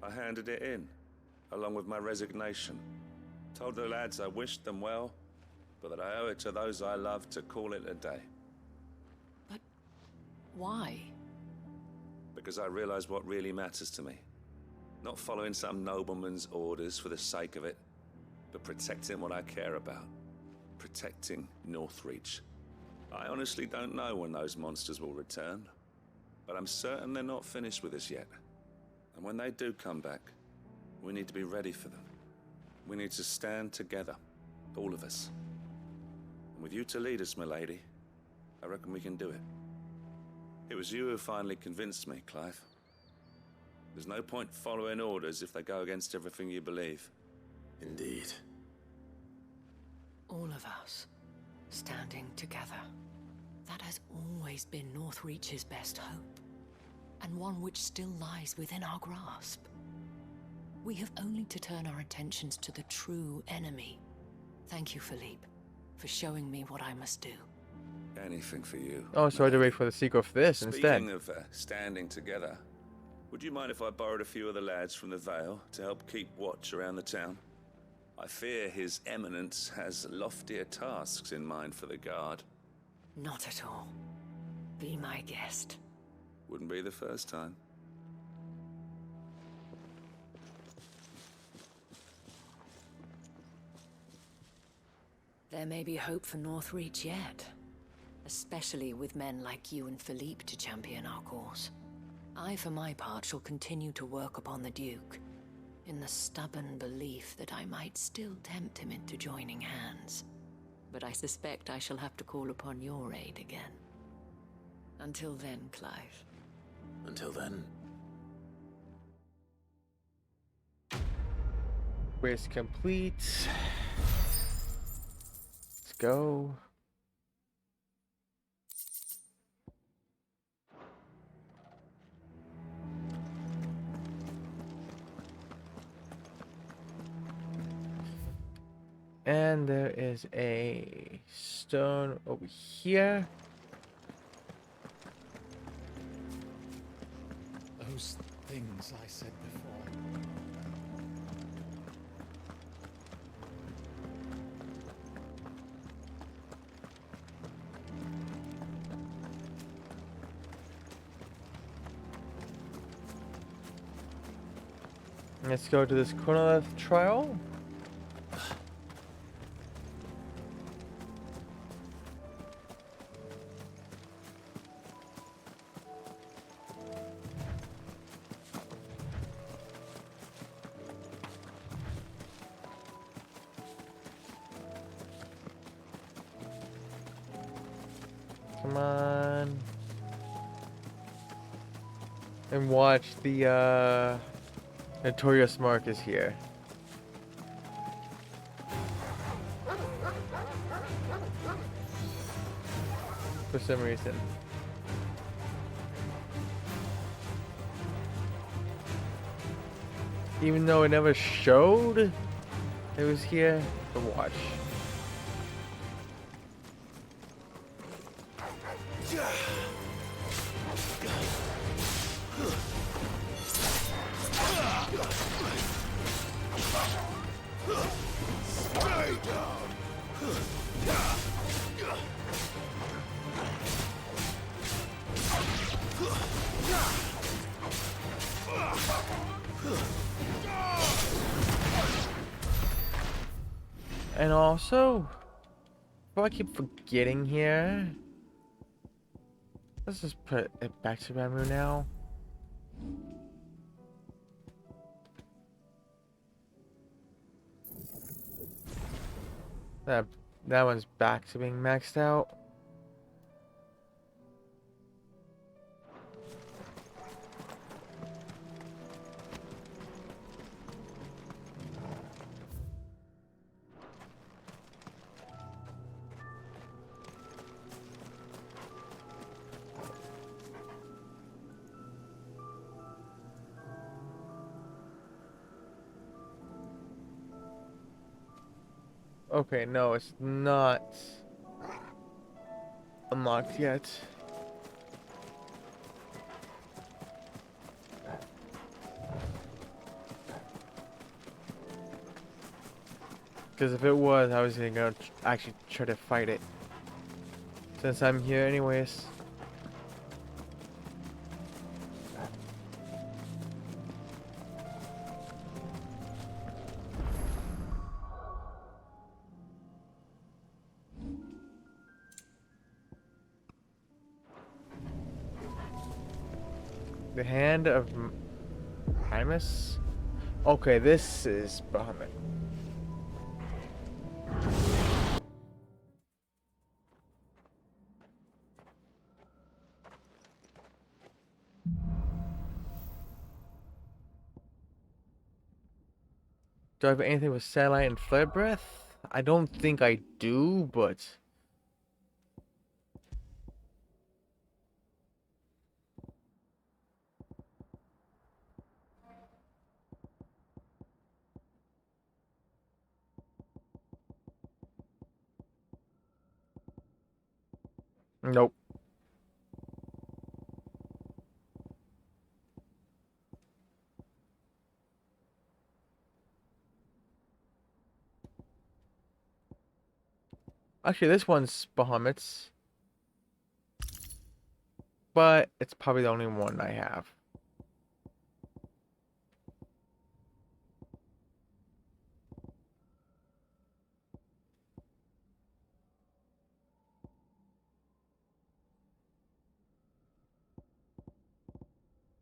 I handed it in, along with my resignation. Told the lads I wished them well, but that I owe it to those I love to call it a day. But why? Because I realize what really matters to me. Not following some nobleman's orders for the sake of it, but protecting what I care about. Protecting Northreach. I honestly don't know when those monsters will return, but I'm certain they're not finished with us yet. And when they do come back, we need to be ready for them. We need to stand together, all of us. And with you to lead us, milady, I reckon we can do it. It was you who finally convinced me, Clive. There's no point following orders if they go against everything you believe. Indeed. All of us, standing together. That has always been Northreach's best hope, and one which still lies within our grasp. We have only to turn our attentions to the true enemy. Thank you, Philippe, for showing me what I must do. Anything for you. Oh, so I had to wait for the sequel for this instead. Speaking of standing together, would you mind if I borrowed a few of the lads from the Vale to help keep watch around the town? I fear His Eminence has loftier tasks in mind for the guard. Not at all. Be my guest. Wouldn't be the first time. There may be hope for Northreach yet. Especially with men like you and Philippe to champion our cause. I, for my part, shall continue to work upon the Duke, in the stubborn belief that I might still tempt him into joining hands. But I suspect I shall have to call upon your aid again. Until then, Clive. Until then. Quest complete. Let's go. And there is a stone over here. Those things I said before. Let's go to this Chronolith trial. Come on. And watch the Notorious Marcus here. For some reason. Even though it never showed it was here, to watch. And also, if I keep forgetting here, let's just put it back to Ramu now. That one's back to being maxed out. Okay, no, it's not unlocked yet. Because if it was, I was gonna actually try to fight it. Since I'm here anyways. The Hand of Primus? Okay, this is Bahamut. Do I have anything with satellite and flare breath? I don't think I do, but nope. Actually, this one's Bahamut's, but it's probably the only one I have.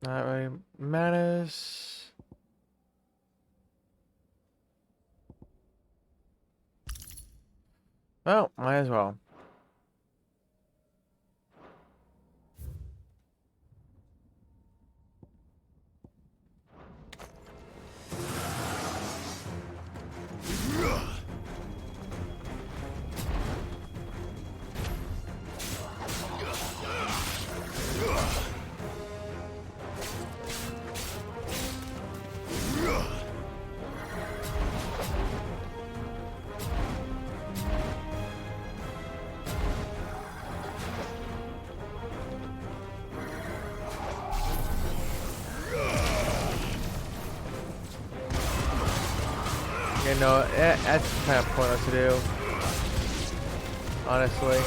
Not really matters. Well, might as well. You know, that's kind of pointless to do, honestly.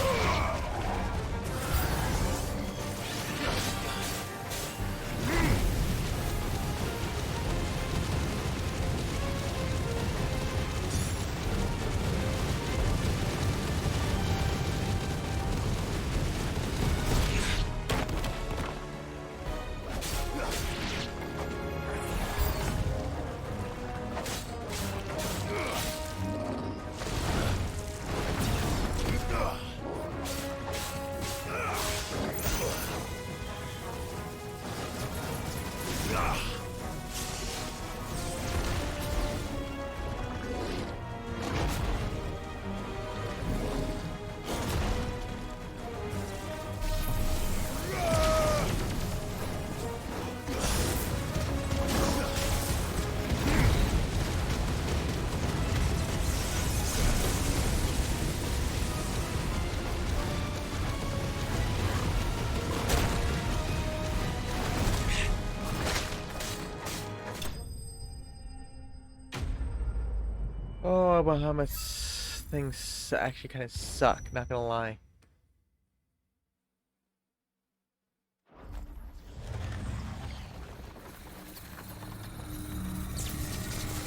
Oh, Bahamut's things actually kind of suck, not gonna lie.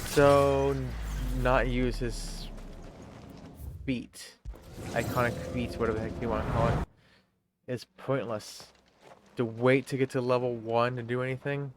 So, not use his feat, iconic feats, whatever the heck you want to call it, is pointless. To wait to get to level 1 to do anything.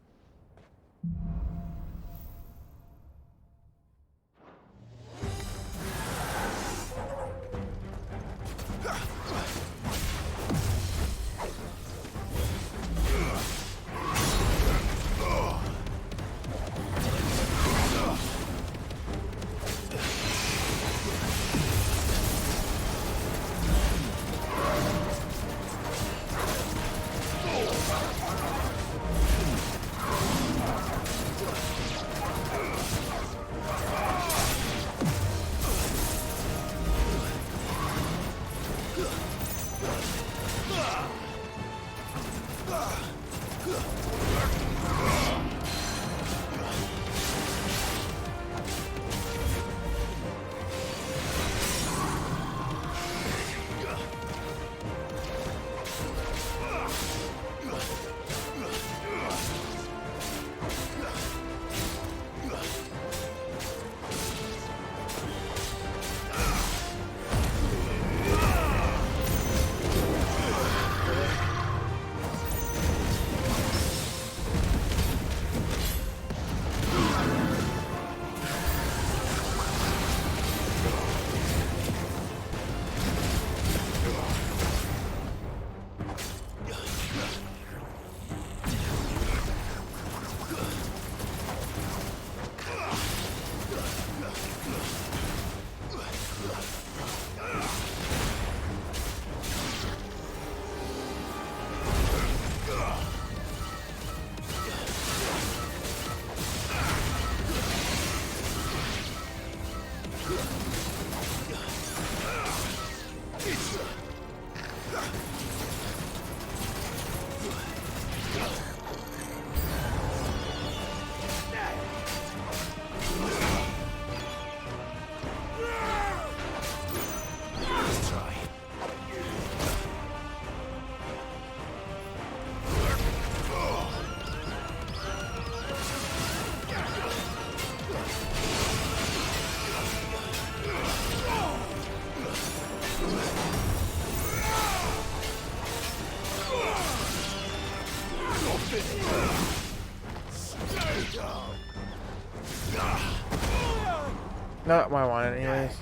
Not what I wanted, anyways.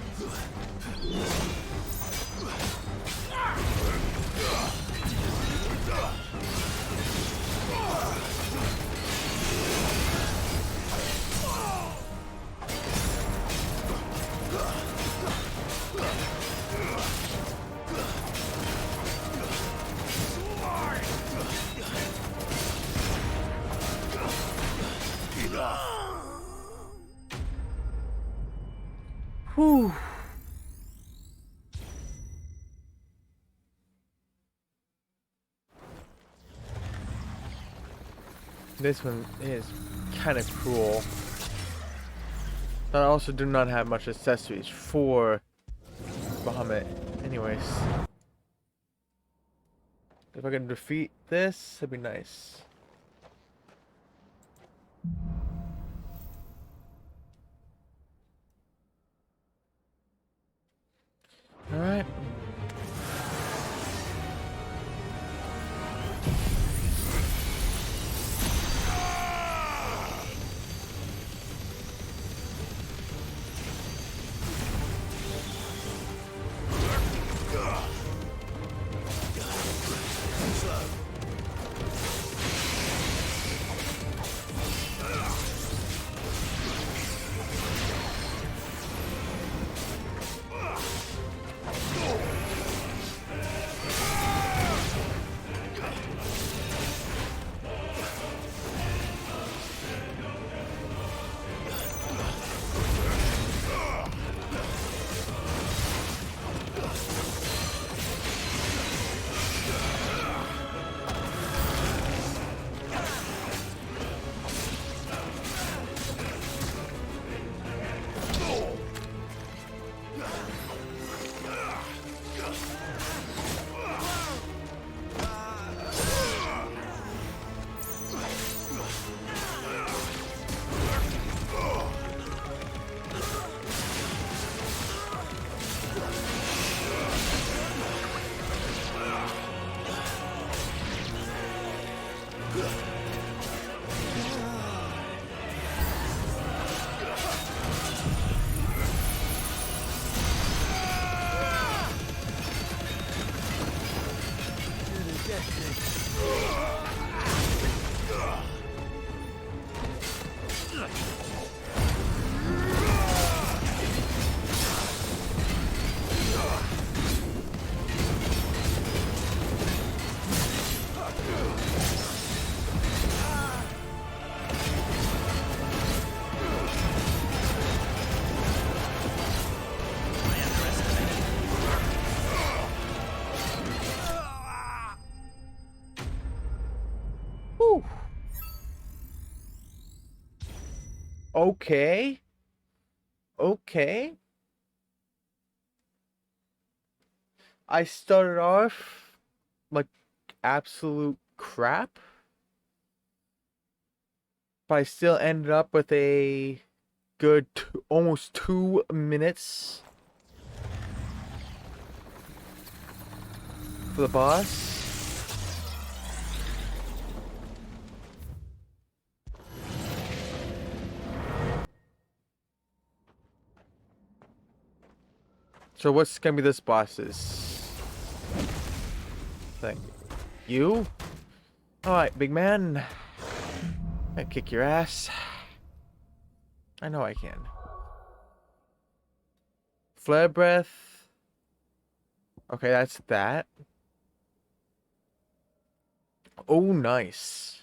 Whew. This one is kind of cool. But I also do not have much accessories for Bahamut. Anyways. If I can defeat this, that'd be nice. Alright. Okay. Okay. I started off like absolute crap, but I still ended up with a good almost 2 minutes for the boss. So what's gonna be this boss's thing? You? Alright, big man. I kick your ass. I know I can. Flare breath. Okay, that's that. Oh, nice.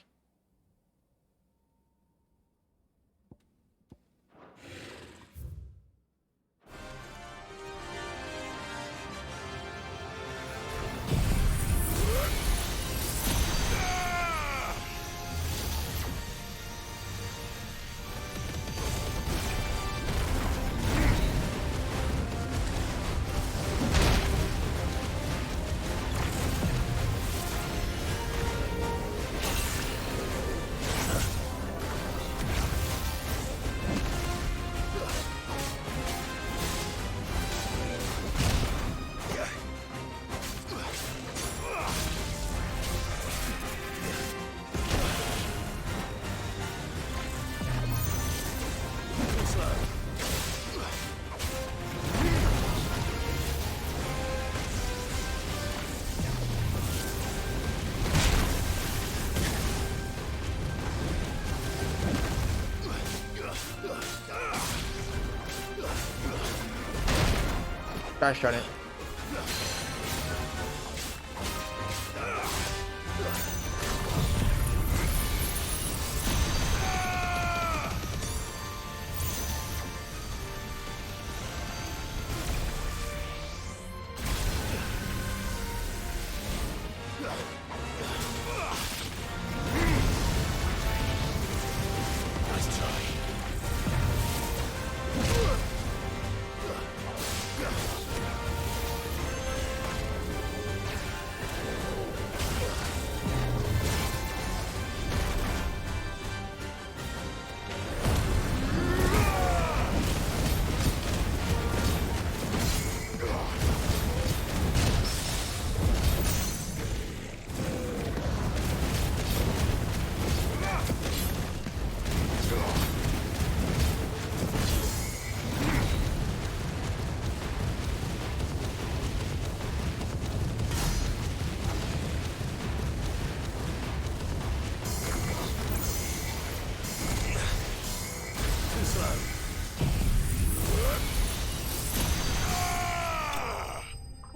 Gosh darn it. Nice try.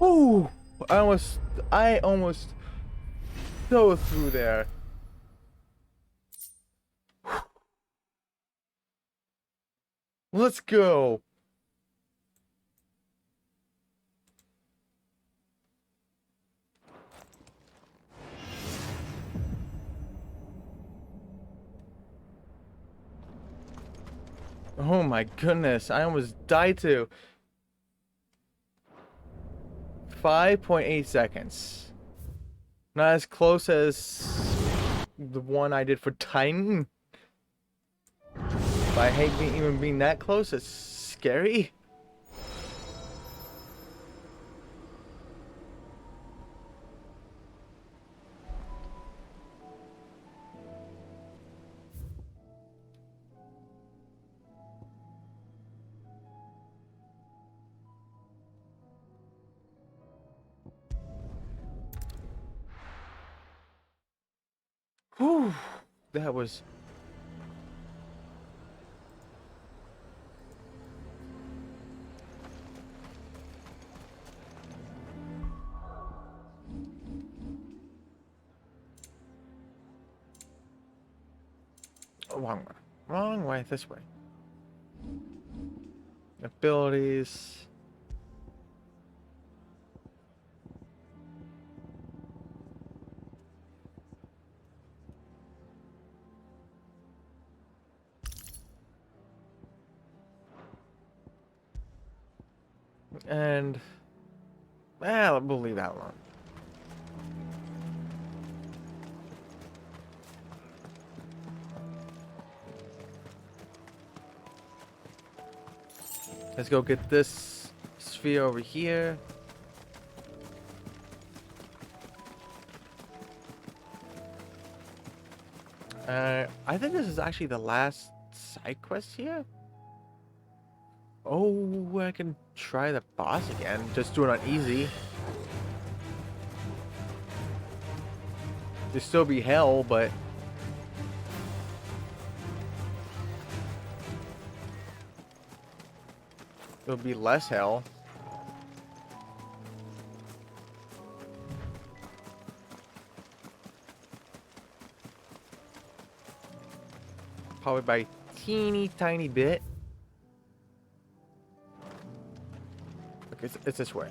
Ooh, I almost fell through there. Let's go. Oh my goodness, I almost died too. 5.8 seconds. Not as close as the one I did for Titan. But I hate even being that close. It's scary. Whew, that was... Wrong way. Wrong way, this way. Abilities... And we'll leave that alone. Let's go get this sphere over here. I think this is actually the last side quest here. Oh, I can try the boss again. Just do it on easy. There'll still be hell, but... It'll be less hell. Probably by a teeny tiny bit. Okay, it's this way.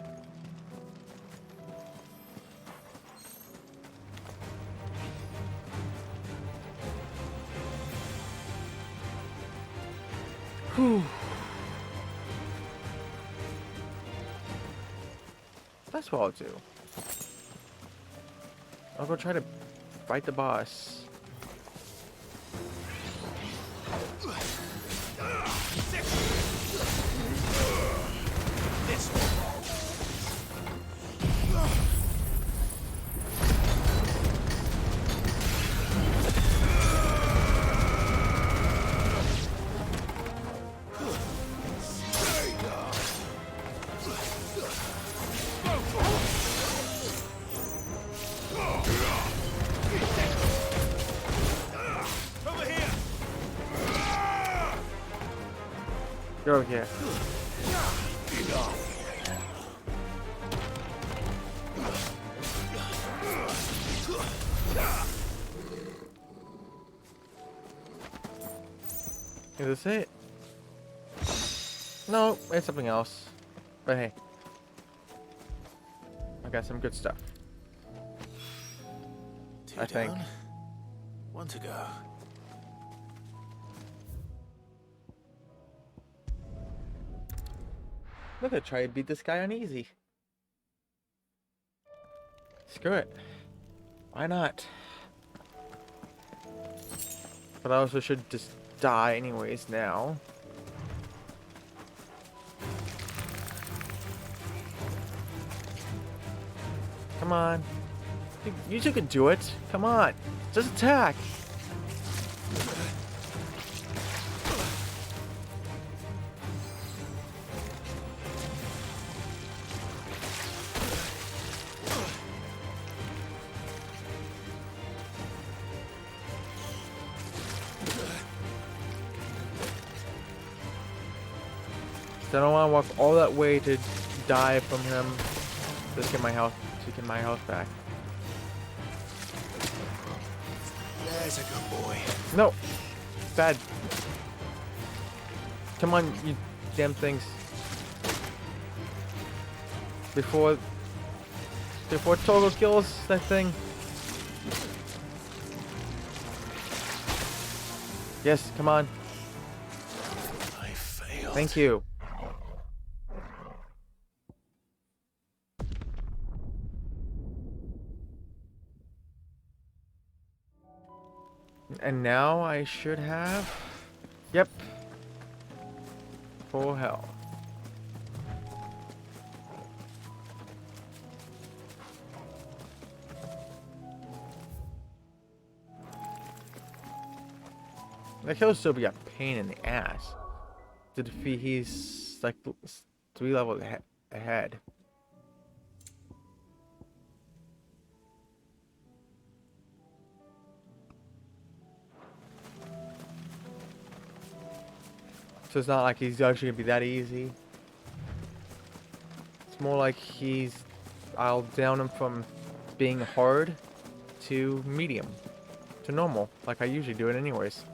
Whew. That's what I'll do. I'll go try to fight the boss. Get over here. Is this it? No, it's something else. But hey. I got some good stuff. Two I think. down, one to go. Look at try to beat this guy on easy. Screw it. Why not? But I also should just die anyways now. Come on. You two can do it. Come on. Just attack. I don't want to walk all that way to die from him. Just get my health, to get my health back. There's a good boy. No, bad. Come on, you damn things. Before Togo kills that thing. Yes, come on. I failed. Thank you. And now I should have... Yep. Full health. That kill will still be a pain in the ass. To defeat, he's like 3 levels ahead. So it's not like he's actually gonna be that easy. It's more like I'll down him from being hard to medium to normal, like I usually do it anyways.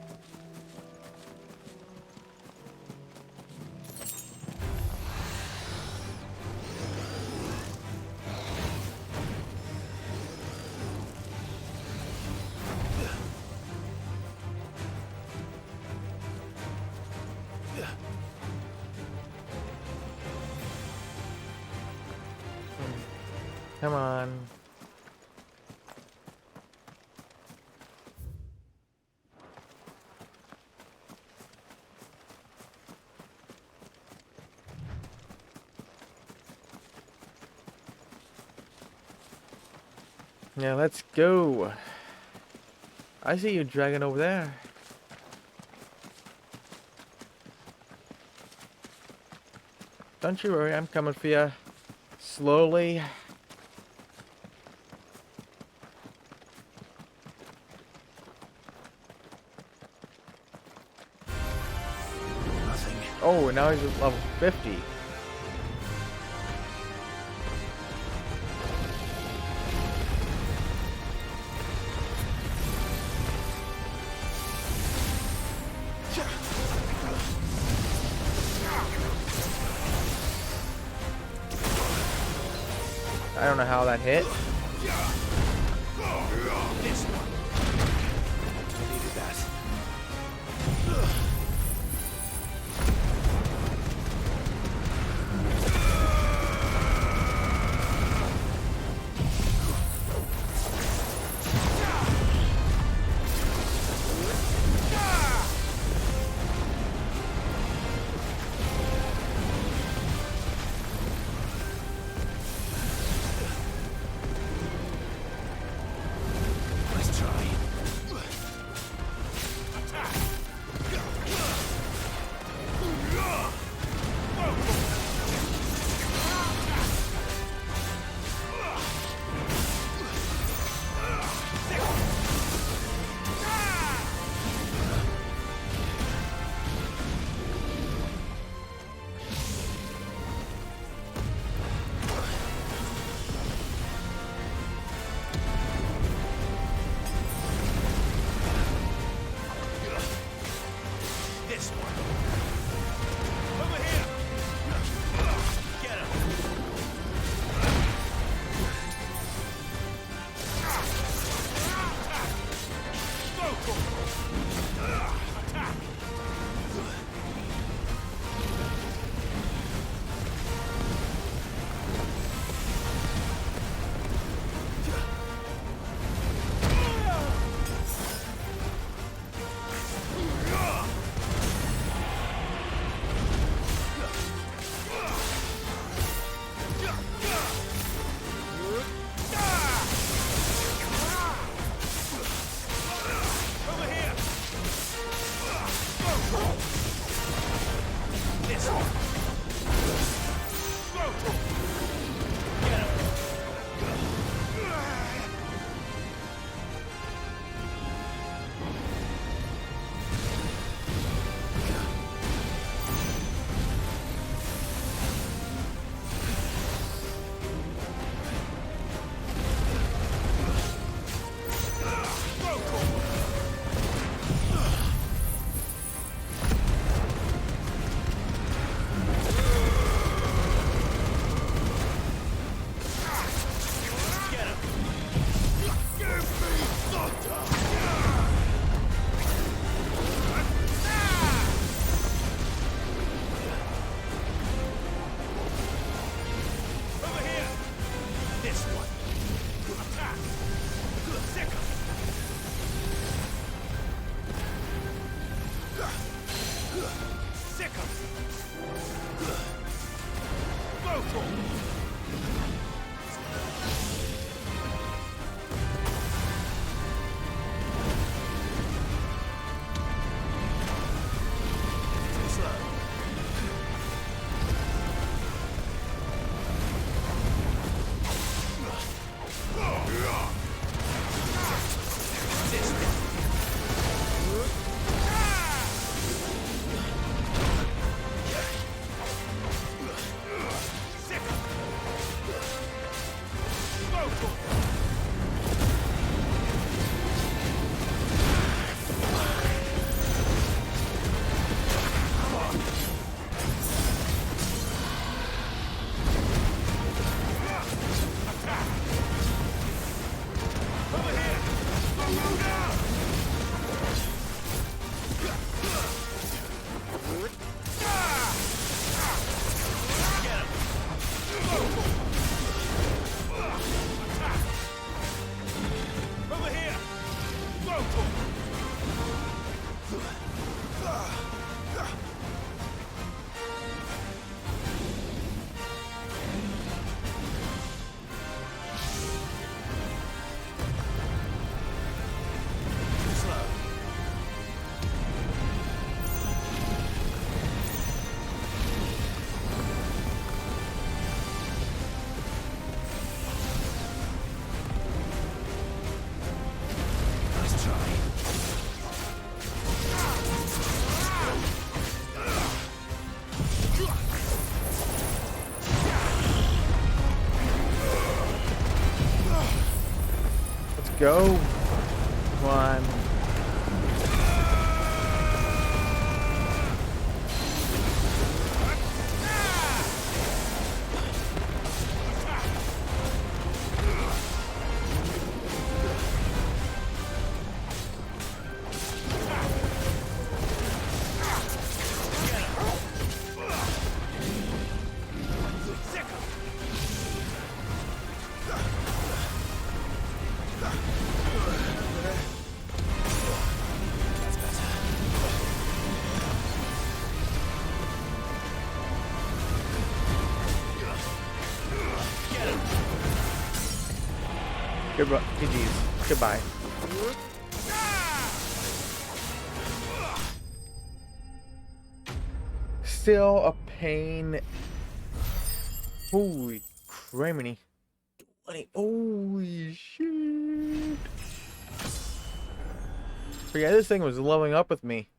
Come on. Yeah, let's go. I see you dragon over there. Don't you worry, I'm coming for you. Slowly. Nothing. Oh, now he's at level 50. I don't know how that hit. This one. I needed that. Nice try. Go. Come on. Goodbye. GG's. Goodbye. Still a pain. Holy criminy. Holy shit. But yeah, this thing was leveling up with me.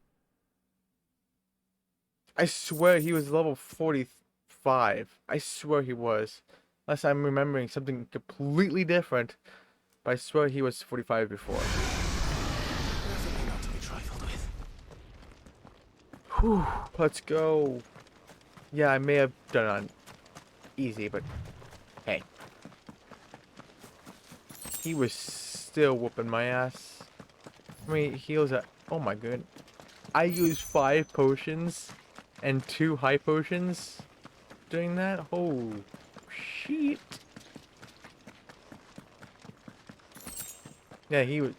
I swear he was level 45. I swear he was. Unless I'm remembering something completely different. But I swear he was 45 before. Not to be trifled with. Whew, let's go. Yeah, I may have done it on easy, but hey. He was still whooping my ass. How many heals at Oh my god. I used 5 potions and 2 high potions doing that. Oh, shit. Yeah, he was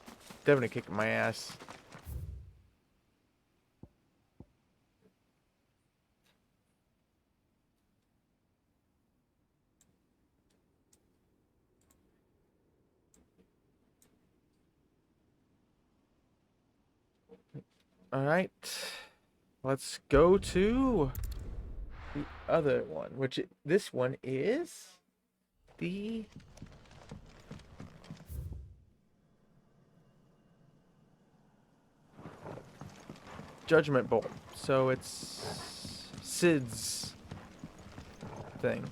definitely kicking my ass. Alright. Let's go to the other one, which this one is the Judgment Bolt. So it's Sid's thing.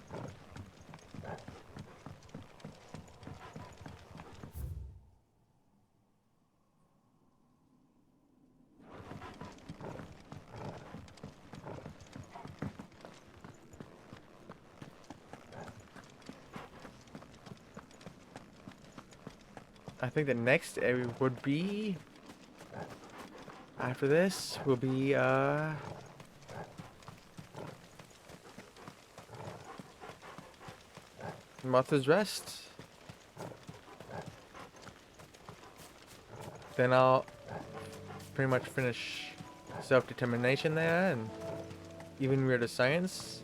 I think the next area would be, after this will be Martha's Rest. Then I'll pretty much finish Self-Determination there, and even Weirder Science.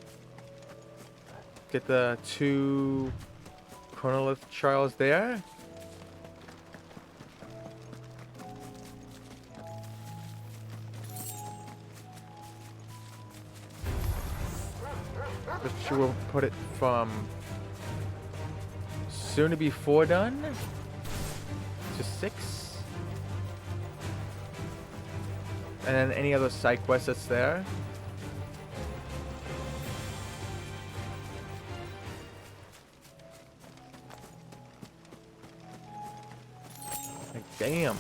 Get the 2 Chronolith trials there. Which will put it from soon to be 4 done to 6. And then any other side quest that's there. Like, damn.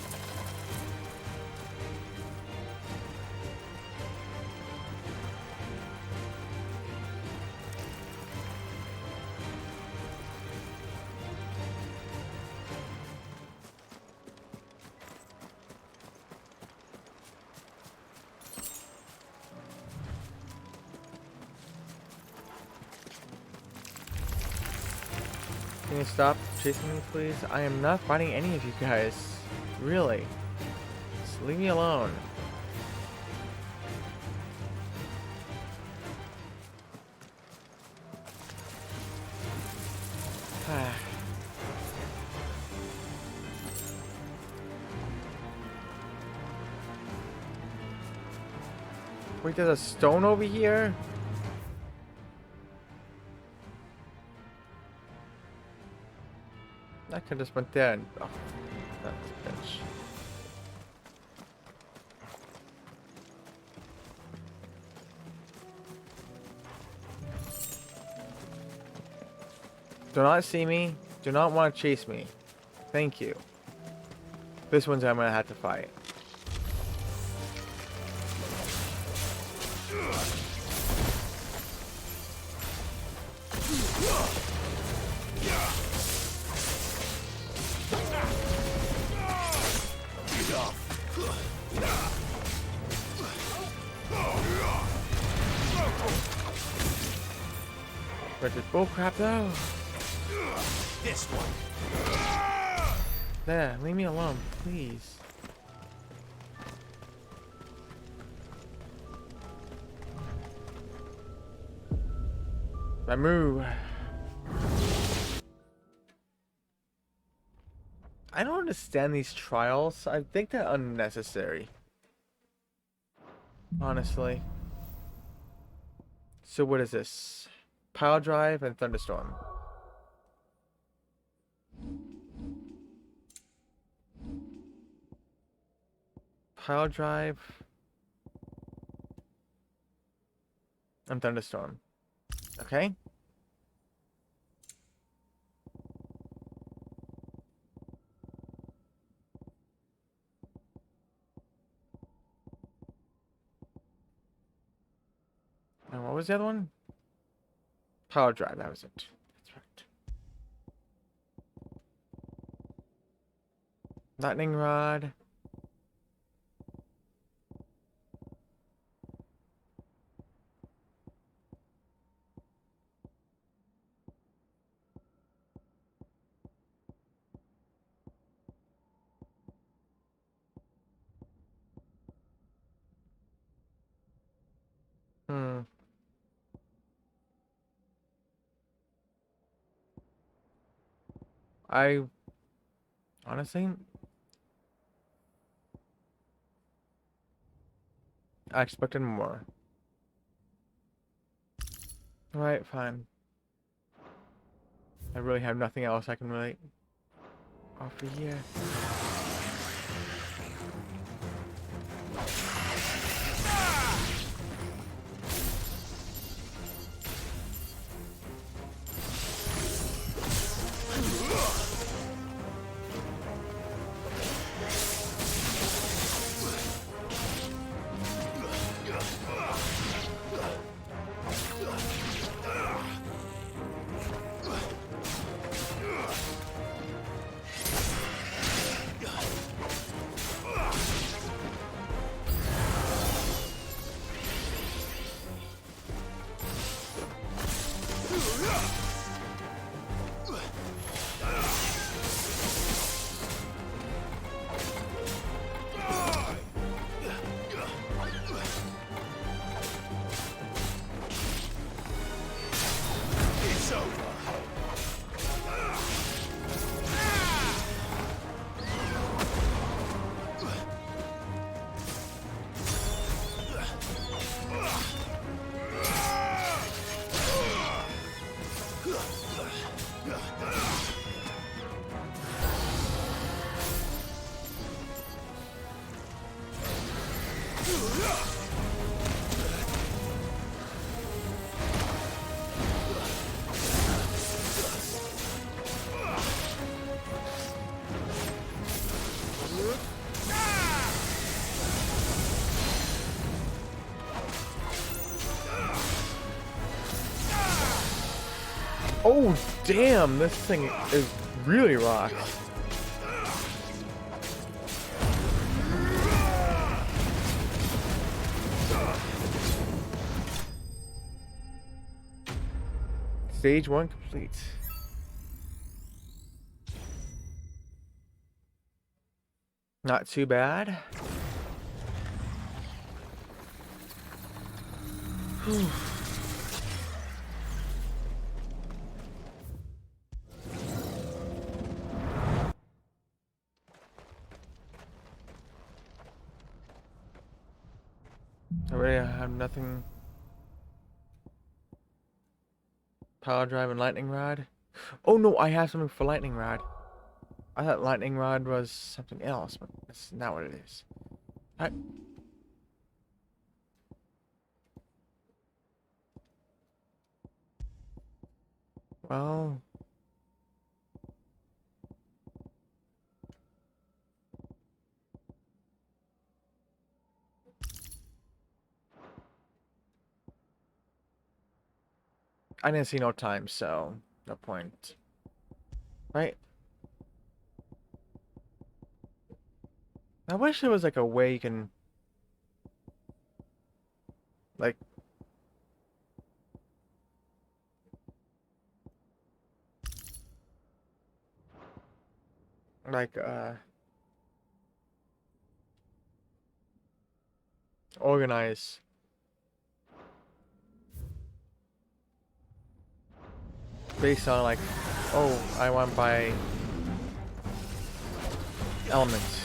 Can you stop chasing me, please? I am not fighting any of you guys. Really. Just leave me alone. Wait, there's a stone over here? I could just went there and... Oh, that's a bitch. Do not see me. Do not want to chase me. Thank you. This one's I'm gonna have to fight. Where's this bullcrap though? This one. There, leave me alone, please. Ramu. I don't understand these trials. I think they're unnecessary. Honestly. So what is this? Pile Drive and Thunderstorm. Pile Drive and Thunderstorm. Okay. And what was the other one? Power Drive, that was it. That's right. Lightning Rod. I honestly, I expected more. Alright, fine. I really have nothing else I can really offer here. Oh, damn, this thing is really rocks. Stage 1 complete. Not too bad. Whew. I really have nothing. Power drive and lightning rod. Oh no, I have something for lightning rod. I thought lightning rod was something else, but that's not what it is. Well, I didn't see no time, so no point. Right? I wish there was like a way you can like organize based on like, oh, I want to buy elements.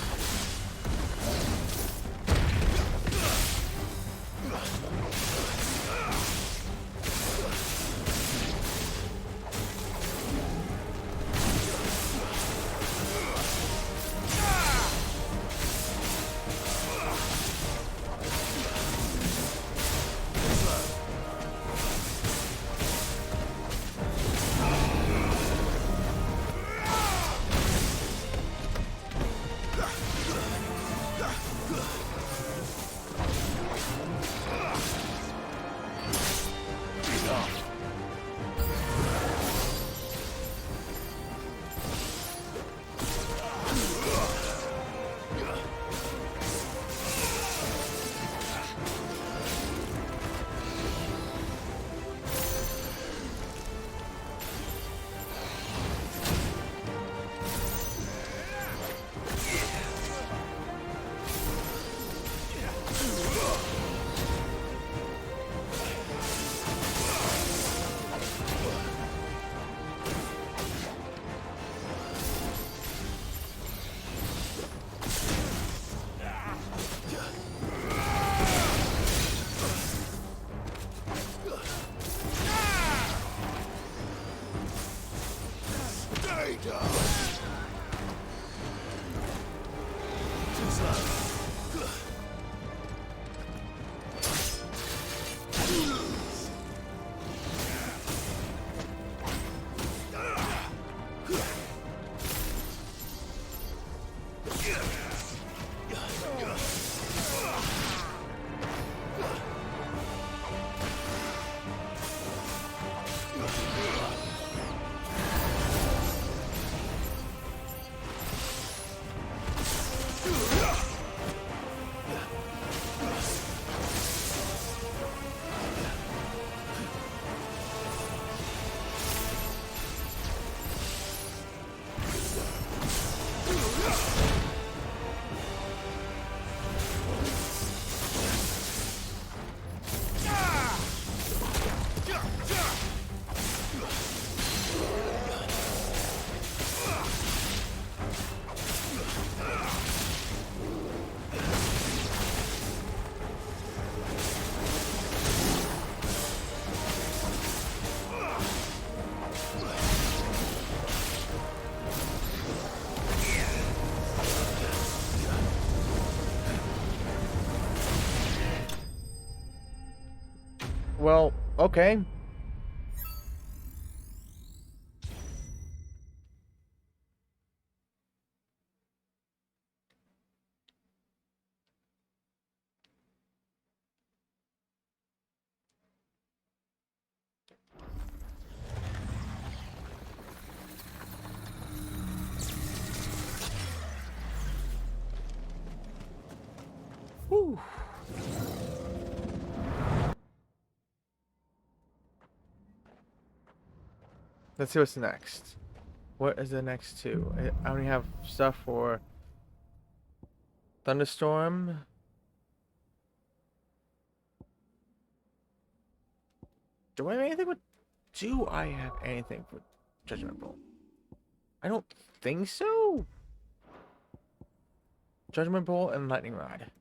Well, okay. Whew. Let's see what's next. What is the next two? I only have stuff for Thunderstorm. Do I have anything with... Do I have anything for Judgment Bolt? I don't think so. Judgment Bolt and Lightning Rod.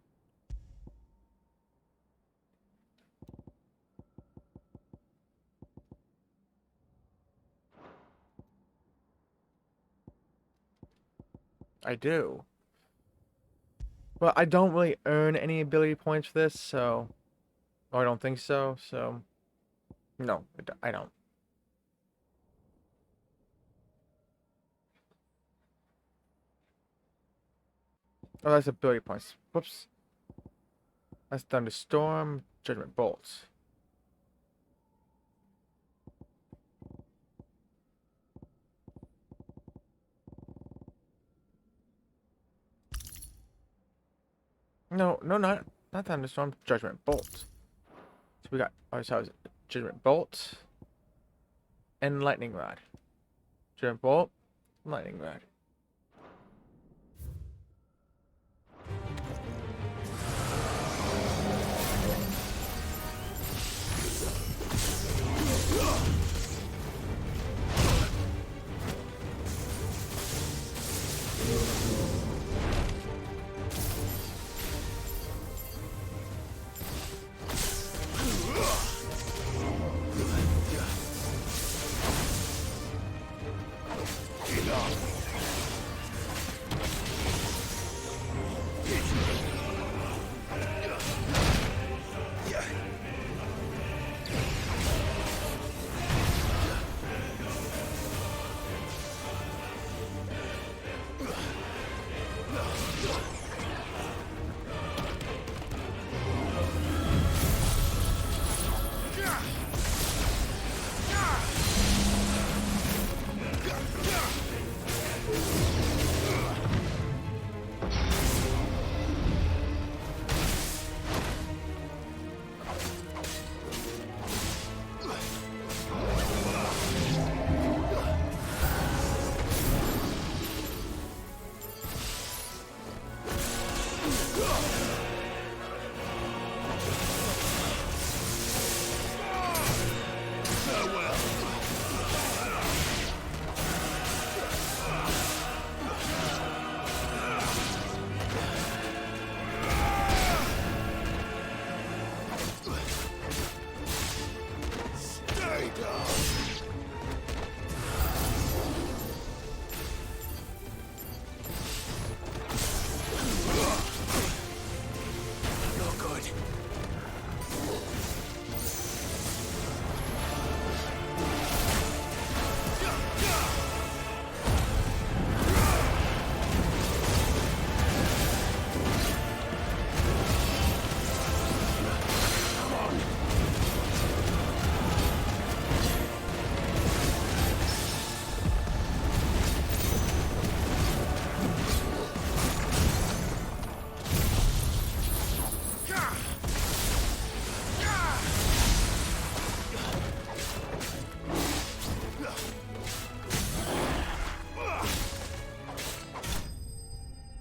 I do. But I don't really earn any ability points for this, so... Or I don't think so, so... No, I don't. Oh, that's ability points. Whoops. That's Thunderstorm, Judgment Bolt. No, not Thunderstorm, Judgment Bolt. So we got, so Judgment Bolt and Lightning Rod. Judgment Bolt, Lightning Rod.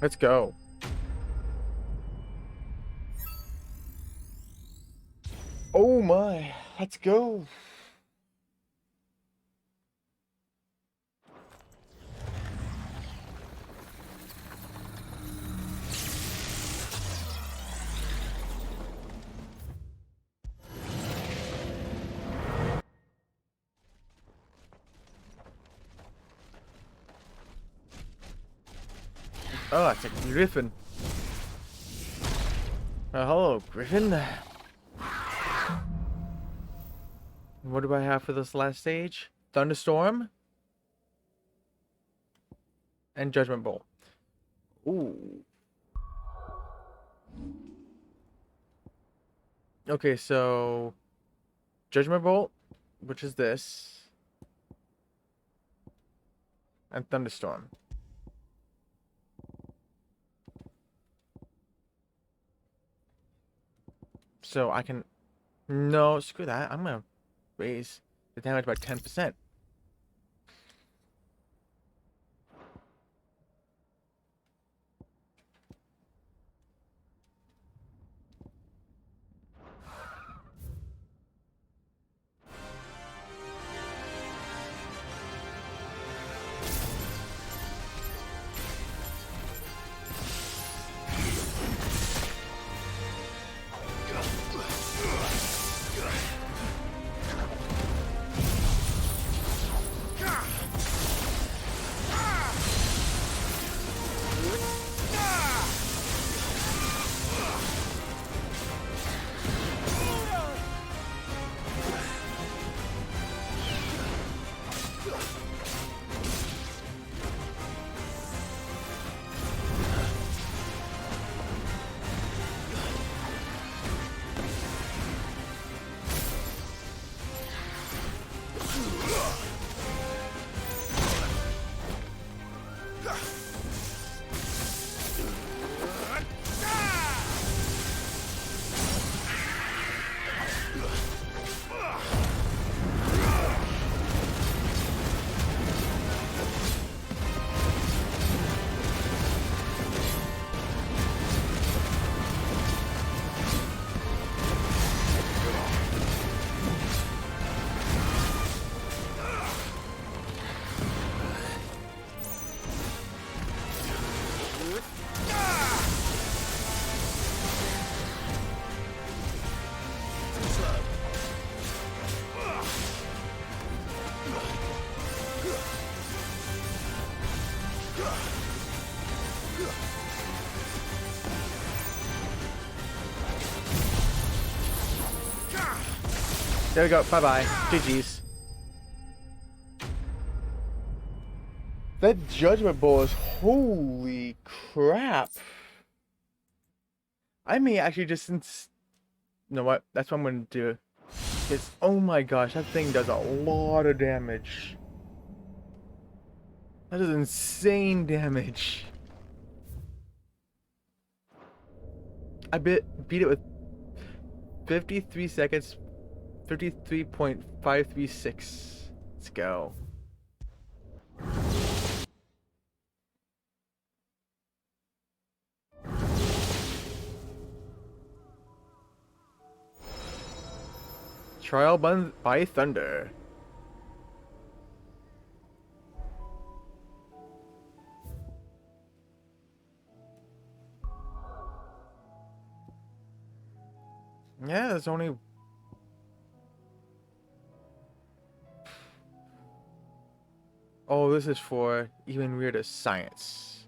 Let's go. Oh my, let's go. Oh, it's a griffin. Hello, griffin. What do I have for this last stage? Thunderstorm and Judgment Bolt. Ooh. Okay, so Judgment Bolt, which is this, and Thunderstorm. So I can... No, screw that. I'm gonna raise the damage by 10%. There we go. Bye-bye. GG's. That Judgment Bolt is... Holy crap. I may actually just... You know what? That's what I'm going to do. It's... Oh my gosh. That thing does a lot of damage. That is insane damage. I beat it with 53 seconds... 53.536. Let's go. Trial by Thunder. Yeah, there's only... Oh, this is for even weirder science.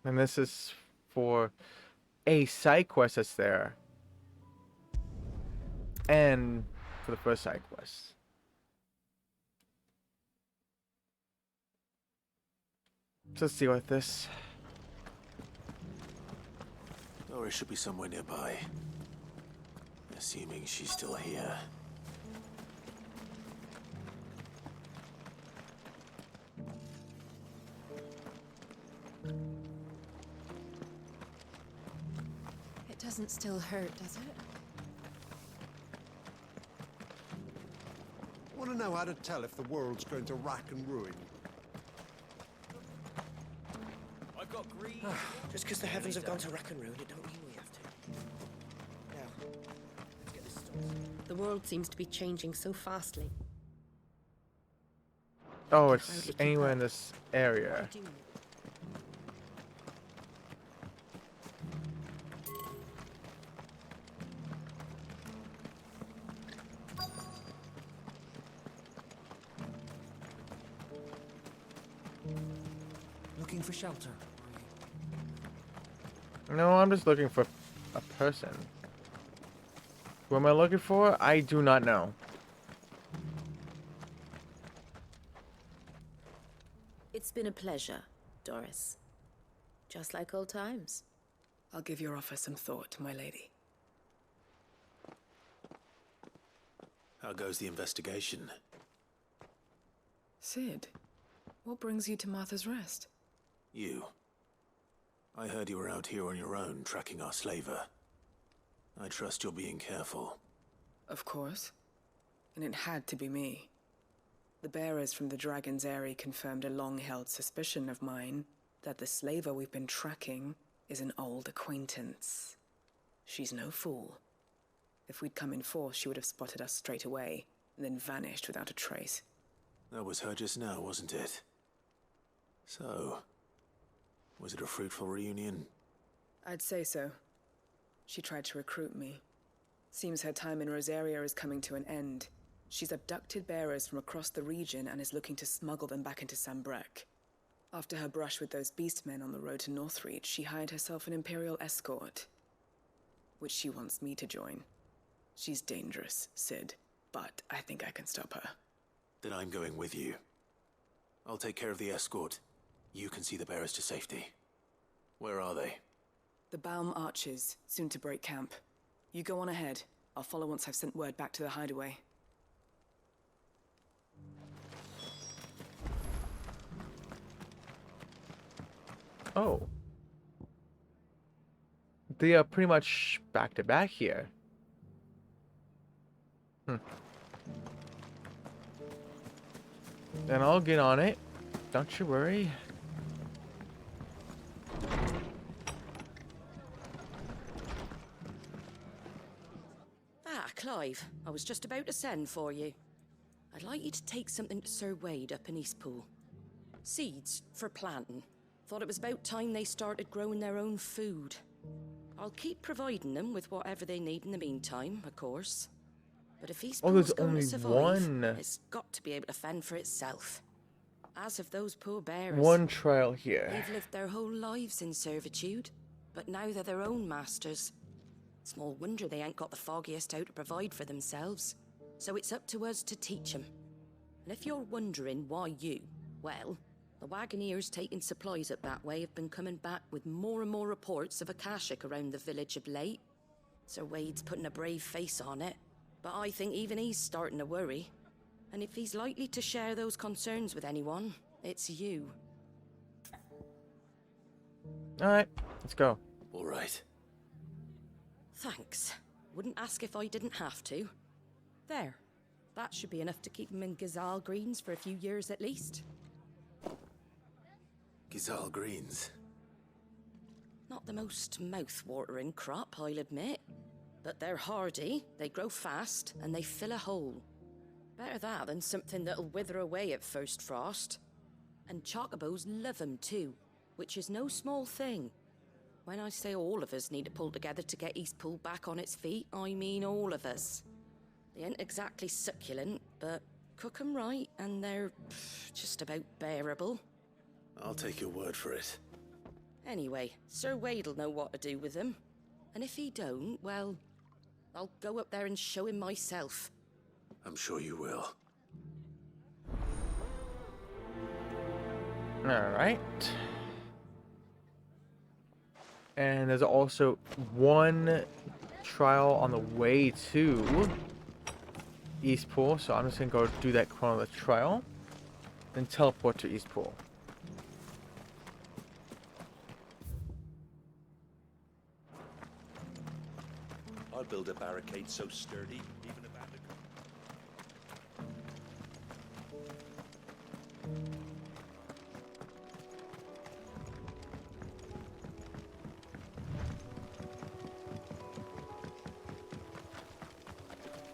And this is for a side quest that's there. And for the first side quest. So let's see what this... Nora should be somewhere nearby. Assuming she's still here. It doesn't still hurt, does it? Want to know how to tell if the world's going to rack and ruin? I've got greed. Just because the heavens have gone to rack and ruin, it don't mean we have to. Now, let's get this started. The world seems to be changing so fastly. Oh, it's anywhere in this area. Looking for shelter. No, I'm just looking for a person. What am I looking for? I do not know. It's been a pleasure, Doris. Just like old times. I'll give your offer some thought, my lady. How goes the investigation? Sid, what brings you to Martha's Rest? You. I heard you were out here on your own, tracking our slaver. I trust you're being careful. Of course. And it had to be me. The bearers from the Dragon's Eyrie confirmed a long-held suspicion of mine that the slaver we've been tracking is an old acquaintance. She's no fool. If we'd come in force, she would have spotted us straight away, and then vanished without a trace. That was her just now, wasn't it? So, was it a fruitful reunion? I'd say so. She tried to recruit me. Seems her time in Rosaria is coming to an end. She's abducted bearers from across the region and is looking to smuggle them back into Sanbreque. After her brush with those beastmen on the road to Northreach, she hired herself an Imperial escort, which she wants me to join. She's dangerous, Sid, but I think I can stop her. Then I'm going with you. I'll take care of the escort. You can see the bearers to safety. Where are they? The Baum Archers, soon to break camp. You go on ahead. I'll follow once I've sent word back to the hideaway. Oh. They are pretty much back to back here. Then I'll get on it. Don't you worry. Ah, Clive, I was just about to send for you. I'd like you to take something to Sir Wade up in Eastpool. Seeds for planting. Thought it was about time they started growing their own food. I'll keep providing them with whatever they need in the meantime, of course. But if Eastpool's there's going only to survive, one. it's got to be able to fend for itself. As of those poor bearers. One trial here. They've lived their whole lives in servitude, but now they're their own masters. Small wonder they ain't got the foggiest how to provide for themselves. So it's up to us to teach them. And if you're wondering why you, well, the Wagoneers taking supplies up that way have been coming back with more and more reports of Akashic around the village of late. Sir Wade's putting a brave face on it, but I think even he's starting to worry. And if he's likely to share those concerns with anyone, it's you. Alright, let's go. Alright. Thanks. Wouldn't ask if I didn't have to. There. That should be enough to keep him in Gazal Greens for a few years at least. Gazal Greens. Not the most mouth-watering crop, I'll admit. But they're hardy, they grow fast, and they fill a hole. Better that than something that'll wither away at first frost. And chocobos love 'em too, which is no small thing. When I say all of us need to pull together to get Eastpool back on its feet, I mean all of us. They ain't exactly succulent, but cook 'em right and they're just about bearable. I'll take your word for it. Anyway, Sir Wade'll know what to do with them. And if he don't, well, I'll go up there and show him myself. I'm sure you will. Alright. And there's also one trial on the way to Eastpool, so I'm just gonna go do that Chrono the trial, then teleport to Eastpool. I'll build a barricade so sturdy, even a bandit.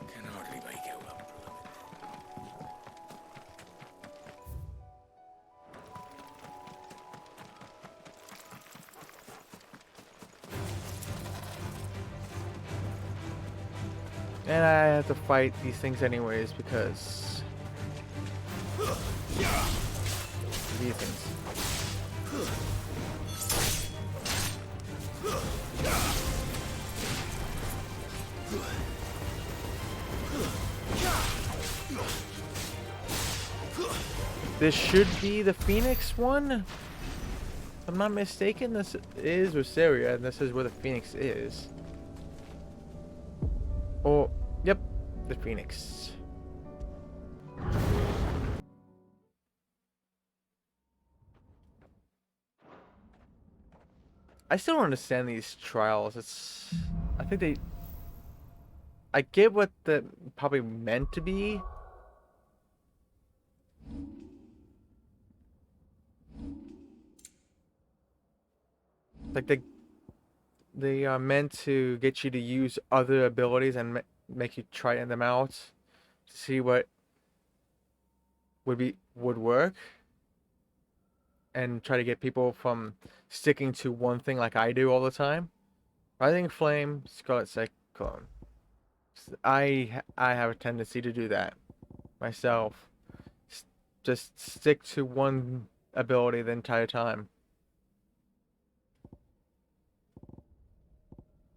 Can hardly make it up. And I have to fight these things anyways because these things. This should be the Phoenix one. If I'm not mistaken, this is Rosaria, and this is where the Phoenix is. Oh, yep, the Phoenix. I still don't understand these trials. I think I get what the probably meant to be. Like they are meant to get you to use other abilities and make you try them out to see what would work, and try to get people from sticking to one thing like I do all the time. Rising Flame, Scarlet Cyclone. I have a tendency to do that myself. Just stick to one ability the entire time.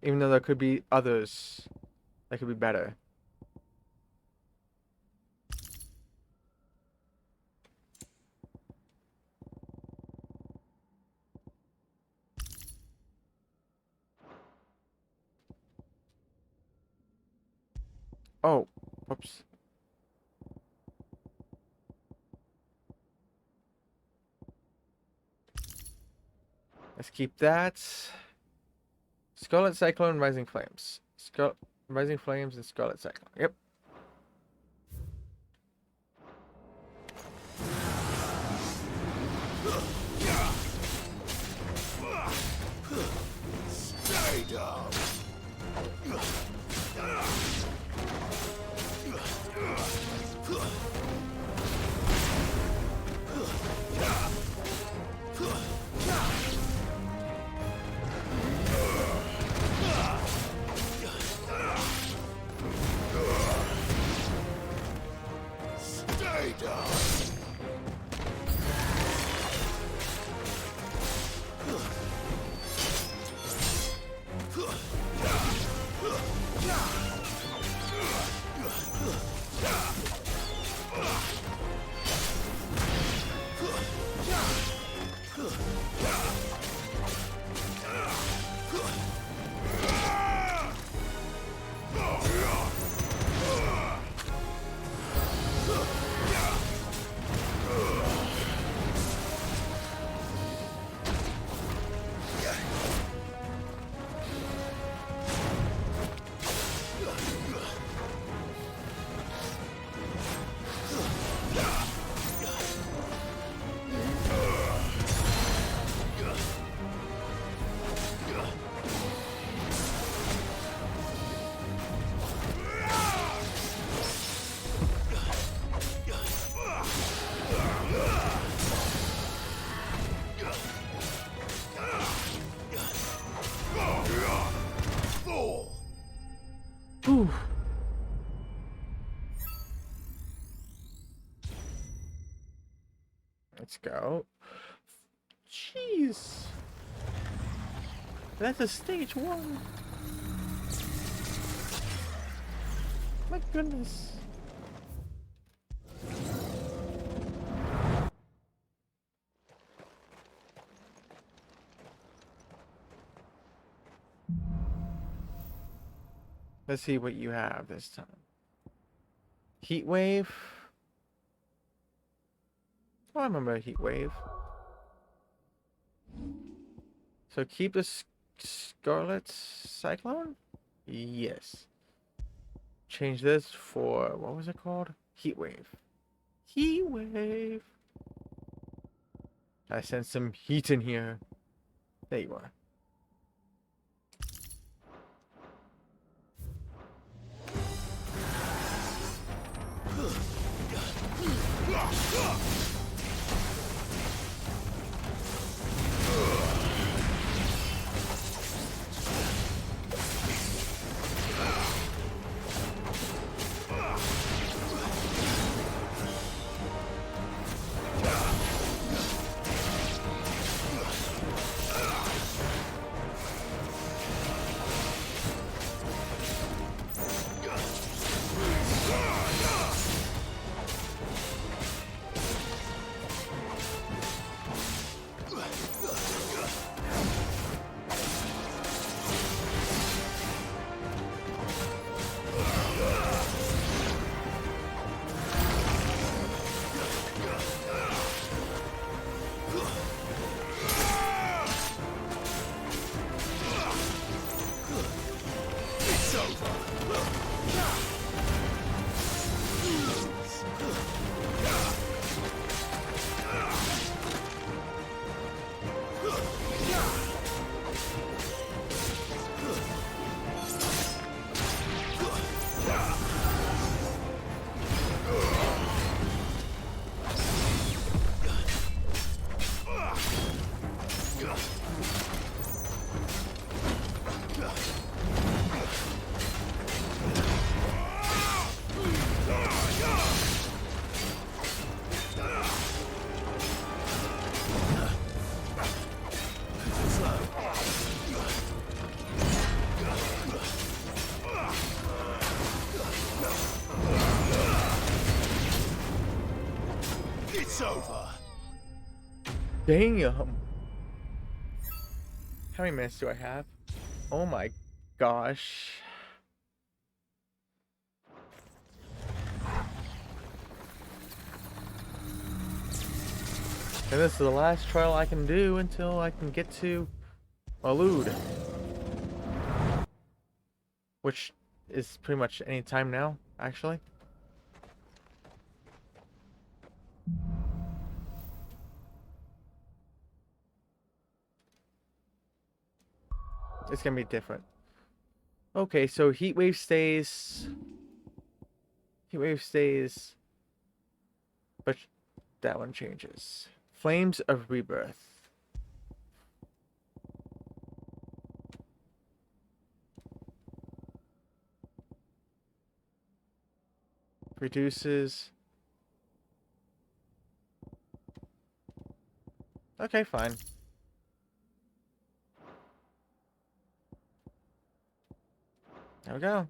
Even though there could be others that could be better. Oh, whoops. Let's keep that. Scarlet Cyclone, Rising Flames. Rising Flames and Scarlet Cyclone. Yep. Stay down. Stay down. Whew. Let's go. Jeez. That's a stage 1. My goodness. Let's see what you have this time. Heat Wave. Oh, I remember a Heat Wave. So keep the Scarlet Cyclone? Yes. Change this for, what was it called? Heat Wave. Heat Wave. I sense some heat in here. There you are. Damn. How many minutes do I have? Oh my gosh. And this is the last trial I can do until I can get to Alud. Which is pretty much any time now, actually. It's gonna be different. Okay, so Heatwave stays. Heatwave stays. But that one changes. Flames of Rebirth. Reduces. Okay, fine. There we go.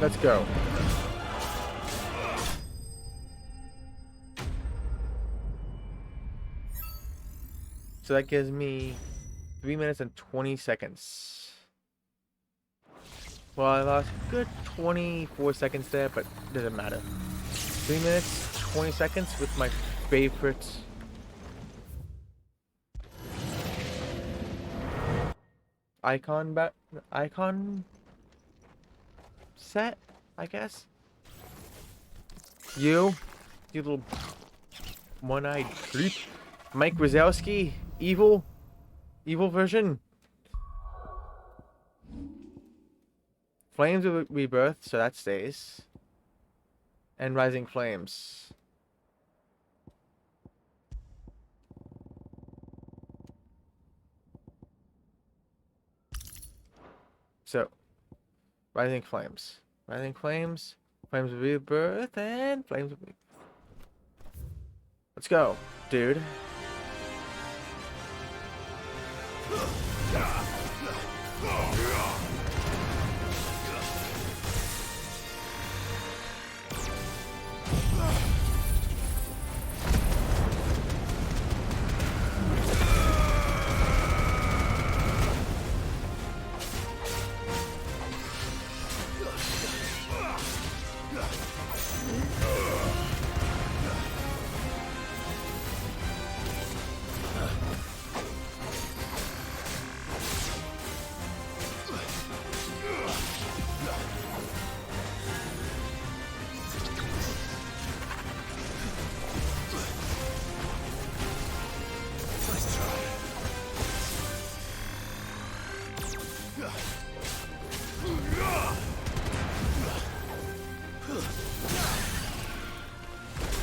Let's go. So that gives me 3 minutes and 20 seconds. Well, I lost a good 24 seconds there, but it doesn't matter. 3 minutes, 20 seconds with my favorite icon set, I guess. You little one-eyed creep. Mike Wazowski, evil version. Flames of Rebirth, so that stays. And Rising Flames. So, Rising Flames. Rising Flames, Flames of Rebirth, and Flames of Rebirth. Let's go, dude.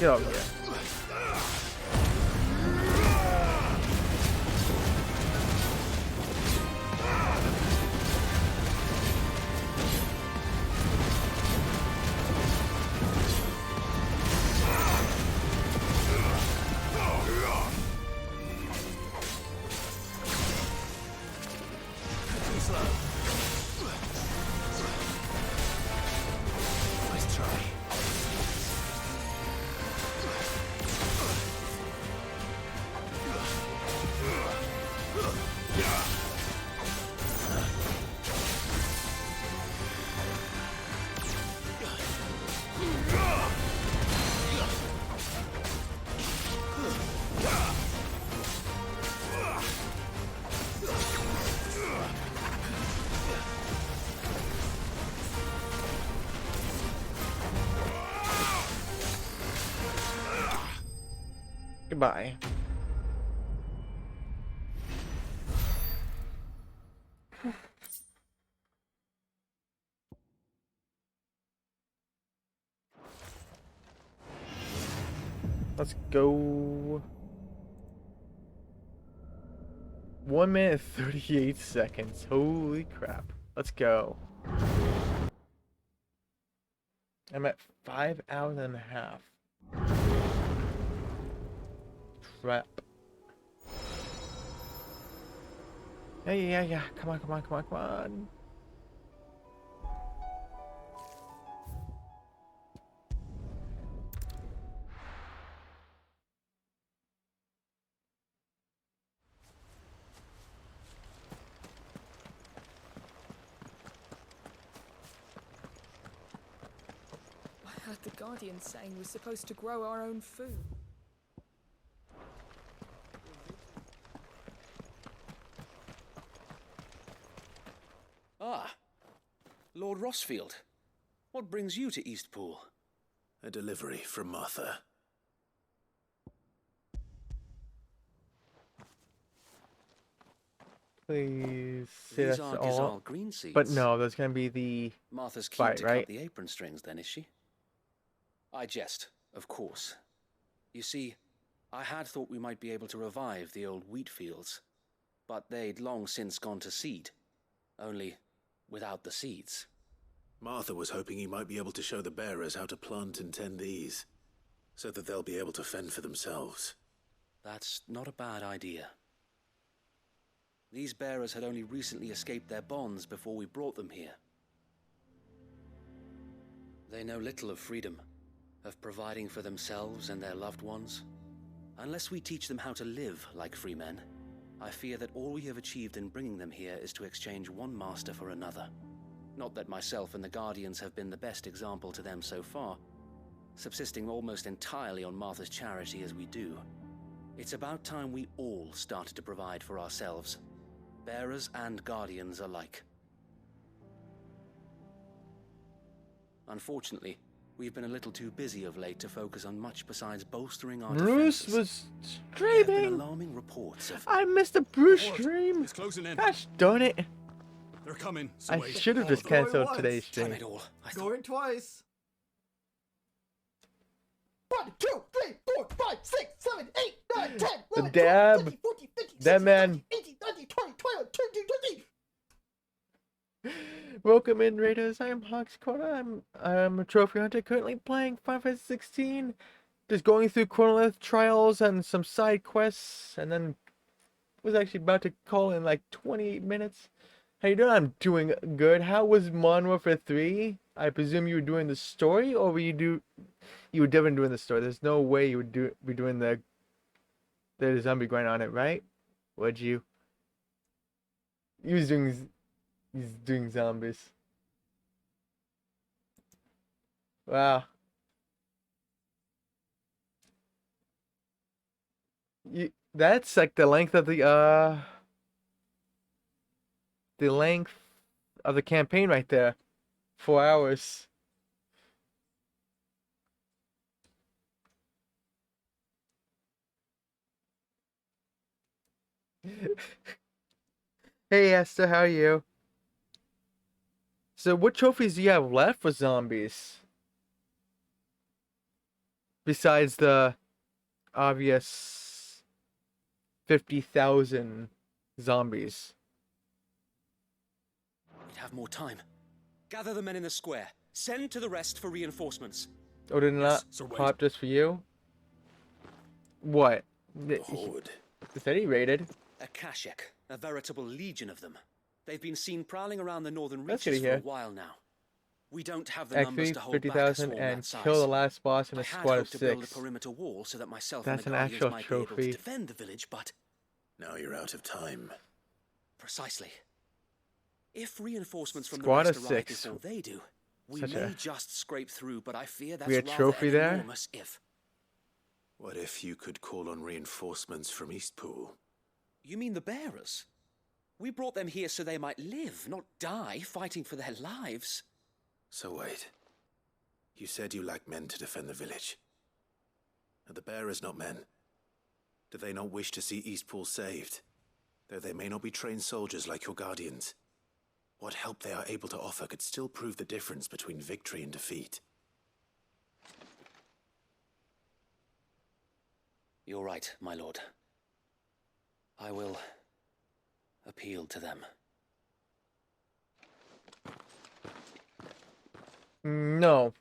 Get over here. Nice try. Goodbye. Let's go. 1 minute 38 seconds. Holy crap. Let's go. I'm at 5 hours and a half. Crap. Yeah. Come on. I heard the Guardian saying we're supposed to grow our own food. Ah, Lord Rossfield. What brings you to Eastpool? A delivery from Martha. Please say These that's are all. Gizal green seeds. But no, there's gonna be the Martha's keen fight, to right? cut the apron strings then, is she? I jest, of course. You see, I had thought we might be able to revive the old wheat fields, but they'd long since gone to seed. Only without the seeds. Martha was hoping he might be able to show the bearers how to plant and tend these, so that they'll be able to fend for themselves. That's not a bad idea. These bearers had only recently escaped their bonds before we brought them here. They know little of freedom, of providing for themselves and their loved ones. Unless we teach them how to live like free men, I fear that all we have achieved in bringing them here is to exchange one master for another. Not that myself and the Guardians have been the best example to them so far, subsisting almost entirely on Martha's charity as we do. It's about time we all started to provide for ourselves, bearers and Guardians alike. Unfortunately, we've been a little too busy of late to focus on much besides bolstering our Bruce defenses. was There have been streaming. alarming reports of I missed the Bruce Lord, stream. it's closing in. Gosh darn it. They're coming. So I wait. should have just Going canceled once. today's Damn stream. it all. Going twice. 1, 2, 3, 4, 5, 6, 7, 8, 9, 10, The 11, 12, dab. 13, 14, 15, That 16, man. 17, 18, 19, 20, 21, 22, 23. Welcome in, Raiders. I'm Hawks Corner. I'm a trophy hunter currently playing Final Fantasy 16. Just going through Chronolith trials and some side quests, and then was actually about to call in like 28 minutes. How you doing? I'm doing good. How was Modern Warfare 3? I presume you were doing the story, or you were definitely doing the story. There's no way you would be doing the zombie grind on it, right? Would you? He's doing zombies. Wow. That's like the length of the campaign right there. 4 hours. Hey Esther, how are you? So what trophies do you have left for zombies? Besides the obvious 50,000 zombies. We'd have more time. Gather the men in the square. Send to the rest for reinforcements. Oh, did not pop just for you? What? Horde. Is that he raided? A Kashek, a veritable legion of them. They've been seen prowling around the northern That's reaches good for to a while now. We don't have the Actually, numbers to hold back a 50,000 swarm and that size. kill the last boss in a I had squad of hoped to build a 6. perimeter wall so that myself That's and an the Guardians actual might be able trophy. to defend the village, but Now you're out of time. precisely. If reinforcements from Squad the of rest arrive 6. before they do, we Such may a just scrape through, but I fear that's weird rather trophy an there. enormous if. What if you could call on reinforcements from Eastpool? You mean the bearers? We brought them here so they might live, not die fighting for their lives. So wait. You said you lack men to defend the village. Are the bearers not men? Do they not wish to see Eastpool saved? Though they may not be trained soldiers like your guardians. What help they are able to offer could still prove the difference between victory and defeat. You're right, my lord. I will appeal to them. No.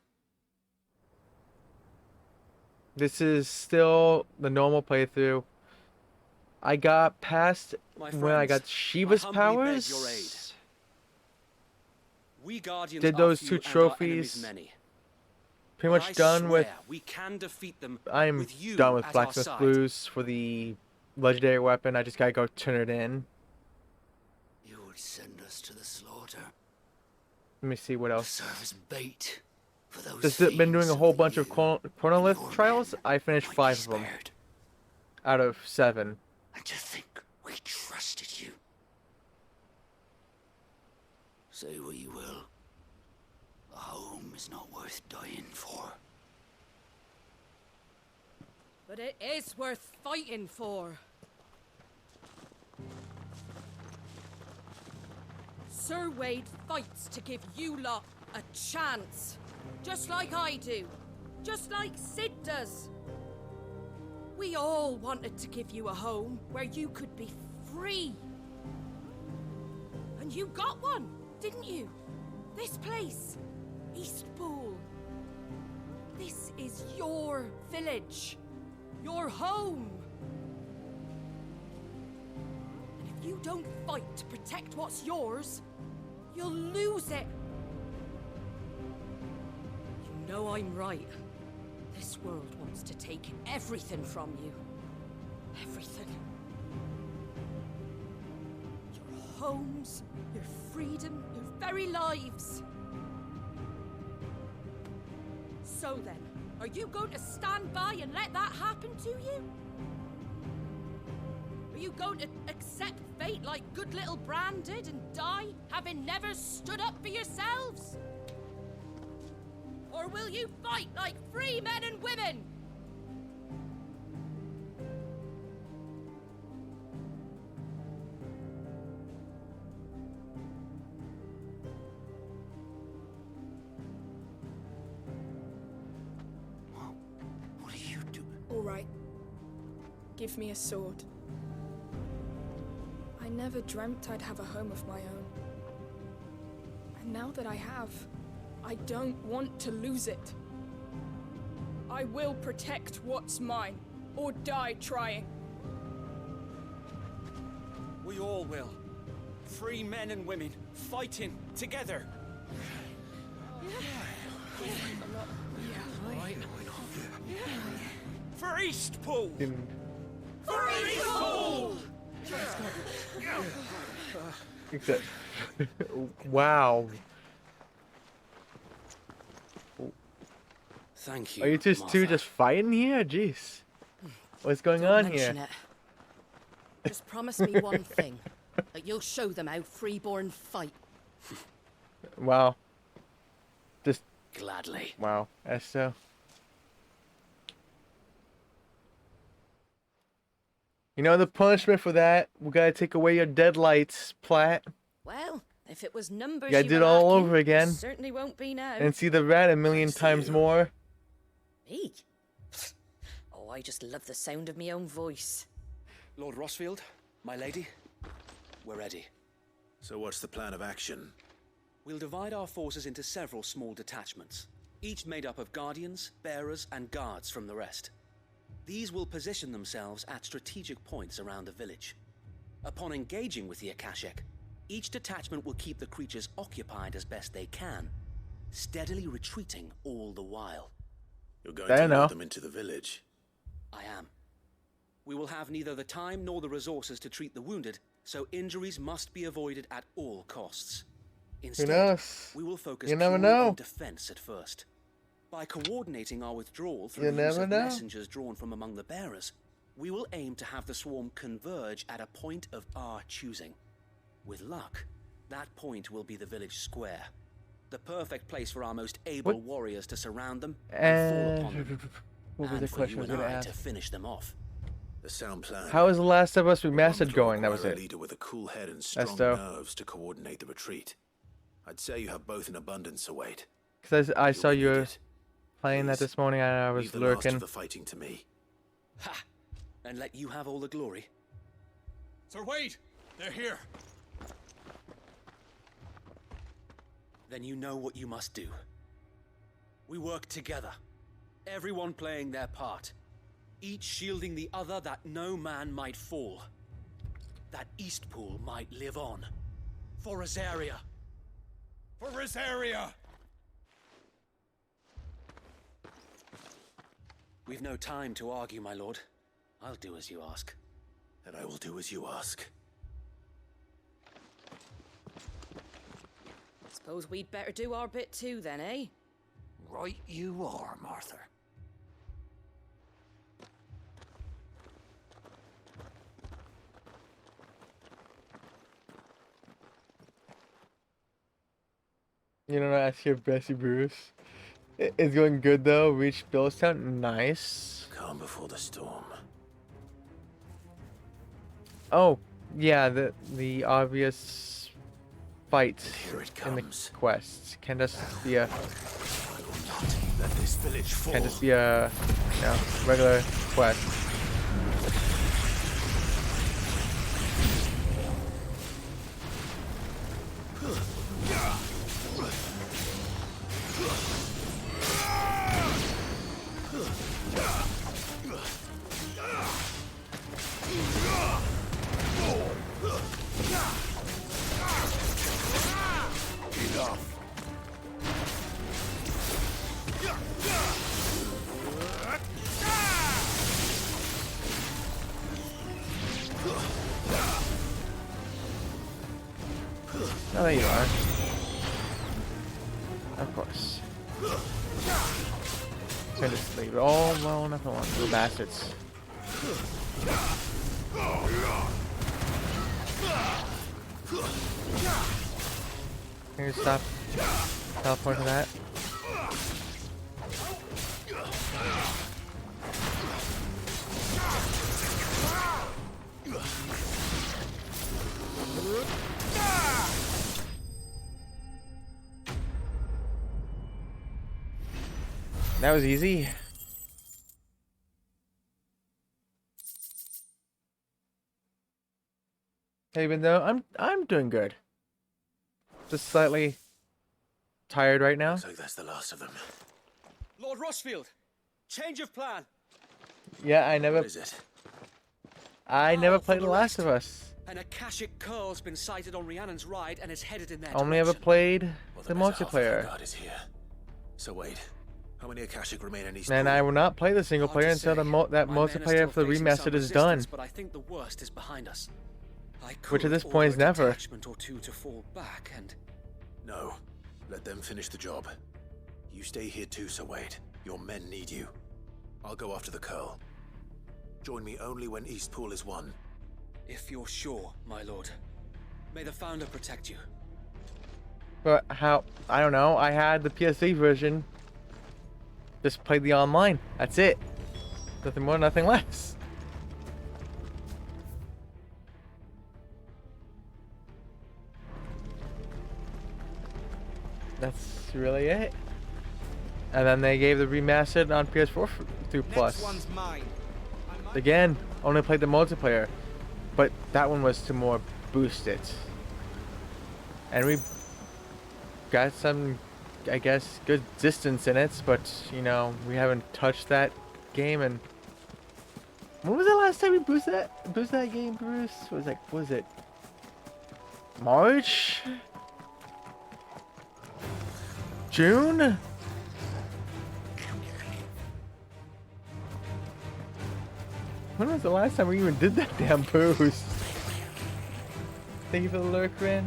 This is still the normal playthrough. I got past when I got Shiva's powers. We Guardians Did are those few 2 and our enemies trophies. many. Pretty But much I done with. swear we can defeat them I'm with you done with at our Blacksmith side. Blues for the legendary weapon. I just gotta go turn it in. You would send us to the slaughter. Let me see what else. Serve as bait for those Just been doing a whole bunch of Chronolith trials. I finished 5 of them out of 7. And to think we trusted you. Say what you will. A home is not worth dying for. But it is worth fighting for. Sir Wade fights to give you lot a chance. Just like I do. Just like Sid does. We all wanted to give you a home where you could be free. And you got one, didn't you? This place, Eastpool. This is your village. Your home. And if you don't fight to protect what's yours, you'll lose it. You know I'm right. This world wants to take everything from you. Everything. Your homes, your freedom, your very lives. So then, are you going to stand by and let that happen to you? Are you going to accept fate like good little Bran did and die, having never stood up for yourselves? Or will you fight like free men and women? What are you doing? All right. Give me a sword. I never dreamt I'd have a home of my own. And now that I have, I don't want to lose it. I will protect what's mine, or die trying. We all will. Free men and women, fighting together. For Eastpool! For Eastpool! Except, wow. Thank you. Are you just two just fighting here? Jeez. What's going on here? Mention it. Just promise me one thing. That you'll show them how freeborn fight. Wow. Just gladly. Wow. That's so. You know the punishment for that? We gotta take away your deadlights, Platt. Well, if it was numbers Yeah, you do it were all lacking, over again. it certainly won't be now. And see the rat a million times more. Me? Oh, I just love the sound of my own voice. Lord Rosfield, my lady, we're ready. So what's the plan of action? We'll divide our forces into several small detachments, each made up of guardians, bearers, and guards from the rest. These will position themselves at strategic points around the village. Upon engaging with the Akashic, each detachment will keep the creatures occupied as best they can, steadily retreating all the while. You're going to lure them into the village? I am. We will have neither the time nor the resources to treat the wounded, so injuries must be avoided at all costs. Instead, we will focus purely on defense at first. By coordinating our withdrawal through the use of messengers drawn from among the bearers, we will aim to have the swarm converge at a point of our choosing. With luck, that point will be the village square, the perfect place for our most able warriors to surround them and fall upon them, what was the question I was going to ask? To finish them off. The sound plan. How is The Last of Us Remastered going? That was it. A leader with a cool head and strong nerves to coordinate the retreat. I'd say you have both in abundance, Await. Because I saw you playing that this morning and I was leave the lurking. Last of the fighting to me. Ha! And let you have all the glory. Sir Wade, they're here. Then you know what you must do. We work together, everyone playing their part, each shielding the other that no man might fall, that Eastpool might live on. For Rosaria. For Rosaria! We've no time to argue, my lord. I'll do as you ask. And I will do as you ask. Suppose we'd better do our bit too then, eh? Right you are, Martha. You know, ask your Bessie Bruce. It's going good though. Reach Billstown. Nice. Calm before the storm. Oh, yeah, the obvious fight in the quests can just be a can just be a regular quest. Oh, there you are. Of course. Gonna just leave it all alone if I want to, bastards. Can you stop teleporting that? That was easy. Even though I'm doing good. Just slightly tired right now. Looks like that's the last of them. Lord Rosfield, change of plan. Yeah, I never. What is it? I never played The Last of Us. An Akashic curl's been sighted on Rhiannon's ride and is headed in that Only ever played the multiplayer. God is here. So wait, how many Akashic remain in East? And I will not play the single player until that multiplayer for the remastered is done. But I think the worst is behind us. Which at this point is never. Or two to fall back and... No, let them finish the job. You stay here too, Sir Wade. Your men need you. I'll go after the Curl. Join me only when Eastpool is won. If you're sure, my lord. May the Founder protect you. But how? I don't know. I had the PS3 version. Just played the online. That's it. Nothing more, nothing less. That's really it. And then they gave the remastered on PS4 through Plus. Again, only played the multiplayer, but that one was to more boost it. And we got some, I guess, good distance in it, but you know, we haven't touched that game. And when was the last time we boosted that game, Bruce? Was it March? June? When was the last time we even did that damn boost? Thank you for the lurk, Ren.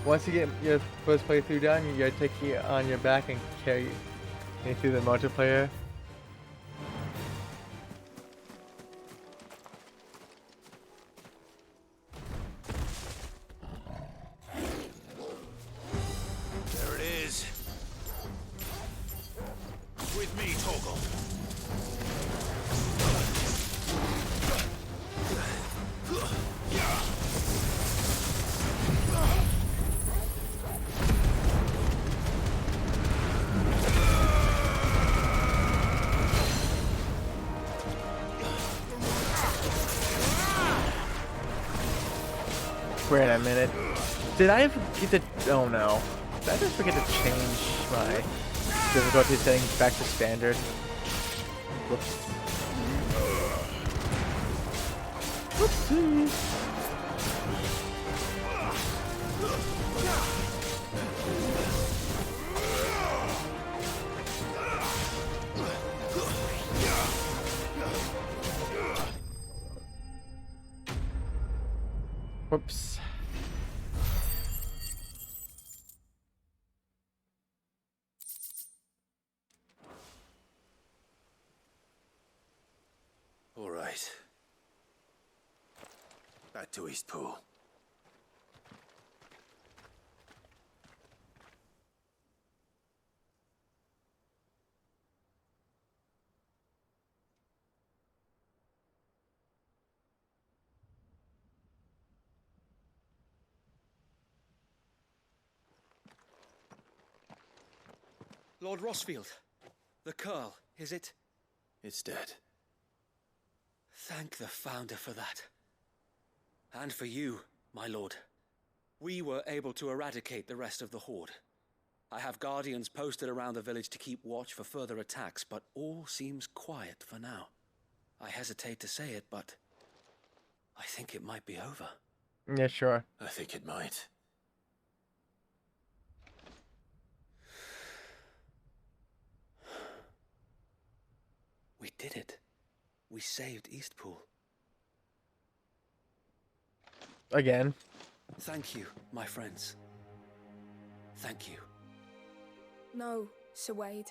Once you get your first playthrough done, you gotta take it on your back and carry it through the multiplayer. There it is. With me, Torgal. Wait a minute. Did I forget to... Oh no. Did I just forget to change my difficulty settings back to standard? Whoops. Whoopsie. Whoops. All right. Back to Eastpool. Lord Rosfield, the Curl, is it? It's dead. Thank the Founder for that. And for you, my lord. We were able to eradicate the rest of the Horde. I have guardians posted around the village to keep watch for further attacks, but all seems quiet for now. I hesitate to say it, but I think it might be over. Yeah, sure. I think it might. We did it. We saved Eastpool. Again. Thank you, my friends. Thank you. No, Sir Wade.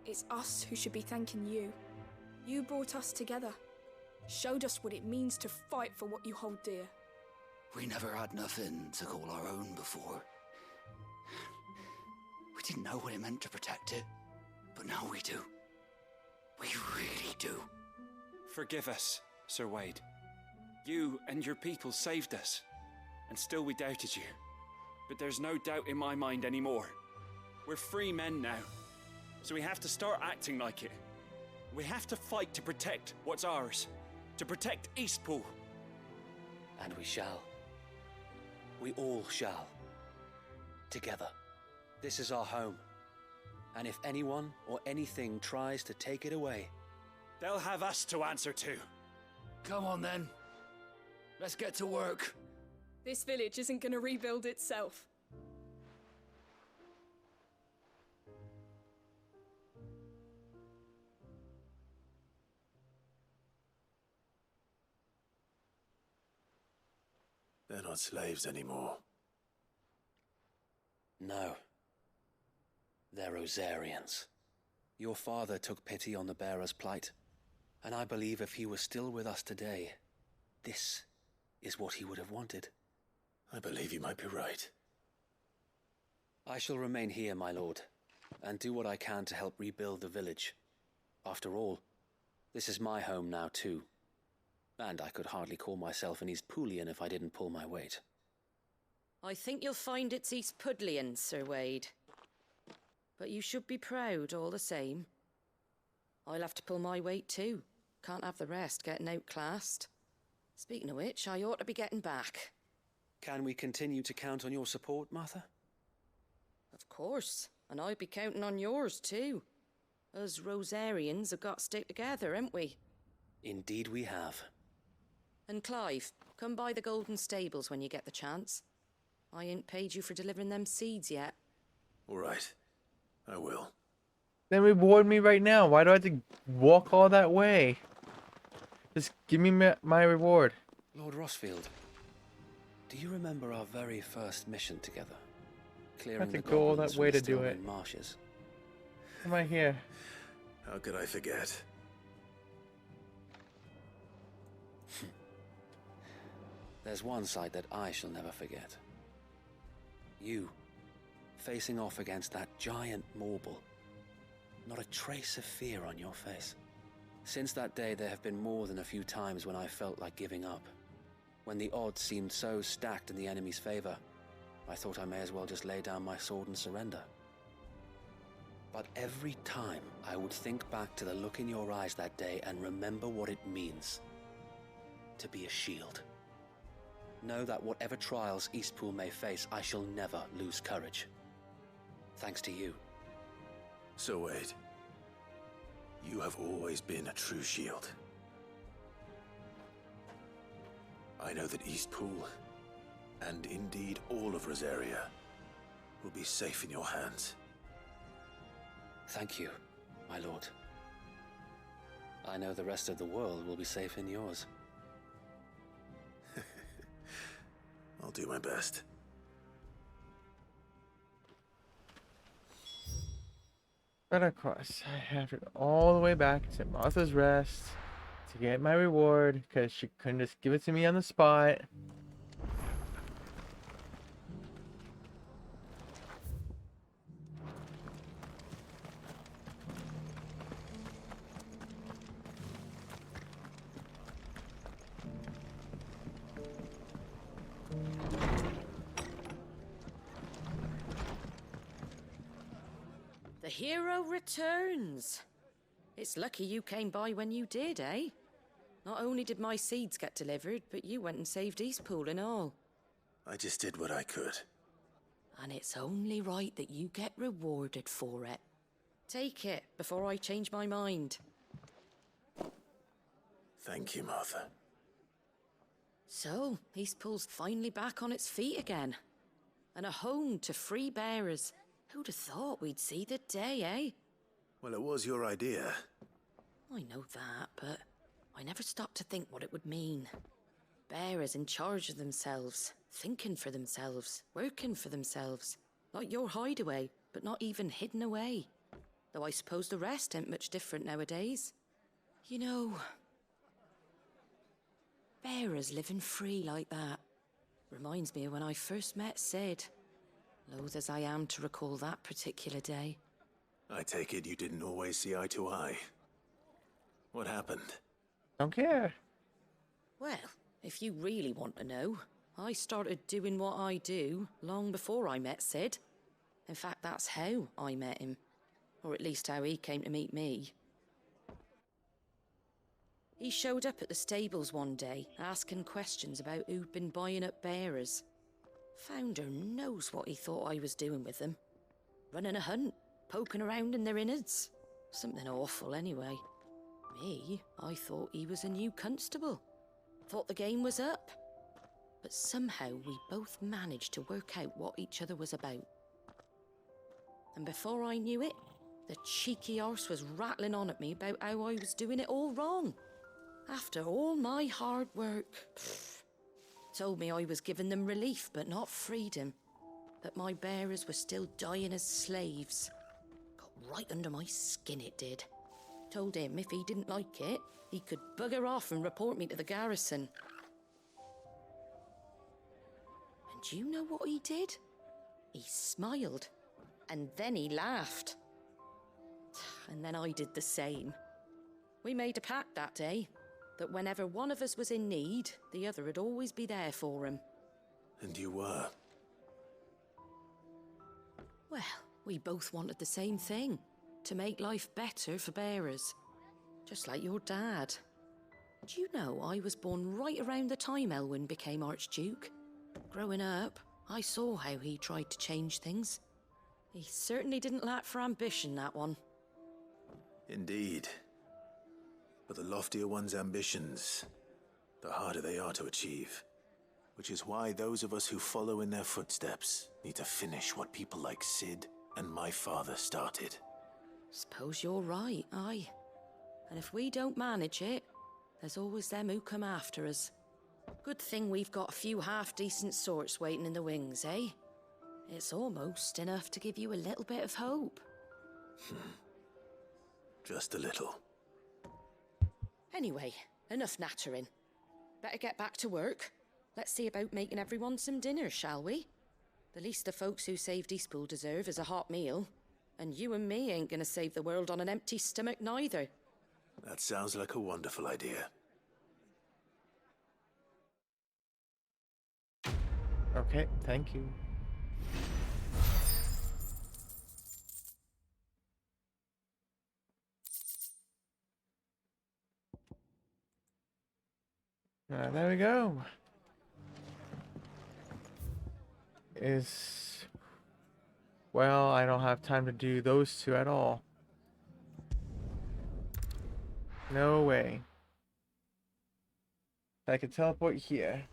It's us who should be thanking you. You brought us together. Showed us what it means to fight for what you hold dear. We never had nothing to call our own before. We didn't know what it meant to protect it, but now we do. We really do. Forgive us, Sir Wade. You and your people saved us, and still we doubted you. But there's no doubt in my mind anymore. We're free men now, so we have to start acting like it. We have to fight to protect what's ours, to protect Eastpool. And we shall. We all shall. Together. This is our home. And if anyone or anything tries to take it away, they'll have us to answer to. Come on then. Let's get to work. This village isn't gonna rebuild itself. They're not slaves anymore. No. They're Rosarians. Your father took pity on the bearer's plight, and I believe if he was still with us today, this is what he would have wanted. I believe you might be right. I shall remain here, my lord, and do what I can to help rebuild the village. After all, this is my home now too. And I could hardly call myself an East Poolian if I didn't pull my weight. I think you'll find it's East Pudlian, Sir Wade. But you should be proud all the same. I'll have to pull my weight too. Can't have the rest getting outclassed. Speaking of which, I ought to be getting back. Can we continue to count on your support, Martha? Of course, and I'll be counting on yours too. Us Rosarians have got to stick together, haven't we? Indeed we have. And Clive, come by the Golden Stables when you get the chance. I ain't paid you for delivering them seeds yet. All right. I will. Then reward me right now. Why do I have to walk all that way? Just give me my reward. Lord Rossfield, do you remember our very first mission together? Clearing the go all goblins that way from the to do it. Stillwind Marshes. Am I here? How could I forget? There's one sight that I shall never forget. You, facing off against that giant Morble. Not a trace of fear on your face. Since that day, there have been more than a few times when I felt like giving up. When the odds seemed so stacked in the enemy's favor, I thought I may as well just lay down my sword and surrender. But every time, I would think back to the look in your eyes that day and remember what it means to be a shield. Know that whatever trials Eastpool may face, I shall never lose courage. Thanks to you. So Wade, you have always been a true shield. I know that Eastpool, and indeed all of Rosaria, will be safe in your hands. Thank you, my lord. I know the rest of the world will be safe in yours. I'll do my best. But of course, I have to go all the way back to Martha's Rest to get my reward because she couldn't just give it to me on the spot. The hero returns. It's lucky you came by when you did, eh? Not only did my seeds get delivered, but you went and saved Eastpool and all. I just did what I could. And it's only right that you get rewarded for it. Take it before I change my mind. Thank you, Martha. So, Eastpool's finally back on its feet again. And a home to free bearers. Who'd have thought we'd see the day, eh? Well, it was your idea. I know that, but I never stopped to think what it would mean. Bearers in charge of themselves, thinking for themselves, working for themselves. Like your hideaway, but not even hidden away. Though I suppose the rest ain't much different nowadays. You know, bearers living free like that reminds me of when I first met Sid. Loath as I am to recall that particular day. I take it you didn't always see eye to eye. What happened? Don't care. Well, if you really want to know, I started doing what I do long before I met Sid. In fact, that's how I met him. Or at least how he came to meet me. He showed up at the stables one day, asking questions about who'd been buying up bearers. Founder knows what he thought I was doing with them. Running a hunt, poking around in their innards. Something awful anyway. Me, I thought he was a new constable. Thought the game was up. But somehow we both managed to work out what each other was about. And before I knew it, the cheeky arse was rattling on at me about how I was doing it all wrong. After all my hard work. Told me I was giving them relief, but not freedom. That my bearers were still dying as slaves. Got right under my skin, it did. Told him if he didn't like it, he could bugger off and report me to the garrison. And do you know what he did? He smiled. And then he laughed. And then I did the same. We made a pact that day, that whenever one of us was in need, the other would always be there for him. And you were? Well, we both wanted the same thing, to make life better for bearers. Just like your dad. Do you know I was born right around the time Elwyn became Archduke? Growing up, I saw how he tried to change things. He certainly didn't lack for ambition, that one. Indeed. But the loftier one's ambitions, the harder they are to achieve. Which is why those of us who follow in their footsteps need to finish what people like Cid and my father started. Suppose you're right, aye. And if we don't manage it, there's always them who come after us. Good thing we've got a few half-decent sorts waiting in the wings, eh? It's almost enough to give you a little bit of hope. Just a little. Anyway, enough nattering. Better get back to work. Let's see about making everyone some dinner, shall we? The least the folks who saved Eastpool deserve is a hot meal. And you and me ain't gonna save the world on an empty stomach neither. That sounds like a wonderful idea. Okay, thank you. There we go. Well, I don't have time to do those two at all. No way. I can teleport here.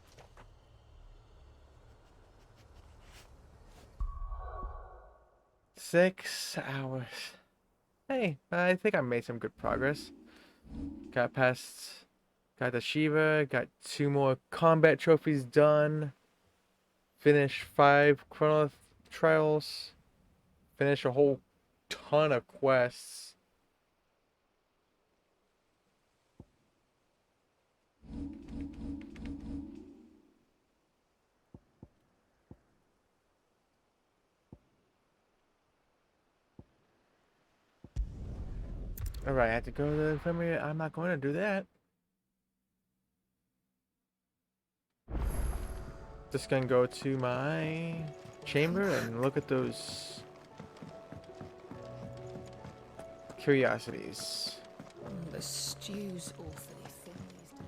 Six hours. Hey, I think I made some good progress. Got the Shiva, got 2 more combat trophies done. Finished 5 Chrono trials. Finished a whole ton of quests. Alright, I have to go to the infirmary. I'm not going to do that. Just gonna go to my chamber and look at those curiosities. The stew's awfully thin these days.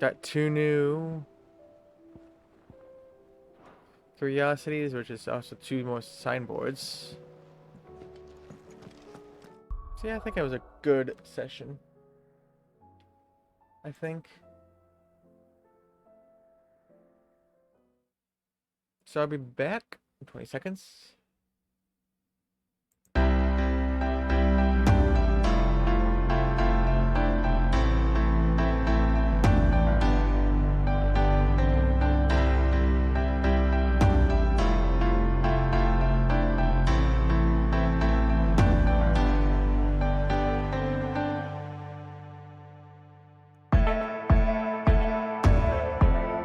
Got 2 new curiosities, which is also 2 more signboards. So yeah, I think it was a good session. I think. So I'll be back in 20 seconds.